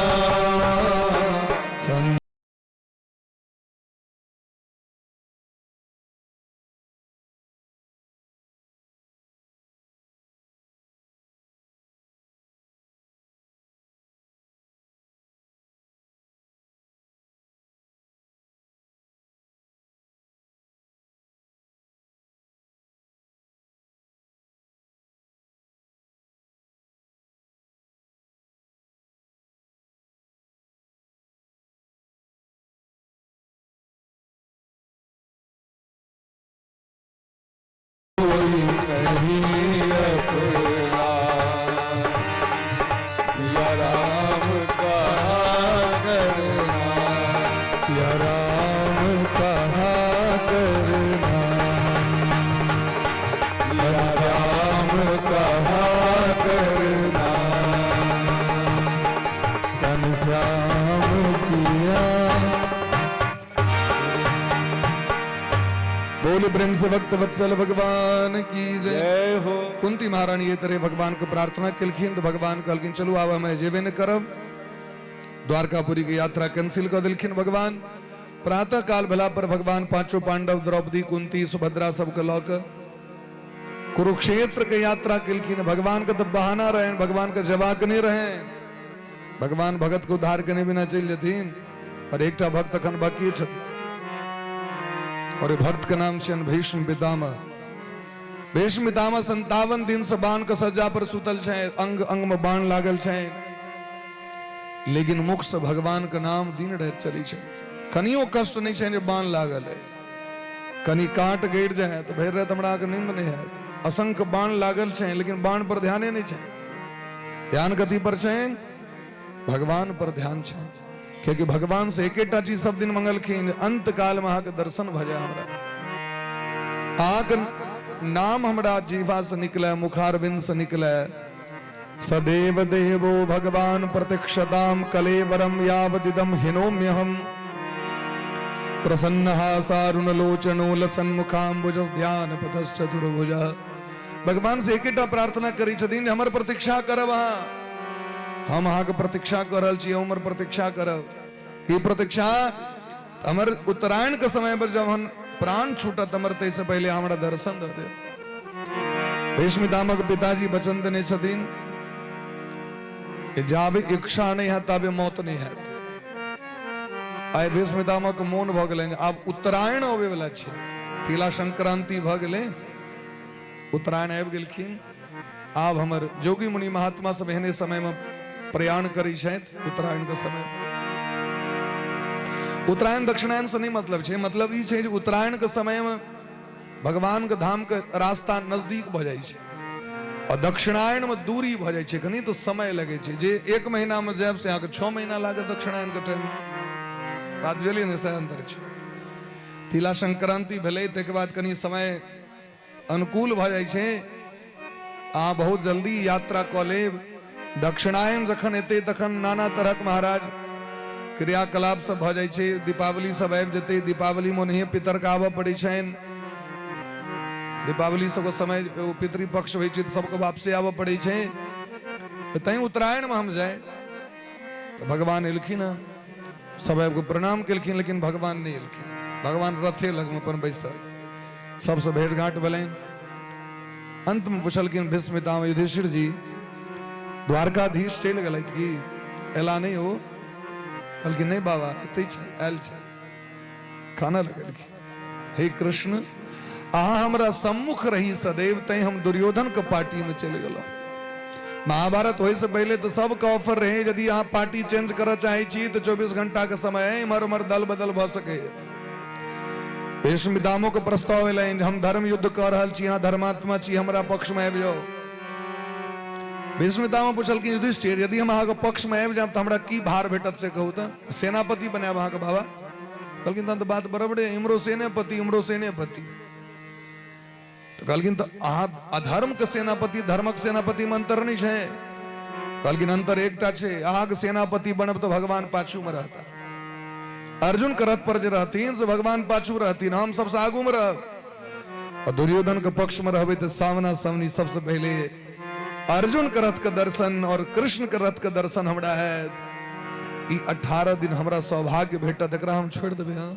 कोई नहीं अपना, सिया राम कहा करना। सिया राम कहा करना, घनश्याम कहा करना, घनश्याम किया। बोल प्रेम से भक्त वत्सल भगवान की जय। जय हो। कुंती महारानी ये तरह भगवान को प्रार्थना कलखिन तो भगवान कहलखिन चलू आवा मैं जेबे न करब, द्वारकापुरी की यात्रा कैंसिल कर दिलखिन भगवान। प्रातः काल भला पर भगवान पांचों पांडव द्रौपदी कुंती सुभद्रा सबके लौक कुरुक्षेत्र के यात्रा कलखिन। भगवान का तो बहाना रहे, भगवान का जवाब नहीं रहे, भगवान भगत को उद्धार करने बिना चल जथिन, पर एक भक्त अखन बाकी छथिन और भक्त का नाम छन भीष्म पितामह। भीष्म पितामह 57 दिन से बाण के सज्जा पर सुतल छे, अंग अंग में बाण लागल छे, लेकिन मुख से भगवान के नाम दिन रात चली छे। कनियो कष्ट नहीं छे जे बाण लागल है, कनी काट गिर जाए तो भैर रात हमरा के नींद नहीं है। असंख्य बाण लागल छे, लेकिन बाण पर ध्यान नहीं छे। ध्यान कथी पर छे? भगवान पर ध्यान छे, क्योंकि भगवान से एकेटा चीज सब दिन मंगलखिन, अंत काल में आके दर्शन भजे हमरा, आके नाम हमरा जीवा से निकले, मुखारविंद से निकले। सदैव देवो भगवान प्रतीक्षताम कलेवरम यावदिदम हिनोम्यहम प्रसन्नः सारुण लोचनो लसन्मुखाम्बुज ध्यान पथश्चतुर्भुज। भगवान से एकेटा प्रार्थना करी छथिन, हमर प्रतीक्षा करब, हम अहाँ के प्रतीक्षा कर रहल छी, हमर प्रतीक्षा करब। ई प्रतीक्षा हमर उत्तरायण के समय पर जब हम प्राण छूटत हमर, तै से पहले हमरा दर्शन दे दे। भीष्म पितामह के पिताजी वचन देने छथिन, जाबे इच्छा नहीं है तबे मौत नहीं है। आइ भीष्म पितामह के मौन भ गेलै, आब उत्तरायण आबे वाला छै, तिला संक्रांति भ गेलै, उत्तरायण आबि गेलखिन। आब हमर जोगी मुनि महात्मा सब एहने समय में प्रयाण करै छथि। उत्तरायण के समय उत्तरायण दक्षिणायन से नहीं मतलब छै, मतलब ई छै जे उत्तरायण के समय में भगवान के धाम के रास्ता नजदीक भ जाइ छै, और दक्षिणायन में दूरी भ जाइ छै, कनी तो समय लगे छै। जे 1 महीना में जायब से अहाँके 6 महीना लागे दक्षिणायन के टाइम, बात बुझलियै ने, से अंतर छै। तिला संक्रांति भेलै तै के बाद कनी समय अनुकूल भ जाइ छै, अहाँ बहुत जल्दी यात्रा क लेब। दक्षिणायन जखन एतै तखन नाना तरहक महाराज क्रियाकलाप सब भ जाइ छै। दीपावली सब आबि जेतै, दीपावली में ओनहिये पितर के आबऽ पड़ै छनि। दीपावली सबके समय पितृपक्ष होइ छै, सबके वापसी आबऽ पड़ै छै। तैं उत्तरायण में हम जाए तो भगवान एलखिन, सब आबि के प्रणाम केलखिन, लेकिन भगवान नहीं एलखिन। भगवान रथे लग में अपन बैसल, सबसे भेंट घाट भेलनि। अंत में पूछलखिन भीष्म पितामह, युधिष्ठिर जी द्वारकाधीश चलि गेलथि कि एला नहीं हो? कहलखिन नहीं बाबा, एतै छै, आयल छै। खाना लगलखिन, हे कृष्ण अहाँ हमरा सम्मुख रही सदैव, तैं हम दुर्योधन के पार्टी में चलि गेलहुं। महाभारत होय से पहले तो सबके ऑफर रहे, यदि अहाँ पार्टी चेंज करऽ चाहे छी तो 24 घंटा के समय है, इमहर उमहर दल बदल भ सके। भीष्म पितामह के प्रस्ताव एलनि, हम धर्म युद्ध कर रहल छी, अहाँ धर्मात्मा छी, हमरा पक्ष में आबि जाओ। भीष्म पितामह पूछलखिन, युधिष्ठिर यदि हम अहाँ के पक्ष में आबि जायब तो हमरा की भार भेटत से कहू तऽ? सेनापति बनायब अहाँ के बाबा? कहलखिन तहन तऽ बात बराबर है, इमरो सेनापति इमरो सेनापति। तो कहलखिन तो अहाँ अधर्म के सेनापति धर्मक सेनापति में अंतर नहीं है? कहलखिन अंतर एकटा छै, अहाँ के सेनापति बनब तो भगवान पाछू में रहता, अर्जुन के रथ पर जे रहथिन से भगवान पाछू रहथिन, हम सबसे आगू में रहब। और दुर्योधन के पक्ष में रहबै तो सामना सामनी सबसे पहले अर्जुन के रथ के दर्शन और कृष्ण के रथ के दर्शन हमरा है। ई 18 दिन हमरा सौभाग्य भेटत, एकरा हम छोड़ देबै? हाँ,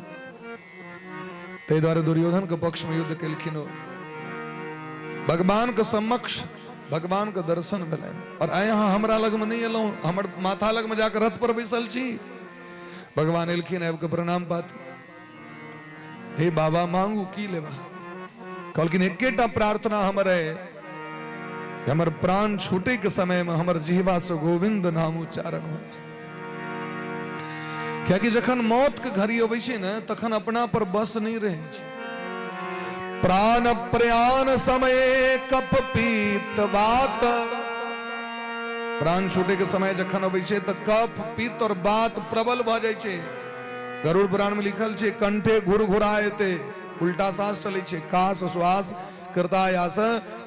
ताहि द्वारे दुर्योधन के पक्ष में युद्ध केलखिन। भगवान के समक्ष भगवान के दर्शन भेलनि, और आइ अहाँ हमरा लग में नहीं एलहुं, हमर माथा लग में जाकर रथ पर बैसल छी। भगवान एलखिन, आबि के प्रणाम पाती, हे बाबा मांगू की लेबा? कहलखिन एकेटा प्रार्थना हमर है, हमर प्राण छूटे के समय में हमर जिह्वा से गोविंद नाम उच्चारण हो। कियाकि जखन मौत के घड़ी अबै छै ने, तखन अपना पर बस नहीं रहे छै। प्राण प्रयाण समय कप पीत बात, प्राण छूटे के समय जखन अबै छै तऽ कफ पित्त और बात प्रबल भ जाइ छै। गरुड़ पुराण में लिखल छै, कंठे घुर घुराएते, उल्टा सांस चलै छै, काश श्वास कृतायास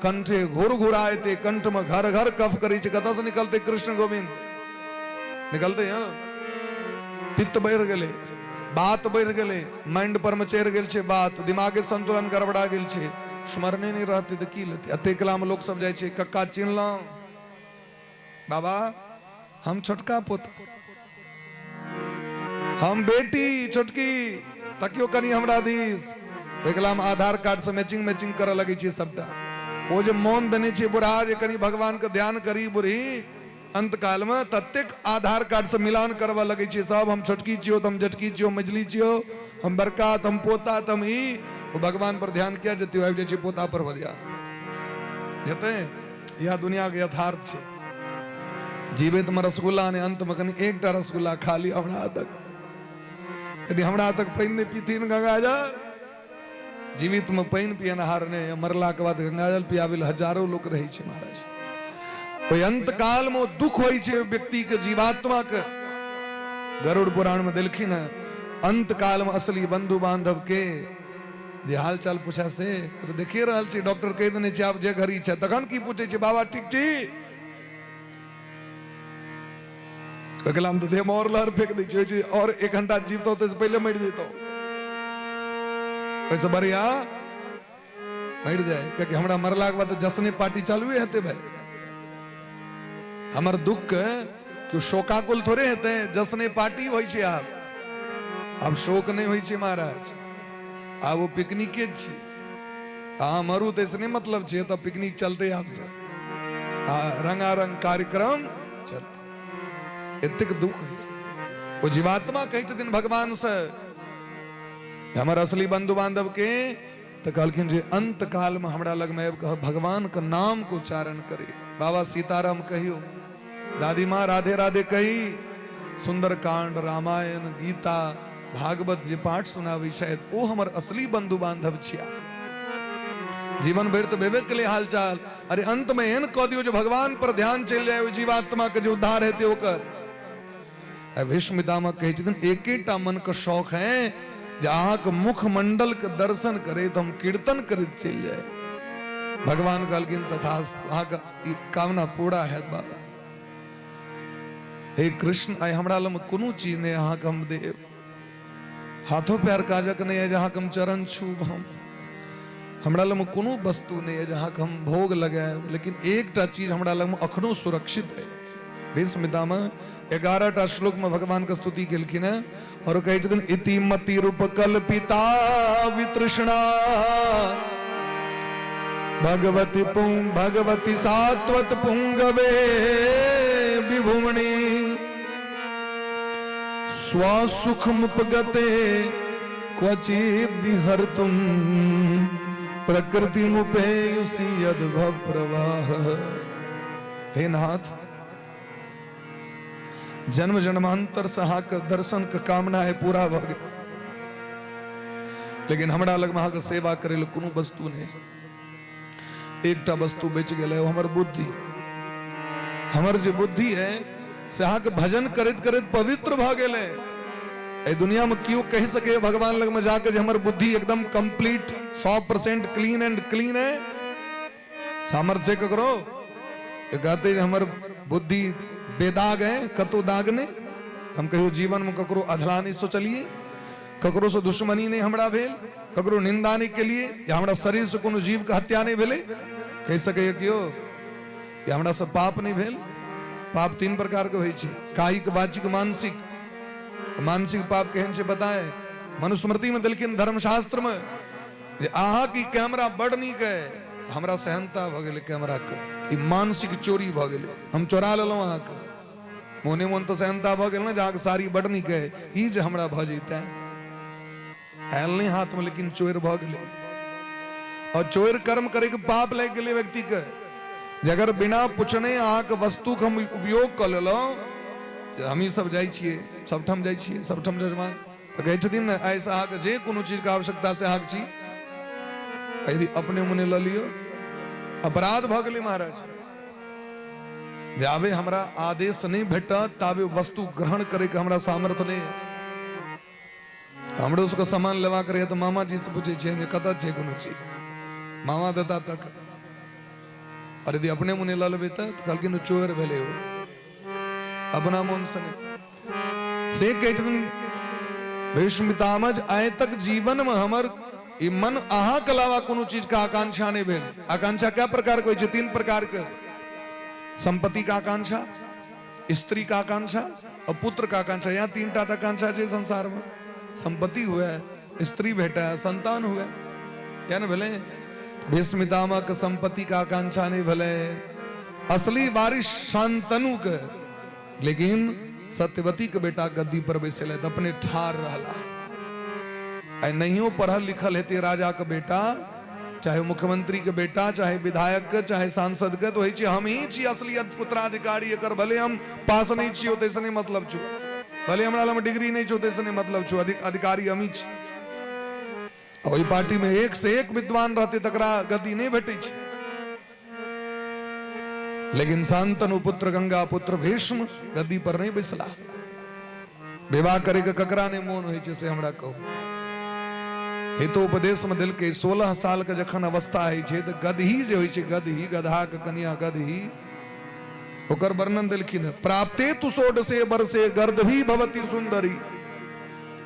कंठे घुर घुराएते, कंठ में घर घर कफ करै छै। कतऽ से निकलते? कृष्ण गोविंद निकलते हैं। पित्त बढ़ गेले, बात बढ़ गेले, माइंड पर में चढ़ गेल छै बात, दिमागे संतुलन गड़बड़ा गेल छै, स्मरणे नहीं रहते तो की लेते। अते कला में लोग सब जाय छै, कक्का चिन्हलौं बाबा हम छोटका पोता, हम बेटी छोटकी, तकियो कनी हमरा दिस। एकला में आधार कार्ड से मैचिंग करे लगे छै सबटा। वो जे मौन देने छै बुढ़ा, जे कनी भगवान के ध्यान करी बुढ़ी, अंत काल में ततेक आधार कार्ड से मिलान करवा लगे छै सब। हम छोटकी छियो तो हम जटकी छियो, मझली छियो, हम बड़का तो हम पोता तो हम ई। वो भगवान पर ध्यान किया जते आबि जाय छै पोता पर ध्यान। जते यह दुनिया के यथार्थ छे। जीवित में रसगुल्ला ने अंत में कनी एकटा रसगुल्ला खाली हमरा तक कभी हमरा तक पानी ने पीती न गंगाजल। जीवित में पानी पियनहार ने मरला के बाद गंगाजल पियाविल हजारों लोग रही छे महाराज। कोई अंत काल में दुख होई छे व्यक्ति के जीवात्मा के। गरुड़ पुराण में देखी न अंत काल में असली बंधु बांधव के जे हाल चाल पूछा से तो देखिए रहल छी डॉक्टर कह देने छे आप जे घरी छे तखन की पूछे छे बाबा ठीक छी अगला हम तो देह में और लहर फेंक दी छे और 1 घंटा जीवतो तो पहले मर जेतो वैसे बढ़िया मर जाए क्योंकि हमरा मरला के बाद जश्न पार्टी चालू हेते भाई। हमर दुख क्यों शोकाकुल थोड़े हेते जश्न पार्टी होई छे। आप शोक नहीं होई छे महाराज आ वो पिकनिक के छी आ मरु तो इसने मतलब छे तो पिकनिक चलते आपसे रंगारंग कार्यक्रम चलते इतक दुख है। वो जीवात्मा कही छथिन भगवान से हमार असली बंधु बांधव के तो कहलखिन जे अंत काल में हमरा लग में भगवान का नाम को उच्चारण करे। बाबा सीताराम कहियो दादी माँ राधे राधे कही सुंदर कांड रामायण गीता भागवत जे पाठ सुनावी शायद वो हमर असली बंधु बांधव छिया। जीवन भर तो विवेक के लिए हालचाल अरे अंत में एहन कह दियो जो भगवान पर ध्यान चल जाए जीवात्मा के जो उद्धार हेते ओकर। भीष्म पितामह कहे छथिन एकेटा मन का शौक है जहां के मुख मंडल के दर्शन करे तो हम कीर्तन करे चल जाए। भगवान कहलखिन तथास्तु वहां का कामना पूरा है बाबा। हे कृष्ण आय हमरा लम कोनो चीज ने अहाँ के हम देव हाथों पैर काजक नहीं है जहां हम चरण छूब हमरा लग में कोनो वस्तु नहीं है जहां हम भोग लगाए लेकिन एकटा चीज हमरा लग में अखनो सुरक्षित है। भीष्म पितामह 11टा श्लोक में भगवान का स्तुति केलखिन है और कहे छथिन इति मति रूप कल्पिता वितृष्णा भगवती सात्वत पुंगवे विभुमणि स्वसुखमुपगते क्वचित् विहर्तुं प्रकृति मुपेयुषि यद्भव प्रवाह। हे नाथ जन्म जन्मांतर सहा के दर्शन के कामना है पूरा भ गई लेकिन हमरा लग में सेवा करे ले कोनो वस्तु नहीं। एकटा वस्तु बेच गेले हमर बुद्धि। हमर जे बुद्धि है से अहाँ के भजन करत करत पवित्र भ गेले। ए दुनिया में क्यों कह सके भगवान लग में जाकर जे हमर बुद्धि एकदम कंप्लीट 100% क्लीन एंड क्लीन है सामर्थ्य करो कहते हमर बुद्धि बेदाग है कतो दाग ने हम कहियो जीवन में ककरो अधला नहीं सोचलिए ककरो से दुश्मनी नहीं हमरा भेल ककरो निंदा नहीं के लिए या हमरा शरीर से कोनो जीव का हत्या नहीं भेले कह सके क्यों या हमरा से पाप नहीं भेल। पाप 3 प्रकार के होई छै कायिक वाचिक मानसिक। मानसिक पाप केहन से बताए मनुस्मृति में देलखिन धर्मशास्त्र में जे आहा की कैमरा बड़ नीक है हमरा सहनता भ गेले कैमरा के ई मानसिक चोरी भ गेले हम चोरा लेलौ आहा के मोने मोन तो सहनता भ गेल ना जहाँ सारी बड़ नीक है ई जे हमरा भ जैते आयल नहीं हाथ में लेकिन चोर भ गेले और चोर कर्म करे के पाप लग गेले व्यक्ति के अगर बिना पूछने अहाँ के वस्तु के हम उपयोग कर लेलो हम ही सब जाय छिए सबठम जाय छिए सबठम जजमान तो कहे छथिन ना ऐसा अहाँ के जे कोनो चीज के आवश्यकता से अहाँ छी यदि अपने मुने ल लियो अपराध भ गेलै महाराज। जावे हमरा आदेश नहीं भेटत तावे वस्तु ग्रहण करे के हमरा सामर्थ्य नहीं हमरो उसको सामान लेवा करे तो मामा जी से पूछे छे जे कत छे कोनो चीज मामा देता तक और यदि अपने मुने ल लेबे त कहलखिन चोर भेले हो अपना मन से कहथिन भीष्म पितामह आय तक जीवन में हमर ई मन अहाँ के अलावा कोनो चीज का आकांक्षा नहीं भेल। आकांक्षा क्या प्रकार के 3 प्रकार के संपत्ति का आकांक्षा स्त्री का आकांक्षा और पुत्र का आकांक्षा। यहाँ 3टा आकांक्षा है संसार में संपत्ति हुआ स्त्री भेटा संतान हुआ क्या न भेले। भीष्म पितामह के संपत्ति का आकांक्षा नहीं भले असली वारिस शांतनु के लेकिन सत्यवती के बेटा गद्दी पर बैसल है अपने ठार रहला नहियो पढ़ल लिखल हेते राजा के बेटा चाहे मुख्यमंत्री के बेटा, चाहे विधायक के, चाहे सांसद के, तो होई छै हम ही छी असलियत उत्तराधिकारी। एकर भले हम पास नहीं छियो तैसे नहीं मतलब छु, भले हमरा लग डिग्री नहीं छो तैसे नहीं मतलब छु, अधिकारी हम ही छी। ओई पार्टी में एक से एक विद्वान रहते तकरा गति नहीं भेटे छै। लेकिन शांतनु पुत्र गंगा पुत्र भीष्म गद्दी पर नहीं बैसला। विवाह करे के ककरा ने मोन होय छै से हमरा कहू। हितोपदेश में दिल के 16 साल के जखन अवस्था है छै त गदही जे होय छै, गदही गधा के कन्या गदही, ओकर वर्णन दिलखिन। प्राप्ते तु षोडशे वर्षे गर्दभी भवती सुंदरी।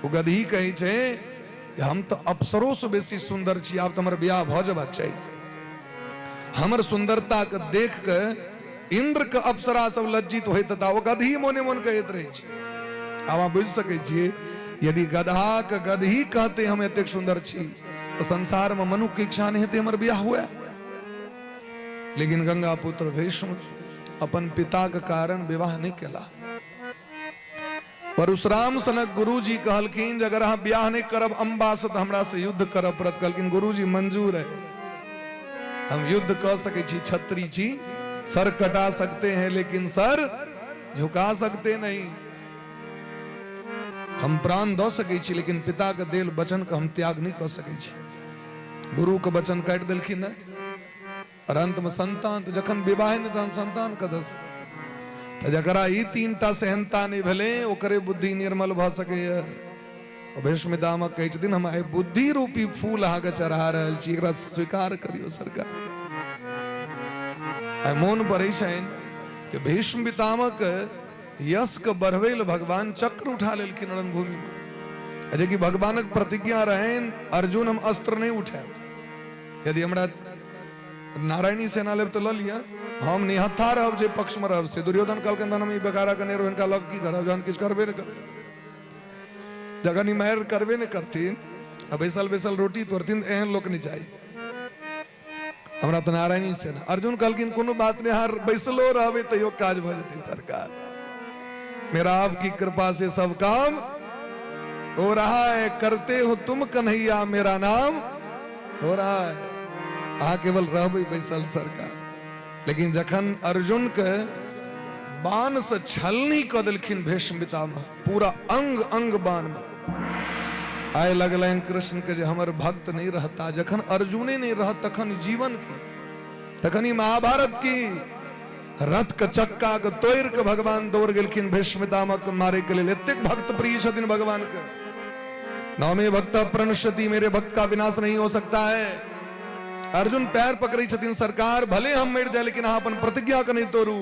वो गदही कहे छै हम तो अप्सरों से बेसी सुंदर छी, आब तो हमर ब्याह भ जबाक चाही। हमर सुंदरता के देख के इंद्र के अप्सरा सब लज्जित होइत ता वो गदही मोने मोन कहैत रहे छै। आब आप बुझ सकै छियै यदि गधा के गदही कहते हम एतेक सुंदर छी तो संसार में मनुष्य की इच्छा नहीं हेते हमर ब्याह हुआ। लेकिन गंगा पुत्र भीष्म अपन पिता के कारण विवाह नहीं केला। परशुराम सनक गुरुजी कहलखिन अगर हम ब्याह नहीं करब अंबा से तो हमरा से युद्ध करब पड़त। कहलखिन गुरुजी मंजूर है, हम युद्ध कर सके छी, छत्री छी, सर कटा सकते हैं लेकिन सर झुका सकते नहीं। हम प्राण दो सके छी लेकिन पिता के देल वचन के हम त्याग नहीं कर सके छी। गुरु के वचन काट देलखिन है और अंत में संतान तो जखन विवाह नहीं तहन संतान कदस जकरा ई 3टा सेहनता नहीं भेले ओकरे बुद्धि निर्मल भ सके। भीष्म पितामह कहै छथिन हम आइ बुद्धि रूपी फूल अहाँ के चढ़ा रहल छी, एकरा स्वीकार करियो सरकार। आइ मोन पड़ै छनि कि भीष्म पितामह के यश के बढ़बै ले भगवान चक्र उठा लेलखिन रणभूमि में। जे कि भगवानक प्रतिज्ञा रहन अर्जुन हम अस्त्र नहीं उठाएब। यदि हमरा नारायणी सेना लेब तो ल लिया, हम निहत्था रहब जे पक्ष में रहब से। दुर्योधन कहलकन हम ई बेकारा कने रहन का लग की करब जहन किछ करबे न करब। जगन ई मार करबे न करथिन अब बैसल बैसल रोटी तोड़थिन एहन लोक नहीं चाहिए हमरा तो नारायणी सेना। अर्जुन कहलकिन कोनो बात नहीं, हर बैसलो रहबे तैयो काज भ जेतै सरकार। मेरा आपकी कृपा से सब काम हो रहा है, करते हो तुम कन्हैया मेरा नाम हो रहा है। आ केवल रहबे बैसल सरकार। लेकिन जखन अर्जुन के बाण से छलनी क देलखिन भीष्म पितामह, पूरा अंग अंग बाण में आए लगलन कृष्ण के जे हमर भक्त नहीं रहता। जखन अर्जुने नहीं रहत तखन जीवन की, तखन ही महाभारत की रथ के चक्का के तोड़ के भगवान दौड़ गेलखिन भीष्म पितामह के मारे के लिए। एतेक भक्त प्रिय छथिन भगवान के। नौमे भक्त प्रणश्यति, मेरे भक्त का विनाश नहीं हो सकता है। अर्जुन पैर पकड़ी छथिन सरकार भले हम मर जाए लेकिन अहाँ अपन प्रतिज्ञा के नहीं तोड़ू,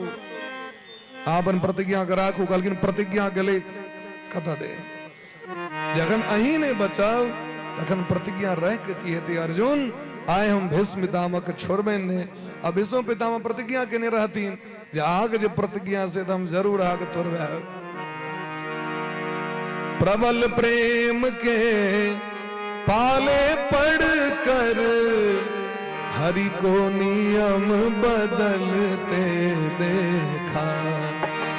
अहाँ अपन प्रतिज्ञा के राखू। कहलखिन प्रतिज्ञा के लिए कथा दे, जखन अहीं नहीं बचाव तखन प्रतिज्ञा रह के की हेतै। अर्जुन आए हम भीष्म पितामह के छोड़बे ने। अब भीष्म पितामह प्रतिज्ञा केने रहथिन जे आग जे प्रतिज्ञा से हम जरूर आग तोड़बे। प्रबल प्रेम के पाले पड़ कर हरि को नियम बदलते देखा,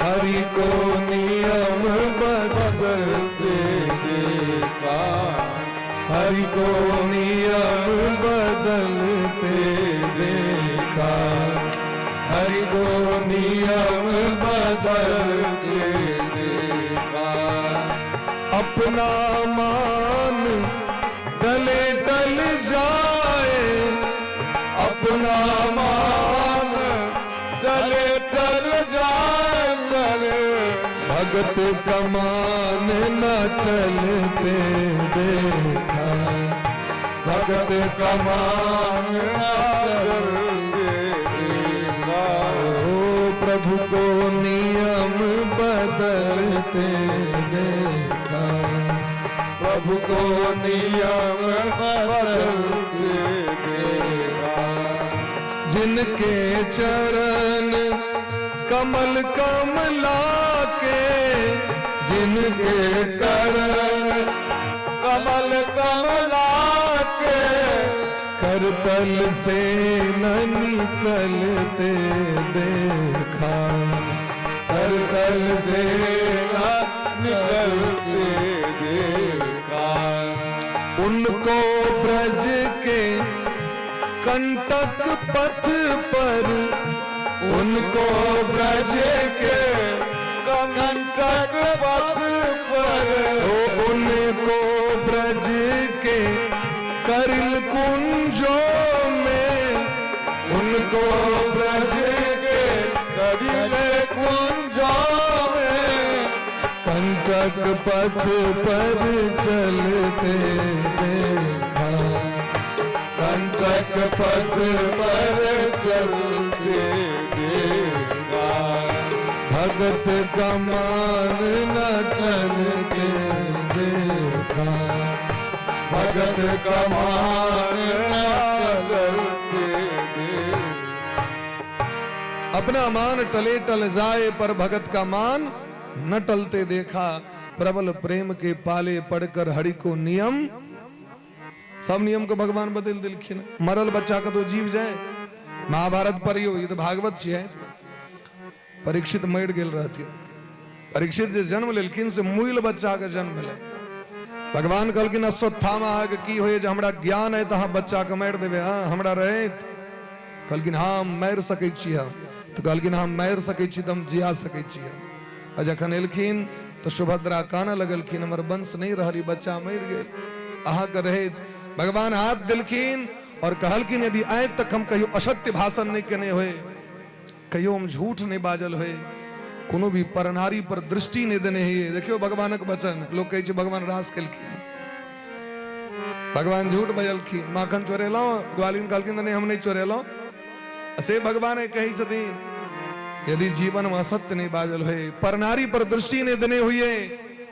हरि को नियम बदलते देखा, हरि को नियम बदलते देखा, हरि को नियम बदलते देखा। अपना मान टले टल जाए, अपना मान टले टल जाए, भगत कमान न टलते देखा, भगत कमान न टलते देखा। ओ प्रभु को नियम बदलते देखा, प्रभु को नियम बदलते देखा। जिनके चरण कमल कमला के, जिनके चरण कमल कमला के, करतल से न निकलते देखा, करतल से न निकलते देखा। उनको ब्रज के कंटक पथ पर उनको ब्रज के कंटक पथ पर उनको ब्रज के करिल कुंजों में उनको ब्रज के करिल कुंजों में कंटक पथ पर चलते देखा कंटक पथ पर चलते देखा भगत कमान नटन के देखा भगत कमान चलते देखा अपना मान टले टल जाए पर भगत का मान न टलते देखा प्रबल प्रेम के पाले पड़कर हरि को नियम सब नियम को भगवान बदल दिलखिन मरल बच्चा का तो जीव जाए महाभारत पर यो ये तो भागवत है परीक्षित मर गेल रहती परीक्षित जे जन्म लेलखिन से मूल बच्चा का जन्म भेलै भगवान कहलखिन अश्वत्थामा आगे की होए जे हमरा ज्ञान है तो बच्चा के मार देवे हाँ हमरा रहे कहलखिन हाँ मार सकै छी हम तो कहलखिन हम मार सकै छी तो हम जिया सकै छी हम आ जखन एलखिन तो सुभद्रा काना लगलखिन हमर वंश नहीं रहली बच्चा मर गेल अहाँ के रहे भगवान हाथ दिलखिन और कहलखिन यदि आइ तक हम कहियो असत्य भाषण नहीं केने होए कहियो हम झूठ नहीं बाजल होए कोनो भी परनारी पर दृष्टि नहीं देने है देखियो भगवानक वचन लोग कहे भगवान रास केलखिन भगवान झूठ बजलखिन माखन चोरेलौ ग्वालिन कहलखिन नहीं हम नहीं चोरेलौ से भगवान कही छथिन यदि जीवन में असत्य नहीं बाजल हुए परनारी पर दृष्टि नहीं देने हुए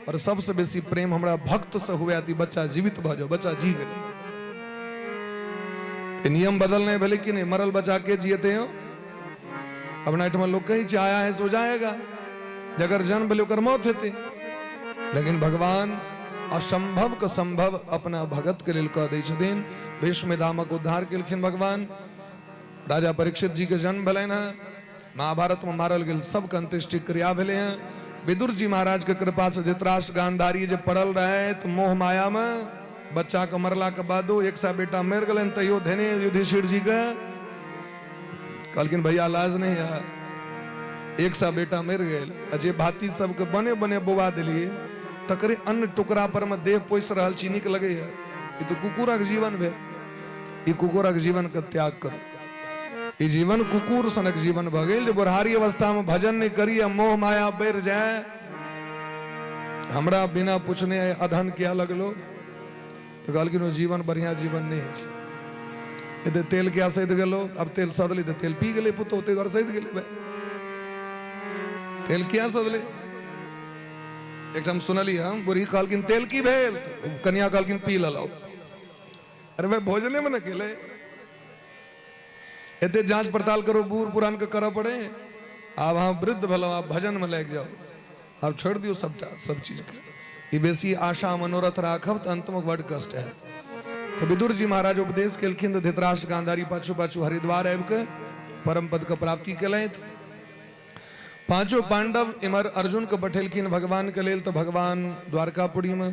और सबसे बेसी प्रेम हमरा भक्त से हुए ती बच्चा जीवित भ जाओ बच्चा जी गए नियम बदलने भले कि नहीं मरल बचा के जियते हो अब नाइट में लोग कहीं आया है सो जाएगा जगर जन्म भले कर मौत होते लेकिन भगवान असंभव का संभव अपना भगत के लिए कह दे छथिन भीष्म दामक उद्धार केलखिन भगवान राजा परीक्षित जी के जन्म भले ना महाभारत में मारल गेल सबके अंत्येष्टि क्रिया भेले हैं विदुर जी महाराज के कृपा से धृतराष्ट्र गांधारी जब पड़ल रहे तो मोह माया में बच्चा के मरला के बादो एक सा बेटा मर गए तैयो धेने युधिष्ठिर जी के कहलखिन भैया लाज नहीं है एक सा बेटा मर गए अजय भाती सबके बने बने बुआ दिलिए तकरे अन्न टुकड़ा पर में देह पोस रहा छी नीक लगे है ये तो कुकुरक जीवन भे ये कुकुरक जीवन के त्याग करो ये जीवन कुकुर सनक जीवन भ गेल बुढ़ारी अवस्था में भजन नहीं करिए मोह माया बढ़ जाए हमरा बिना पूछने अधन क्या लगलो तो कहलखिन जीवन बढ़िया जीवन नहीं है यदि तेल क्या सैद गेलो अब तेल सदली तो तेल पी गेले पुतो ते घर सैद गेले तेल क्या सदले एक हम सुनली हम बुढ़ी कहलखिन तेल की भेल कन्या कहलखिन पी ललाओ अरे भाई भोजने में न केले एते जांच पड़ताल करो बूढ़ पुरान के करा पड़े आप हाँ वृद्ध भलो आप भजन में लग जाओ आप छोड़ दियो सब चीज के ये बेसी आशा मनोरथ राखब तो अंत में बड़ कष्ट है तो विदुर जी महाराज उपदेश केलखिन तो धृतराष्ट्र गांधारी पाछू पाछू हरिद्वार आबि के परम पद के प्राप्ति केलथि पांचों पांडव इमर अर्जुन के पठेलखिन भगवान के लेल तो भगवान द्वारकापुरी में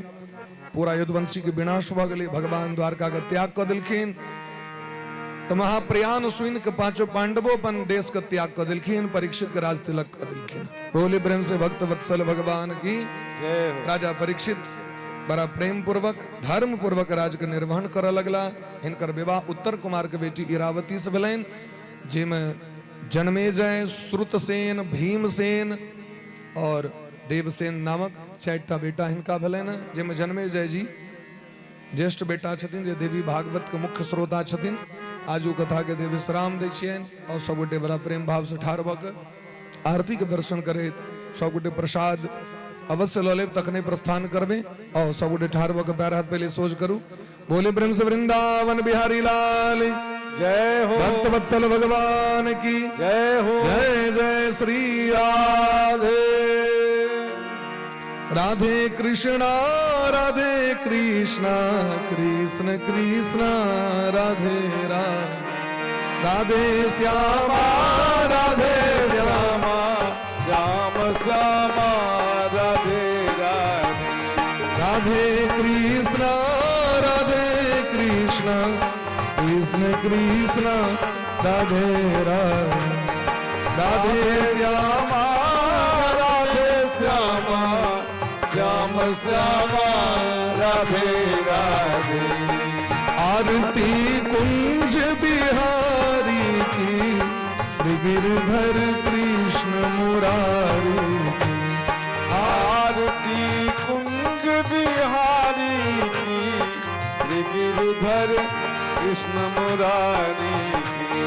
पूरा युद्धवंशी के विनाश भ गेलै भगवान द्वारका के त्याग कर दिलखिन तो महाप्रयाण सुन के पांचों पांडवों अपन देश का त्याग कर दिलखिन परीक्षित के राज तिलक कर दिलखिन बोले प्रेम से भक्त वत्सल भगवान की राजा परीक्षित बड़ा प्रेम पूर्वक धर्म पूर्वक राज के निर्वहन कर लगला हिनकर विवाह उत्तर कुमार के बेटी इरावती से भेलैन जिमे जन्मेजय श्रुतसेन भीमसेन और देवसेन नामक 4टा बेटा हिनका भेलैन जिमे जन्मेजय जी ज्येष्ठ बेटा छथिन जे देवी भागवत के मुख्य श्रोता छथिन आजू कथा के देव विश्राम दै छियनि और सब गोटे बड़ा प्रेम भाव से ठाढ़ भऽ कऽ आरती के दर्शन करैत सब गोटे प्रसाद अवश्य लऽ लेब तखने प्रस्थान करबे और सब गोटे ठाढ़ भऽ कऽ पैर हाथ पहले सोच करू बोले प्रेम से वृंदावन बिहारी लाल जय हो भक्त वत्सल भगवान की जय हो जय जय श्री राधे राधे कृष्णा कृष्ण कृष्ण राधे राधे श्यामा श्याम श्यामा राधे राधे राधे कृष्ण कृष्ण कृष्ण राधे राधे राधे श्यामा राधे श्यामा श्याम श्यामा राधे राधे। आरती कुंज बिहारी की श्री गिरधर कृष्ण मुरारी की। आरती कुंज बिहारी की श्री गिरधर कृष्ण मुरारी की।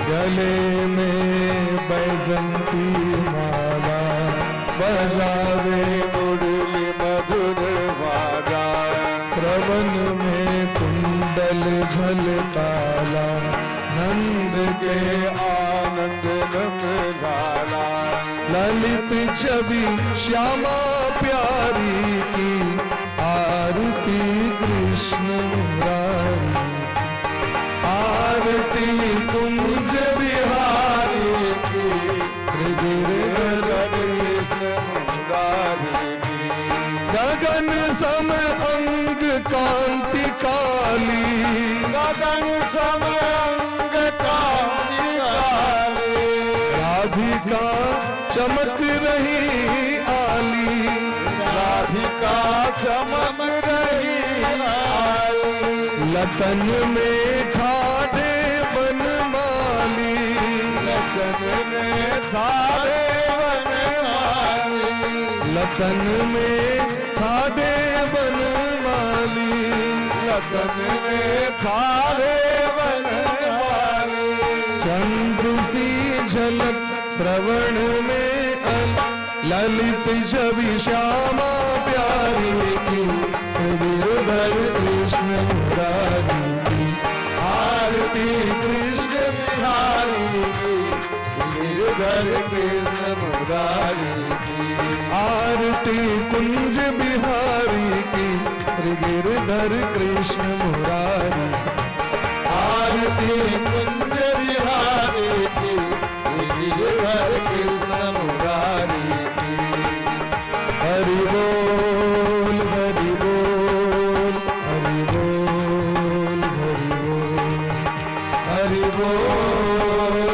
गले में बैजंती माला बजावे मुरली मधुर वाजा। श्रवण में कुंडल झलकाला नंद के आनंद रंग लाला। ललित छवि श्यामा प्यारी की आरती कृष्ण मुरारी की। आरती कुंज बिहारी की श्री गिरधर कृष्ण मुरारी की। गगन सम अंग कांति काली गगन सम अंग कांति काली। राधिका चमक रही आली राधिका चमक रही आली। लतन में ठाडे बनमाली लखन में थारे बनमाली। लतन में ठाडे बनमाली लखन में थारे बनमाली। चंद्र सी झलक श्रवण में ललित छवि श्यामा प्यारी की श्री गिरधर कृष्ण मुरारी की। आरती कृष्ण बिहारी की श्री गिरधर कृष्ण मुरारी की। आरती कुंज बिहारी की श्री गिरधर कृष्ण मुरारी। आरती कुंज बिहारी की श्री गिरधर कृष्ण मुरारी की। हरि बोल हरि बोल हरि बोल हरि बोल हरि बोल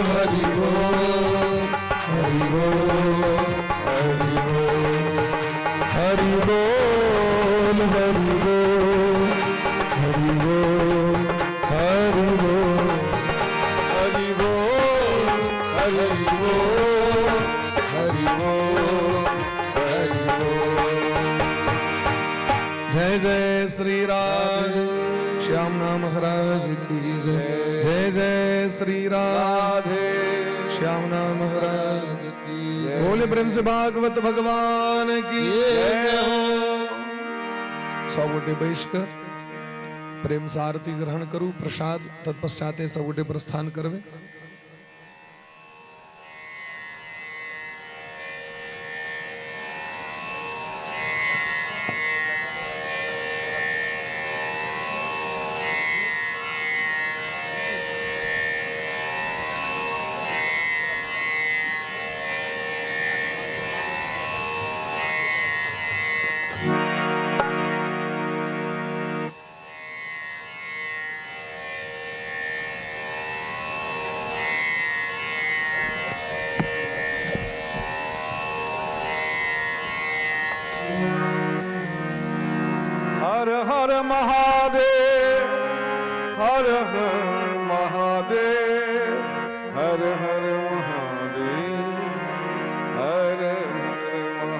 हरि बोल हरि बोल हरि बोल हरि बोल हरि बोल हरि बोल हरि बोल हरि बोल हरि बोल हरि बोल। जय जय श्री राम श्यामना महाराज की जय। जय जय श्री राम राधे श्यामना महाराज की। बोले प्रेम से भागवत भगवान की। जय हो। सब गोटे बैसकर प्रेम से आरती ग्रहण करू प्रसाद तत्पश्चात सब गोटे प्रस्थान करवे। हर हर महादेव हर हर